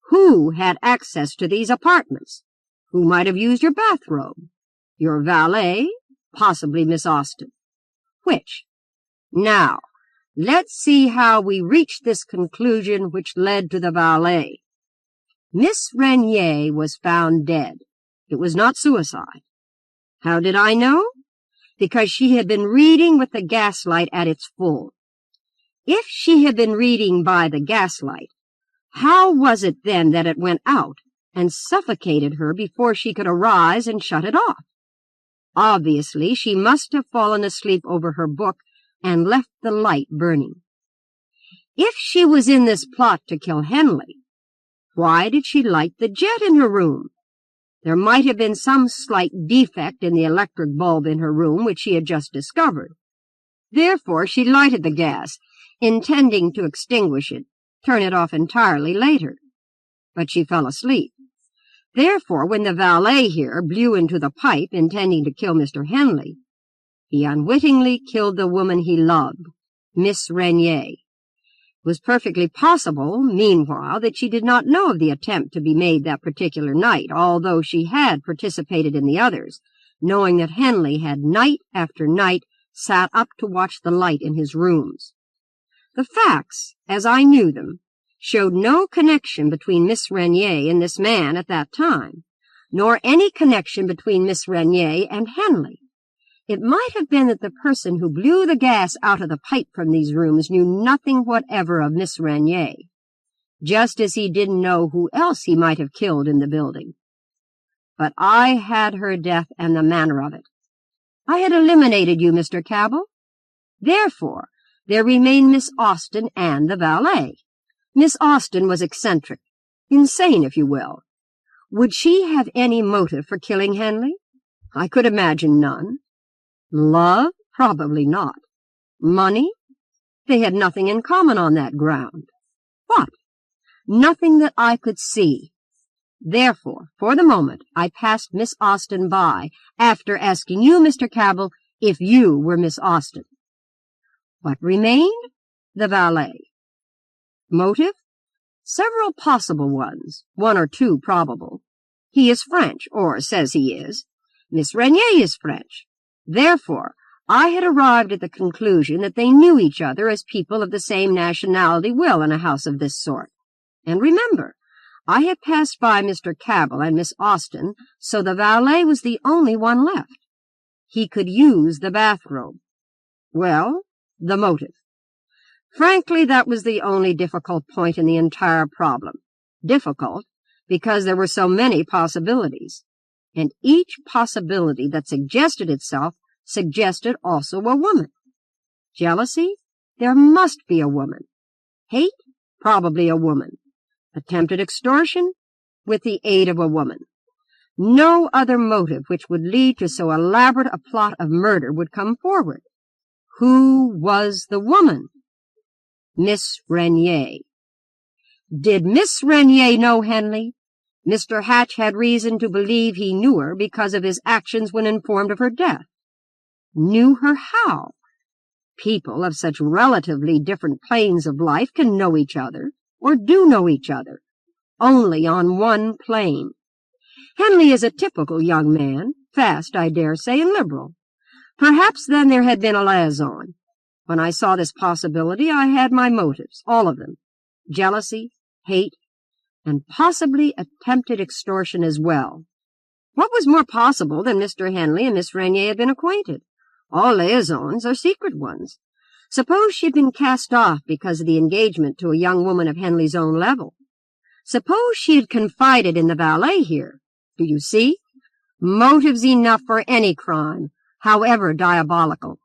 Who had access to these apartments? Who might have used your bathrobe? Your valet? Possibly Miss Austen. Which? Now, let's see how we reached this conclusion which led to the valet. Miss Renier was found dead. It was not suicide. How did I know? Because she had been reading with the gaslight at its full. If she had been reading by the gaslight, how was it then that it went out and suffocated her before she could arise and shut it off? Obviously, she must have fallen asleep over her book and left the light burning. If she was in this plot to kill Henley, why did she light the jet in her room? There might have been some slight defect in the electric bulb in her room which she had just discovered. Therefore, she lighted the gas, intending to extinguish it, turn it off entirely later. But she fell asleep. Therefore, when the valet here blew into the pipe, intending to kill Mr. Henley, he unwittingly killed the woman he loved, Miss Renier. It was perfectly possible, meanwhile, that she did not know of the attempt to be made that particular night, although she had participated in the others, knowing that Henley had night after night sat up to watch the light in his rooms. The facts, as I knew them, showed no connection between Miss Renier and this man at that time, nor any connection between Miss Renier and Henley. It might have been that the person who blew the gas out of the pipe from these rooms knew nothing whatever of Miss Renier, just as he didn't know who else he might have killed in the building. But I had her death and the manner of it. I had eliminated you, Mr. Cabell. Therefore, there remained Miss Austen and the valet. Miss Austen was eccentric, insane, if you will. Would she have any motive for killing Henley? I could imagine none. Love? Probably not. Money? They had nothing in common on that ground. What? Nothing that I could see. Therefore, for the moment, I passed Miss Austen by, after asking you, Mr. Cabell, if you were Miss Austen. What remained? The valet. Motive? Several possible ones, one or two probable. He is French, or says he is. Miss Renier is French. Therefore, I had arrived at the conclusion that they knew each other as people of the same nationality will in a house of this sort. And remember, I had passed by Mr. Cabell and Miss Austen, so the valet was the only one left. He could use the bathrobe. Well, the motive. Frankly, that was the only difficult point in the entire problem. Difficult because there were so many possibilities. And each possibility that suggested itself suggested also a woman. Jealousy? There must be a woman. Hate? Probably a woman. Attempted extortion? With the aid of a woman. No other motive which would lead to so elaborate a plot of murder would come forward. Who was the woman? Miss Renier. Did Miss Renier know Henley? Mr. Hatch had reason to believe he knew her because of his actions when informed of her death. Knew her how? People of such relatively different planes of life can know each other, or do know each other, only on one plane. Henley is a typical young man, fast, I dare say, and liberal. Perhaps then there had been a liaison. When I saw this possibility, I had my motives, all of them. Jealousy, hate, and possibly attempted extortion as well. What was more possible than Mr. Henley and Miss Renier had been acquainted? All liaisons are secret ones. Suppose she had been cast off because of the engagement to a young woman of Henley's own level. Suppose she had confided in the valet here. Do you see? Motives enough for any crime, however diabolical.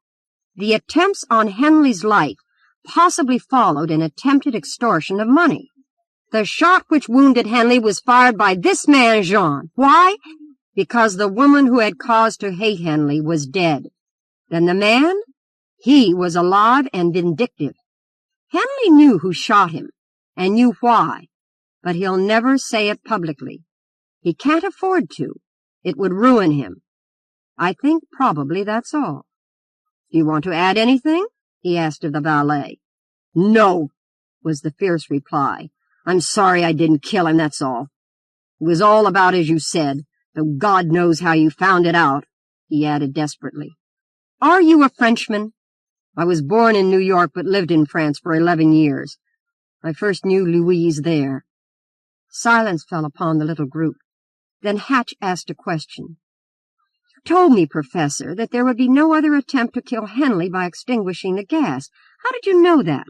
The attempts on Henley's life possibly followed an attempted extortion of money. The shot which wounded Henley was fired by this man, Jeanne. Why? Because the woman who had cause to hate Henley was dead. Then the man? He was alive and vindictive. Henley knew who shot him, and knew why, but he'll never say it publicly. He can't afford to. It would ruin him. I think probably that's all. Do you want to add anything? He asked of the valet. No. was the fierce reply. "I'm sorry I didn't kill him, that's all. It was all about as you said, though God knows how you found it out," he added desperately. "Are you a Frenchman?" "I was born in New York, but lived in France for 11 years. I first knew Louise there." Silence fell upon the little group. Then Hatch asked a question. "You told me, Professor, that there would be no other attempt to kill Henley by extinguishing the gas. How did you know that?"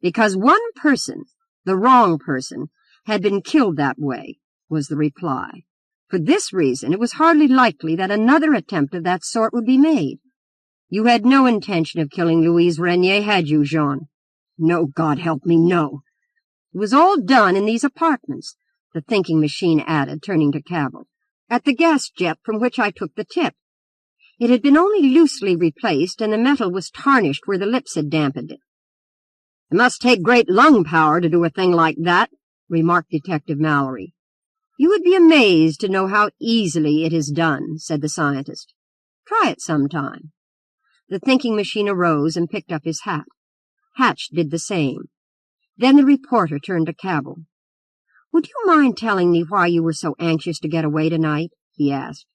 "Because one person, the wrong person, had been killed that way," was the reply. "For this reason, it was hardly likely that another attempt of that sort would be made. You had no intention of killing Louise Renier, had you, Jeanne?" "No, God help me, no." "It was all done in these apartments," the thinking machine added, turning to Cabell, "at the gas jet from which I took the tip. It had been only loosely replaced, and the metal was tarnished where the lips had dampened it." "It must take great lung power to do a thing like that," remarked Detective Mallory. "You would be amazed to know how easily it is done," said the scientist. "Try it sometime." The thinking machine arose and picked up his hat. Hatch did the same. Then the reporter turned to Cabell. "Would you mind telling me why you were so anxious to get away tonight?" he asked.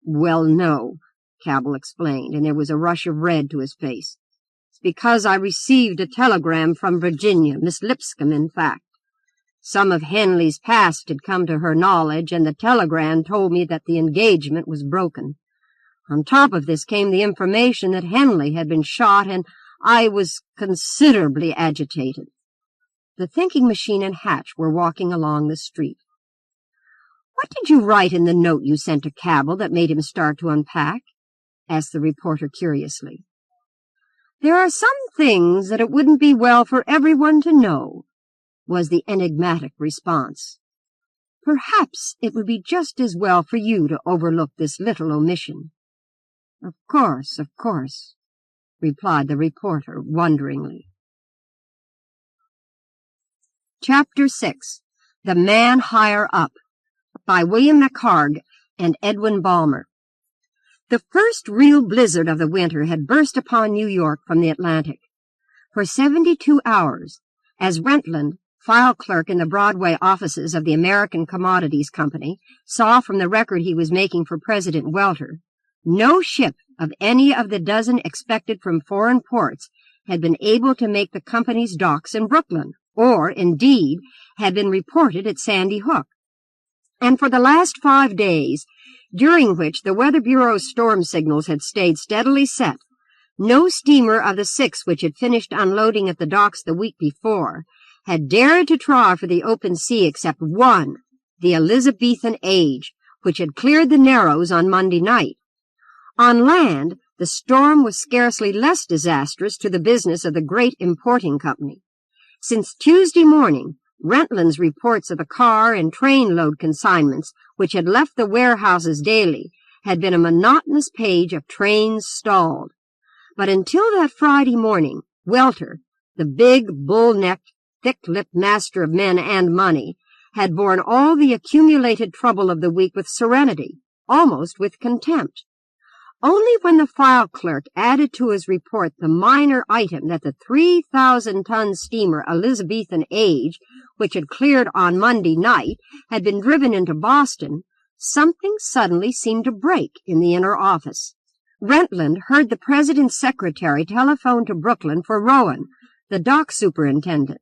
"Well, no," Cabell explained, and there was a rush of red to his face. "It's because I received a telegram from Virginia, Miss Lipscomb, in fact. Some of Henley's past had come to her knowledge, and the telegram told me that the engagement was broken. On top of this came the information that Henley had been shot, and I was considerably agitated." The thinking machine and Hatch were walking along the street. "What did you write in the note you sent to Cabell that made him start to unpack?" asked the reporter curiously. "There are some things that it wouldn't be well for everyone to know," was the enigmatic response. "Perhaps it would be just as well for you to overlook this little omission." Of course," replied the reporter wonderingly. Chapter 6. The Man Higher Up, by William MacHarg and Edwin Balmer. The first real blizzard of the winter had burst upon New York from the Atlantic. For 72 hours, as Rentland, file clerk in the Broadway offices of the American Commodities Company, saw from the record he was making for President Welter, no ship of any of the dozen expected from foreign ports had been able to make the company's docks in Brooklyn, or, indeed, had been reported at Sandy Hook. And for the last 5 days, during which the Weather Bureau's storm signals had stayed steadily set, no steamer of the 6 which had finished unloading at the docks the week before had dared to try for the open sea except one, the Elizabethan Age, which had cleared the Narrows on Monday night. On land, the storm was scarcely less disastrous to the business of the great importing company. Since Tuesday morning, Rentland's reports of the car and train load consignments, which had left the warehouses daily, had been a monotonous page of trains stalled. But until that Friday morning, Welter, the big, bull-necked, thick-lipped master of men and money, had borne all the accumulated trouble of the week with serenity, almost with contempt. Only when the file clerk added to his report the minor item that the 3,000-ton steamer Elizabethan Age, which had cleared on Monday night, had been driven into Boston, something suddenly seemed to break in the inner office. Rentland heard the president's secretary telephone to Brooklyn for Rowan, the dock superintendent.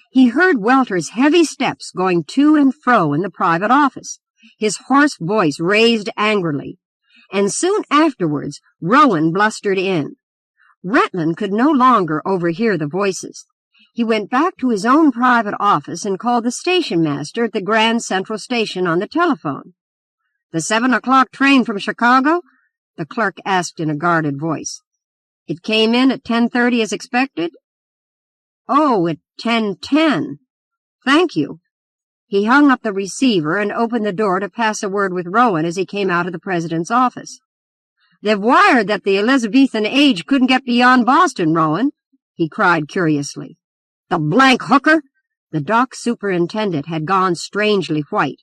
He heard Welter's heavy steps going to and fro in the private office, his hoarse voice raised angrily. And soon afterwards Rowan blustered in. Rentland could no longer overhear the voices. He went back to his own private office and called the station master at the Grand Central Station on the telephone. "The 7 o'clock train from Chicago?" the clerk asked in a guarded voice. "It came in at 10:30 as expected?" "Oh, at 10:10. Thank you." He hung up the receiver and opened the door to pass a word with Rowan as he came out of the president's office. "They've wired that the Elizabethan Age couldn't get beyond Boston, Rowan," he cried curiously. "The blank hooker!" The dock superintendent had gone strangely white.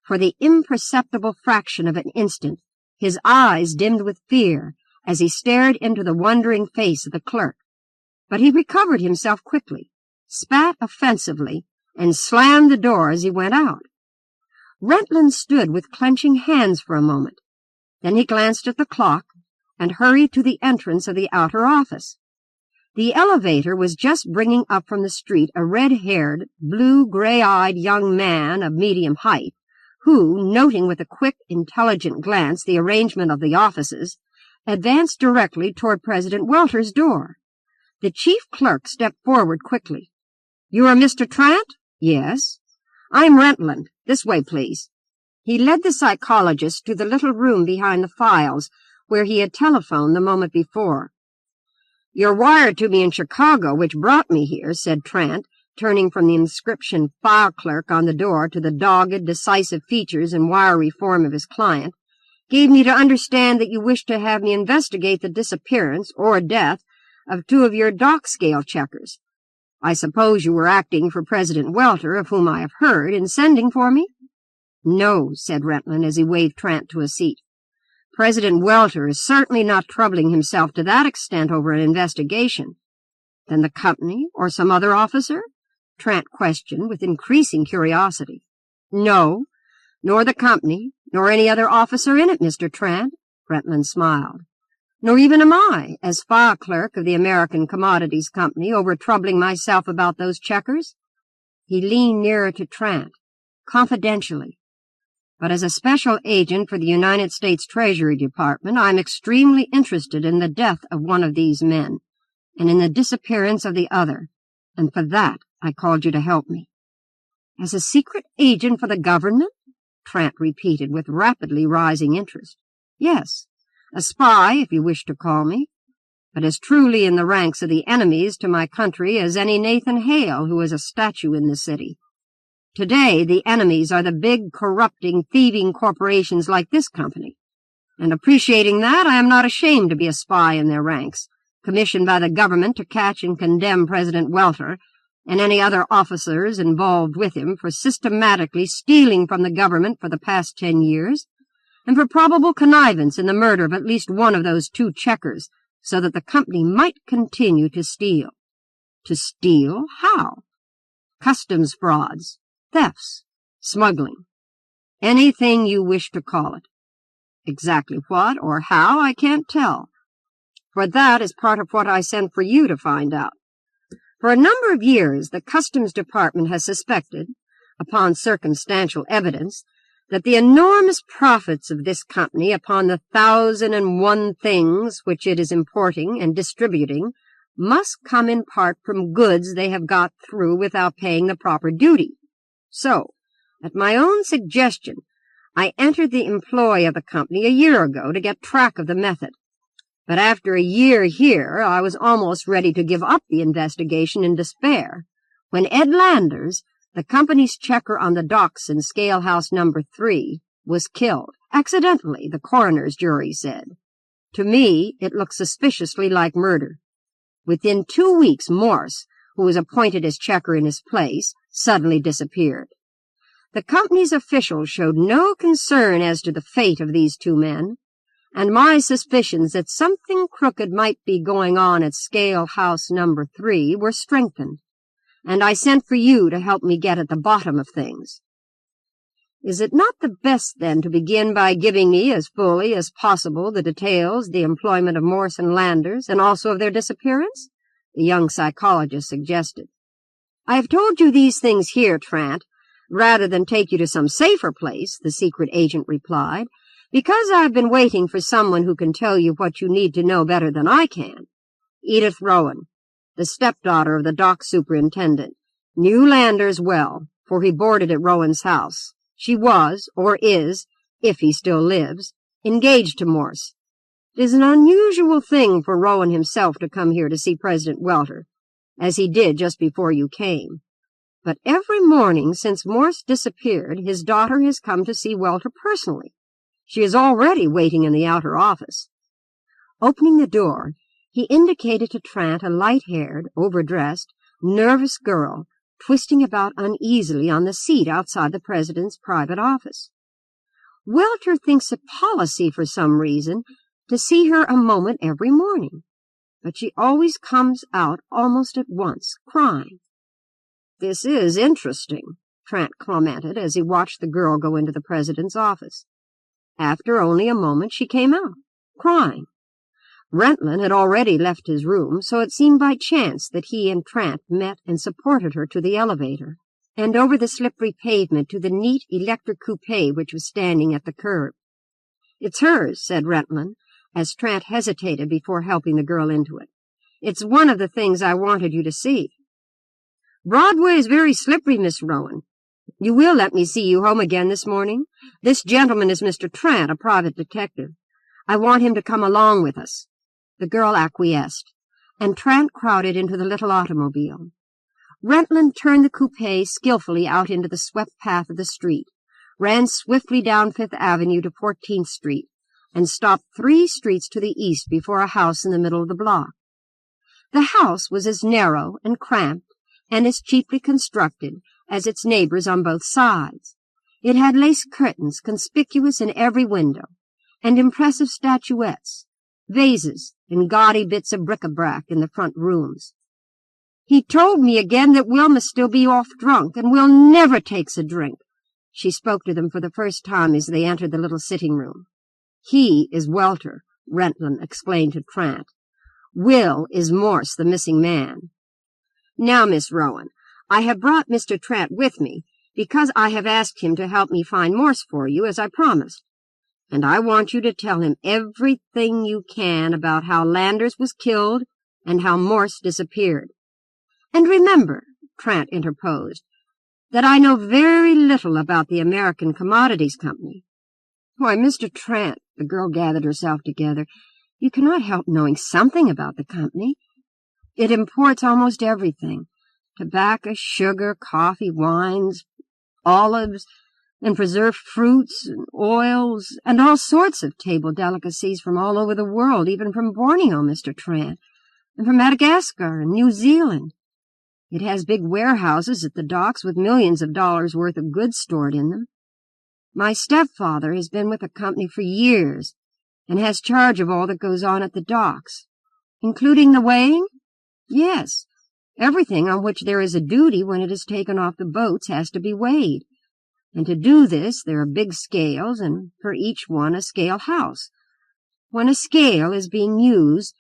For the imperceptible fraction of an instant, his eyes dimmed with fear as he stared into the wondering face of the clerk. But he recovered himself quickly. spat offensively, and slammed the door as he went out. Rentland stood with clenching hands for a moment. Then he glanced at the clock and hurried to the entrance of the outer office. The elevator was just bringing up from the street a red-haired, blue-gray-eyed young man of medium height, who, noting with a quick, intelligent glance the arrangement of the offices, advanced directly toward President Welter's door. The chief clerk stepped forward quickly. "You are Mr. Trant?" "Yes." "I'm Rentland. This way, please." He led the psychologist to the little room behind the files where he had telephoned the moment before. "Your wire to me in Chicago, which brought me here," said Trant, turning from the inscription file clerk on the door to the dogged, decisive features and wiry form of his client, "gave me to understand that you wished to have me investigate the disappearance or death of two of your dock scale checkers. I suppose you were acting for President Welter, of whom I have heard, in sending for me?" "No," said Rentland as he waved Trant to a seat. "President Welter is certainly not troubling himself to that extent over an investigation." "Then the company, or some other officer?" Trant questioned with increasing curiosity. "No, nor the company, nor any other officer in it, Mr. Trant," Rentland smiled. "Nor even am I, as file clerk of the American Commodities Company, over troubling myself about those checkers." He leaned nearer to Trant, confidentially. "But as a special agent for the United States Treasury Department, I'm extremely interested in the death of one of these men, and in the disappearance of the other, and for that I called you to help me." "As a secret agent for the government?" Trant repeated with rapidly rising interest. "Yes, a spy, if you wish to call me, but as truly in the ranks of the enemies to my country as any Nathan Hale who is a statue in the city. Today, the enemies are the big, corrupting, thieving corporations like this company, and appreciating that, I am not ashamed to be a spy in their ranks, commissioned by the government to catch and condemn President Welter and any other officers involved with him for systematically stealing from the government for the past 10 years, and for probable connivance in the murder of at least one of those two checkers, so that the company might continue to steal." "To steal? How?" "Customs frauds, thefts, smuggling, anything you wish to call it. Exactly what or how I can't tell, for that is part of what I sent for you to find out. For a number of years the Customs Department has suspected, upon circumstantial evidence, that the enormous profits of this company upon the 1,001 things which it is importing and distributing must come in part from goods they have got through without paying the proper duty. So, at my own suggestion, I entered the employ of the company a year ago to get track of the method. But after a year here, I was almost ready to give up the investigation in despair, when Ed Landers, the company's checker on the docks in Scale House number 3, was killed, accidentally, the coroner's jury said. To me, it looked suspiciously like murder. Within 2 weeks, Morse, who was appointed as checker in his place, suddenly disappeared. The company's officials showed no concern as to the fate of these two men, and my suspicions that something crooked might be going on at Scale House number 3 were strengthened, and I sent for you to help me get at the bottom of things. Is it not the best, then, to begin by giving me as fully as possible the details of the employment of Morse and Landers, and also of their disappearance?" the young psychologist suggested. "I have told you these things here, Trant, rather than take you to some safer place," the secret agent replied, "because I have been waiting for someone who can tell you what you need to know better than I can. Edith Rowan, the stepdaughter of the dock superintendent, knew Landers well, for he boarded at Rowan's house. She was, or is, if he still lives, engaged to Morse. It is an unusual thing for Rowan himself to come here to see President Welter, as he did just before you came. But every morning since Morse disappeared, his daughter has come to see Welter personally. She is already waiting in the outer office." Opening the door, he indicated to Trant a light-haired, overdressed, nervous girl twisting about uneasily on the seat outside the president's private office. "Welter thinks it policy, for some reason, to see her a moment every morning, but she always comes out almost at once, crying. "This is interesting," Trant commented as he watched the girl go into the president's office. After only a moment she came out, crying. Rentland had already left his room, so it seemed by chance that he and Trant met and supported her to the elevator, and over the slippery pavement to the neat electric coupe which was standing at the curb. "It's hers," said Rentland, as Trant hesitated before helping the girl into it. "It's one of the things I wanted you to see." "Broadway is very slippery, Miss Rowan. You will let me see you home again this morning? This gentleman is Mr. Trant, a private detective. I want him to come along with us." The girl acquiesced, and Trant crowded into the little automobile. Rentland turned the coupe skillfully out into the swept path of the street, ran swiftly down Fifth Avenue to 14th Street, and stopped 3 streets to the east before a house in the middle of the block. The house was as narrow and cramped and as cheaply constructed as its neighbors on both sides. It had lace curtains conspicuous in every window, and impressive statuettes, vases, and gaudy bits of bric-a-brac in the front rooms. "He told me again that Will must still be off drunk, and Will never takes a drink." She spoke to them for the first time as they entered the little sitting room. "He is Welter," Rentland explained to Trant. "Will is Morse, the missing man. Now, Miss Rowan, I have brought Mr. Trant with me because I have asked him to help me find Morse for you, as I promised. And I want you to tell him everything you can about how Landers was killed and how Morse disappeared. And remember," Trant interposed, "that I know very little about the American Commodities Company." "Why, Mr. Trant," the girl gathered herself together, "you cannot help knowing something about the company. It imports almost everything: tobacco, sugar, coffee, wines, olives, and preserved fruits and oils, and all sorts of table delicacies from all over the world, even from Borneo, Mr. Trant, and from Madagascar and New Zealand. It has big warehouses at the docks with millions of dollars' worth of goods stored in them. My stepfather has been with the company for years and has charge of all that goes on at the docks." "Including the weighing?" "Yes. Everything on which there is a duty when it is taken off the boats has to be weighed. And to do this there are big scales, and for each one a scale house. When a scale is being used,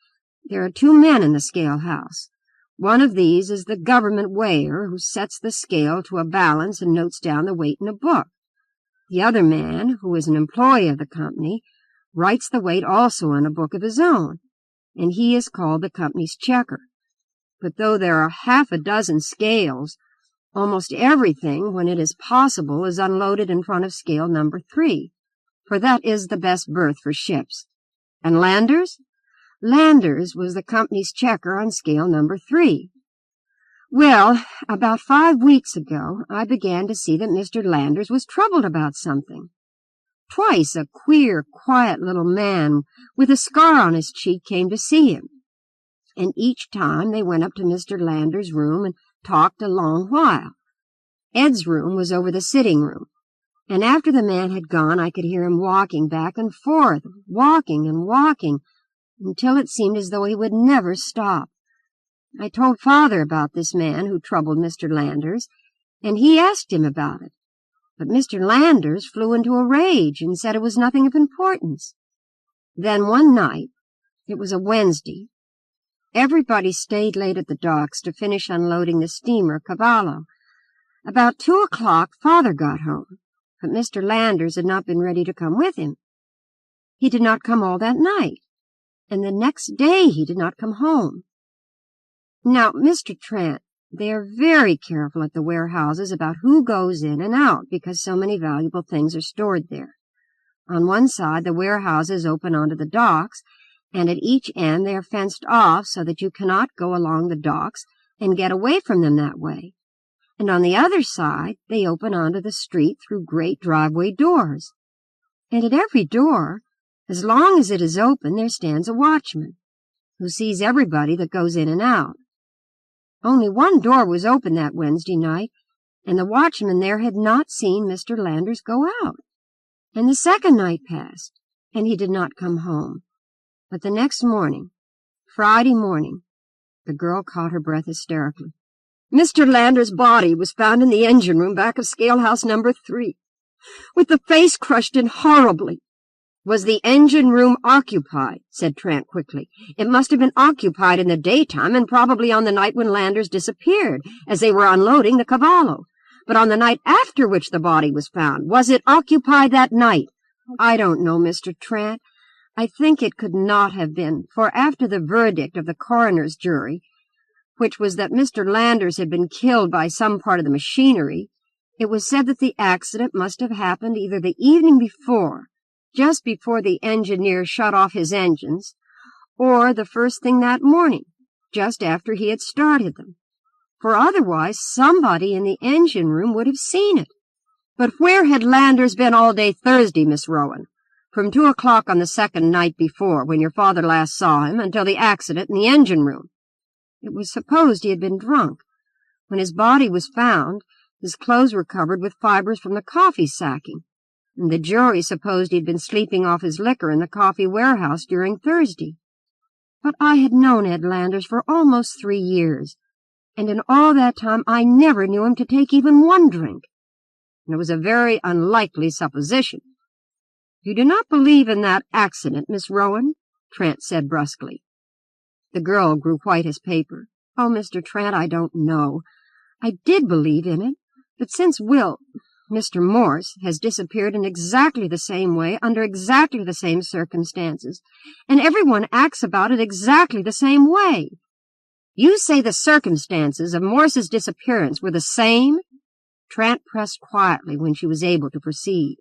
there are 2 men in the scale house. One of these is the government weigher, who sets the scale to a balance and notes down the weight in a book. The other man, who is an employee of the company, writes the weight also in a book of his own, and he is called the company's checker. But though there are half a dozen scales, almost everything, when it is possible, is unloaded in front of scale number 3, for that is the best berth for ships. And Landers? Landers was the company's checker on scale number 3. Well, about 5 weeks ago, I began to see that Mr. Landers was troubled about something. Twice a queer, quiet little man with a scar on his cheek came to see him, and each time they went up to Mr. Landers' room and talked a long while. Ed's room was over the sitting room, and after the man had gone I could hear him walking back and forth, walking and walking, until it seemed as though he would never stop. I told Father about this man who troubled Mr. Landers, and he asked him about it. But Mr. Landers flew into a rage and said it was nothing of importance. Then one night, it was a Wednesday, everybody stayed late at the docks to finish unloading the steamer Cavallo. About 2 o'clock, Father got home, but Mr. Landers had not been ready to come with him. He did not come all that night, and the next day he did not come home. Now, Mr. Trant, they are very careful at the warehouses about who goes in and out, because so many valuable things are stored there. On one side, the warehouses open onto the docks, and at each end they are fenced off so that you cannot go along the docks and get away from them that way. And on the other side, they open onto the street through great driveway doors. And at every door, as long as it is open, there stands a watchman, who sees everybody that goes in and out. Only one door was open that Wednesday night, and the watchman there had not seen Mr. Landers go out. And the second night passed, and he did not come home. But the next morning, Friday morning, the girl caught her breath hysterically. Mr. Landor's body was found in the engine room back of scale house number 3, with the face crushed in horribly. Was the engine room occupied? Said Trant quickly. It must have been occupied in the daytime and probably on the night when Landers disappeared, as they were unloading the Cavallo. But on the night after which the body was found, was it occupied that night? I don't know, Mr. Trant. I think it could not have been, for after the verdict of the coroner's jury, which was that Mr. Landers had been killed by some part of the machinery, it was said that the accident must have happened either the evening before, just before the engineer shut off his engines, or the first thing that morning, just after he had started them. For otherwise somebody in the engine room would have seen it. But where had Landers been all day Thursday, Miss Rowan? From 2 o'clock on the second night before, when your father last saw him, until the accident in the engine room. It was supposed he had been drunk. When his body was found, his clothes were covered with fibers from the coffee sacking, and the jury supposed he had been sleeping off his liquor in the coffee warehouse during Thursday. But I had known Ed Landers for almost 3 years, and in all that time I never knew him to take even one drink. And it was a very unlikely supposition. You do not believe in that accident, Miss Rowan? Trant said brusquely. The girl grew white as paper. Oh, Mr. Trant, I don't know. I did believe in it, but since Mr. Morse, has disappeared in exactly the same way, under exactly the same circumstances, and everyone acts about it exactly the same way. You say the circumstances of Morse's disappearance were the same? Trant pressed quietly when she was able to proceed.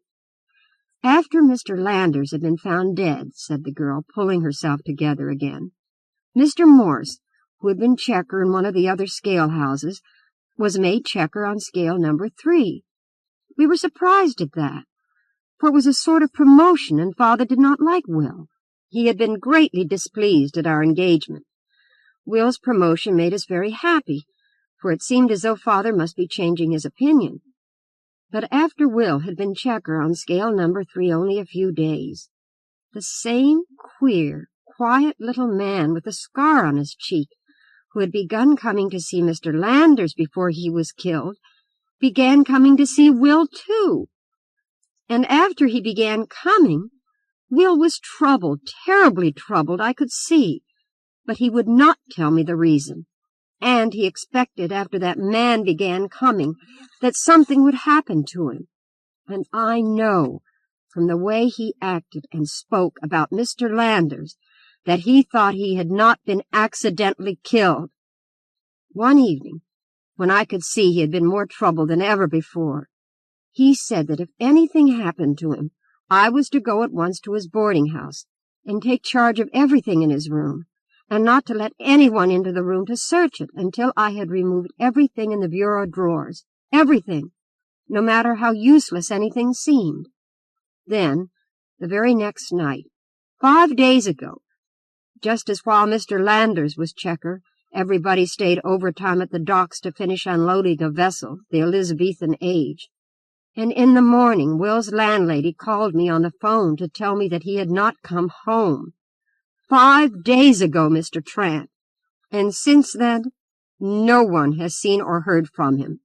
After Mr. Landers had been found dead, said the girl, pulling herself together again, Mr. Morse, who had been checker in one of the other scale houses, was made checker on scale number 3. We were surprised at that, for it was a sort of promotion, and Father did not like Will. He had been greatly displeased at our engagement. Will's promotion made us very happy, for it seemed as though Father must be changing his opinion. But after Will had been checker on scale number 3 only a few days, the same queer, quiet little man with a scar on his cheek, who had begun coming to see Mr. Landers before he was killed, began coming to see Will too. And after he began coming, Will was troubled, terribly troubled, I could see, but he would not tell me the reason. And he expected, after that man began coming, that something would happen to him. And I know, from the way he acted and spoke about Mr. Landers, that he thought he had not been accidentally killed. One evening, when I could see he had been more troubled than ever before, he said that if anything happened to him, I was to go at once to his boarding house and take charge of everything in his room, and not to let anyone into the room to search it until I had removed everything in the bureau drawers, everything, no matter how useless anything seemed. Then, the very next night, 5 days ago, just as while Mr. Landers was checker, everybody stayed overtime at the docks to finish unloading a vessel, the Elizabethan Age. And in the morning, Will's landlady called me on the phone to tell me that he had not come home. 5 days ago, Mr. Trant. And since then, no one has seen or heard from him.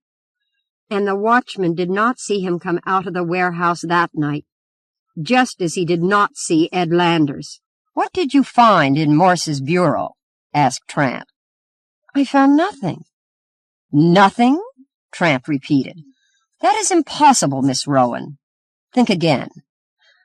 And the watchman did not see him come out of the warehouse that night, just as he did not see Ed Landers. What did you find in Morse's bureau? Asked Trant. I found nothing. Nothing? Trant repeated. That is impossible, Miss Rowan. Think again.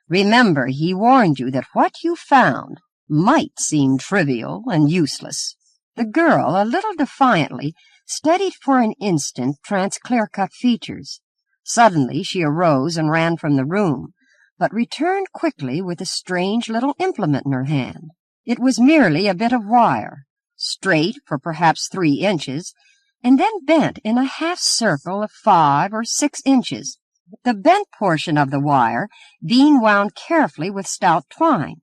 Remember, he warned you that what you found might seem trivial and useless. The girl, a little defiantly, studied for an instant Trant's clear-cut features. Suddenly she arose and ran from the room, but returned quickly with a strange little implement in her hand. It was merely a bit of wire, straight for perhaps 3 inches, and then bent in a half-circle of 5 or 6 inches, the bent portion of the wire being wound carefully with stout twine.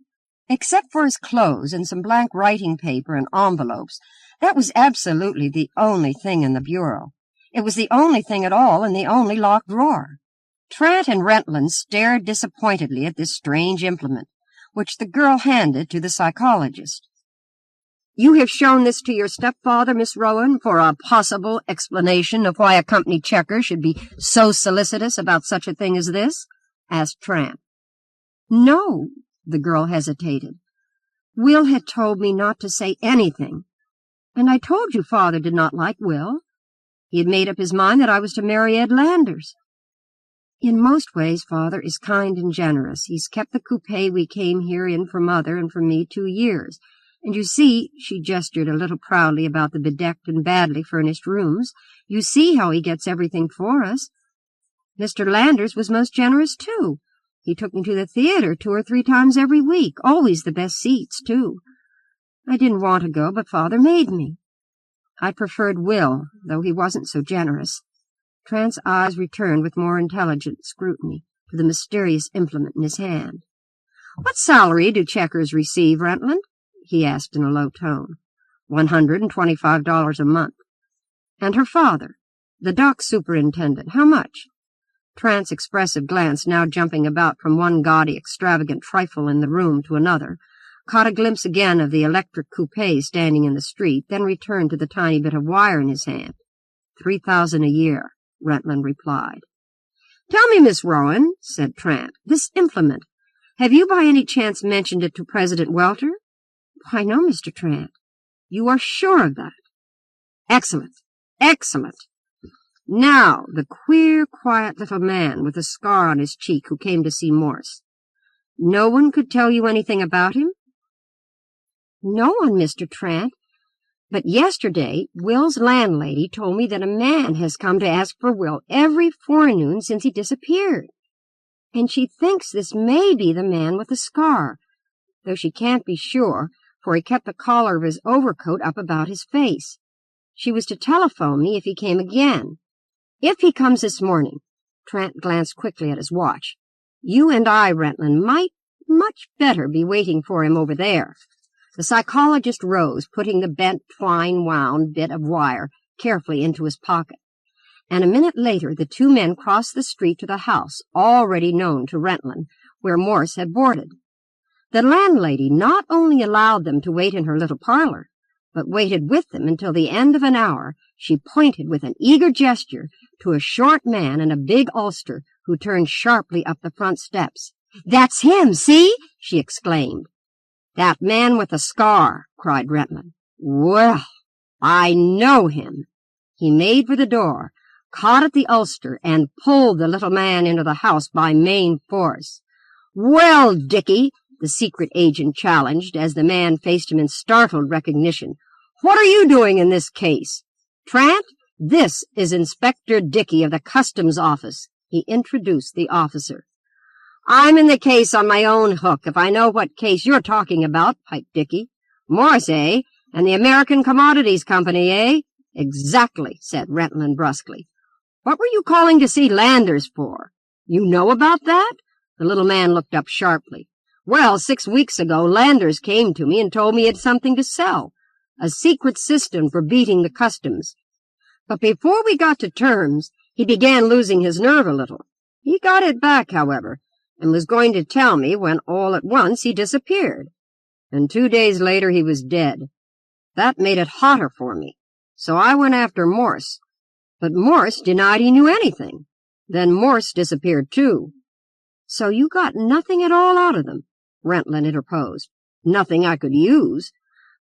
Except for his clothes and some blank writing paper and envelopes, that was absolutely the only thing in the bureau. It was the only thing at all in the only locked drawer. Trant and Rentland stared disappointedly at this strange implement, which the girl handed to the psychologist. You have shown this to your stepfather, Miss Rowan, for a possible explanation of why a company checker should be so solicitous about such a thing as this? Asked Tramp. No, the girl hesitated. Will had told me not to say anything, and I told you father did not like Will. He had made up his mind that I was to marry Ed Landers. In most ways, father is kind and generous. He's kept the coupe we came here in for mother and for me 2 years. And you see, she gestured a little proudly about the bedecked and badly furnished rooms, you see how he gets everything for us. Mr. Landers was most generous, too. He took me to the theater 2 or 3 times every week, always the best seats, too. I didn't want to go, but father made me. I preferred Will, though he wasn't so generous. Trant's eyes returned with more intelligent scrutiny to the mysterious implement in his hand. What salary do checkers receive, Rentland? He asked in a low tone. $125 a month. And her father, the dock superintendent, how much? Trant's expressive glance, now jumping about from one gaudy, extravagant trifle in the room to another, caught a glimpse again of the electric coupe standing in the street, then returned to the tiny bit of wire in his hand. $3,000 a year, Rentland replied. Tell me, Miss Rowan, said Trant, this implement, have you by any chance mentioned it to President Welter? Why, no, Mr. Trant. You are sure of that? Excellent, excellent. Now, the queer, quiet little man with a scar on his cheek who came to see Morse. No one could tell you anything about him? No one, Mr. Trant. But yesterday, Will's landlady told me that a man has come to ask for Will every forenoon since he disappeared. And she thinks this may be the man with the scar, though she can't be sure, for he kept the collar of his overcoat up about his face. She was to telephone me if he came again. If he comes this morning, Trant glanced quickly at his watch, you and I, Rentland, might much better be waiting for him over there. The psychologist rose, putting the bent, twine-wound bit of wire carefully into his pocket. And a minute later the 2 men crossed the street to the house, already known to Rentland, where Morse had boarded. The landlady not only allowed them to wait in her little parlor, but waited with them until the end of an hour. She pointed with an eager gesture to a short man in a big ulster who turned sharply up the front steps. That's him, see? She exclaimed. That man with the scar, cried Rentland. Well, I know him. He made for the door, caught at the ulster, and pulled the little man into the house by main force. Well, Dickie, the secret agent challenged as the man faced him in startled recognition, what are you doing in this case? Trant, this is Inspector Dickey of the Customs Office. He introduced the officer. I'm in the case on my own hook, if I know what case you're talking about, piped Dickey. Morse, eh? And the American Commodities Company, eh? Exactly, said Rentland brusquely. What were you calling to see Landers for? You know about that? The little man looked up sharply. Well, 6 weeks ago, Landers came to me and told me he had something to sell. A secret system for beating the customs. But before we got to terms, he began losing his nerve a little. He got it back, however, and was going to tell me when all at once he disappeared. And 2 days later he was dead. That made it hotter for me. So I went after Morse. But Morse denied he knew anything. Then Morse disappeared too. So you got nothing at all out of them, Rentland interposed. Nothing I could use.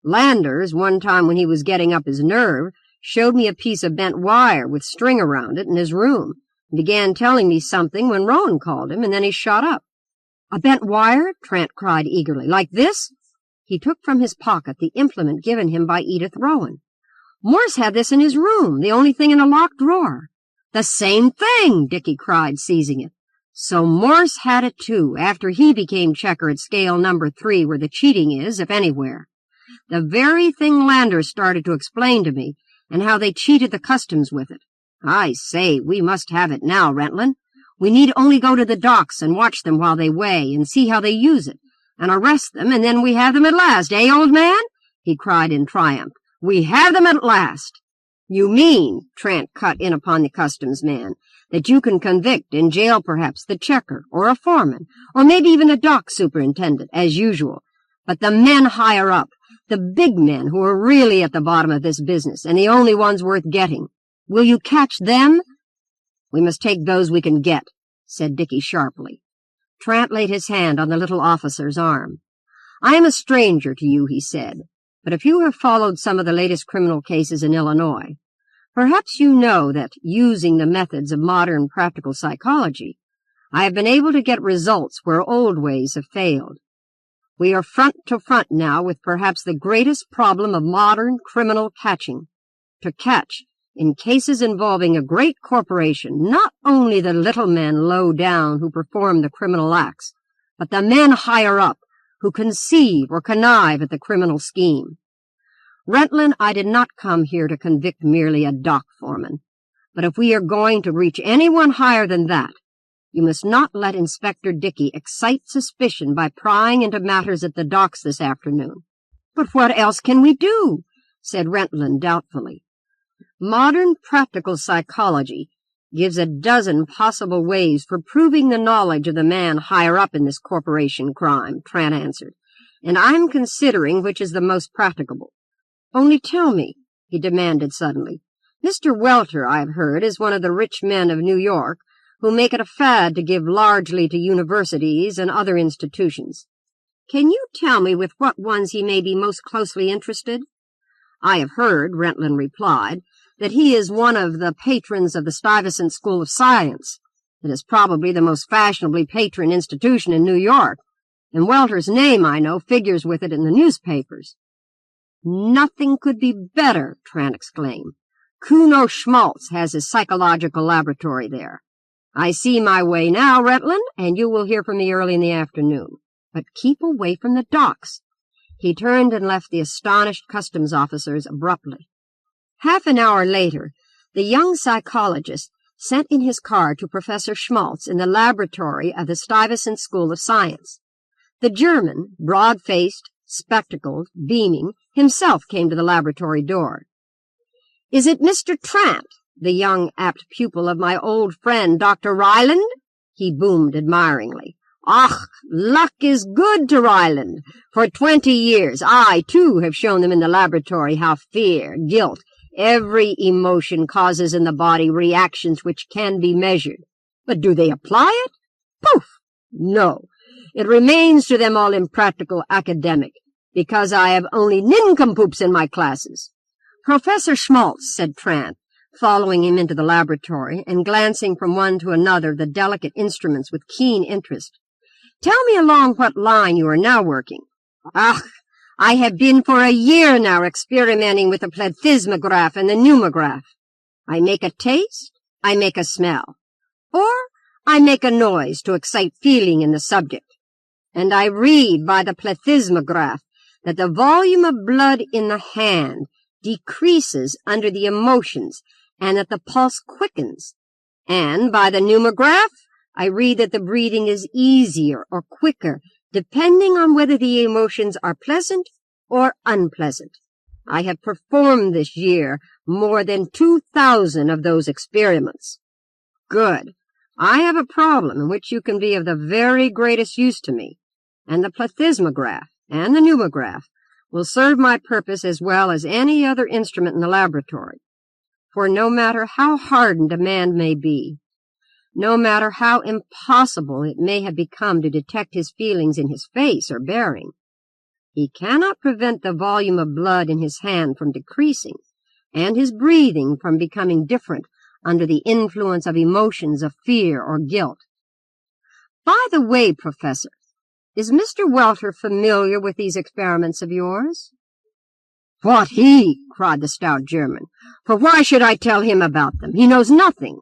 Landers, one time when he was getting up his nerve, showed me a piece of bent wire with string around it in his room, and began telling me something when Rowan called him, and then he shot up. A bent wire? Trant cried eagerly. Like this? He took from his pocket the implement given him by Edith Rowan. Morse had this in his room, the only thing in a locked drawer. The same thing, Dickey cried, seizing it. So Morse had it too, after he became checker at scale number 3, where the cheating is, if anywhere. The very thing Landers started to explain to me, and how they cheated the customs with it. I say, we must have it now, Rentland. We need only go to the docks and watch them while they weigh, and see how they use it, and arrest them, and then we have them at last, eh, old man? He cried in triumph. We have them at last. You mean, Trant cut in upon the customs man, that you can convict and jail perhaps the checker, or a foreman, or maybe even a dock superintendent, as usual. But the men higher up, The big men who are really at the bottom of this business, and the only ones worth getting. Will you catch them?" "We must take those we can get," said Dickie sharply. Trant laid his hand on the little officer's arm. "I am a stranger to you," he said, "but if you have followed some of the latest criminal cases in Illinois, perhaps you know that, using the methods of modern practical psychology, I have been able to get results where old ways have failed. We are front to front now with perhaps the greatest problem of modern criminal catching. To catch, in cases involving a great corporation, not only the little men low down who perform the criminal acts, but the men higher up who conceive or connive at the criminal scheme. Rentland, I did not come here to convict merely a dock foreman, but if we are going to reach anyone higher than that, you must not let Inspector Dickey excite suspicion by prying into matters at the docks this afternoon." "But what else can we do?" said Rentland doubtfully. "Modern practical psychology gives a dozen possible ways for proving the knowledge of the man higher up in this corporation crime," Trant answered, "and I'm considering which is the most practicable. Only tell me," he demanded suddenly, "Mr. Welter, I've heard, is one of the rich men of New York who make it a fad to give largely to universities and other institutions. Can you tell me with what ones he may be most closely interested?" "I have heard," Rentland replied, "that he is one of the patrons of the Stuyvesant School of Science. It is probably the most fashionably patron institution in New York, and Welter's name, I know, figures with it in the newspapers." "Nothing could be better," Trant exclaimed. "Kuno Schmaltz has his psychological laboratory there. I see my way now, Rentland, and you will hear from me early in the afternoon. But keep away from the docks." He turned and left the astonished customs officers abruptly. Half an hour later, the young psychologist sent in his card to Professor Schmaltz in the laboratory of the Stuyvesant School of Science. The German, broad-faced, spectacled, beaming, himself came to the laboratory door. "Is it Mr. Trant, the young apt pupil of my old friend Dr. Ryland?" he boomed admiringly. "Ach, luck is good to Ryland. For 20 years I, too, have shown them in the laboratory how fear, guilt, every emotion causes in the body reactions which can be measured. But do they apply it? Poof! No. It remains to them all impractical academic, because I have only nincompoops in my classes." "Professor Schmaltz," said Trant, following him into the laboratory and glancing from one to another of the delicate instruments with keen interest, "tell me along what line you are now working." "Ach, I have been for a year now experimenting with the plethysmograph and the pneumograph. I make a taste, I make a smell, or I make a noise to excite feeling in the subject. And I read by the plethysmograph that the volume of blood in the hand decreases under the emotions and that the pulse quickens. And by the pneumograph, I read that the breathing is easier or quicker, depending on whether the emotions are pleasant or unpleasant. I have performed this year more than 2,000 of those experiments." "Good. I have a problem in which you can be of the very greatest use to me, and the plethysmograph and the pneumograph will serve my purpose as well as any other instrument in the laboratory. For no matter how hardened a man may be, no matter how impossible it may have become to detect his feelings in his face or bearing, he cannot prevent the volume of blood in his hand from decreasing and his breathing from becoming different under the influence of emotions of fear or guilt. By the way, Professor, is Mr. Welter familiar with these experiments of yours?" "What, he?" cried the stout German. "For why should I tell him about them? He knows nothing.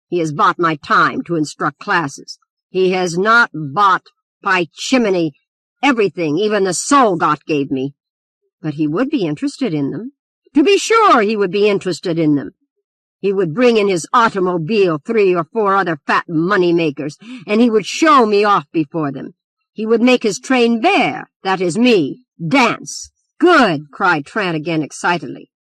He has bought my time to instruct classes. He has not bought, by chimney, everything, even the soul God gave me." "But he would be interested in them." "To be sure he would be interested in them. He would bring in his automobile 3 or 4 other fat money-makers, and he would show me off before them. He would make his train bear, that is me, dance." "Good!" cried Trant again excitedly.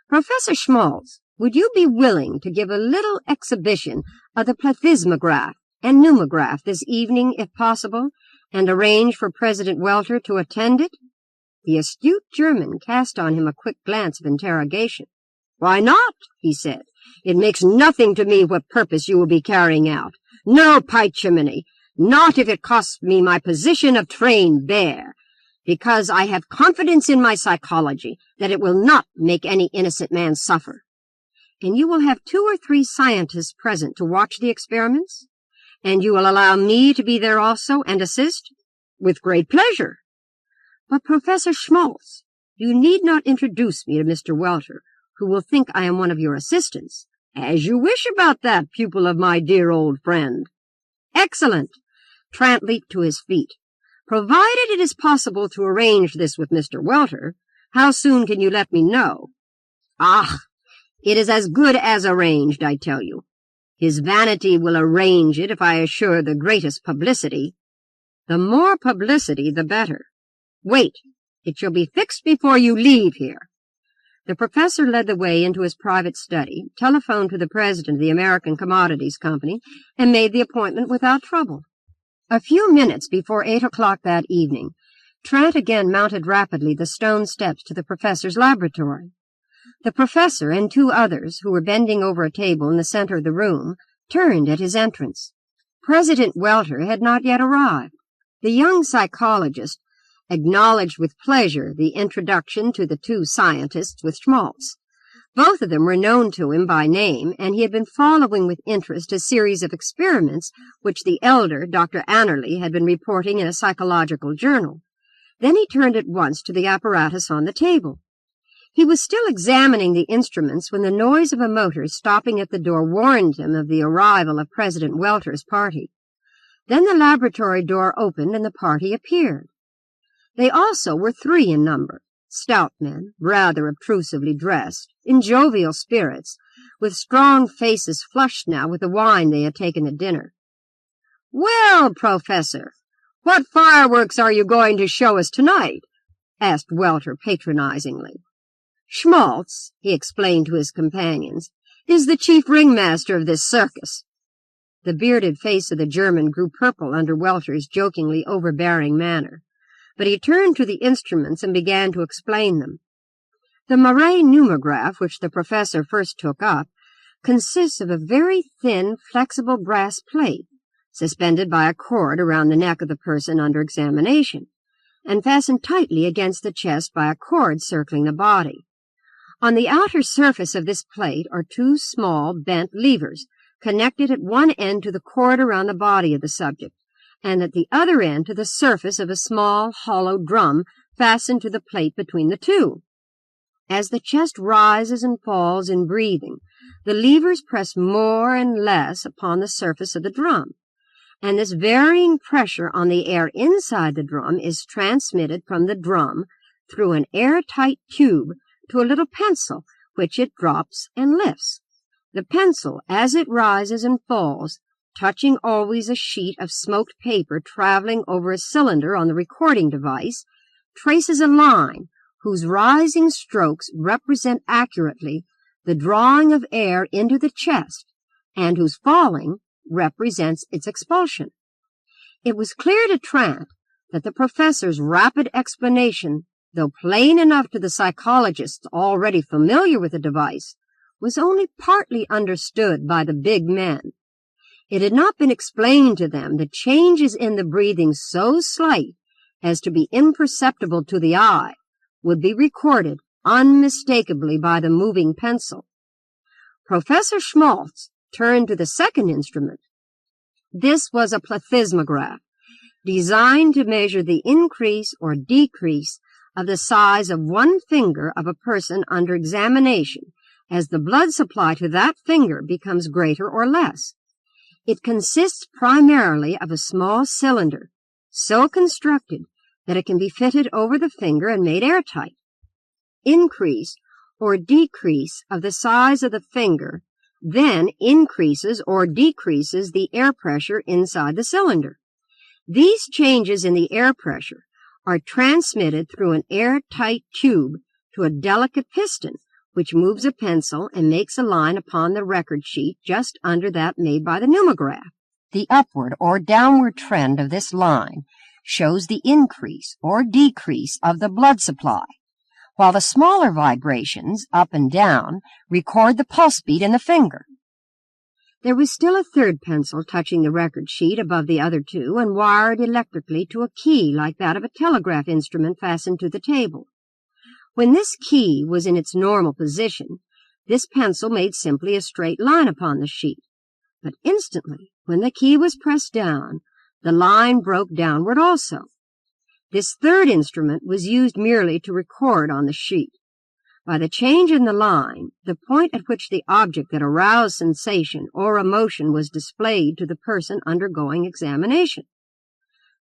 "Professor Schmaltz, would you be willing to give a little exhibition of the plethysmograph and pneumograph this evening, if possible, and arrange for President Welter to attend it?" The astute German cast on him a quick glance of interrogation. "Why not?" he said. "It makes nothing to me what purpose you will be carrying out. No, by Jiminy, not if it costs me my position of trained bear, because I have confidence in my psychology that it will not make any innocent man suffer." "And you will have 2 or 3 scientists present to watch the experiments? And you will allow me to be there also and assist?" "With great pleasure." "But, Professor Schmaltz, you need not introduce me to Mr. Welter, who will think I am one of your assistants." "As you wish about that, pupil of my dear old friend." "Excellent." Trant leaped to his feet. "Provided it is possible to arrange this with Mr. Welter, how soon can you let me know?" "Ah, it is as good as arranged, I tell you. His vanity will arrange it if I assure the greatest publicity." "The more publicity, the better. Wait, it shall be fixed before you leave here." The professor led the way into his private study, telephoned to the president of the American Commodities Company, and made the appointment without trouble. A few minutes before 8 o'clock that evening, Trant again mounted rapidly the stone steps to the professor's laboratory. The professor and 2 others, who were bending over a table in the center of the room, turned at his entrance. President Welter had not yet arrived. The young psychologist acknowledged with pleasure the introduction to the 2 scientists with Schmaltz. Both of them were known to him by name, and he had been following with interest a series of experiments which the elder, Dr. Annerly, had been reporting in a psychological journal. Then he turned at once to the apparatus on the table. He was still examining the instruments when the noise of a motor stopping at the door warned him of the arrival of President Welter's party. Then the laboratory door opened and the party appeared. They also were 3 in number, stout men, rather obtrusively dressed, in jovial spirits, with strong faces flushed now with the wine they had taken at dinner. "Well, Professor, what fireworks are you going to show us tonight?" asked Welter patronizingly. "Schmaltz," he explained to his companions, "is the chief ringmaster of this circus." The bearded face of the German grew purple under Welter's jokingly overbearing manner, but he turned to the instruments and began to explain them. The Marais pneumograph, which the professor first took up, consists of a very thin, flexible brass plate, suspended by a cord around the neck of the person under examination, and fastened tightly against the chest by a cord circling the body. On the outer surface of this plate are 2 small, bent levers, connected at one end to the cord around the body of the subject, and at the other end to the surface of a small, hollow drum fastened to the plate between the 2. As the chest rises and falls in breathing, the levers press more and less upon the surface of the drum, and this varying pressure on the air inside the drum is transmitted from the drum through an airtight tube to a little pencil, which it drops and lifts. The pencil, as it rises and falls, touching always a sheet of smoked paper traveling over a cylinder on the recording device, traces a line whose rising strokes represent accurately the drawing of air into the chest, and whose falling represents its expulsion. It was clear to Trant that the professor's rapid explanation, though plain enough to the psychologists already familiar with the device, was only partly understood by the big men. It had not been explained to them that changes in the breathing so slight as to be imperceptible to the eye would be recorded unmistakably by the moving pencil. Professor Schmaltz turned to the second instrument. This was a plethysmograph, designed to measure the increase or decrease of the size of one finger of a person under examination as the blood supply to that finger becomes greater or less. It consists primarily of a small cylinder, so constructed that it can be fitted over the finger and made airtight. Increase or decrease of the size of the finger then increases or decreases the air pressure inside the cylinder. These changes in the air pressure are transmitted through an airtight tube to a delicate piston, which moves a pencil and makes a line upon the record sheet just under that made by the pneumograph. The upward or downward trend of this line shows the increase or decrease of the blood supply, while the smaller vibrations, up and down, record the pulse beat in the finger. There was still a third pencil touching the record sheet above the other two and wired electrically to a key like that of a telegraph instrument fastened to the table. When this key was in its normal position, this pencil made simply a straight line upon the sheet. But instantly, when the key was pressed down, the line broke downward also. This third instrument was used merely to record on the sheet. By the change in the line, the point at which the object that aroused sensation or emotion was displayed to the person undergoing examination.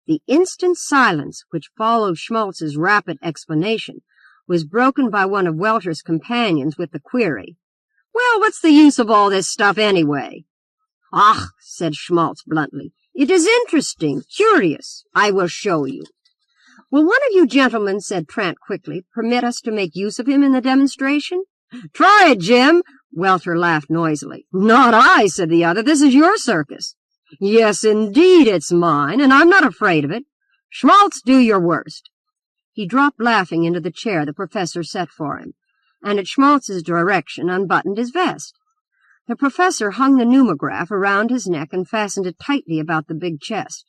The instant silence which followed Schmaltz's rapid explanation was broken by one of Welter's companions with the query, "Well, what's the use of all this stuff anyway?" "Ach," said Schmaltz bluntly, "it is interesting, curious. I will show you." "Will one of you gentlemen," said Trant quickly, "permit us to make use of him in the demonstration?" "Try it, Jim." Welter laughed noisily. "Not I," said the other. "This is your circus." "Yes, indeed, it's mine, and I'm not afraid of it. Schmaltz, do your worst." He dropped laughing into the chair the professor set for him, and at Schmaltz's direction unbuttoned his vest. The professor hung the pneumograph around his neck and fastened it tightly about the big chest.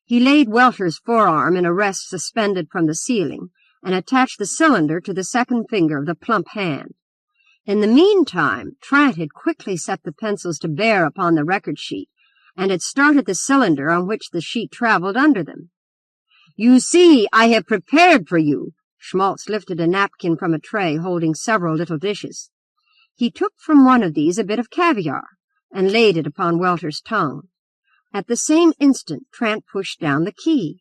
He laid Welter's forearm in a rest suspended from the ceiling and attached the cylinder to the second finger of the plump hand. In the meantime, Trant had quickly set the pencils to bear upon the record sheet and had started the cylinder on which the sheet traveled under them. "You see, I have prepared for you." Schmaltz lifted a napkin from a tray holding several little dishes. He took from one of these a bit of caviar and laid it upon Welter's tongue. At the same instant, Trant pushed down the key.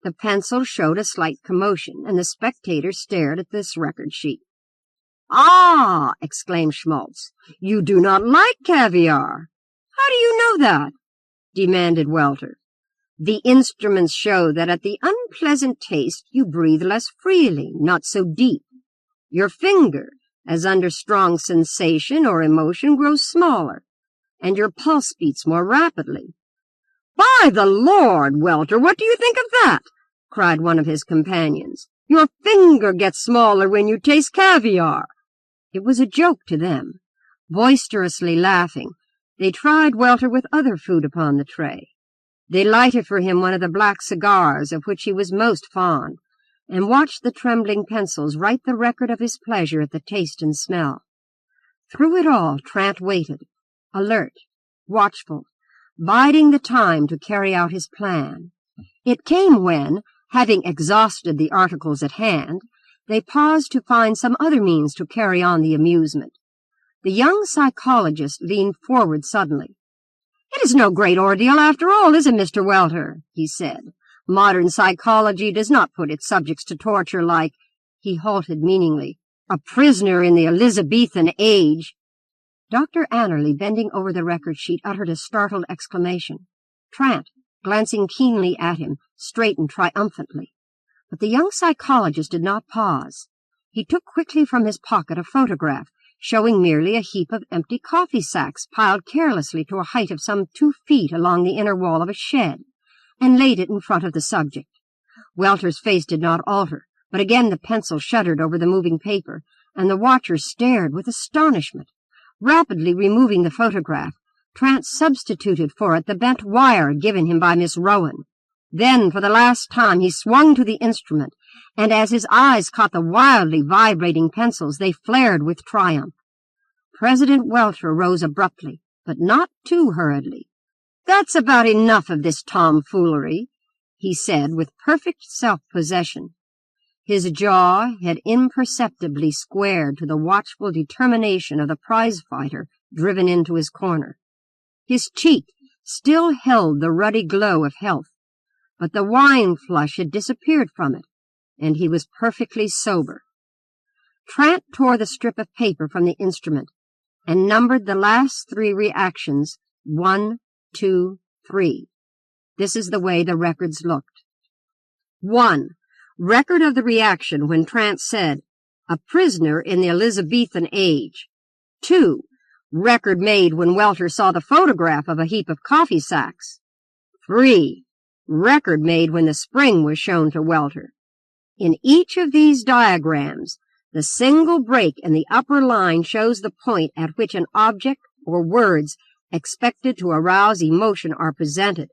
The pencil showed a slight commotion, and the spectator stared at this record sheet. "Ah!" exclaimed Schmaltz. "You do not like caviar." "How do you know that?" demanded Welter. "The instruments show that at the unpleasant taste you breathe less freely, not so deep. Your finger, as under strong sensation or emotion, grows smaller, and your pulse beats more rapidly." "By the Lord, Welter, what do you think of that?" cried one of his companions. "Your finger gets smaller when you taste caviar." It was a joke to them. Boisterously laughing, they tried Welter with other food upon the tray. They lighted for him one of the black cigars of which he was most fond, and watched the trembling pencils write the record of his pleasure at the taste and smell. Through it all, Trant waited, alert, watchful, biding the time to carry out his plan. It came when, having exhausted the articles at hand, they paused to find some other means to carry on the amusement. The young psychologist leaned forward suddenly. "It is no great ordeal after all, is it, Mr. Welter?" he said. "Modern psychology does not put its subjects to torture like—" He halted meaningly. "A prisoner in the Elizabethan age." Dr. Annerly, bending over the record sheet, uttered a startled exclamation. Trant, glancing keenly at him, straightened triumphantly. But the young psychologist did not pause. He took quickly from his pocket a photograph, showing merely a heap of empty coffee sacks piled carelessly to a height of some 2 feet along the inner wall of a shed, and laid it in front of the subject. Welter's face did not alter, but again the pencil shuddered over the moving paper, and the watcher stared with astonishment. Rapidly removing the photograph, Trant substituted for it the bent wire given him by Miss Rowan. Then, for the last time, he swung to the instrument, and as his eyes caught the wildly vibrating pencils, they flared with triumph. President Welter rose abruptly, but not too hurriedly. "That's about enough of this tomfoolery," he said with perfect self-possession. His jaw had imperceptibly squared to the watchful determination of the prize-fighter driven into his corner. His cheek still held the ruddy glow of health, but the wine flush had disappeared from it, and he was perfectly sober. Trant tore the strip of paper from the instrument and numbered the last 3 reactions, 1, 2, 3. This is the way the records looked. 1. Record of the reaction when Trant said, "A prisoner in the Elizabethan age." 2. Record made when Welter saw the photograph of a heap of coffee sacks. 3. record made when the spring was shown to Welter. In each of these diagrams, the single break in the upper line shows the point at which an object or words expected to arouse emotion are presented.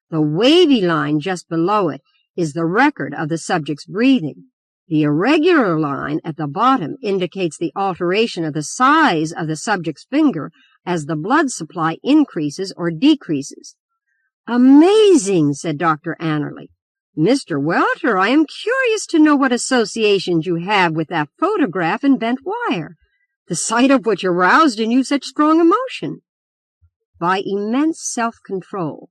The wavy line just below it is the record of the subject's breathing. The irregular line at the bottom indicates the alteration of the size of the subject's finger as the blood supply increases or decreases. "Amazing," said Dr. Annerly. "Mr. Welter, I am curious to know what associations you have with that photograph in bent wire, the sight of which aroused in you such strong emotion." By immense self-control,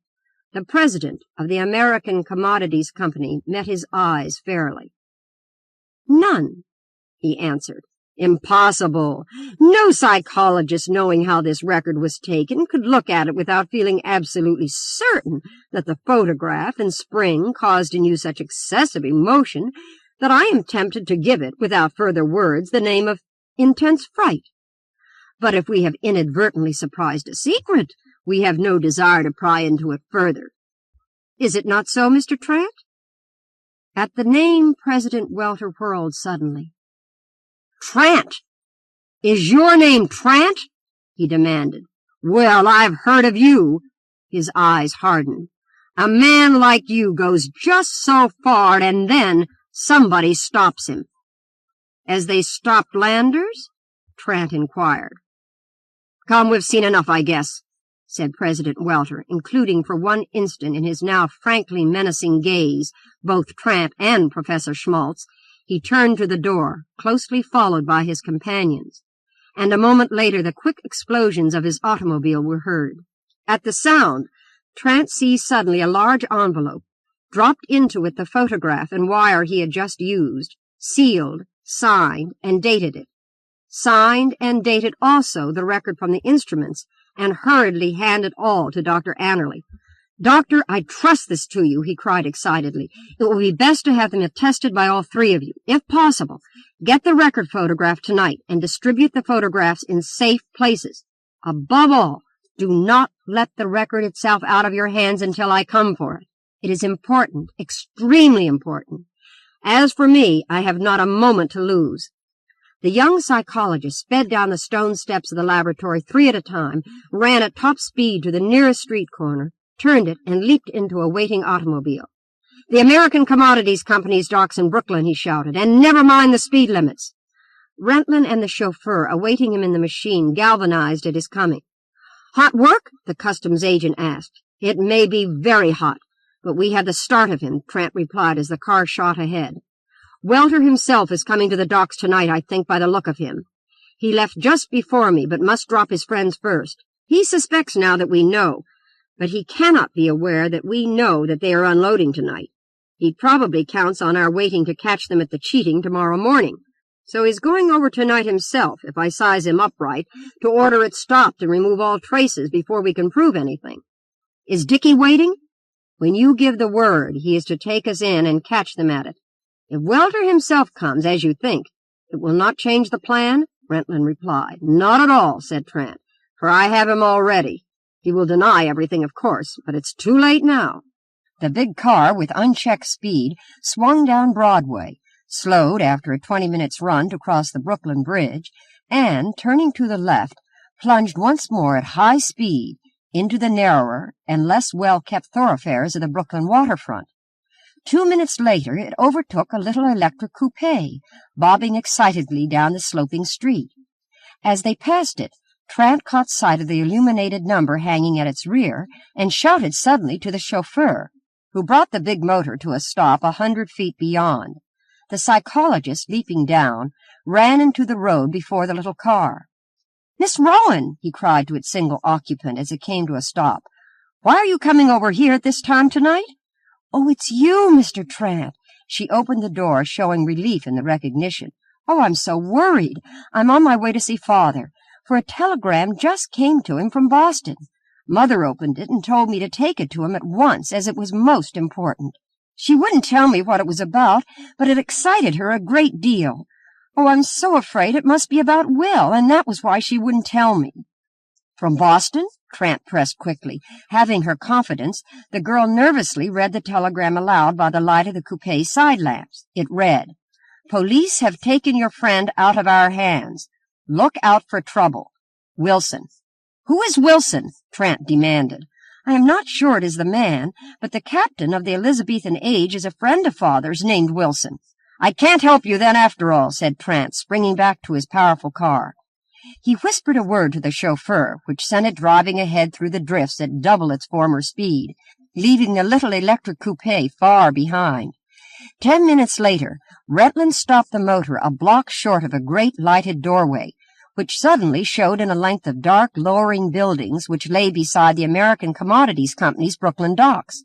the president of the American Commodities Company met his eyes fairly. "None," he answered. "Impossible. No psychologist, knowing how this record was taken, could look at it without feeling absolutely certain that the photograph and spring caused in you such excessive emotion that I am tempted to give it, without further words, the name of intense fright. But if we have inadvertently surprised a secret, we have no desire to pry into it further. Is it not so, Mr. Trant?" At the name, President Welter whirled suddenly. "Trant! Is your name Trant?" he demanded. "Well, I've heard of you." His eyes hardened. "A man like you goes just so far, and then somebody stops him." "As they stopped Landers?" Trant inquired. "Come, we've seen enough, I guess," said President Welter, including for one instant in his now frankly menacing gaze both Trant and Professor Schmaltz. He turned to the door, closely followed by his companions, and a moment later the quick explosions of his automobile were heard. At the sound, Trant seized suddenly a large envelope, dropped into it the photograph and wire he had just used, sealed, signed, and dated it. Signed and dated also the record from the instruments, and hurriedly handed all to Dr. Annerly. "Doctor, I trust this to you," he cried excitedly. "It will be best to have them attested by all three of you. If possible, get the record photograph tonight and distribute the photographs in safe places. Above all, do not let the record itself out of your hands until I come for it. It is important, extremely important. As for me, I have not a moment to lose." The young psychologist sped down the stone steps of the laboratory 3 at a time, ran at top speed to the nearest street corner, turned it, and leaped into a waiting automobile. "The American Commodities Company's docks in Brooklyn," he shouted, "and never mind the speed limits." Rentlin and the chauffeur, awaiting him in the machine, galvanized at his coming. "Hot work?" the customs agent asked. "It may be very hot, but we have the start of him," Trant replied as the car shot ahead. "Welter himself is coming to the docks tonight, I think, by the look of him. He left just before me, but must drop his friends first. He suspects now that we know, but he cannot be aware that we know that they are unloading tonight. He probably counts on our waiting to catch them at the cheating tomorrow morning. So he's going over tonight himself, if I size him up right, to order it stopped and remove all traces before we can prove anything. Is Dickie waiting? When you give the word, he is to take us in and catch them at it. If Welter himself comes, as you think, it will not change the plan?" Rentlin replied. "Not at all," said Trant, "for I have him already. He will deny everything, of course, but it's too late now." The big car, with unchecked speed, swung down Broadway, slowed after a 20-minute run to cross the Brooklyn Bridge, and, turning to the left, plunged once more at high speed into the narrower and less well-kept thoroughfares of the Brooklyn waterfront. 2 minutes later, it overtook a little electric coupe, bobbing excitedly down the sloping street. As they passed it, Trant caught sight of the illuminated number hanging at its rear and shouted suddenly to the chauffeur, who brought the big motor to a stop 100 feet beyond. The psychologist, leaping down, ran into the road before the little car. "Miss Rowan!" he cried to its single occupant as it came to a stop. "Why are you coming over here at this time tonight?" "Oh, it's you, Mr. Trant." She opened the door, showing relief in the recognition. "Oh, I'm so worried. I'm on my way to see Father, for a telegram just came to him from Boston. Mother opened it and told me to take it to him at once, as it was most important. She wouldn't tell me what it was about, but it excited her a great deal. Oh, I'm so afraid it must be about Will, and that was why she wouldn't tell me." From Boston? Trant pressed quickly. Having her confidence, the girl nervously read the telegram aloud by the light of the coupe's side lamps. It read, "Police have taken your friend out of our hands. Look out for trouble. Wilson." "Who is Wilson?" Trant demanded. "I am not sure it is the man, but the captain of the Elizabethan age is a friend of father's named Wilson." "I can't help you then after all," said Trant, springing back to his powerful car. He whispered a word to the chauffeur, which sent it driving ahead through the drifts at double its former speed, leaving the little electric coupe far behind. 10 minutes later, Rentland stopped the motor a block short of a great lighted doorway, which suddenly showed in a length of dark, lowering buildings which lay beside the American Commodities Company's Brooklyn docks.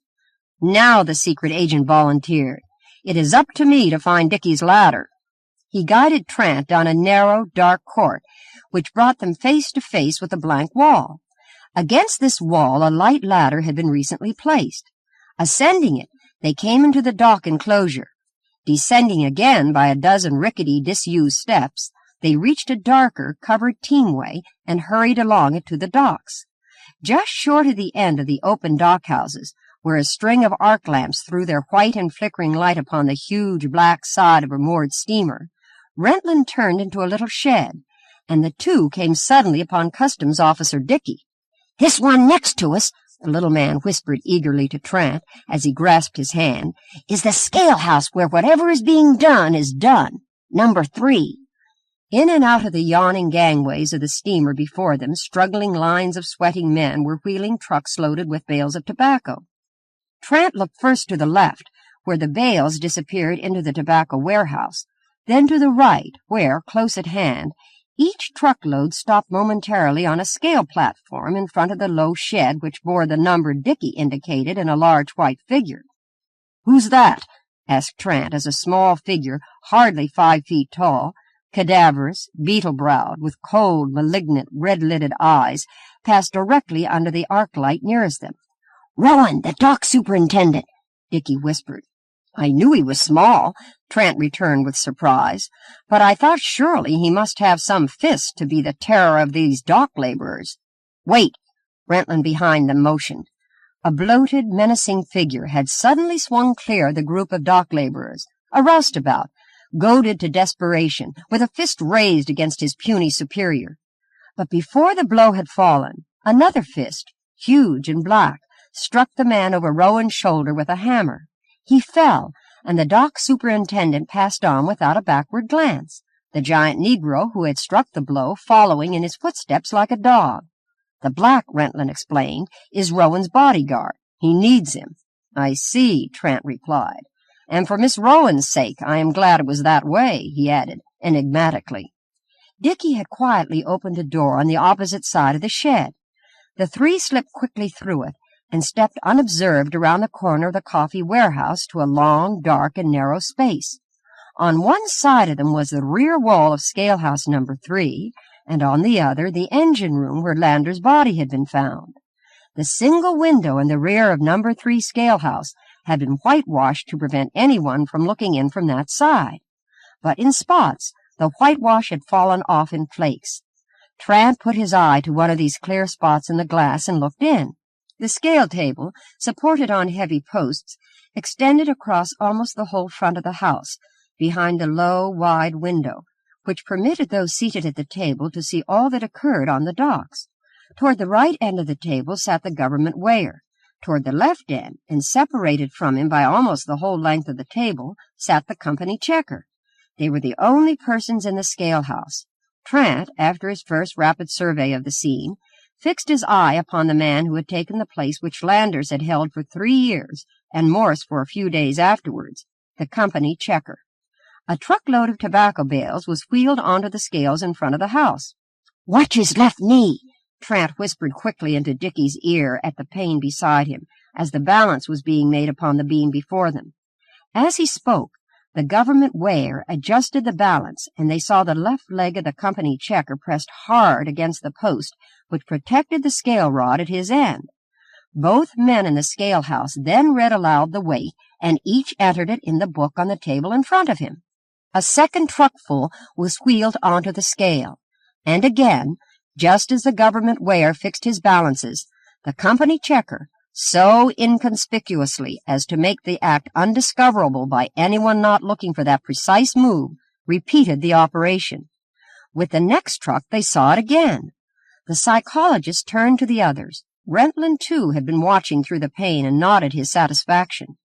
"Now," the secret agent volunteered, "it is up to me to find Dickie's ladder." He guided Trant down a narrow, dark court, which brought them face to face with a blank wall. Against this wall a light ladder had been recently placed. Ascending it, they came into the dock enclosure. Descending again by a dozen rickety, disused steps, they reached a darker, covered teamway and hurried along it to the docks. Just short of the end of the open dockhouses, where a string of arc lamps threw their white and flickering light upon the huge black side of a moored steamer, Rentland turned into a little shed, and the two came suddenly upon Customs Officer Dickie. "This one next to us," the little man whispered eagerly to Trant as he grasped his hand, "is the scale house where whatever is being done is done. Number 3. In and out of the yawning gangways of the steamer before them, struggling lines of sweating men were wheeling trucks loaded with bales of tobacco. Trant looked first to the left, where the bales disappeared into the tobacco warehouse, then to the right, where, close at hand, each truckload stopped momentarily on a scale platform in front of the low shed which bore the number Dickie indicated in a large white figure. "Who's that?" asked Trant, as a small figure, hardly 5 feet tall, cadaverous, beetle-browed, with cold, malignant, red-lidded eyes, passed directly under the arc light nearest them. "Rowan, the dock superintendent," Dickie whispered. "I knew he was small," Trant returned with surprise, "but I thought surely he must have some fist to be the terror of these dock laborers." "Wait!" Rentland behind them motioned. A bloated, menacing figure had suddenly swung clear of the group of dock laborers, a roustabout, goaded to desperation, with a fist raised against his puny superior. But before the blow had fallen, another fist, huge and black, struck the man over Rowan's shoulder with a hammer. He fell, and the dock superintendent passed on without a backward glance, the giant Negro who had struck the blow following in his footsteps like a dog. "The black," Rentland explained, "is Rowan's bodyguard. He needs him." "I see," Trant replied. "And for Miss Rowan's sake, I am glad it was that way," he added, enigmatically. Dickie had quietly opened a door on the opposite side of the shed. The three slipped quickly through it, and stepped unobserved around the corner of the coffee warehouse to a long, dark, and narrow space. On one side of them was the rear wall of scalehouse number 3, and on the other the engine room where Lander's body had been found. The single window in the rear of number 3 scalehouse had been whitewashed to prevent anyone from looking in from that side. But in spots, the whitewash had fallen off in flakes. Trant put his eye to one of these clear spots in the glass and looked in. The scale table, supported on heavy posts, extended across almost the whole front of the house, behind the low, wide window, which permitted those seated at the table to see all that occurred on the docks. Toward the right end of the table sat the government weigher. Toward the left end, and separated from him by almost the whole length of the table, sat the company checker. They were the only persons in the scale house. Trant, after his first rapid survey of the scene, fixed his eye upon the man who had taken the place which Landers had held for 3 years, and Morse for a few days afterwards, the company checker. A truckload of tobacco bales was wheeled onto the scales in front of the house. "Watch his left knee," Trant whispered quickly into Dickie's ear at the pane beside him, as the balance was being made upon the beam before them. As he spoke, the government weigher adjusted the balance, and they saw the left leg of the company checker pressed hard against the post which protected the scale rod at his end. Both men in the scale house then read aloud the weight, and each entered it in the book on the table in front of him. A second truckful was wheeled onto the scale, and again Just as the government Weir fixed his balances, the company checker, so inconspicuously as to make the act undiscoverable by anyone not looking for that precise move, repeated the operation. With the next truck they saw it again. The psychologist turned to the others. Rentland, too, had been watching through the pane and nodded his satisfaction.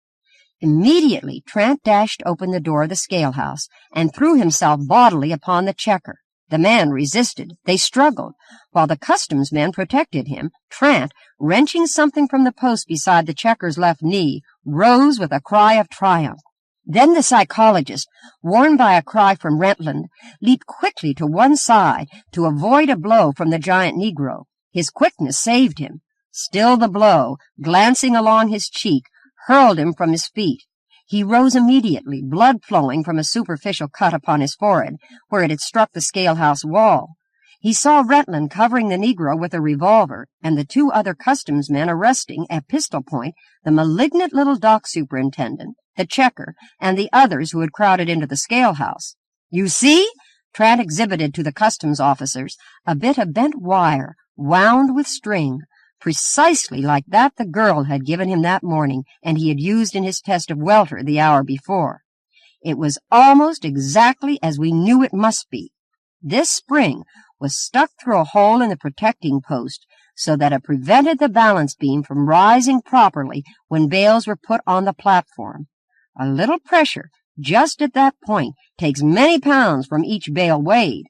Immediately Trant dashed open the door of the scale-house and threw himself bodily upon the checker. The man resisted. They struggled. While the customs men protected him, Trant, wrenching something from the post beside the checker's left knee, rose with a cry of triumph. Then the psychologist, warned by a cry from Rentland, leaped quickly to one side to avoid a blow from the giant Negro. His quickness saved him. Still the blow, glancing along his cheek, hurled him from his feet. He rose immediately, blood flowing from a superficial cut upon his forehead, where it had struck the scale-house wall. He saw Rentland covering the Negro with a revolver, and the two other customs men arresting, at pistol point, the malignant little dock superintendent, the checker, and the others who had crowded into the scale-house. "You see?" Trant exhibited to the customs officers a bit of bent wire, wound with string, precisely like that the girl had given him that morning and he had used in his test of welter the hour before. It was almost exactly as we knew it must be. This spring was stuck through a hole in the protecting post so that it prevented the balance beam from rising properly when bales were put on the platform. A little pressure just at that point takes many pounds from each bale weighed.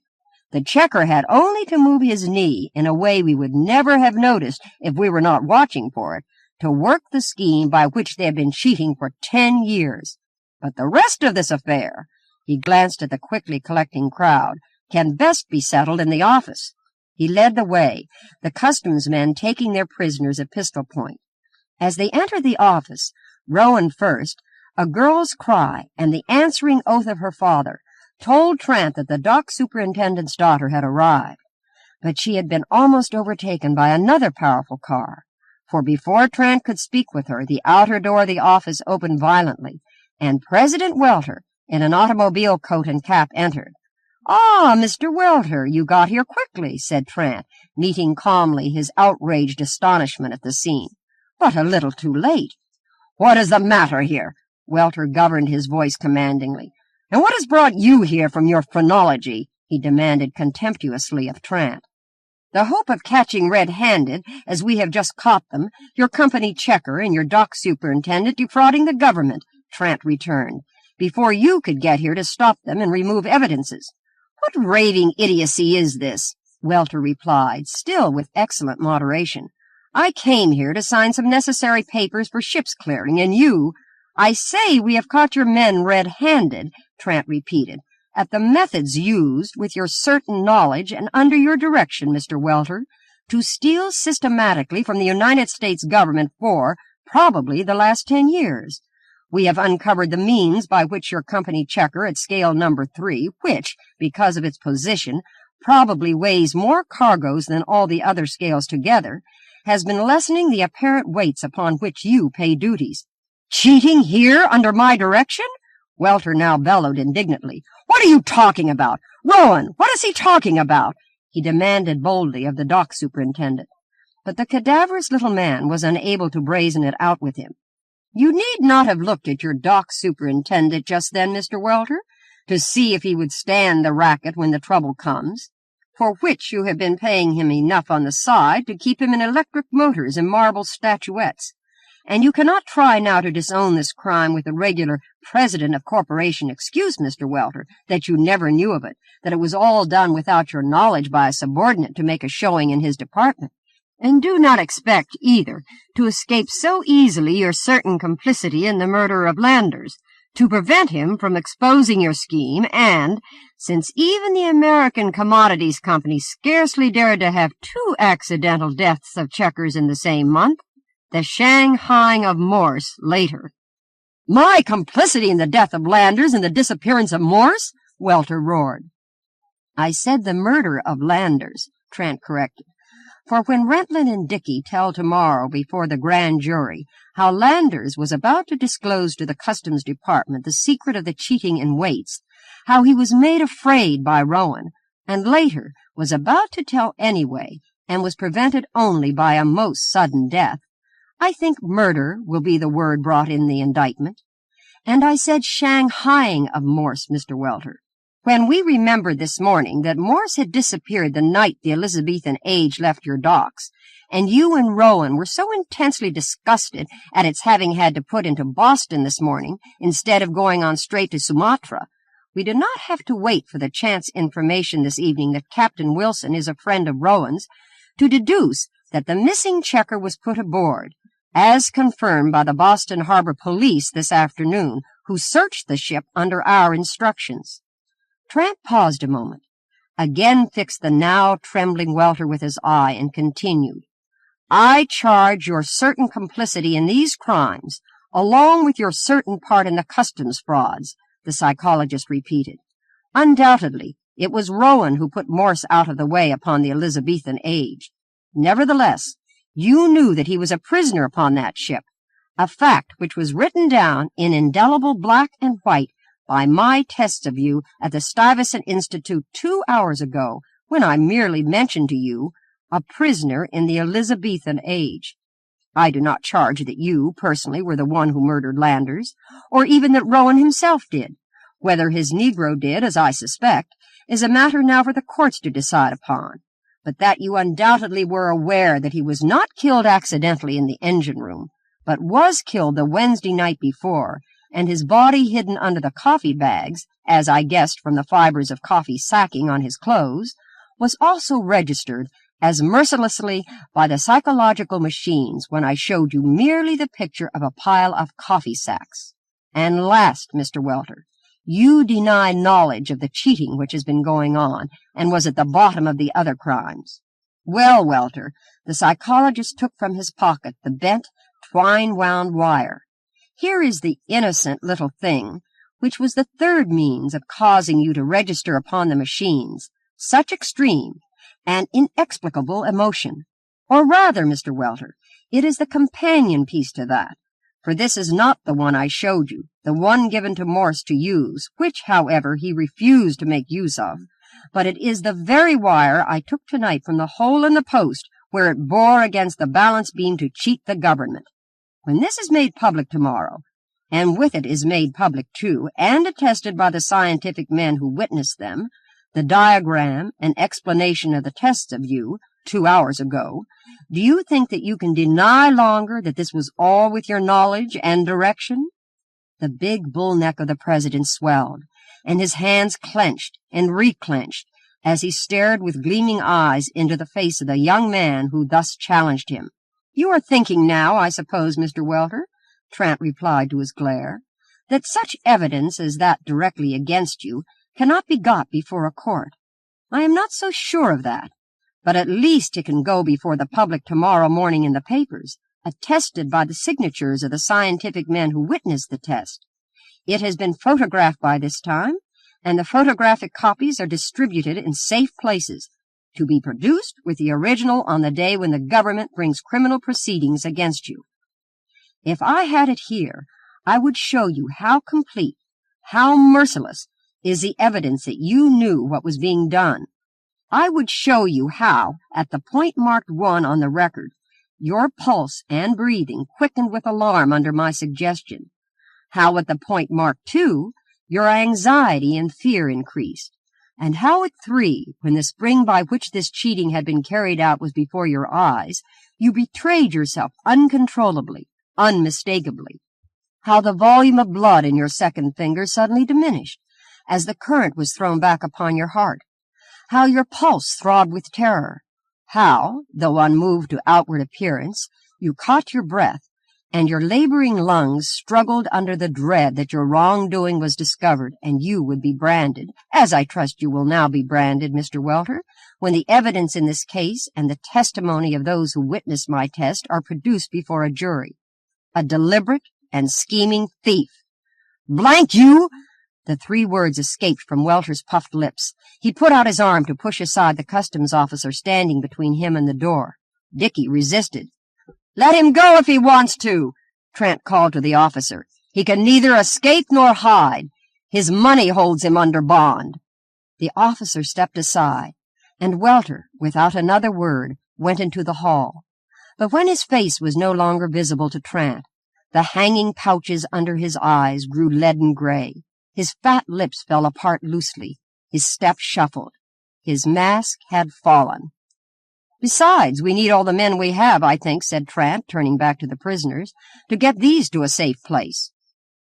The checker had only to move his knee in a way we would never have noticed if we were not watching for it, to work the scheme by which they had been cheating for 10 years. But the rest of this affair, he glanced at the quickly collecting crowd, can best be settled in the office. He led the way, the customs men taking their prisoners at pistol point. As they entered the office, Rowan first, a girl's cry and the answering oath of her father told Trant that the dock superintendent's daughter had arrived. But she had been almost overtaken by another powerful car, for before Trant could speak with her, the outer door of the office opened violently, and President Welter, in an automobile coat and cap, entered. "Ah, Mr. Welter, you got here quickly," said Trant, meeting calmly his outraged astonishment at the scene. "But a little too late." "What is the matter here?" Welter governed his voice commandingly. "And what has brought you here from your phrenology?" he demanded contemptuously of Trant. "The hope of catching red-handed, as we have just caught them, your company checker and your dock superintendent defrauding the government," Trant returned, "before you could get here to stop them and remove evidences." "What raving idiocy is this?" Welter replied, still with excellent moderation. "I came here to sign some necessary papers for ship's clearing, and you—" "I say we have caught your men red-handed," Trant repeated, "at the methods used, with your certain knowledge and under your direction, Mr. Welter, to steal systematically from the United States government for, probably, the last 10 years. We have uncovered the means by which your company checker at scale number 3, which, because of its position, probably weighs more cargoes than all the other scales together, has been lessening the apparent weights upon which you pay duties." "Cheating here under my direction?" Welter now bellowed indignantly. "What are you talking about? Rowan, what is he talking about?" he demanded boldly of the dock superintendent. But the cadaverous little man was unable to brazen it out with him. "You need not have looked at your dock superintendent just then, Mr. Welter, to see if he would stand the racket when the trouble comes, for which you have been paying him enough on the side to keep him in electric motors and marble statuettes. And you cannot try now to disown this crime with the regular president of corporation excuse, Mr. Welter, that you never knew of it, that it was all done without your knowledge by a subordinate to make a showing in his department. And do not expect, either, to escape so easily your certain complicity in the murder of Landers, to prevent him from exposing your scheme, and, since even the American Commodities Company scarcely dared to have 2 accidental deaths of checkers in the same month, the shanghaiing of Morse later." "My complicity in the death of Landers and the disappearance of Morse?" Welter roared. "I said the murder of Landers," Trant corrected. "For when Rentland and Dickey tell tomorrow before the grand jury how Landers was about to disclose to the Customs Department the secret of the cheating in weights, how he was made afraid by Rowan, and later, was about to tell anyway, and was prevented only by a most sudden death, I think murder will be the word brought in the indictment. And I said shanghaiing of Morse, Mr. Welter. When we remembered this morning that Morse had disappeared the night the Elizabethan age left your docks, and you and Rowan were so intensely disgusted at its having had to put into Boston this morning instead of going on straight to Sumatra, we did not have to wait for the chance information this evening that Captain Wilson is a friend of Rowan's to deduce that the missing checker was put aboard, as confirmed by the Boston Harbor Police this afternoon, who searched the ship under our instructions. Trant paused a moment, again fixed the now trembling Welter with his eye, and continued, I charge your certain complicity in these crimes, along with your certain part in the customs frauds, the psychologist repeated. Undoubtedly, it was Rowan who put Morse out of the way upon the Elizabethan age. Nevertheless, you knew that he was a prisoner upon that ship, a fact which was written down in indelible black and white by my tests of you at the Stuyvesant Institute 2 hours ago, when I merely mentioned to you a prisoner in the Elizabethan age. I do not charge that you, personally, were the one who murdered Landers, or even that Rowan himself did. Whether his Negro did, as I suspect, is a matter now for the courts to decide upon, but that you undoubtedly were aware that he was not killed accidentally in the engine-room, but was killed the Wednesday night before, and his body hidden under the coffee bags, as I guessed from the fibers of coffee sacking on his clothes, was also registered as mercilessly by the psychological machines when I showed you merely the picture of a pile of coffee sacks. And last, Mr. Welter, you deny knowledge of the cheating which has been going on and was at the bottom of the other crimes. Well, Welter, the psychologist took from his pocket the bent, twine-wound wire. Here is the innocent little thing which was the third means of causing you to register upon the machines such extreme and inexplicable emotion. Or rather, Mr. Welter, it is the companion piece to that, for this is not the one I showed you, the one given to Morse to use, which, however, he refused to make use of, but it is the very wire I took tonight from the hole in the post where it bore against the balance beam to cheat the government. When this is made public tomorrow, and with it is made public, too, and attested by the scientific men who witnessed them, the diagram and explanation of the tests of you 2 hours ago, do you think that you can deny longer that this was all with your knowledge and direction? The big bull neck of the president swelled, and his hands clenched and reclenched as he stared with gleaming eyes into the face of the young man who thus challenged him. You are thinking now, I suppose, Mr. Welter, Trant replied to his glare, that such evidence as that directly against you cannot be got before a court. I am not so sure of that, but at least it can go before the public tomorrow morning in the papers, attested by the signatures of the scientific men who witnessed the test. It has been photographed by this time, and the photographic copies are distributed in safe places, to be produced with the original on the day when the government brings criminal proceedings against you. If I had it here, I would show you how complete, how merciless, is the evidence that you knew what was being done. I would show you how, at the point marked 1 on the record, your pulse and breathing quickened with alarm under my suggestion, how at the point marked 2, your anxiety and fear increased, and how at 3, when the spring by which this cheating had been carried out was before your eyes, you betrayed yourself uncontrollably, unmistakably, how the volume of blood in your second finger suddenly diminished, as the current was thrown back upon your heart, how your pulse throbbed with terror, how, though unmoved to outward appearance, you caught your breath, and your laboring lungs struggled under the dread that your wrongdoing was discovered and you would be branded, as I trust you will now be branded, Mr. Welter, when the evidence in this case and the testimony of those who witnessed my test are produced before a jury. A deliberate and scheming thief. Blank you! The 3 words escaped from Welter's puffed lips. He put out his arm to push aside the customs officer standing between him and the door. Dicky resisted. Let him go if he wants to, Trent called to the officer. He can neither escape nor hide. His money holds him under bond. The officer stepped aside, and Welter, without another word, went into the hall. But when his face was no longer visible to Trant, the hanging pouches under his eyes grew leaden gray. His fat lips fell apart loosely. His step shuffled. His mask had fallen. "Besides, we need all the men we have, I think," said Trant, turning back to the prisoners, "to get these to a safe place.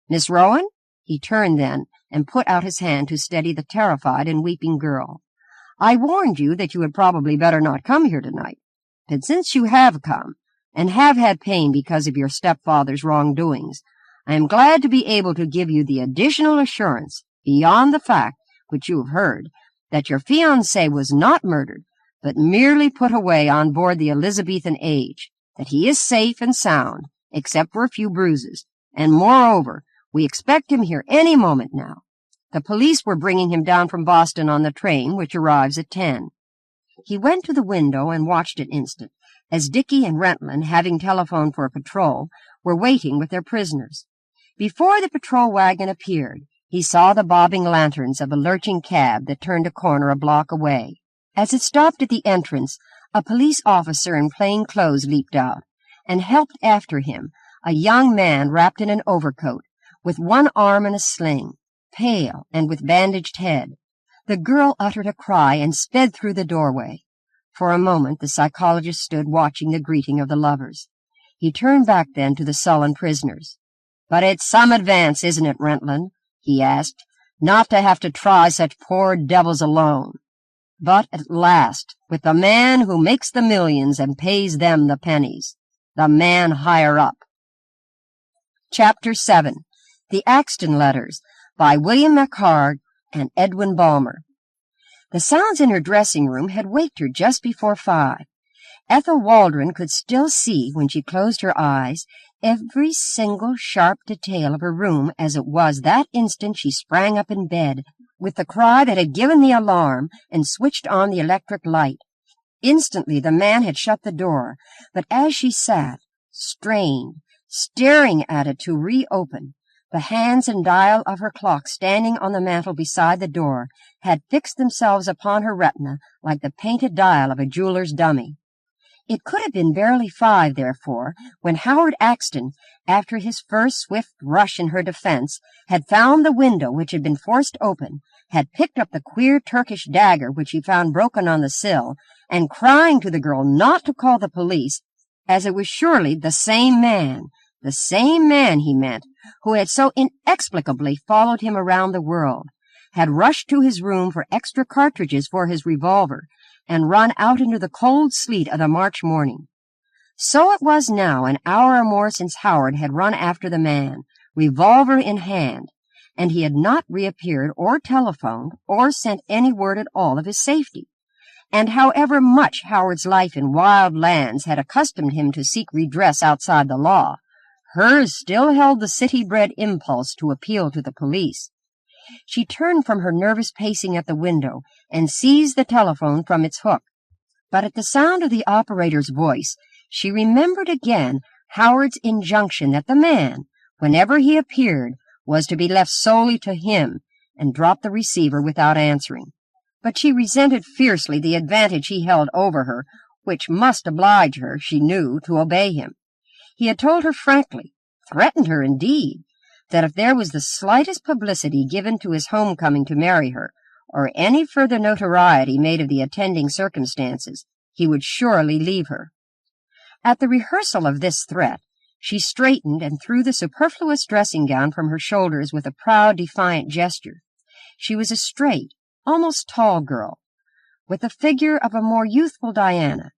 Miss Rowan?" He turned then and put out his hand to steady the terrified and weeping girl. "I warned you that you had probably better not come here tonight. But since you have come, and have had pain because of your stepfather's wrongdoings, I am glad to be able to give you the additional assurance, beyond the fact which you have heard, that your fiancé was not murdered, but merely put away on board the Elizabethan Age, that he is safe and sound, except for a few bruises, and moreover, we expect him here any moment now. The police were bringing him down from Boston on the train, which arrives at 10. He went to the window and watched an instant, as Dicky and Rentland, having telephoned for a patrol, were waiting with their prisoners. Before the patrol wagon appeared, he saw the bobbing lanterns of a lurching cab that turned a corner a block away. As it stopped at the entrance, a police officer in plain clothes leaped out, and helped after him a young man wrapped in an overcoat, with one arm in a sling, pale and with bandaged head. The girl uttered a cry and sped through the doorway. For a moment the psychologist stood watching the greeting of the lovers. He turned back then to the sullen prisoners. "But it's some advance, isn't it, Rentland?" he asked, "not to have to try such poor devils alone. But at last, with the man who makes the millions and pays them the pennies, the man higher up." Chapter 7. The Axton Letters, by William MacHarg and Edwin Balmer. The sounds in her dressing-room had waked her just before 5. Ethel Waldron could still see, when she closed her eyes, every single sharp detail of her room as it was that instant she sprang up in bed, with the cry that had given the alarm, and switched on the electric light. Instantly the man had shut the door, but as she sat, strained, staring at it to reopen, the hands and dial of her clock standing on the mantel beside the door had fixed themselves upon her retina like the painted dial of a jeweler's dummy. It could have been barely 5, therefore, when Howard Axton, after his first swift rush in her defense, had found the window which had been forced open, had picked up the queer Turkish dagger which he found broken on the sill, and crying to the girl not to call the police, as it was surely the same man he meant, who had so inexplicably followed him around the world, had rushed to his room for extra cartridges for his revolver, and run out into the cold sleet of the March morning. So it was now, an hour or more since Howard had run after the man, revolver in hand, and he had not reappeared or telephoned or sent any word at all of his safety. And however much Howard's life in wild lands had accustomed him to seek redress outside the law, hers still held the city-bred impulse to appeal to the police. She turned from her nervous pacing at the window and seized the telephone from its hook. But at the sound of the operator's voice, she remembered again Howard's injunction that the man, whenever he appeared, was to be left solely to him, and dropped the receiver without answering. But she resented fiercely the advantage he held over her, which must oblige her, she knew, to obey him. He had told her frankly, threatened her indeed, that if there was the slightest publicity given to his homecoming to marry her, or any further notoriety made of the attending circumstances, he would surely leave her. At the rehearsal of this threat, she straightened and threw the superfluous dressing-gown from her shoulders with a proud, defiant gesture. She was a straight, almost tall girl, with the figure of a more youthful Diana,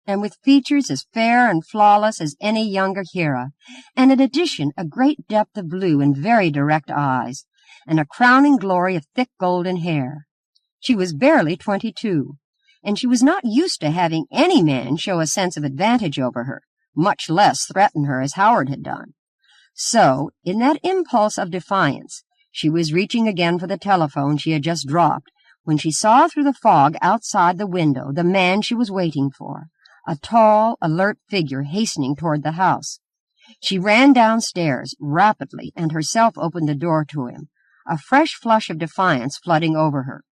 and with features as fair and flawless as any younger Hera, and in addition a great depth of blue and very direct eyes, and a crowning glory of thick golden hair. She was barely 22, and she was not used to having any man show a sense of advantage over her, much less threaten her as Howard had done. So, in that impulse of defiance, she was reaching again for the telephone she had just dropped, when she saw through the fog outside the window the man she was waiting for, a tall, alert figure hastening toward the house. She ran downstairs rapidly and herself opened the door to him, a fresh flush of defiance flooding over her.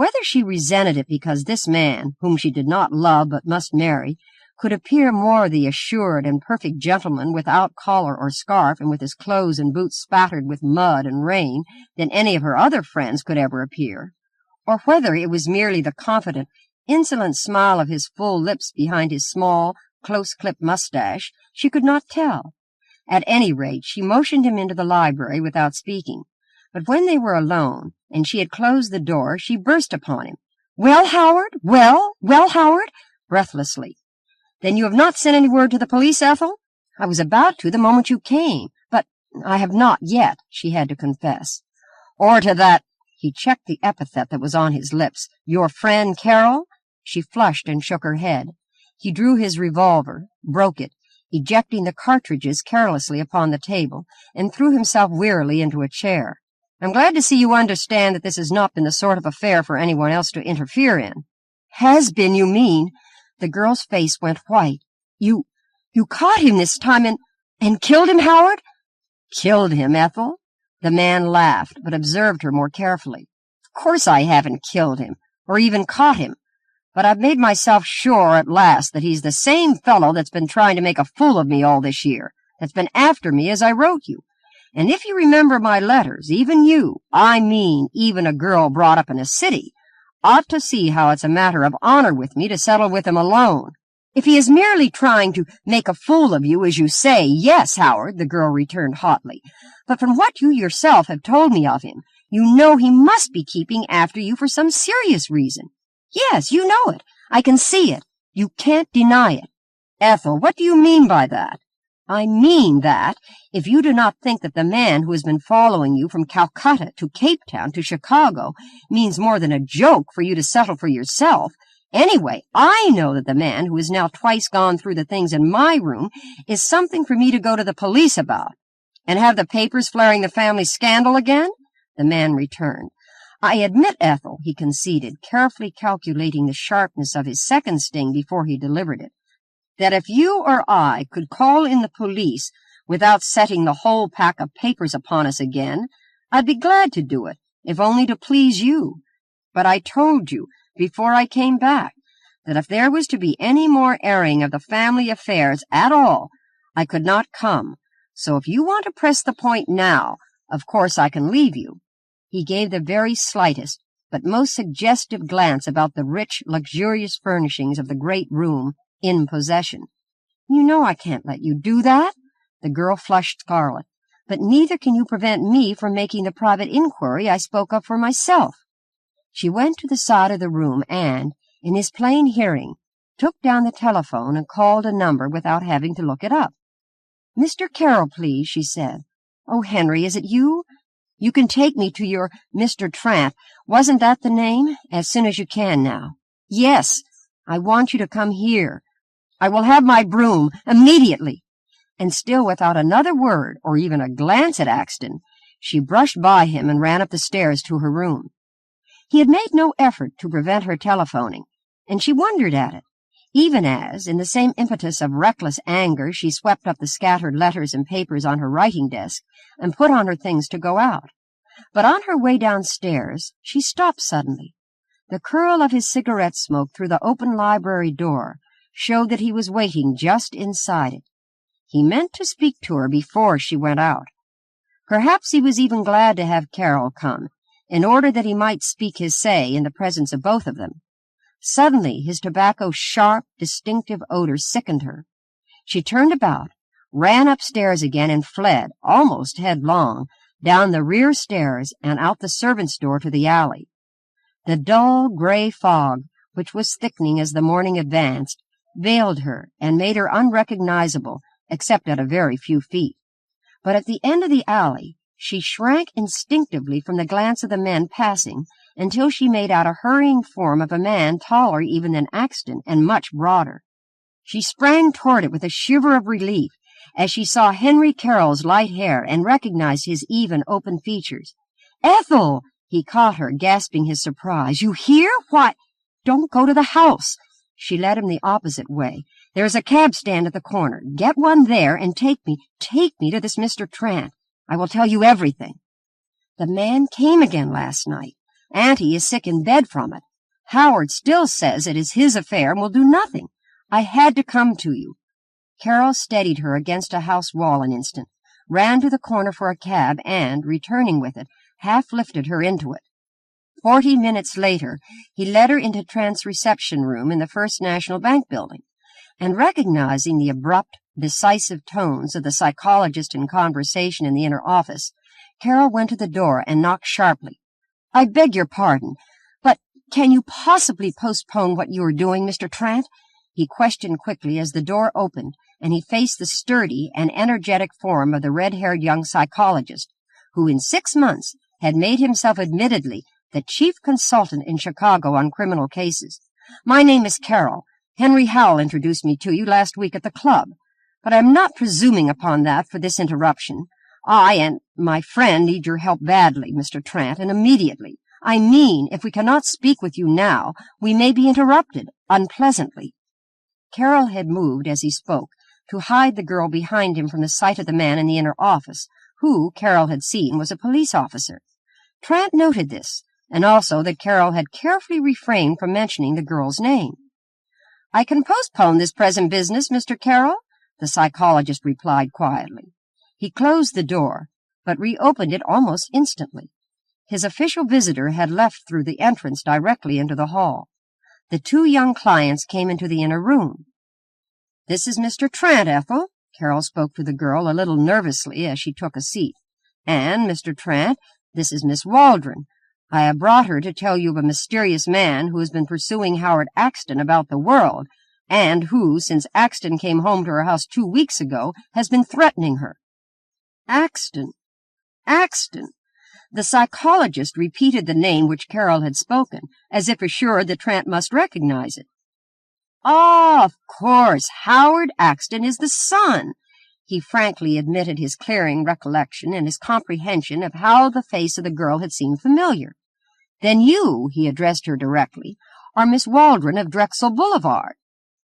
Whether she resented it because this man, whom she did not love but must marry, could appear more the assured and perfect gentleman without collar or scarf and with his clothes and boots spattered with mud and rain than any of her other friends could ever appear, or whether it was merely the confident, insolent smile of his full lips behind his small, close-clipped mustache, she could not tell. At any rate, she motioned him into the library without speaking, but when they were alone, and she had closed the door, she burst upon him. "Well, Howard? Well, Howard?" breathlessly. "Then you have not sent any word to the police, Ethel?" "I was about to the moment you came, but I have not yet," she had to confess. "Or to that—" he checked the epithet that was on his lips. "Your friend Carol?" She flushed and shook her head. He drew his revolver, broke it, ejecting the cartridges carelessly upon the table, and threw himself wearily into a chair. "I'm glad to see you understand that this has not been the sort of affair for anyone else to interfere in." "Has been, you mean?" The girl's face went white. You caught him this time and killed him, Howard?" "Killed him, Ethel?" The man laughed, but observed her more carefully. "Of course I haven't killed him, or even caught him. But I've made myself sure at last that he's the same fellow that's been trying to make a fool of me all this year, that's been after me as I wrote you. And if you remember my letters, even you, I mean even a girl brought up in a city, ought to see how it's a matter of honor with me to settle with him alone. If he is merely trying to make a fool of you, as you say, yes, Howard," the girl returned hotly. "But from what you yourself have told me of him, you know he must be keeping after you for some serious reason. Yes, you know it. I can see it. You can't deny it." "Ethel, what do you mean by that?" "I mean that, if you do not think that the man who has been following you from Calcutta to Cape Town to Chicago means more than a joke for you to settle for yourself, anyway, I know that the man who has now twice gone through the things in my room is something for me to go to the police about." "And have the papers flaring the family scandal again?" The man returned. "I admit, Ethel," he conceded, carefully calculating the sharpness of his second sting before he delivered it, "that if you or I could call in the police without setting the whole pack of papers upon us again, I'd be glad to do it, if only to please you. But I told you, before I came back, that if there was to be any more airing of the family affairs at all, I could not come. So if you want to press the point now, of course I can leave you." He gave the very slightest, but most suggestive glance about the rich, luxurious furnishings of the great room in possession. "You know I can't let you do that." The girl flushed scarlet. "But neither can you prevent me from making the private inquiry I spoke of for myself." She went to the side of the room and, in his plain hearing, took down the telephone and called a number without having to look it up. "Mr. Carroll, please," she said. "Oh, Henry, is it you? You can take me to your Mr. Trant. Wasn't that the name? As soon as you can now." "Yes. I want you to come here. I will have my broom immediately." And still without another word or even a glance at Axton, she brushed by him and ran up the stairs to her room. He had made no effort to prevent her telephoning, and she wondered at it, even as, in the same impetus of reckless anger, she swept up the scattered letters and papers on her writing desk and put on her things to go out. But on her way downstairs, she stopped suddenly. The curl of his cigarette smoke through the open library door showed that he was waiting just inside it. He meant to speak to her before she went out. Perhaps he was even glad to have Carol come, in order that he might speak his say in the presence of both of them. Suddenly his tobacco's sharp, distinctive odor sickened her. She turned about, ran upstairs again, and fled, almost headlong, down the rear stairs and out the servants' door to the alley. The dull, gray fog, which was thickening as the morning advanced, veiled her and made her unrecognizable, except at a very few feet. But at the end of the alley, she shrank instinctively from the glance of the men passing until she made out a hurrying form of a man taller even than Axton and much broader. She sprang toward it with a shiver of relief as she saw Henry Carroll's light hair and recognized his even, open features. "Ethel!" He caught her, gasping his surprise. "You here? Why, don't go to the house." She led him the opposite way. "There's a cab stand at the corner. Get one there and take me to this Mr. Trant. I will tell you everything. The man came again last night. Auntie is sick in bed from it. Howard still says it is his affair and will do nothing. I had to come to you." Carol steadied her against a house wall an instant, ran to the corner for a cab, and, returning with it, half lifted her into it. 40 minutes later, he led her into Trent's reception room in the First National Bank building, and recognizing the abrupt, decisive tones of the psychologist in conversation in the inner office, Carol went to the door and knocked sharply. "I beg your pardon, but can you possibly postpone what you are doing, Mr. Trent?" he questioned quickly as the door opened, and he faced the sturdy and energetic form of the red-haired young psychologist, who in 6 months had made himself admittedly the chief consultant in Chicago on criminal cases. "My name is Carol. Henry Howell introduced me to you last week at the club, but I am not presuming upon that for this interruption. I and my friend need your help badly, Mr. Trent, and immediately. I mean, if we cannot speak with you now, we may be interrupted, unpleasantly." Carol had moved, as he spoke, to hide the girl behind him from the sight of the man in the inner office, who, Carol had seen, was a police officer. Trent noted this, and also that Carol had carefully refrained from mentioning the girl's name. "I can postpone this present business, Mr. Carroll," the psychologist replied quietly. He closed the door, but reopened it almost instantly. His official visitor had left through the entrance directly into the hall. The 2 young clients came into the inner room. "This is Mr. Trent, Ethel," Carol spoke to the girl a little nervously as she took a seat. "And, Mr. Trent, this is Miss Waldron. I have brought her to tell you of a mysterious man who has been pursuing Howard Axton about the world, and who, since Axton came home to her house 2 weeks ago, has been threatening her." "Axton! Axton!" The psychologist repeated the name which Carol had spoken, as if assured that Trent must recognize it. "Ah, of course, Howard Axton is the son." He frankly admitted his clearing recollection and his comprehension of how the face of the girl had seemed familiar. "Then you," he addressed her directly, "are Miss Waldron of Drexel Boulevard."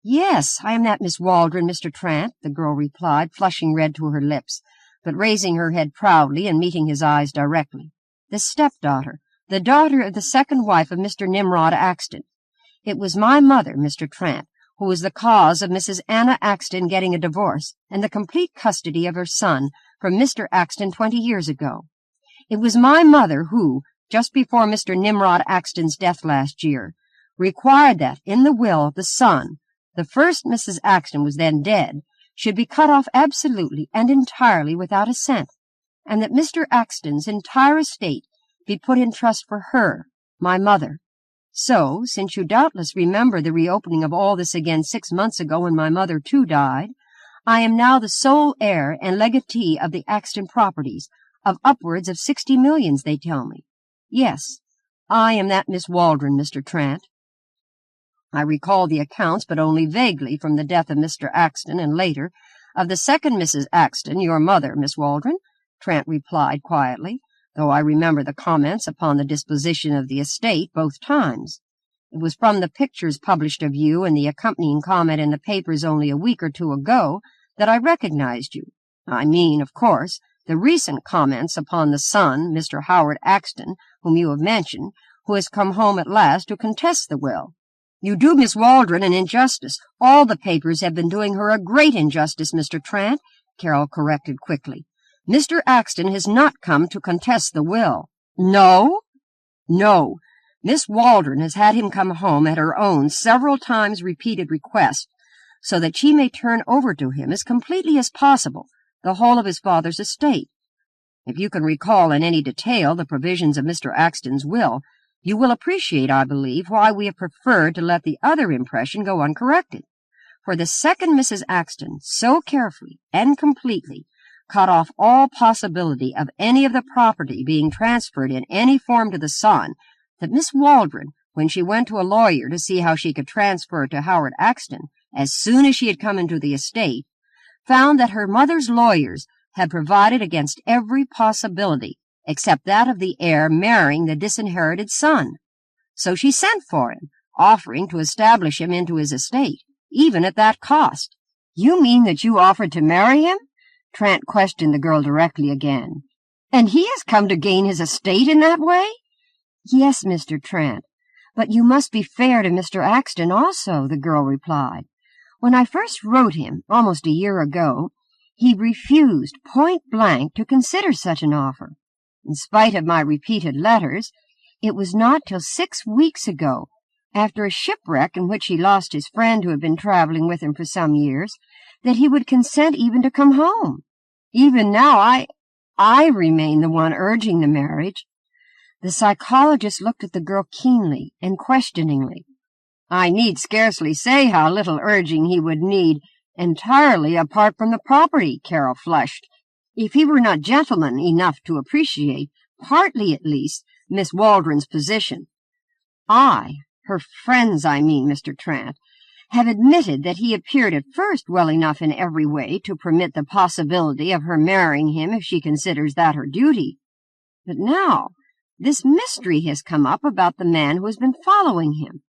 "Yes, I am that Miss Waldron, Mr. Trent," the girl replied, flushing red to her lips, but raising her head proudly and meeting his eyes directly. "The stepdaughter, the daughter of the second wife of Mr. Nimrod Axton. It was my mother, Mr. Trent, who was the cause of Mrs. Anna Axton getting a divorce and the complete custody of her son from Mr. Axton 20 years ago. It was my mother who, just before Mr. Nimrod Axton's death last year, required that, in the will, the son, the first Mrs. Axton was then dead, should be cut off absolutely and entirely without a cent, and that Mr. Axton's entire estate be put in trust for her, my mother. So, since you doubtless remember the reopening of all this again 6 months ago when my mother too died, I am now the sole heir and legatee of the Axton properties, of upwards of 60 millions, they tell me. Yes, I am that Miss Waldron, Mr. Trent. I recall the accounts, but only vaguely, from the death of Mr. Axton, and later, of the second Mrs. Axton, your mother, Miss Waldron," Trent replied quietly, "though I remember the comments upon the disposition of the estate both times. It was from the pictures published of you and the accompanying comment in the papers only a week or 2 ago that I recognized you. I mean, of course, the recent comments upon the son, Mr. Howard Axton, whom you have mentioned, who has come home at last to contest the will. You do Miss Waldron an injustice. All the papers have been doing her a great injustice, Mr. Trent," Carol corrected quickly. "Mr. Axton has not come to contest the will." "No?" "No. Miss Waldron has had him come home at her own several times repeated request, so that she may turn over to him as completely as possible the whole of his father's estate. If you can recall in any detail the provisions of Mr. Axton's will, you will appreciate, I believe, why we have preferred to let the other impression go uncorrected. For the second Mrs. Axton so carefully and completely cut off all possibility of any of the property being transferred in any form to the son that Miss Waldron, when she went to a lawyer to see how she could transfer it to Howard Axton as soon as she had come into the estate, found that her mother's lawyers had provided against every possibility except that of the heir marrying the disinherited son. So she sent for him, offering to establish him into his estate, even at that cost." "You mean that you offered to marry him?" Trent questioned the girl directly again. "And he has come to gain his estate in that way?" Yes, Mr. Trent, but you must be fair to Mr. Axton also, the girl replied. When I first wrote him, almost a year ago, he refused point-blank to consider such an offer. In spite of my repeated letters, it was not till 6 weeks ago, after a shipwreck in which he lost his friend who had been traveling with him for some years, that he would consent even to come home. Even now, I remain the one urging the marriage. The psychologist looked at the girl keenly and questioningly. I need scarcely say how little urging he would need, entirely apart from the property, Carol flushed. If he were not gentleman enough to appreciate, partly at least, Miss Waldron's position. Her friends, I mean, Mr. Trent, have admitted that he appeared at first well enough in every way to permit the possibility of her marrying him if she considers that her duty. But now, this mystery has come up about the man who has been following him,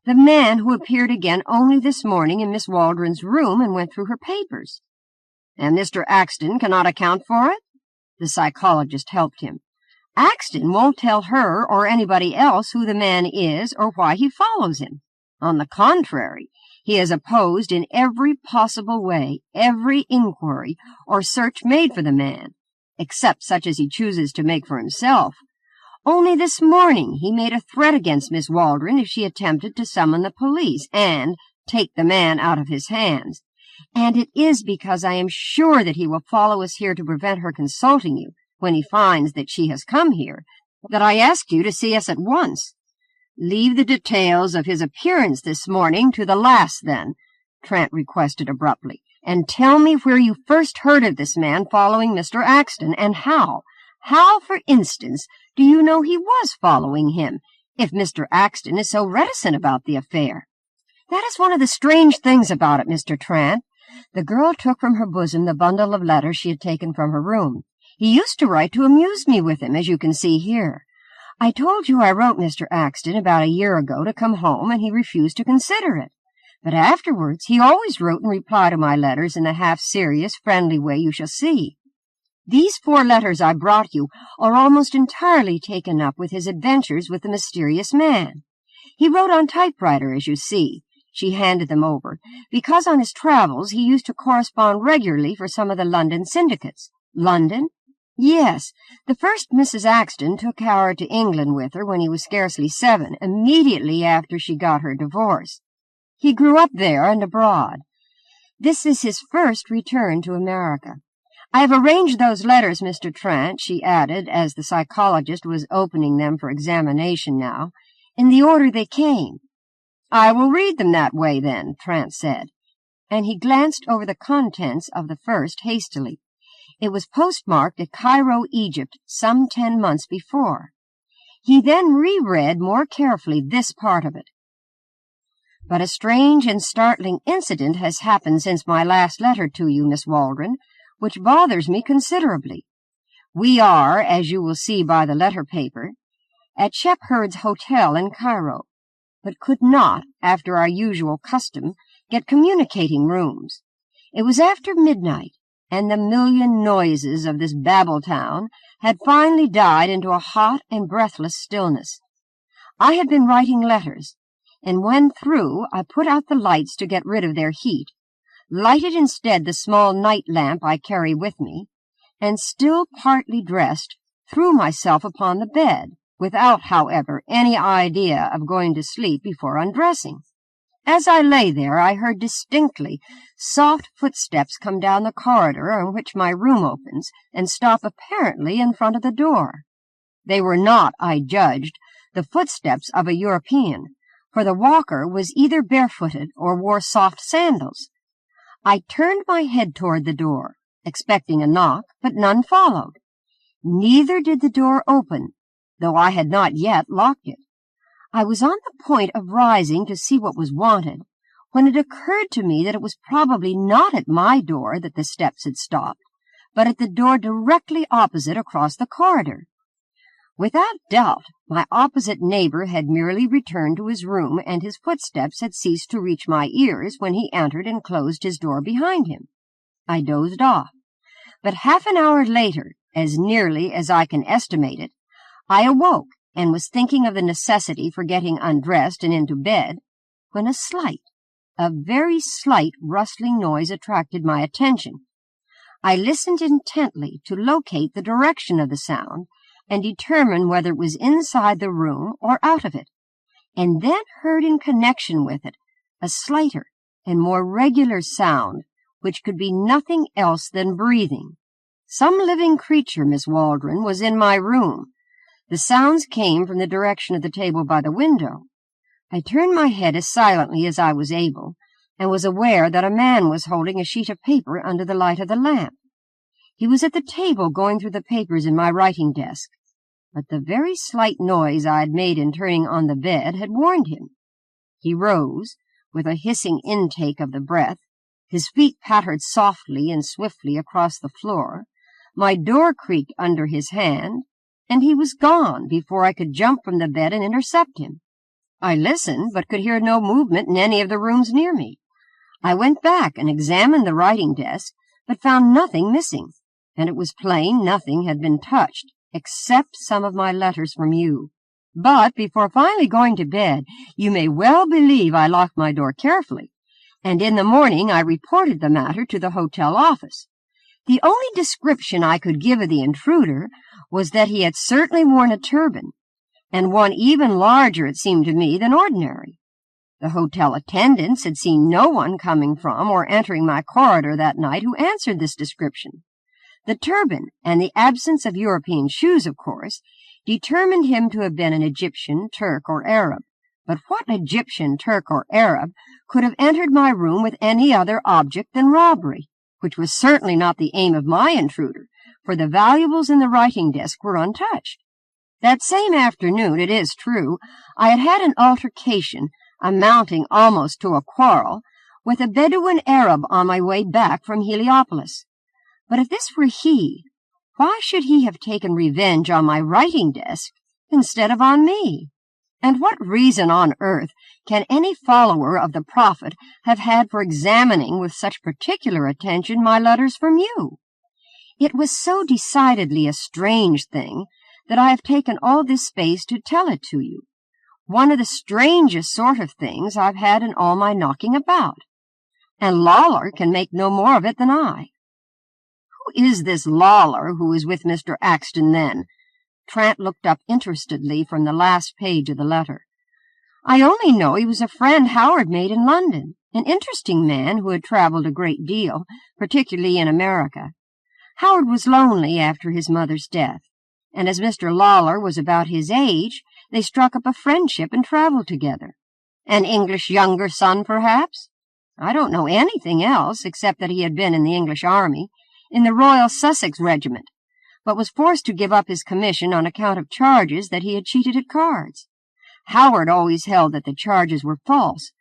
the man who appeared again only this morning in Miss Waldron's room and went through her papers. And Mr. Axton cannot account for it? The psychologist helped him. Axton won't tell her or anybody else who the man is or why he follows him. On the contrary, he has opposed in every possible way every inquiry or search made for the man, except such as he chooses to make for himself. Only this morning he made a threat against Miss Waldron if she attempted to summon the police and take the man out of his hands. And it is because I am sure that he will follow us here to prevent her consulting you when he finds that she has come here, that I asked you to see us at once. Leave the details of his appearance this morning to the last, then, Trent requested abruptly, and tell me where you first heard of this man following Mr. Axton, and how. How, for instance, do you know he was following him, if Mr. Axton is so reticent about the affair? That is one of the strange things about it, Mr. Trent. The girl took from her bosom the bundle of letters she had taken from her room. He used to write to amuse me with him, as you can see here. I told you I wrote Mr. Axton about a year ago to come home, and he refused to consider it. But afterwards he always wrote in reply to my letters in the half-serious, friendly way you shall see. These 4 letters I brought you are almost entirely taken up with his adventures with the mysterious man. He wrote on typewriter, as you see. She handed them over, because on his travels he used to correspond regularly for some of the London syndicates. London? Yes, the first Mrs. Axton took Howard to England with her when he was scarcely 7, immediately after she got her divorce. He grew up there and abroad. This is his first return to America. I have arranged those letters, Mr. Trent, she added, as the psychologist was opening them for examination now, in the order they came. I will read them that way, then, Trent said, and he glanced over the contents of the first hastily. It was postmarked at Cairo, Egypt, some 10 months before. He then reread more carefully this part of it. But a strange and startling incident has happened since my last letter to you, Miss Waldron, which bothers me considerably. We are, as you will see by the letter paper, at Shepherd's Hotel in Cairo, but could not, after our usual custom, get communicating rooms. It was after midnight, and the million noises of this Babel town had finally died into a hot and breathless stillness. I had been writing letters, and when through I put out the lights to get rid of their heat, lighted instead the small night lamp I carry with me, and still partly dressed, threw myself upon the bed, without, however, any idea of going to sleep before undressing. As I lay there, I heard distinctly soft footsteps come down the corridor on which my room opens, and stop apparently in front of the door. They were not, I judged, the footsteps of a European, for the walker was either barefooted or wore soft sandals. I turned my head toward the door, expecting a knock, but none followed. Neither did the door open, though I had not yet locked it. I was on the point of rising to see what was wanted, when it occurred to me that it was probably not at my door that the steps had stopped, but at the door directly opposite across the corridor. Without doubt, my opposite neighbor had merely returned to his room, and his footsteps had ceased to reach my ears when he entered and closed his door behind him. I dozed off, but half an hour later, as nearly as I can estimate it, I awoke and was thinking of the necessity for getting undressed and into bed, when a very slight rustling noise attracted my attention. I listened intently to locate the direction of the sound and determine whether it was inside the room or out of it, and then heard in connection with it a slighter and more regular sound, which could be nothing else than breathing. Some living creature, Miss Waldron, was in my room. The sounds came from the direction of the table by the window. I turned my head as silently as I was able, and was aware that a man was holding a sheet of paper under the light of the lamp. He was at the table going through the papers in my writing desk, but the very slight noise I had made in turning on the bed had warned him. He rose, with a hissing intake of the breath. His feet pattered softly and swiftly across the floor. My door creaked under his hand, and he was gone before I could jump from the bed and intercept him. I listened, but could hear no movement in any of the rooms near me. I went back and examined the writing desk, but found nothing missing, and it was plain nothing had been touched, except some of my letters from you. But before finally going to bed, you may well believe I locked my door carefully, and in the morning I reported the matter to the hotel office. The only description I could give of the intruder was that he had certainly worn a turban, and one even larger, it seemed to me, than ordinary. The hotel attendants had seen no one coming from or entering my corridor that night who answered this description. The turban and the absence of European shoes, of course, determined him to have been an Egyptian, Turk, or Arab. But what Egyptian, Turk, or Arab could have entered my room with any other object than robbery, which was certainly not the aim of my intruder, for the valuables in the writing desk were untouched. That same afternoon, it is true, I had had an altercation, amounting almost to a quarrel, with a Bedouin Arab on my way back from Heliopolis. But if this were he, why should he have taken revenge on my writing desk instead of on me? And what reason on earth can any follower of the Prophet have had for examining with such particular attention my letters from you? It was so decidedly a strange thing that I have taken all this space to tell it to you. One of the strangest sort of things I've had in all my knocking about. And Lawler can make no more of it than I. Who is this Lawler who is with Mr. Axton, then? Trant looked up interestedly from the last page of the letter. I only know he was a friend Howard made in London, an interesting man who had traveled a great deal, particularly in America. Howard was lonely after his mother's death, and as Mr. Lawler was about his age, they struck up a friendship and traveled together. An English younger son, perhaps? I don't know anything else, except that he had been in the English army, in the Royal Sussex Regiment, but was forced to give up his commission on account of charges that he had cheated at cards. Howard always held that the charges were false,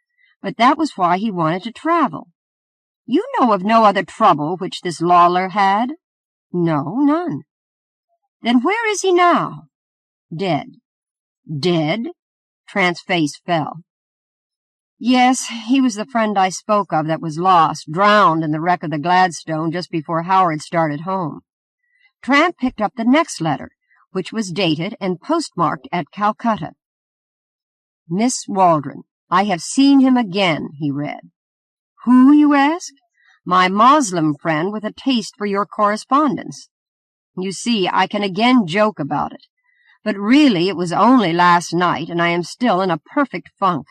but that was why he wanted to travel. You know of no other trouble which this Lawler had? No, none. Then where is he now? Dead. Dead? Trant's face fell. Yes, he was the friend I spoke of that was lost, drowned in the wreck of the Gladstone just before Howard started home. Trant picked up the next letter, which was dated and postmarked at Calcutta. Miss Waldron, I have seen him again, he read. Who, you ask? My Moslem friend with a taste for your correspondence. You see, I can again joke about it, but really it was only last night, and I am still in a perfect funk.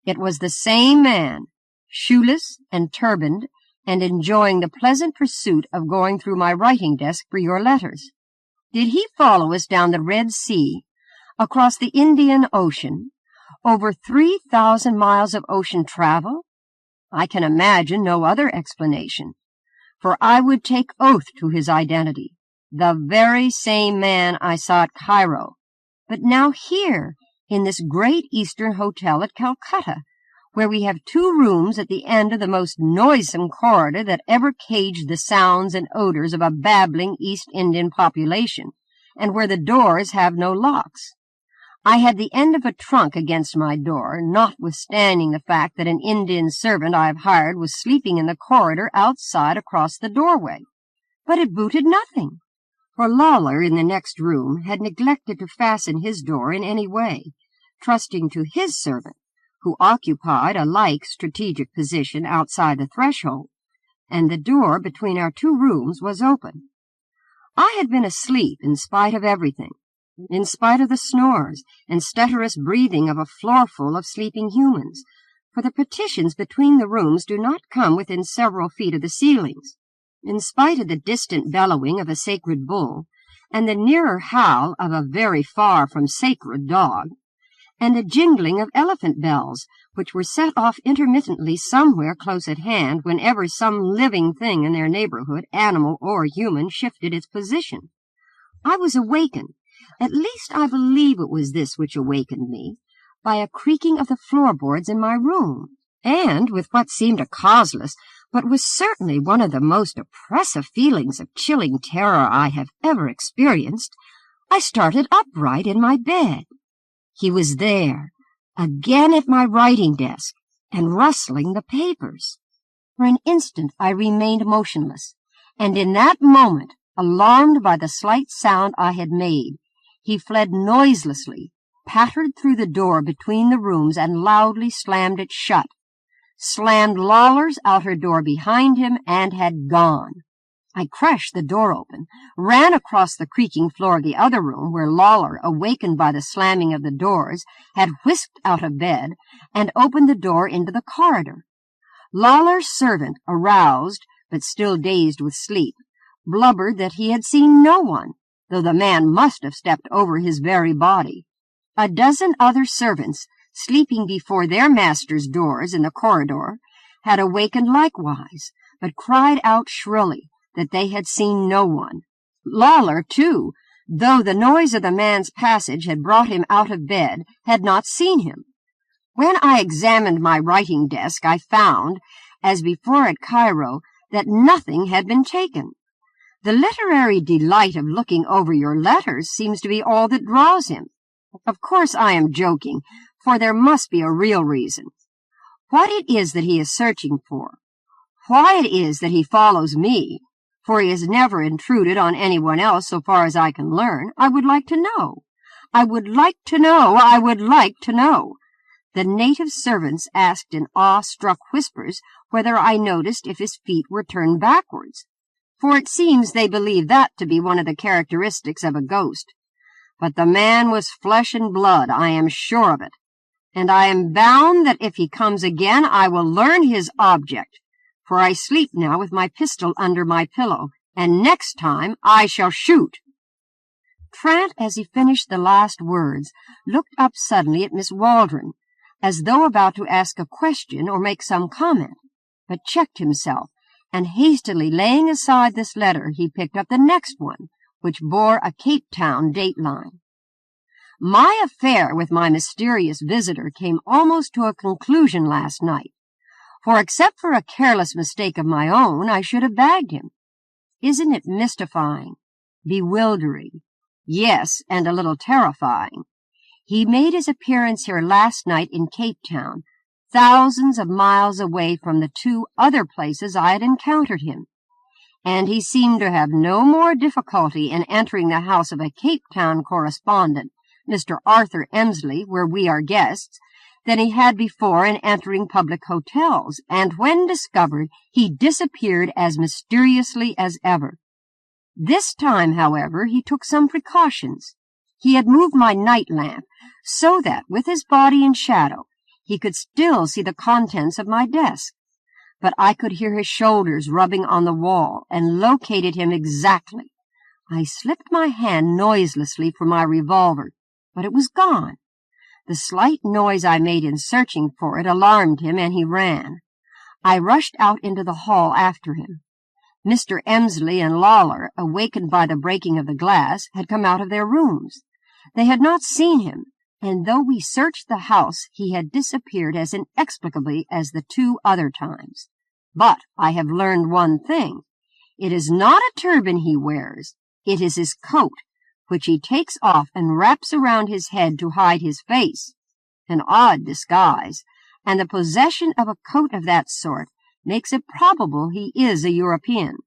It was the same man, shoeless and turbaned, and enjoying the pleasant pursuit of going through my writing desk for your letters. Did he follow us down the Red Sea, across the Indian Ocean, over 3,000 miles of ocean travel? I can imagine no other explanation, for I would take oath to his identity, the very same man I saw at Cairo, but now here, in this great Eastern hotel at Calcutta, where we have 2 rooms at the end of the most noisome corridor that ever caged the sounds and odors of a babbling East Indian population, and where the doors have no locks. I had the end of a trunk against my door, notwithstanding the fact that an Indian servant I have hired was sleeping in the corridor outside across the doorway. But it booted nothing, for Lawler in the next room had neglected to fasten his door in any way, trusting to his servant, who occupied a like strategic position outside the threshold, and the door between our two rooms was open. I had been asleep in spite of everything, in spite of the snores and stertorous breathing of a floorful of sleeping humans, for the partitions between the rooms do not come within several feet of the ceilings, in spite of the distant bellowing of a sacred bull, and the nearer howl of a very far from sacred dog, and a jingling of elephant bells, which were set off intermittently somewhere close at hand whenever some living thing in their neighborhood, animal or human, shifted its position. I was awakened, at least I believe it was this which awakened me, by a creaking of the floorboards in my room, and with what seemed a causeless, but was certainly one of the most oppressive feelings of chilling terror I have ever experienced, I started upright in my bed. He was there, again at my writing desk, and rustling the papers. For an instant I remained motionless, and in that moment, alarmed by the slight sound I had made, he fled noiselessly, pattered through the door between the rooms, and loudly slammed it shut, slammed Lawler's outer door behind him, and had gone. I crashed the door open, ran across the creaking floor of the other room, where Lawler, awakened by the slamming of the doors, had whisked out of bed, and opened the door into the corridor. Lawler's servant, aroused, but still dazed with sleep, blubbered that he had seen no one, though the man must have stepped over his very body. A dozen other servants, sleeping before their masters' doors in the corridor, had awakened likewise, but cried out shrilly that they had seen no one. Lawler, too, though the noise of the man's passage had brought him out of bed, had not seen him. When I examined my writing desk, I found, as before at Cairo, that nothing had been taken. The literary delight of looking over your letters seems to be all that draws him. Of course I am joking, for there must be a real reason. What it is that he is searching for, why it is that he follows me, for he has never intruded on anyone else so far as I can learn, I would like to know. I would like to know. I would like to know. The native servants asked in awe-struck whispers whether I noticed if his feet were turned backwards, for it seems they believe that to be one of the characteristics of a ghost. But the man was flesh and blood, I am sure of it, and I am bound that if he comes again I will learn his object, for I sleep now with my pistol under my pillow, and next time I shall shoot. Trant, as he finished the last words, looked up suddenly at Miss Waldron, as though about to ask a question or make some comment, but checked himself, and hastily laying aside this letter, he picked up the next one, which bore a Cape Town dateline. My affair with my mysterious visitor came almost to a conclusion last night, for except for a careless mistake of my own, I should have bagged him. Isn't it mystifying, bewildering, yes, and a little terrifying? He made his appearance here last night in Cape Town, thousands of miles away from the two other places I had encountered him, and he seemed to have no more difficulty in entering the house of a Cape Town correspondent, Mr. Arthur Emsley, where we are guests, than he had before in entering public hotels, and when discovered, he disappeared as mysteriously as ever. This time, however, he took some precautions. He had moved my night lamp so that, with his body in shadow, he could still see the contents of my desk, but I could hear his shoulders rubbing on the wall, and located him exactly. I slipped my hand noiselessly for my revolver, but it was gone. The slight noise I made in searching for it alarmed him, and he ran. I rushed out into the hall after him. Mr. Emsley and Lawler, awakened by the breaking of the glass, had come out of their rooms. They had not seen him, and though we searched the house, he had disappeared as inexplicably as the two other times. But I have learned one thing. It is not a turban he wears. It is his coat, which he takes off and wraps around his head to hide his face. An odd disguise, and the possession of a coat of that sort makes it probable he is a European.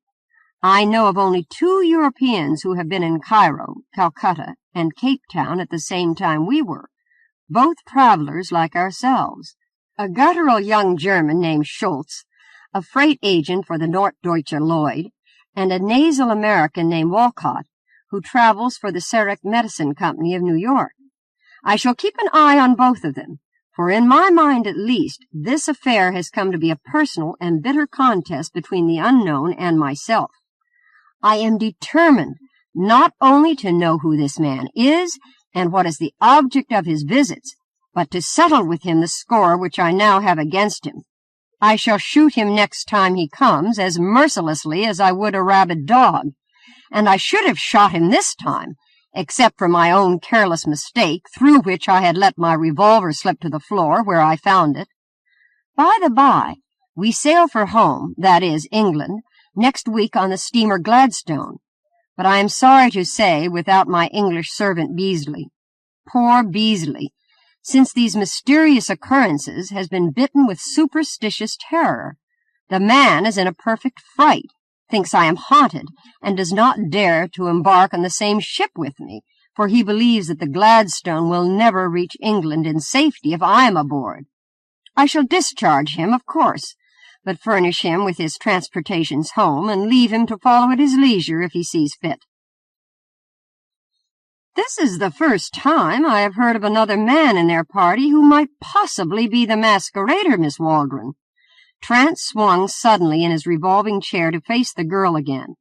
I know of only 2 Europeans who have been in Cairo, Calcutta, and Cape Town at the same time we were, both travelers like ourselves. A guttural young German named Schultz, a freight agent for the Norddeutscher Lloyd, and a nasal American named Walcott, who travels for the Sarek Medicine Company of New York. I shall keep an eye on both of them, for in my mind at least, this affair has come to be a personal and bitter contest between the unknown and myself. I am determined not only to know who this man is and what is the object of his visits, but to settle with him the score which I now have against him. I shall shoot him next time he comes as mercilessly as I would a rabid dog, and I should have shot him this time, except for my own careless mistake, through which I had let my revolver slip to the floor where I found it. By the by, we sail for home, that is, England, next week on the steamer Gladstone, but I am sorry to say without my English servant Beasley. Poor Beasley, since these mysterious occurrences, has been bitten with superstitious terror. The man is in a perfect fright, thinks I am haunted, and does not dare to embark on the same ship with me, for he believes that the Gladstone will never reach England in safety if I am aboard. I shall discharge him, of course, but furnish him with his transportations home, and leave him to follow at his leisure if he sees fit. This is the first time I have heard of another man in their party who might possibly be the masquerader, Miss Waldron. Trant swung suddenly in his revolving chair to face the girl again.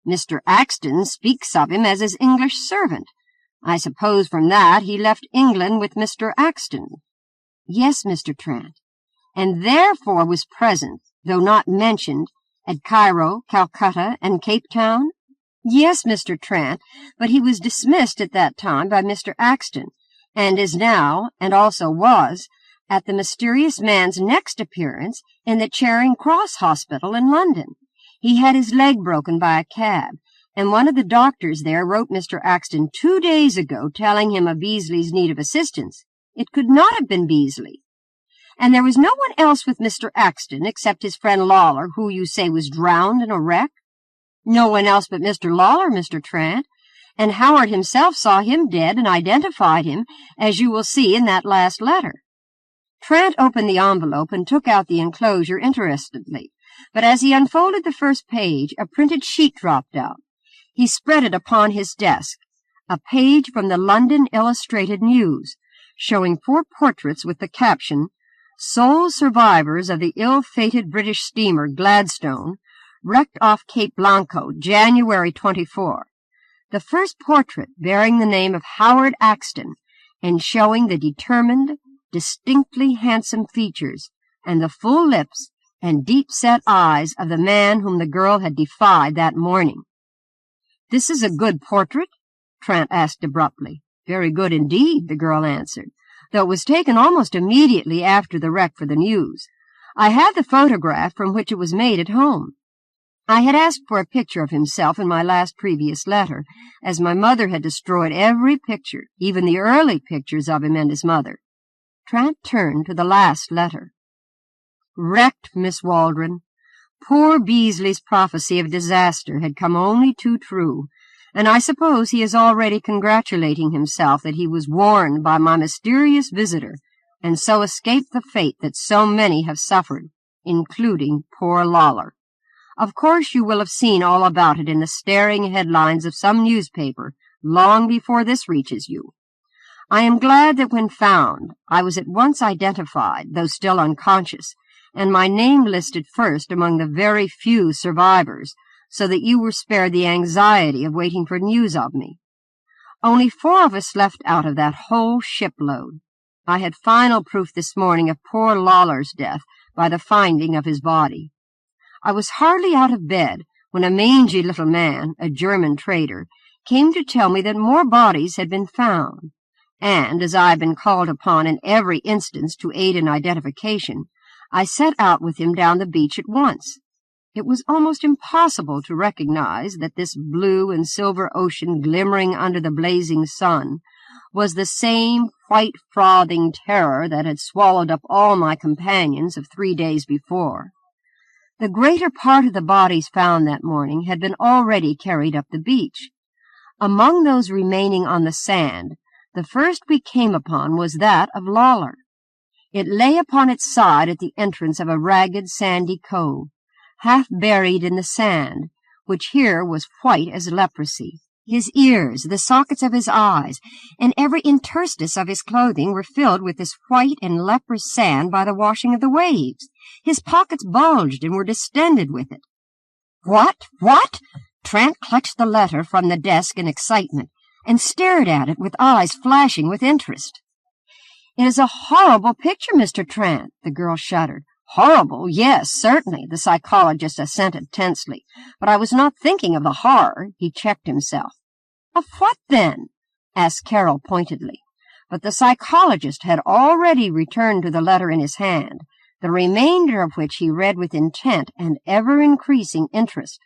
Mr. Axton speaks of him as his English servant. I suppose from that he left England with Mr. Axton. Yes, Mr. Trant, and therefore was present, though not mentioned, at Cairo, Calcutta, and Cape Town? Yes, Mr. Trant, but he was dismissed at that time by Mr. Axton, and is now, and also was, at the mysterious man's next appearance in the Charing Cross Hospital in London. He had his leg broken by a cab, and one of the doctors there wrote Mr. Axton 2 days ago telling him of Beasley's need of assistance. It could not have been Beasley. And there was no one else with Mr. Axton except his friend Lawler, who you say was drowned in a wreck? No one else but Mr. Lawler, Mr. Trant, and Howard himself saw him dead and identified him, as you will see in that last letter. Trant opened the envelope and took out the enclosure interestedly, but as he unfolded the first page, a printed sheet dropped out. He spread it upon his desk, a page from the London Illustrated News, showing 4 portraits with the caption, "Sole survivors of the ill-fated British steamer Gladstone, wrecked off Cape Blanco, January 24. The first portrait bearing the name of Howard Axton, and showing the determined, distinctly handsome features, and the full lips and deep-set eyes of the man whom the girl had defied that morning." "This is a good portrait?" Trant asked abruptly. "Very good indeed," the girl answered, "though it was taken almost immediately after the wreck for the news. I had the photograph from which it was made at home. I had asked for a picture of himself in my last previous letter, as my mother had destroyed every picture, even the early pictures of him and his mother." Trant turned to the last letter. "Wrecked, Miss Waldron. Poor Beasley's prophecy of disaster had come only too true, and I suppose he is already congratulating himself that he was warned by my mysterious visitor, and so escaped the fate that so many have suffered, including poor Lawler. Of course you will have seen all about it in the staring headlines of some newspaper long before this reaches you. I am glad that when found, I was at once identified, though still unconscious, and my name listed first among the very few survivors, so that you were spared the anxiety of waiting for news of me. Only 4 of us left out of that whole shipload. I had final proof this morning of poor Lawler's death by the finding of his body. I was hardly out of bed when a mangy little man, a German trader, came to tell me that more bodies had been found, and as I had been called upon in every instance to aid in identification, I set out with him down the beach at once. It was almost impossible to recognize that this blue and silver ocean glimmering under the blazing sun was the same white frothing terror that had swallowed up all my companions of 3 days before. The greater part of the bodies found that morning had been already carried up the beach. Among those remaining on the sand, the first we came upon was that of Lawler. It lay upon its side at the entrance of a ragged, sandy cove, half buried in the sand, which here was white as leprosy. His ears, the sockets of his eyes, and every interstice of his clothing were filled with this white and leprous sand by the washing of the waves. His pockets bulged and were distended with it. What? Trant clutched the letter from the desk in excitement and stared at it with eyes flashing with interest. "It is a horrible picture, Mr. Trant," the girl shuddered. "Horrible? Yes, certainly," the psychologist assented tensely. "But I was not thinking of the horror." He checked himself. "Of what, then?" asked Carol pointedly. But the psychologist had already returned to the letter in his hand, the remainder of which he read with intent and ever-increasing interest.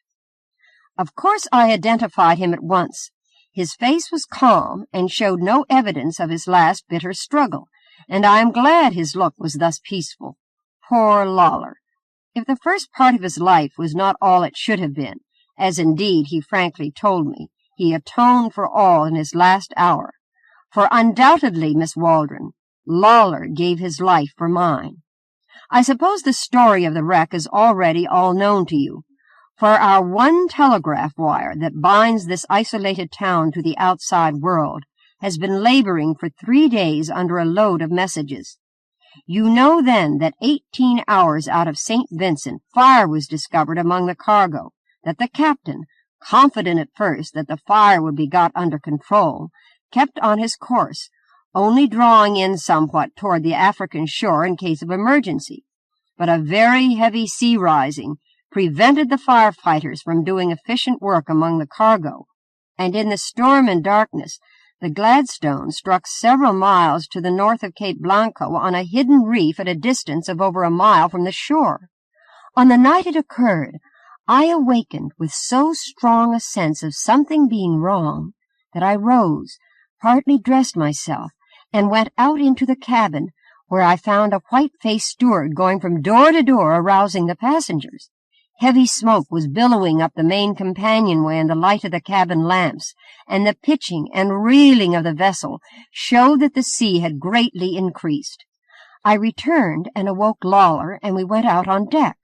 Of course I identified him at once. His face was calm and showed no evidence of his last bitter struggle, and I am glad his look was thus peaceful. Poor Lawler! If the first part of his life was not all it should have been, as indeed he frankly told me, he atoned for all in his last hour. For undoubtedly, Miss Waldron, Lawler gave his life for mine. I suppose the story of the wreck is already all known to you, for our one telegraph wire that binds this isolated town to the outside world has been laboring for 3 days under a load of messages. You know then that 18 hours out of St. Vincent fire was discovered among the cargo, that the captain, confident at first that the fire would be got under control, kept on his course, only drawing in somewhat toward the African shore in case of emergency. But a very heavy sea rising prevented the firefighters from doing efficient work among the cargo, and in the storm and darkness the Gladstone struck several miles to the north of Cape Blanco on a hidden reef at a distance of over a mile from the shore. On the night it occurred, I awakened with so strong a sense of something being wrong that I rose, partly dressed myself, and went out into the cabin, where I found a white-faced steward going from door to door arousing the passengers. Heavy smoke was billowing up the main companionway in the light of the cabin lamps, and the pitching and reeling of the vessel showed that the sea had greatly increased. I returned and awoke Lawler, and we went out on deck.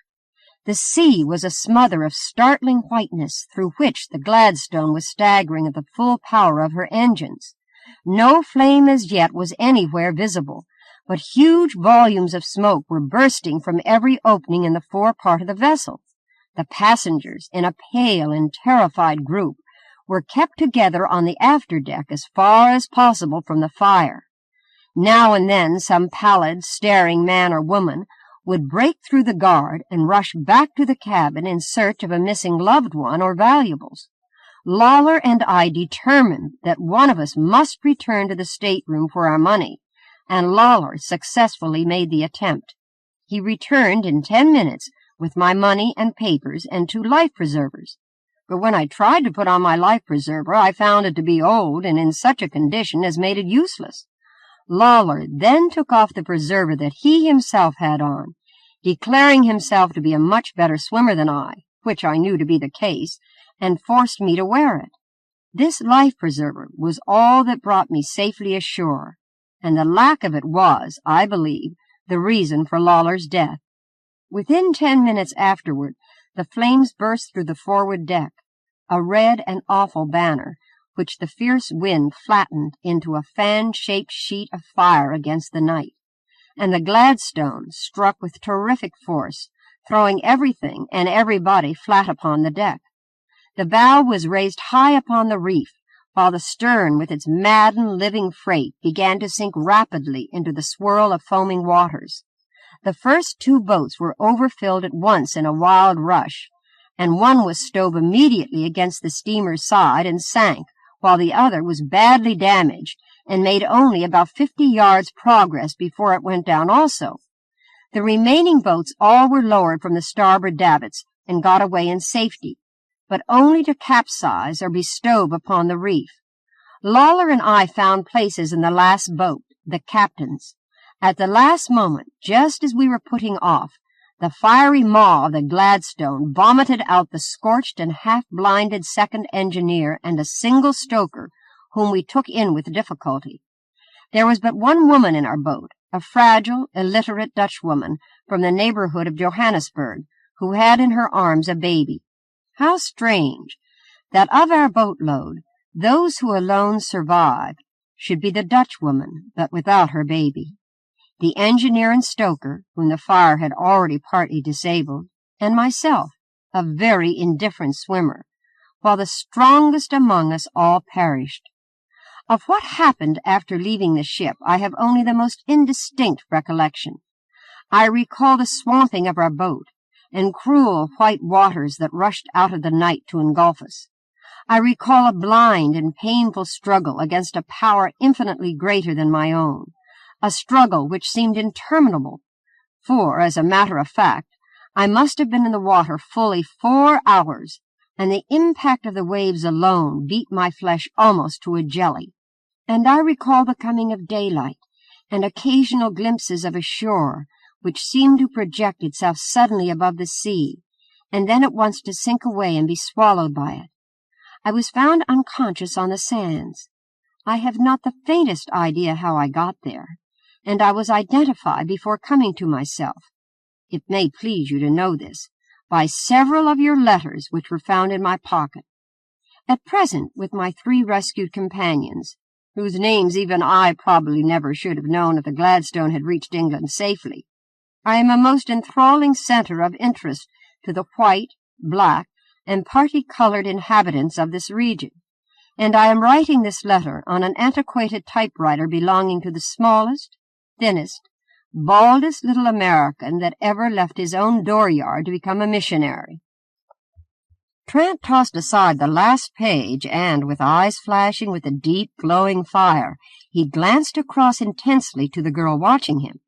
The sea was a smother of startling whiteness through which the Gladstone was staggering at the full power of her engines. No flame as yet was anywhere visible, but huge volumes of smoke were bursting from every opening in the forepart of the vessel. The passengers, in a pale and terrified group, were kept together on the afterdeck as far as possible from the fire. Now and then some pallid, staring man or woman would break through the guard and rush back to the cabin in search of a missing loved one or valuables. Lawler and I determined that one of us must return to the stateroom for our money, and Lawler successfully made the attempt. He returned in 10 minutes with my money and papers and 2 life-preservers. But when I tried to put on my life-preserver, I found it to be old and in such a condition as made it useless. Lawler then took off the preserver that he himself had on, declaring himself to be a much better swimmer than I, which I knew to be the case, and forced me to wear it. This life-preserver was all that brought me safely ashore, and the lack of it was, I believe, the reason for Lawler's death. Within 10 minutes afterward, the flames burst through the forward deck, a red and awful banner, which the fierce wind flattened into a fan-shaped sheet of fire against the night, and the Gladstone struck with terrific force, throwing everything and everybody flat upon the deck. The bow was raised high upon the reef, while the stern with its maddened living freight began to sink rapidly into the swirl of foaming waters. The first 2 boats were overfilled at once in a wild rush, and one was stove immediately against the steamer's side and sank, while the other was badly damaged and made only about 50 yards progress before it went down also. The remaining boats all were lowered from the starboard davits and got away in safety, but only to capsize or be stove upon the reef. Lawler and I found places in the last boat, the captain's. At the last moment, just as we were putting off, The fiery maw of the Gladstone vomited out the scorched and half-blinded second engineer and a single stoker, whom we took in with difficulty. There was but one woman in our boat, a fragile, illiterate Dutchwoman from the neighborhood of Johannesburg, who had in her arms a baby. How strange that of our boatload, those who alone survived should be the Dutchwoman, but without her baby. The engineer and stoker, whom the fire had already partly disabled, and myself, a very indifferent swimmer, while the strongest among us all perished. Of what happened after leaving the ship I have only the most indistinct recollection. I recall the swamping of our boat, and cruel white waters that rushed out of the night to engulf us. I recall a blind and painful struggle against a power infinitely greater than my own, a struggle which seemed interminable, for, as a matter of fact, I must have been in the water fully 4 hours, and the impact of the waves alone beat my flesh almost to a jelly. And I recall the coming of daylight, and occasional glimpses of a shore, which seemed to project itself suddenly above the sea, and then at once to sink away and be swallowed by it. I was found unconscious on the sands. I have not the faintest idea how I got there, and I was identified before coming to myself, it may please you to know this, by several of your letters which were found in my pocket. At present, with my 3 rescued companions, whose names even I probably never should have known if the Gladstone had reached England safely, I am a most enthralling center of interest to the white, black, and party-colored inhabitants of this region, and I am writing this letter on an antiquated typewriter belonging to the smallest, thinnest, baldest little American that ever left his own dooryard to become a missionary. Trant tossed aside the last page, and, with eyes flashing with a deep, glowing fire, he glanced across intensely to the girl watching him,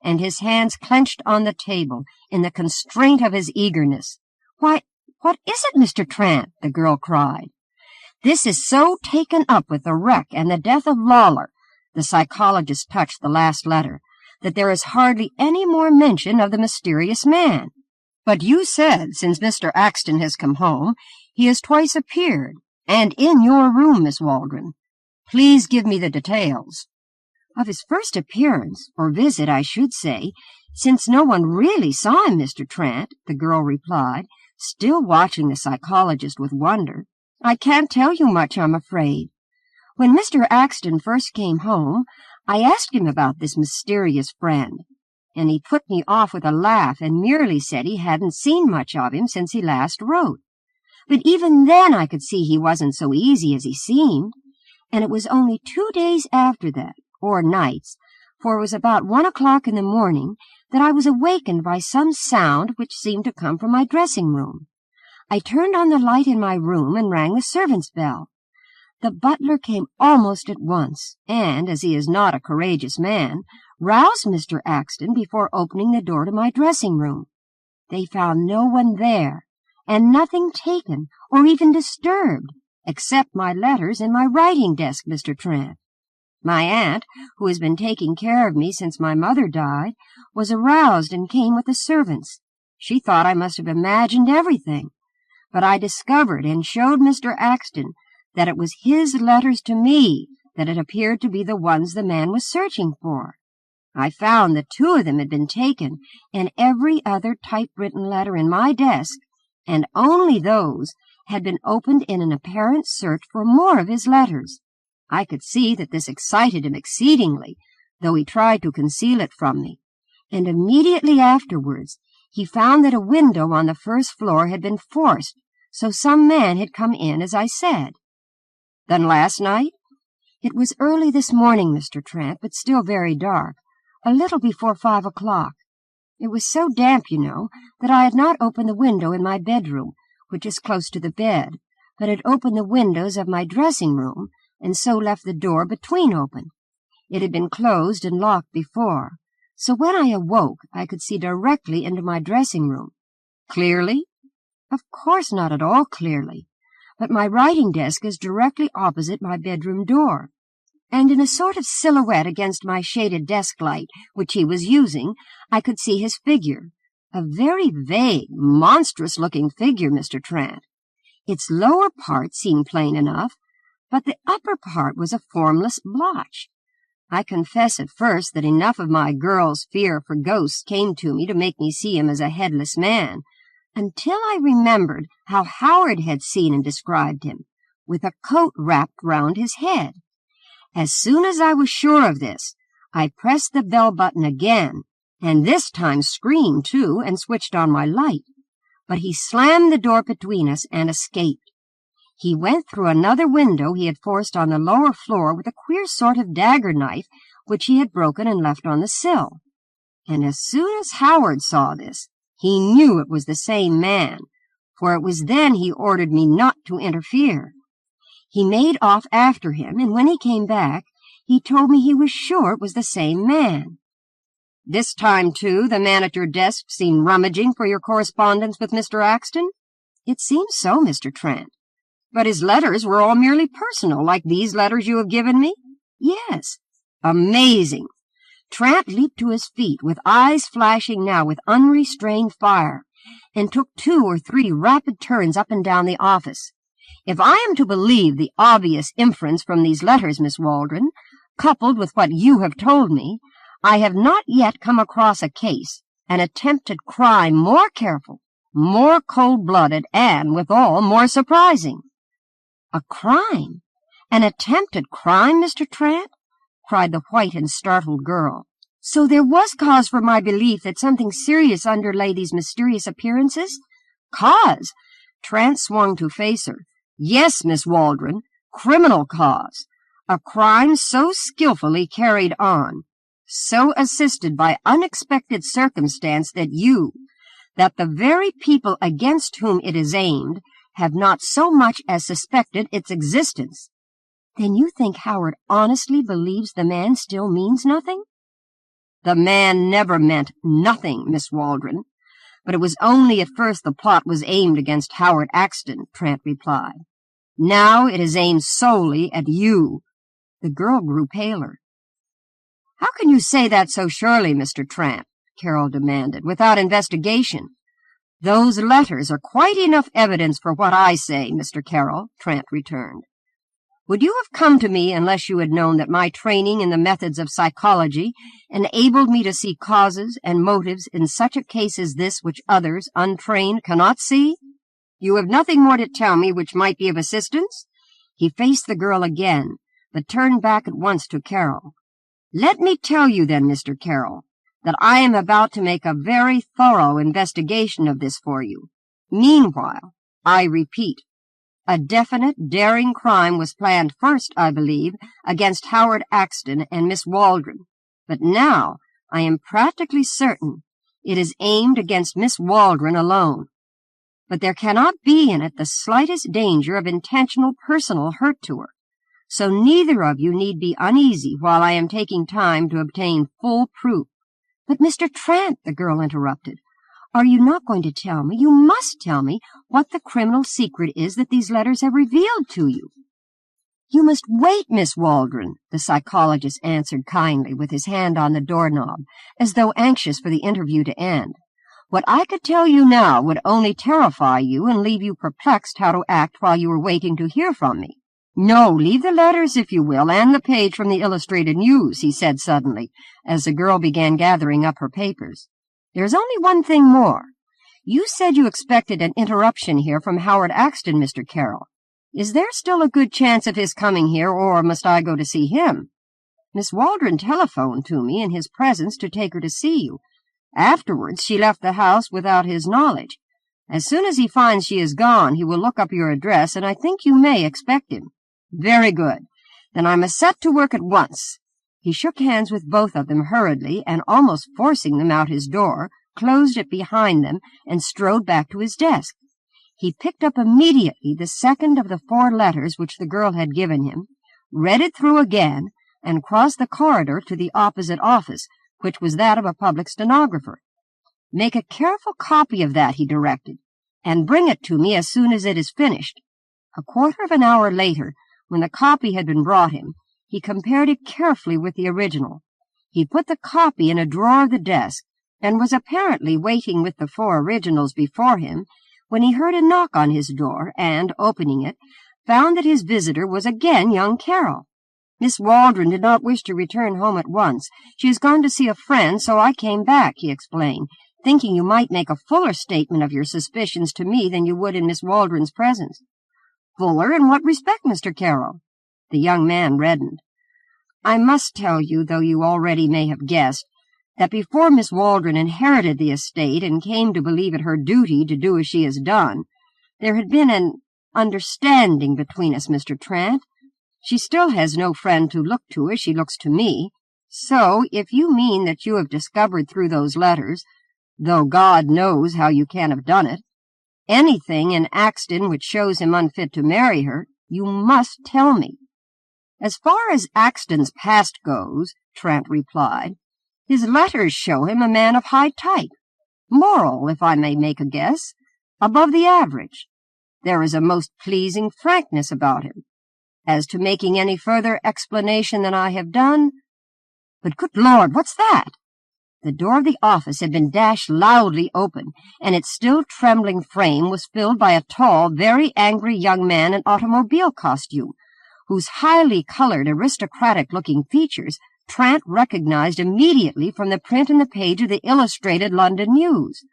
and his hands clenched on the table in the constraint of his eagerness. "Why, what is it, Mr. Trant?" the girl cried. "This is so taken up with the wreck and the death of Lawler," the psychologist touched the last letter, "that there is hardly any more mention of the mysterious man. But you said, since Mr. Axton has come home, he has twice appeared, and in your room, Miss Waldron. Please give me the details." "Of his first appearance, or visit, I should say, since no one really saw him, Mr. Trant," the girl replied, still watching the psychologist with wonder. "I can't tell you much, I'm afraid. When Mr. Axton first came home, I asked him about this mysterious friend, and he put me off with a laugh and merely said he hadn't seen much of him since he last wrote. But even then I could see he wasn't so easy as he seemed, and it was only 2 days after that, or nights, for it was about 1 o'clock in the morning, that I was awakened by some sound which seemed to come from my dressing-room. I turned on the light in my room and rang the servant's bell. The butler came almost at once, and, as he is not a courageous man, roused Mr. Axton before opening the door to my dressing-room. They found no one there, and nothing taken or even disturbed, except my letters and my writing desk, Mr. Trant. My aunt, who has been taking care of me since my mother died, was aroused and came with the servants. She thought I must have imagined everything, but I discovered and showed Mr. Axton that it was his letters to me that had appeared to be the ones the man was searching for. I found that 2 of them had been taken, and every other typewritten letter in my desk, and only those, had been opened in an apparent search for more of his letters. I could see that this excited him exceedingly, though he tried to conceal it from me, and immediately afterwards he found that a window on the first floor had been forced, so some man had come in, as I said. Then last night? It was early this morning, Mr. Trant, but still very dark, a little before 5 o'clock. It was so damp, you know, that I had not opened the window in my bedroom, which is close to the bed, but had opened the windows of my dressing-room, and so left the door between open. It had been closed and locked before, so when I awoke I could see directly into my dressing-room. Clearly? Of course not at all clearly, but my writing desk is directly opposite my bedroom door, and in a sort of silhouette against my shaded desk light, which he was using, I could see his figure, A very vague, monstrous-looking figure, Mr. Trant. Its lower part seemed plain enough, but the upper part was a formless blotch. I confess at first that enough of my girl's fear for ghosts came to me to make me see him as a headless man, until I remembered how Howard had seen and described him, with a coat wrapped round his head. As soon as I was sure of this, I pressed the bell button again, and this time screamed, too, and switched on my light. But he slammed the door between us and escaped. He went through another window he had forced on the lower floor with a queer sort of dagger knife which he had broken and left on the sill. And as soon as Howard saw this, he knew it was the same man, for it was then he ordered me not to interfere. He made off after him, and when he came back, he told me he was sure it was the same man. This time, too, the man at your desk seemed rummaging for your correspondence with Mr. Axton? It seems so, Mr. Trant. But his letters were all merely personal, like these letters you have given me? Yes. Amazing. Trant leaped to his feet, with eyes flashing now with unrestrained fire, and took 2 or 3 rapid turns up and down the office. If I am to believe the obvious inference from these letters, Miss Waldron, coupled with what you have told me, I have not yet come across a case, an attempted crime more careful, more cold-blooded, and, withal, more surprising. A crime? An attempted crime, Mr. Trant? Cried the white and startled girl. So there was cause for my belief that something serious underlay these mysterious appearances? Cause? Trant swung to face her. Yes, Miss Waldron, criminal cause. A crime so skillfully carried on, so assisted by unexpected circumstance that the very people against whom it is aimed, have not so much as suspected its existence. Then you think Howard honestly believes the man still means nothing? The man never meant nothing, Miss Waldron, but it was only at first the plot was aimed against Howard Axton, Trant replied. Now it is aimed solely at you. The girl grew paler. How can you say that so surely, Mr. Trant? Carroll demanded, without investigation. Those letters are quite enough evidence for what I say, Mr. Carroll, Trant returned. Would you have come to me unless you had known that my training in the methods of psychology enabled me to see causes and motives in such a case as this which others, untrained, cannot see? You have nothing more to tell me which might be of assistance? He faced the girl again, but turned back at once to Carroll. Let me tell you then, Mr. Carroll, that I am about to make a very thorough investigation of this for you. Meanwhile, I repeat, a definite, daring crime was planned first, I believe, against Howard Axton and Miss Waldron, but now I am practically certain it is aimed against Miss Waldron alone. But there cannot be in it the slightest danger of intentional personal hurt to her, so neither of you need be uneasy while I am taking time to obtain full proof. But, Mr. Trant, the girl interrupted, are you not going to tell me, you must tell me, what the criminal secret is that these letters have revealed to you? You must wait, Miss Waldron, the psychologist answered kindly, with his hand on the doorknob, as though anxious for the interview to end. What I could tell you now would only terrify you and leave you perplexed how to act while you were waiting to hear from me. No, leave the letters, if you will, and the page from the Illustrated News, he said suddenly, as the girl began gathering up her papers. There's only one thing more. You said you expected an interruption here from Howard Axton, Mr. Carroll. Is there still a good chance of his coming here, or must I go to see him? Miss Waldron telephoned to me in his presence to take her to see you. Afterwards she left the house without his knowledge. As soon as he finds she is gone, he will look up your address, and I think you may expect him. Very good. Then I must set to work at once. He shook hands with both of them hurriedly, and almost forcing them out his door, closed it behind them, and strode back to his desk. He picked up immediately the second of the 4 letters which the girl had given him, read it through again, and crossed the corridor to the opposite office, which was that of a public stenographer. Make a careful copy of that, he directed, and bring it to me as soon as it is finished. A quarter of an hour later, when the copy had been brought him, he compared it carefully with the original. He put the copy in a drawer of the desk, and was apparently waiting with the 4 originals before him when he heard a knock on his door and, opening it, found that his visitor was again young Carroll. "Miss Waldron did not wish to return home at once. She has gone to see a friend, so I came back," he explained, "thinking you might make a fuller statement of your suspicions to me than you would in Miss Waldron's presence." "Fuller in what respect, Mr. Carroll?" The young man reddened. "I must tell you, though you already may have guessed, that before Miss Waldron inherited the estate and came to believe it her duty to do as she has done, there had been an understanding between us, Mr. Trant. She still has no friend to look to as she looks to me. So, if you mean that you have discovered through those letters, though God knows how you can have done it, anything in Axton which shows him unfit to marry her, you must tell me." "As far as Axton's past goes," Trant replied, "his letters show him a man of high type, moral, if I may make a guess, above the average. There is a most pleasing frankness about him. As to making any further explanation than I have done— But good Lord, what's that?" The door of the office had been dashed loudly open, and its still trembling frame was filled by a tall, very angry young man in automobile costume, whose highly colored, aristocratic-looking features Trant recognized immediately from the print in the page of the Illustrated London News.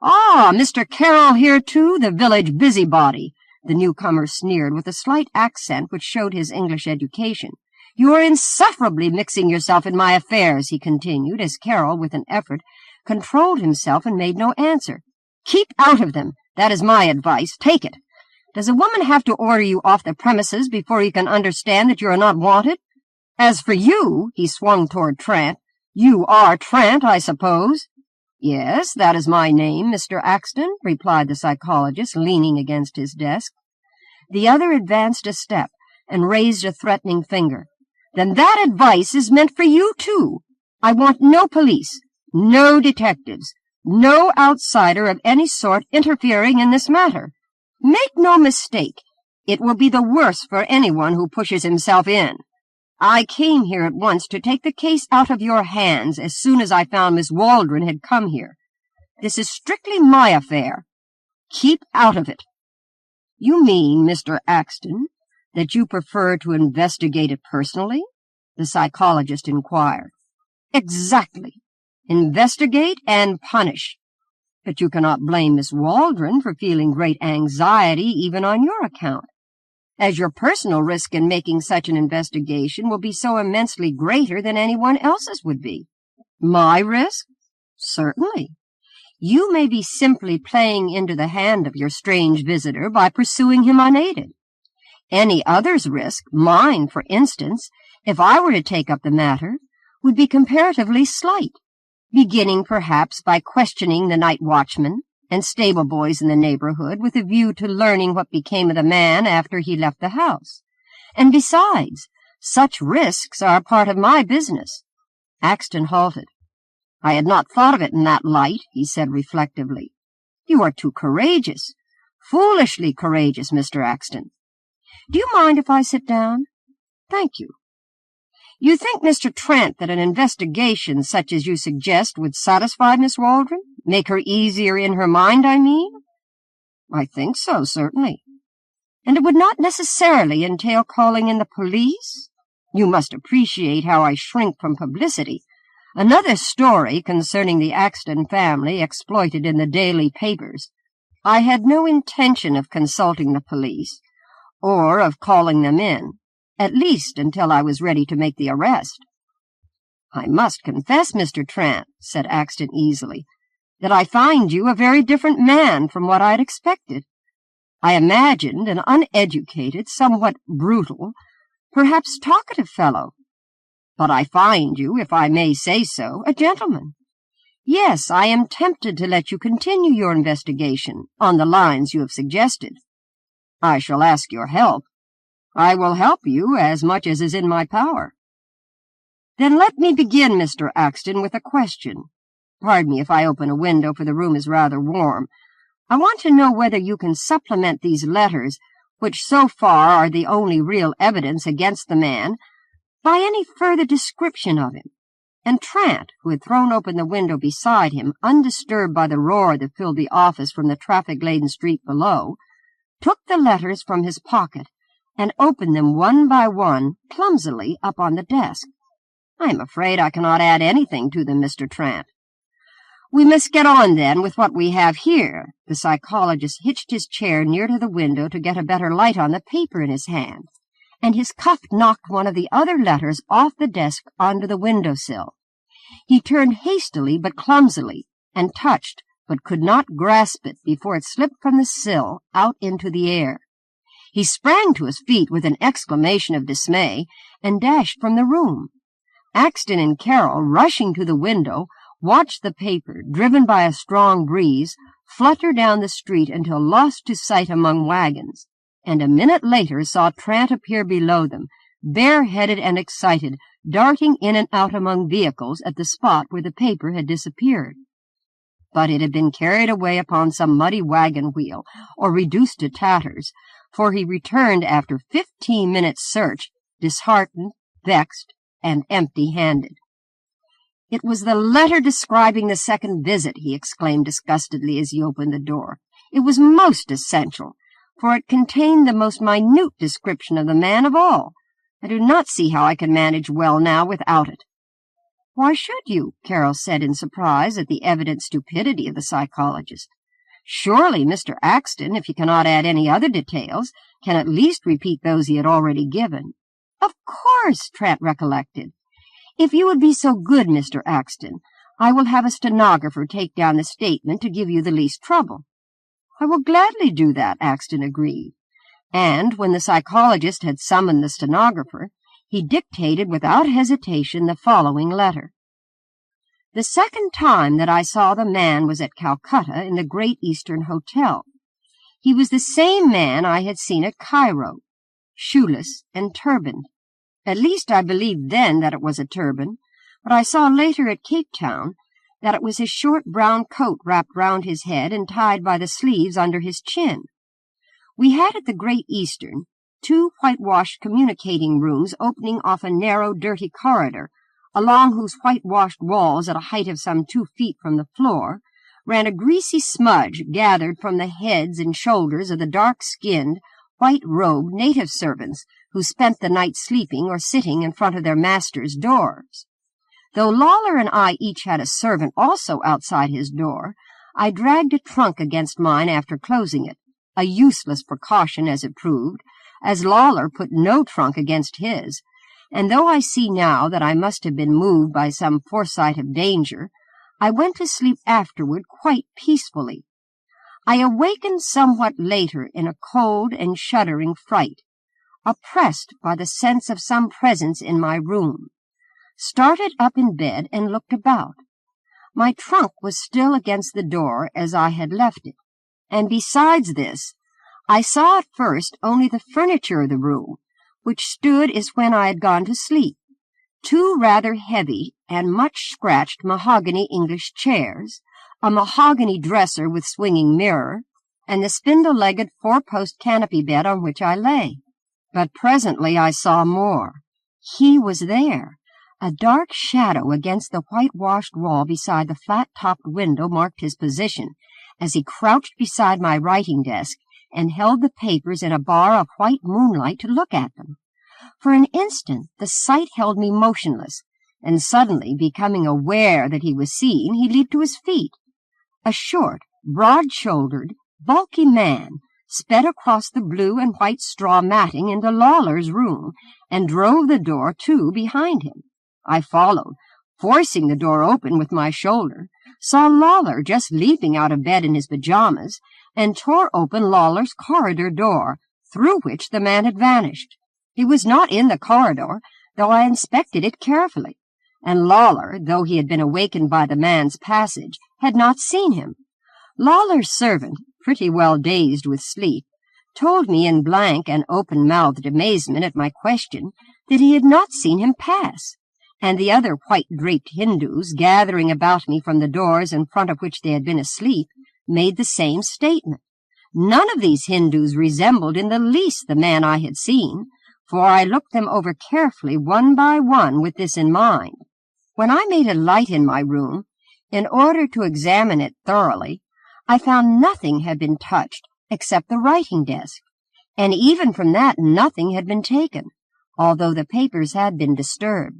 "Ah, Mr. Carroll here too, the village busybody," the newcomer sneered with a slight accent which showed his English education. "You are insufferably mixing yourself in my affairs," he continued, as Carroll, with an effort, controlled himself and made no answer. "Keep out of them. That is my advice. Take it. Does a woman have to order you off the premises before you can understand that you are not wanted? As for you," he swung toward Trant, "you are Trant, I suppose?" "Yes, that is my name, Mr. Axton," replied the psychologist, leaning against his desk. The other advanced a step and raised a threatening finger. "Then that advice is meant for you, too. I want no police, no detectives, no outsider of any sort interfering in this matter. Make no mistake, it will be the worse for anyone who pushes himself in. I came here at once to take the case out of your hands as soon as I found Miss Waldron had come here. This is strictly my affair. Keep out of it." "You mean, Mr. Axton, that you prefer to investigate it personally?" the psychologist inquired. "Exactly. Investigate and punish. But you cannot blame Miss Waldron for feeling great anxiety even on your account, as your personal risk in making such an investigation will be so immensely greater than anyone else's would be." "My risk?" "Certainly. You may be simply playing into the hand of your strange visitor by pursuing him unaided. Any other's risk, mine, for instance, if I were to take up the matter, would be comparatively slight, beginning perhaps by questioning the night watchman and stable boys in the neighborhood with a view to learning what became of the man after he left the house. And besides, such risks are a part of my business." Axton halted. "I had not thought of it in that light," he said reflectively. "You are too courageous, foolishly courageous, Mr. Axton. Do you mind if I sit down?" "Thank you. You think, Mr. Trant, that an investigation such as you suggest would satisfy Miss Waldron? Make her easier in her mind, I mean?" "I think so, certainly." "And it would not necessarily entail calling in the police? You must appreciate how I shrink from publicity. Another story concerning the Axton family exploited in the daily papers. I had no intention of consulting the police, or of calling them in, at least until I was ready to make the arrest." "I must confess, Mr. Trant," said Axton easily, "that I find you a very different man from what I had expected. I imagined an uneducated, somewhat brutal, perhaps talkative fellow. But I find you, if I may say so, a gentleman. Yes, I am tempted to let you continue your investigation on the lines you have suggested. I shall ask your help. I will help you as much as is in my power." "Then let me begin, Mr. Axton, with a question. Pardon me if I open a window, for the room is rather warm. I want to know whether you can supplement these letters, which so far are the only real evidence against the man, by any further description of him. and Trant, who had thrown open the window beside him, undisturbed by the roar that filled the office from the traffic-laden street below, took the letters from his pocket and opened them one by one, clumsily, up on the desk. "I am afraid I cannot add anything to them, Mr. Trant." "We must get on, then, with what we have here." The psychologist hitched his chair near to the window to get a better light on the paper in his hand, and his cuff knocked one of the other letters off the desk onto the window-sill. He turned hastily but clumsily, and touched, but could not grasp it before it slipped from the sill out into the air. He sprang to his feet with an exclamation of dismay and dashed from the room. Axton and Carroll, rushing to the window, watched the paper, driven by a strong breeze, flutter down the street until lost to sight among wagons, and a minute later saw Trant appear below them, bareheaded and excited, darting in and out among vehicles at the spot where the paper had disappeared. But it had been carried away upon some muddy wagon wheel, or reduced to tatters, for he returned after 15 minutes' search, disheartened, vexed, and empty-handed. "It was the letter describing the second visit," he exclaimed disgustedly as he opened the door. "It was most essential, for it contained the most minute description of the man of all. I do not see how I can manage well now without it." "Why should you?" Carroll said in surprise at the evident stupidity of the psychologist. "Surely Mr. Axton, if he cannot add any other details, can at least repeat those he had already given." "Of course," Trant recollected. "If you would be so good, Mr. Axton, I will have a stenographer take down the statement to give you the least trouble." "I will gladly do that," Axton agreed. And when the psychologist had summoned the stenographer, he dictated without hesitation the following letter. "The second time that I saw the man was at Calcutta in the Great Eastern Hotel. He was the same man I had seen at Cairo, shoeless and turbaned. At least I believed then that it was a turban, but I saw later at Cape Town that it was his short brown coat wrapped round his head and tied by the sleeves under his chin. We had at the Great Eastern 2 whitewashed communicating rooms opening off a narrow, dirty corridor, along whose whitewashed walls, at a height of some 2 feet from the floor, ran a greasy smudge gathered from the heads and shoulders of the dark-skinned, white-robed native servants who spent the night sleeping or sitting in front of their masters' doors. Though Lawler and I each had a servant also outside his door, I dragged a trunk against mine after closing it, a useless precaution as it proved, as Lawler put no trunk against his, and though I see now that I must have been moved by some foresight of danger, I went to sleep afterward quite peacefully. I awakened somewhat later in a cold and shuddering fright, oppressed by the sense of some presence in my room, started up in bed and looked about. My trunk was still against the door as I had left it, and besides this, I saw at first only the furniture of the room, which stood as when I had gone to sleep. 2 rather heavy and much scratched mahogany English chairs, a mahogany dresser with swinging mirror, and the spindle-legged 4-post canopy bed on which I lay. But presently I saw more. He was there. A dark shadow against the whitewashed wall beside the flat-topped window marked his position, as he crouched beside my writing desk and held the papers in a bar of white moonlight to look at them. For an instant the sight held me motionless, and suddenly, becoming aware that he was seen, he leaped to his feet. A short, broad-shouldered, bulky man sped across the blue and white straw matting into Lawler's room, and drove the door to behind him. I followed, forcing the door open with my shoulder, saw Lawler just leaping out of bed in his pajamas, and tore open Lawler's corridor door, through which the man had vanished. He was not in the corridor, though I inspected it carefully, and Lawler, though he had been awakened by the man's passage, had not seen him. Lawler's servant, pretty well dazed with sleep, told me in blank and open-mouthed amazement at my question that he had not seen him pass, and the other white-draped Hindus, gathering about me from the doors in front of which they had been asleep, made the same statement. None of these Hindus resembled in the least the man I had seen, for I looked them over carefully one by one with this in mind. When I made a light in my room, in order to examine it thoroughly, I found nothing had been touched except the writing desk, and even from that nothing had been taken, although the papers had been disturbed.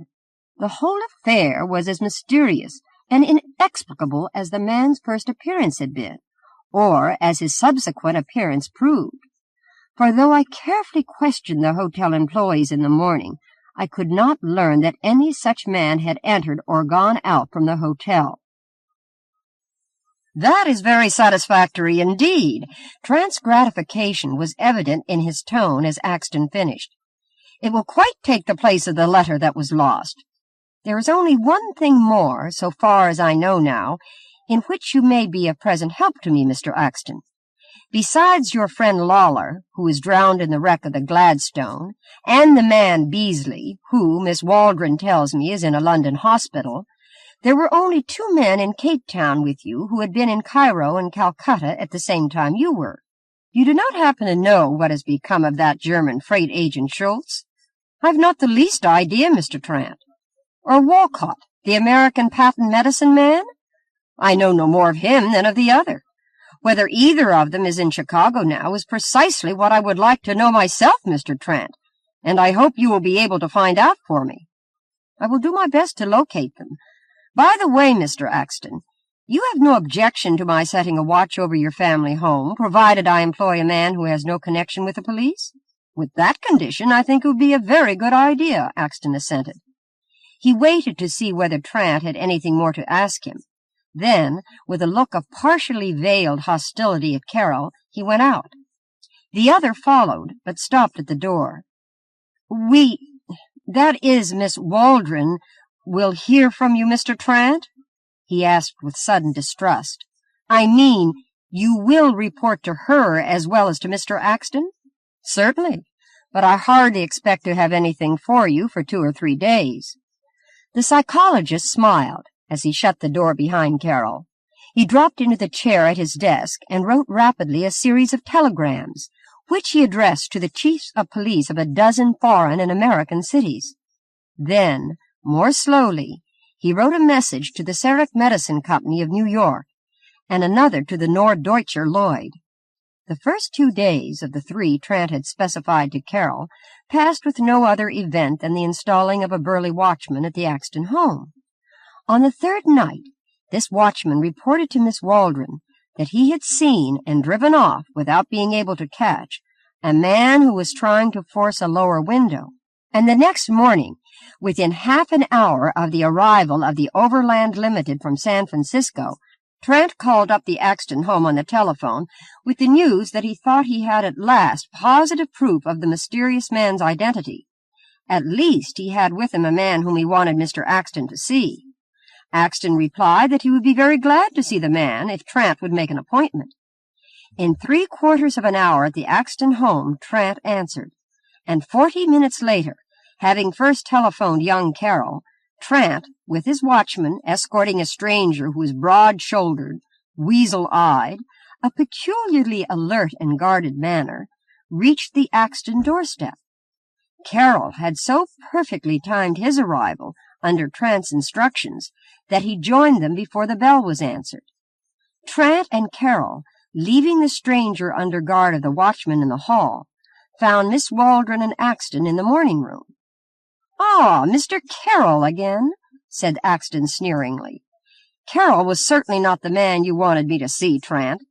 The whole affair was as mysterious and inexplicable as the man's first appearance had been, or as his subsequent appearance proved. For though I carefully questioned the hotel employees in the morning, I could not learn that any such man had entered or gone out from the hotel. "That is very satisfactory indeed." Trant's gratification was evident in his tone as Axton finished. "It will quite take the place of the letter that was lost. There is only one thing more, so far as I know now, in which you may be of present help to me, Mr. Axton. Besides your friend Lawler, who was drowned in the wreck of the Gladstone, and the man Beasley, who, Miss Waldron tells me, is in a London hospital, there were only 2 men in Cape Town with you who had been in Cairo and Calcutta at the same time you were. You do not happen to know what has become of that German freight agent Schultz? I've not the least idea, Mr. Trant. Or Walcott, the American patent medicine man? I know no more of him than of the other. Whether either of them is in Chicago now is precisely what I would like to know myself, Mr. Trant, and I hope you will be able to find out for me. I will do my best to locate them. By the way, Mr. Axton, you have no objection to my setting a watch over your family home, provided I employ a man who has no connection with the police? With that condition, I think it would be a very good idea, Axton assented. He waited to see whether Trant had anything more to ask him. Then, with a look of partially veiled hostility at Carroll, he went out. The other followed, but stopped at the door. That is, Miss Waldron, will hear from you, Mr. Trant?" he asked with sudden distrust. "I mean, you will report to her as well as to Mr. Axton?" "Certainly, but I hardly expect to have anything for you for 2 or 3 days." The psychologist smiled as he shut the door behind Carroll. He dropped into the chair at his desk and wrote rapidly a series of telegrams, which he addressed to the chiefs of police of a dozen foreign and American cities. Then, more slowly, he wrote a message to the Sarek Medicine Company of New York, and another to the Norddeutscher Lloyd. The first 2 days of the 3 Trant had specified to Carroll passed with no other event than the installing of a burly watchman at the Axton home. On the 3rd night, this watchman reported to Miss Waldron that he had seen and driven off, without being able to catch, a man who was trying to force a lower window, and the next morning, within half an hour of the arrival of the Overland Limited from San Francisco, Trant called up the Axton home on the telephone with the news that he thought he had at last positive proof of the mysterious man's identity. At least he had with him a man whom he wanted Mr. Axton to see. Axton replied that he would be very glad to see the man if Trant would make an appointment. In 3/4 of an hour at the Axton home, Trant answered, and 40 minutes later, having first telephoned young Carroll, Trant, with his watchman escorting a stranger who was broad-shouldered, weasel-eyed, a peculiarly alert and guarded manner, reached the Axton doorstep. Carroll had so perfectly timed his arrival, under Trant's instructions, that he joined them before the bell was answered. Trant and Carroll, leaving the stranger under guard of the watchman in the hall, found Miss Waldron and Axton in the morning-room. "Ah, Mr. Carroll again," said Axton sneeringly. "Carroll was certainly not the man you wanted me to see, Trant."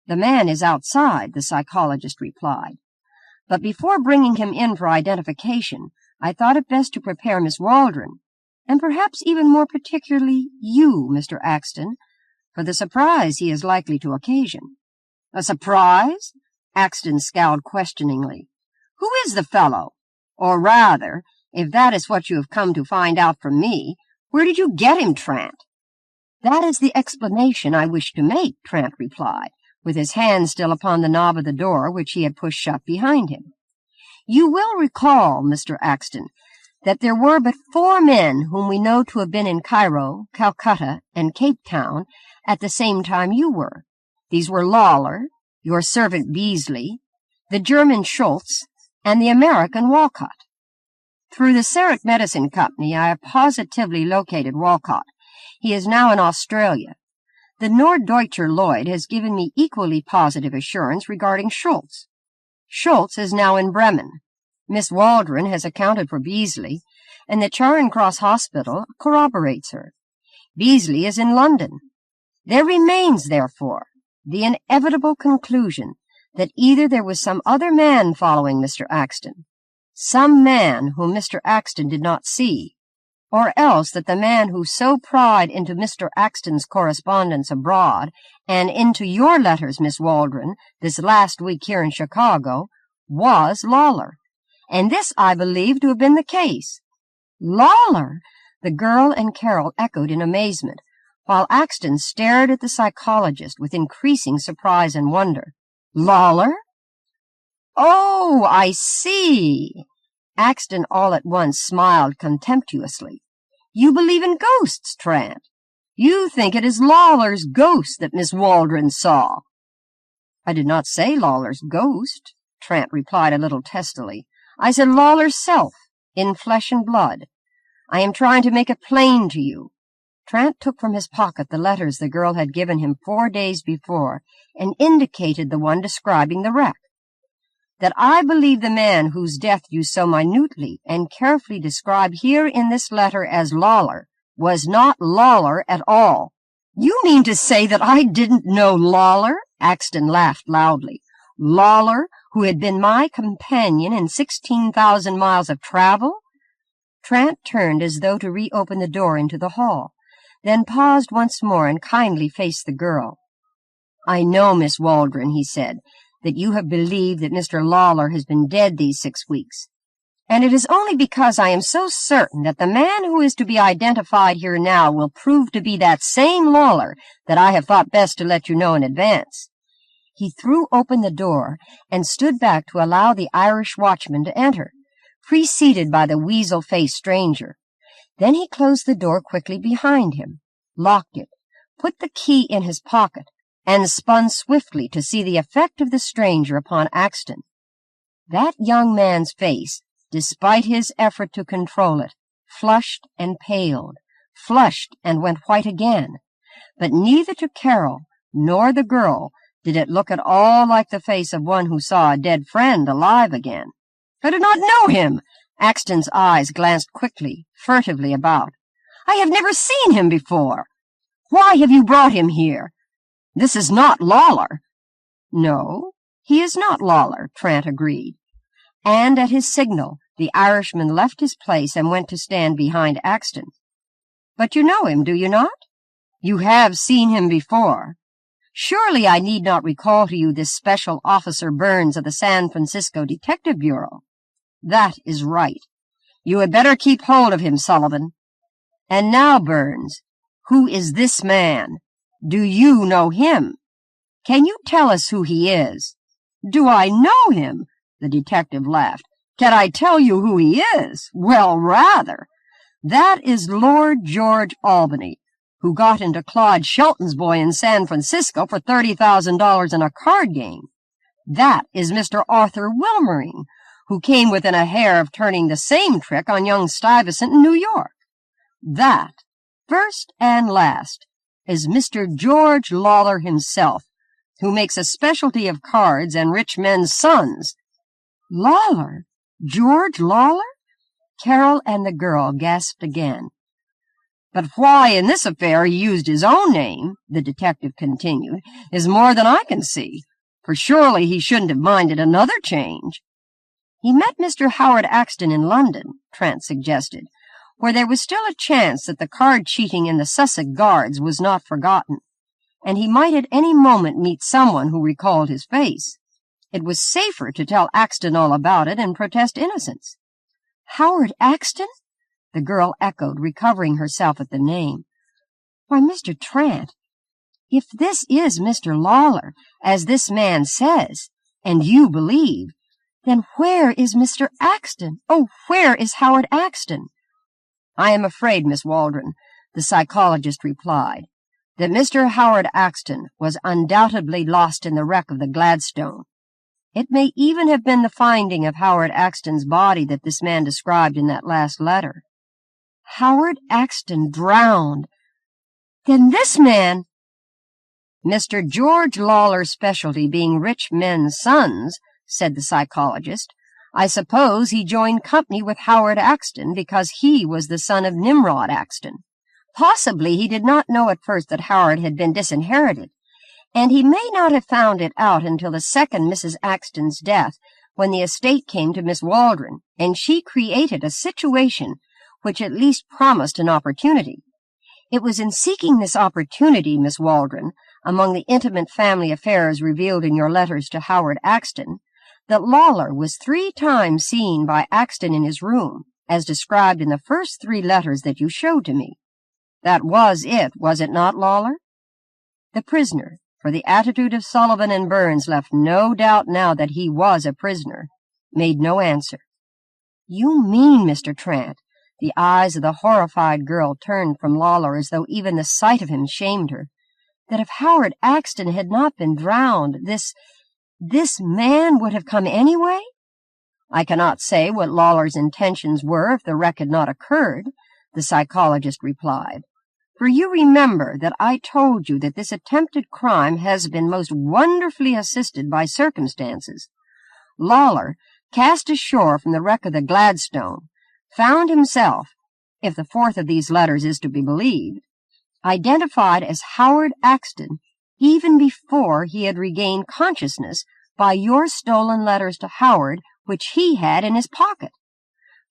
"The man is outside," the psychologist replied. "But before bringing him in for identification, I thought it best to prepare Miss Waldron, and perhaps even more particularly you, Mr. Axton, for the surprise he is likely to occasion." "A surprise?" Axton scowled questioningly. "Who is the fellow? Or rather, if that is what you have come to find out from me, where did you get him, Trant?" "That is the explanation I wish to make," Trant replied, with his hand still upon the knob of the door which he had pushed shut behind him. "You will recall, Mr. Axton, that there were but 4 men whom we know to have been in Cairo, Calcutta, and Cape Town at the same time you were. These were Lawler, your servant Beasley, the German Schultz, and the American Walcott." Through the Sarek Medicine Company, I have positively located Walcott. He is now in Australia. The Norddeutscher Lloyd has given me equally positive assurance regarding Schultz. Schultz is now in Bremen. Miss Waldron has accounted for Beasley, and the Charing Cross Hospital corroborates her. Beasley is in London. There remains, therefore, the inevitable conclusion that either there was some other man following Mr. Axton, some man whom Mr. Axton did not see, or else that the man who so pried into Mr. Axton's correspondence abroad and into your letters, Miss Waldron, this last week here in Chicago, was Lawler. And this I believe to have been the case. Lawler! The girl and Carol echoed in amazement, while Axton stared at the psychologist with increasing surprise and wonder. Lawler? Oh, I see. Axton all at once smiled contemptuously. You believe in ghosts, Trant. You think it is Lawler's ghost that Miss Waldron saw. I did not say Lawler's ghost, Trant replied a little testily. I said Lawler's self, in flesh and blood. I am trying to make it plain to you. Trant took from his pocket the letters the girl had given him 4 days before, and indicated the one describing the wreck. That I believe the man whose death you so minutely and carefully describe here in this letter as Lawler was not Lawler at all. You mean to say that I didn't know Lawler? Axton laughed loudly. Lawler, who had been my companion in 16,000 miles of travel? Trant turned as though to reopen the door into the hall, then paused once more and kindly faced the girl. I know, Miss Waldron, he said, that you have believed that Mr. Lawler has been dead these 6 weeks, and it is only because I am so certain that the man who is to be identified here now will prove to be that same Lawler that I have thought best to let you know in advance. He threw open the door and stood back to allow the Irish watchman to enter, preceded by the weasel-faced stranger. Then he closed the door quickly behind him, locked it, put the key in his pocket, and spun swiftly to see the effect of the stranger upon Axton. That young man's face, despite his effort to control it, flushed and paled, flushed and went white again, but neither to Carol nor the girl did it look at all like the face of one who saw a dead friend alive again. I do not know him. Axton's eyes glanced quickly, furtively about. I have never seen him before. Why have you brought him here? This is not Lawler. No, he is not Lawler, Trant agreed. And at his signal, the Irishman left his place and went to stand behind Axton. But you know him, do you not? You have seen him before. Surely I need not recall to you this Special Officer Burns of the San Francisco Detective Bureau. That is right. You had better keep hold of him, Sullivan. And now, Burns, who is this man? Do you know him? Can you tell us who he is? Do I know him? The detective laughed. Can I tell you who he is? Well, rather. That is Lord George Albany, who got into Claude Shelton's boy in San Francisco for $30,000 in a card game. That is Mr. Arthur Wilmering, who came within a hair of turning the same trick on young Stuyvesant in New York. That, first and last, is Mr. George Lawler himself, who makes a specialty of cards and rich men's sons. Lawler? George Lawler? Carol and the girl gasped again. But why in this affair he used his own name, the detective continued, is more than I can see, for surely he shouldn't have minded another change. He met Mr. Howard Axton in London, Trant suggested, where there was still a chance that the card cheating in the Sussex Guards was not forgotten, and he might at any moment meet someone who recalled his face. It was safer to tell Axton all about it and protest innocence. Howard Axton? The girl echoed, recovering herself at the name. Why, Mr. Trant, if this is Mr. Lawler, as this man says, and you believe, then where is Mr. Axton? Oh, where is Howard Axton? I am afraid, Miss Waldron, the psychologist replied, that Mr. Howard Axton was undoubtedly lost in the wreck of the Gladstone. It may even have been the finding of Howard Axton's body that this man described in that last letter. Howard Axton drowned. Then this man— Mr. George Lawler's specialty being rich men's sons, said the psychologist, I suppose he joined company with Howard Axton because he was the son of Nimrod Axton. Possibly he did not know at first that Howard had been disinherited, and he may not have found it out until the second Mrs. Axton's death, when the estate came to Miss Waldron, and she created a situation which at least promised an opportunity. It was in seeking this opportunity, Miss Waldron, among the intimate family affairs revealed in your letters to Howard Axton, that Lawler was 3 times seen by Axton in his room, as described in the first 3 letters that you showed to me. That was it not, Lawler? The prisoner, for the attitude of Sullivan and Burns left no doubt now that he was a prisoner, made no answer. You mean, Mr. Trant— the eyes of the horrified girl turned from Lawler as though even the sight of him shamed her— that if Howard Axton had not been drowned, this man would have come anyway? I cannot say what Lawler's intentions were if the wreck had not occurred, the psychologist replied. For you remember that I told you that this attempted crime has been most wonderfully assisted by circumstances. Lawler, cast ashore from the wreck of the Gladstone, found himself, if the 4th of these letters is to be believed, identified as Howard Axton even before he had regained consciousness by your stolen letters to Howard, which he had in his pocket.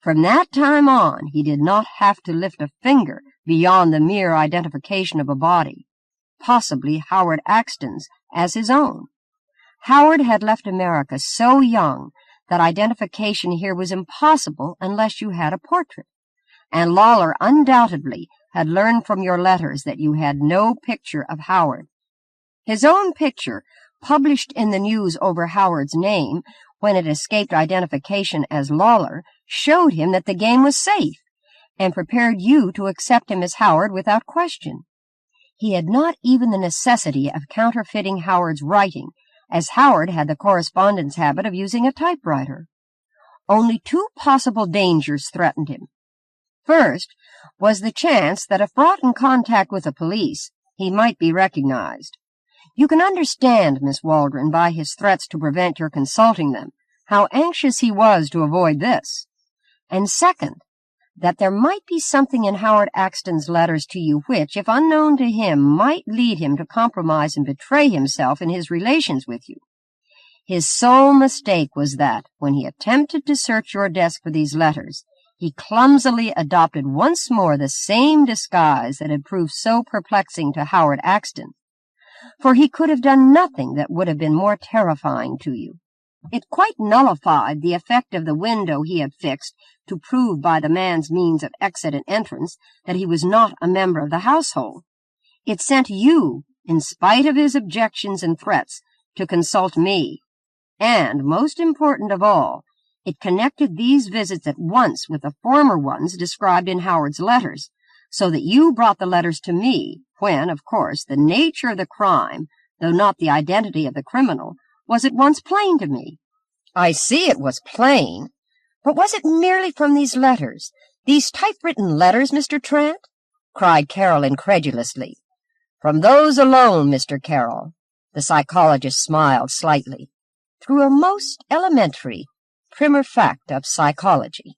From that time on, he did not have to lift a finger beyond the mere identification of a body, possibly Howard Axton's, as his own. Howard had left America so young that identification here was impossible unless you had a portrait, and Lawler undoubtedly had learned from your letters that you had no picture of Howard. His own picture, published in the news over Howard's name, when it escaped identification as Lawler, showed him that the game was safe, and prepared you to accept him as Howard without question. He had not even the necessity of counterfeiting Howard's writing, as Howard had the correspondent's habit of using a typewriter. Only 2 possible dangers threatened him. First was the chance that if brought in contact with the police, he might be recognized. You can understand, Miss Waldron, by his threats to prevent your consulting them, how anxious he was to avoid this. And second, that there might be something in Howard Axton's letters to you which, if unknown to him, might lead him to compromise and betray himself in his relations with you. His sole mistake was that, when he attempted to search your desk for these letters, he clumsily adopted once more the same disguise that had proved so perplexing to Howard Axton. For he could have done nothing that would have been more terrifying to you. It quite nullified the effect of the window he had fixed to prove by the man's means of exit and entrance that he was not a member of the household. It sent you, in spite of his objections and threats, to consult me. And, most important of all, it connected these visits at once with the former ones described in Howard's letters, so that you brought the letters to me, when, of course, the nature of the crime, though not the identity of the criminal, was at once plain to me. I see it was plain. But was it merely from these letters, these typewritten letters, Mr. Trant? Cried Carroll incredulously. From those alone, Mr. Carroll. The psychologist smiled slightly. Through a most elementary, primer fact of psychology.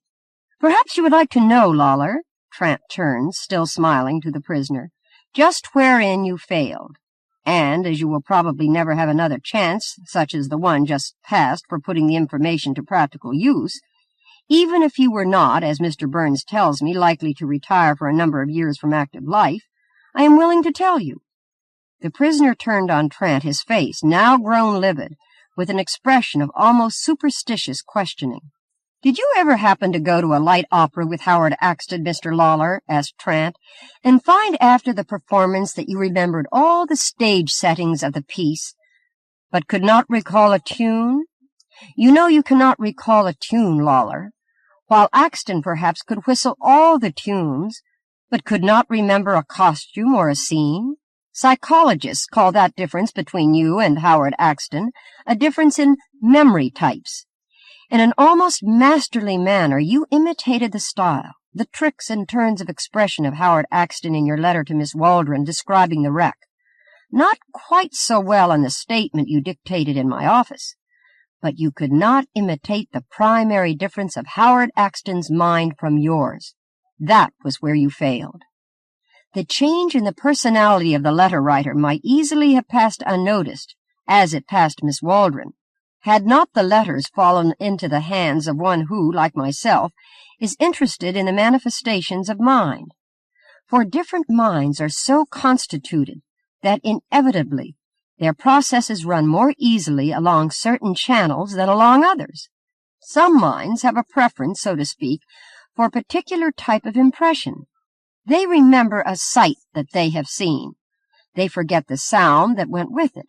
Perhaps you would like to know, Lawler, Trant turned, still smiling, to the prisoner, just wherein you failed. And, as you will probably never have another chance, such as the one just passed, for putting the information to practical use, even if you were not, as Mr. Burns tells me, likely to retire for a number of years from active life, I am willing to tell you. The prisoner turned on Trant, his face, now grown livid, with an expression of almost superstitious questioning. Did you ever happen to go to a light opera with Howard Axton, Mr. Lawler, asked Trant, and find after the performance that you remembered all the stage settings of the piece, but could not recall a tune? You know you cannot recall a tune, Lawler, while Axton perhaps could whistle all the tunes, but could not remember a costume or a scene. Psychologists call that difference between you and Howard Axton a difference in memory types. In an almost masterly manner, you imitated the style, the tricks and turns of expression of Howard Axton in your letter to Miss Waldron describing the wreck. Not quite so well in the statement you dictated in my office, but you could not imitate the primary difference of Howard Axton's mind from yours. That was where you failed. The change in the personality of the letter-writer might easily have passed unnoticed, as it passed Miss Waldron, had not the letters fallen into the hands of one who, like myself, is interested in the manifestations of mind. For different minds are so constituted that inevitably their processes run more easily along certain channels than along others. Some minds have a preference, so to speak, for a particular type of impression. They remember a sight that they have seen. They forget the sound that went with it,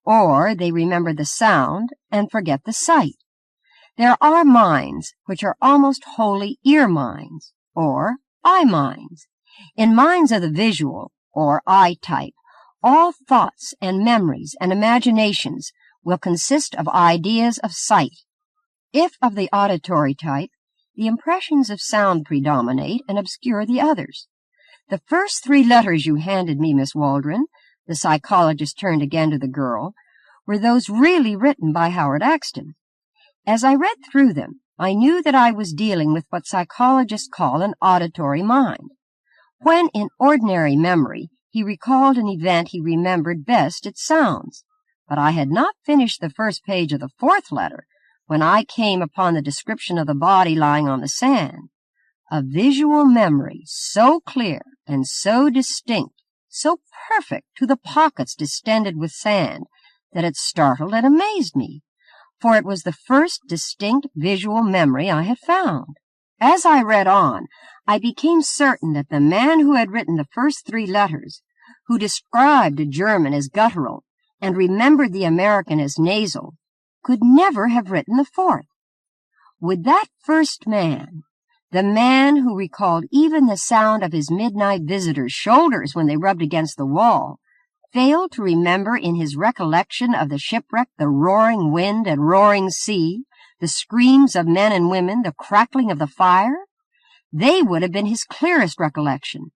or they remember the sound and forget the sight. There are minds which are almost wholly ear minds, or eye minds. In minds of the visual, or eye type, all thoughts and memories and imaginations will consist of ideas of sight. If of the auditory type, the impressions of sound predominate and obscure the others. The first 3 letters you handed me, Miss Waldron, the psychologist turned again to the girl, were those really written by Howard Axton. As I read through them, I knew that I was dealing with what psychologists call an auditory mind. When in ordinary memory he recalled an event he remembered best its sounds, but I had not finished the first page of the 4th letter when I came upon the description of the body lying on the sand. A visual memory so clear and so distinct, so perfect to the pockets distended with sand, that it startled and amazed me, for it was the first distinct visual memory I had found. As I read on, I became certain that the man who had written the first 3 letters, who described a German as guttural and remembered the American as nasal, could never have written the 4th. Would that first man, the man who recalled even the sound of his midnight visitors' shoulders when they rubbed against the wall, fail to remember in his recollection of the shipwreck the roaring wind and roaring sea, the screams of men and women, the crackling of the fire? They would have been his clearest recollection.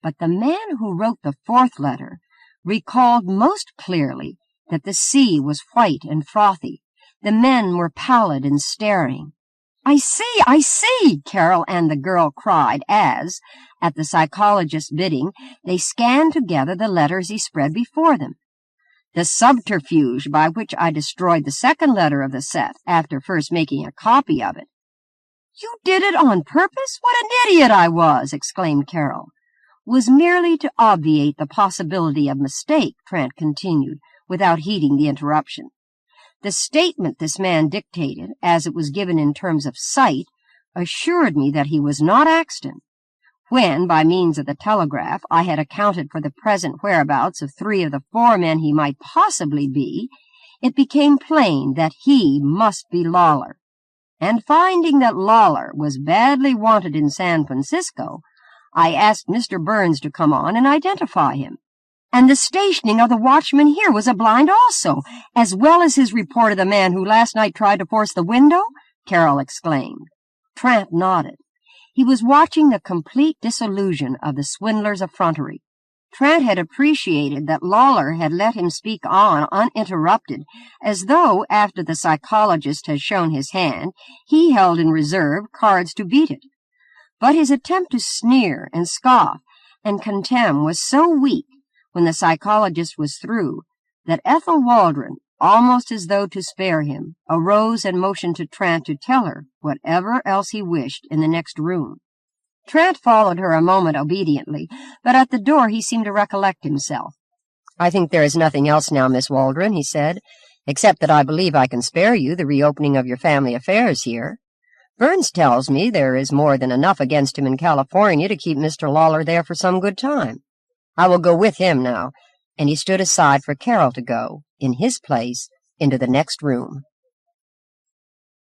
But the man who wrote the 4th letter recalled most clearly that the sea was white and frothy, the men were pallid and staring. I see, Carol and the girl cried as, at the psychologist's bidding, they scanned together the letters he spread before them. The subterfuge by which I destroyed the 2nd letter of the set, after first making a copy of it. You did it on purpose? What an idiot I was! Exclaimed Carol. Was merely to obviate the possibility of mistake, Trent continued, without heeding the interruption. The statement this man dictated, as it was given in terms of sight, assured me that he was not Axton. When, by means of the telegraph, I had accounted for the present whereabouts of 3 of the 4 men he might possibly be, it became plain that he must be Lawler. And finding that Lawler was badly wanted in San Francisco, I asked Mr. Burns to come on and identify him. And the stationing of the watchman here was a blind also, as well as his report of the man who last night tried to force the window? Carol exclaimed. Trant nodded. He was watching the complete disillusion of the swindler's effrontery. Trant had appreciated that Lawler had let him speak on uninterrupted, as though, after the psychologist had shown his hand, he held in reserve cards to beat it. But his attempt to sneer and scoff and contemn was so weak, when the psychologist was through, that Ethel Waldron, almost as though to spare him, arose and motioned to Trant to tell her whatever else he wished in the next room. Trant followed her a moment obediently, but at the door he seemed to recollect himself. "I think there is nothing else now, Miss Waldron," he said, "except that I believe I can spare you the reopening of your family affairs here. Burns tells me there is more than enough against him in California to keep Mr. Lawler there for some good time. I will go with him now," and he stood aside for Carol to go, in his place, into the next room.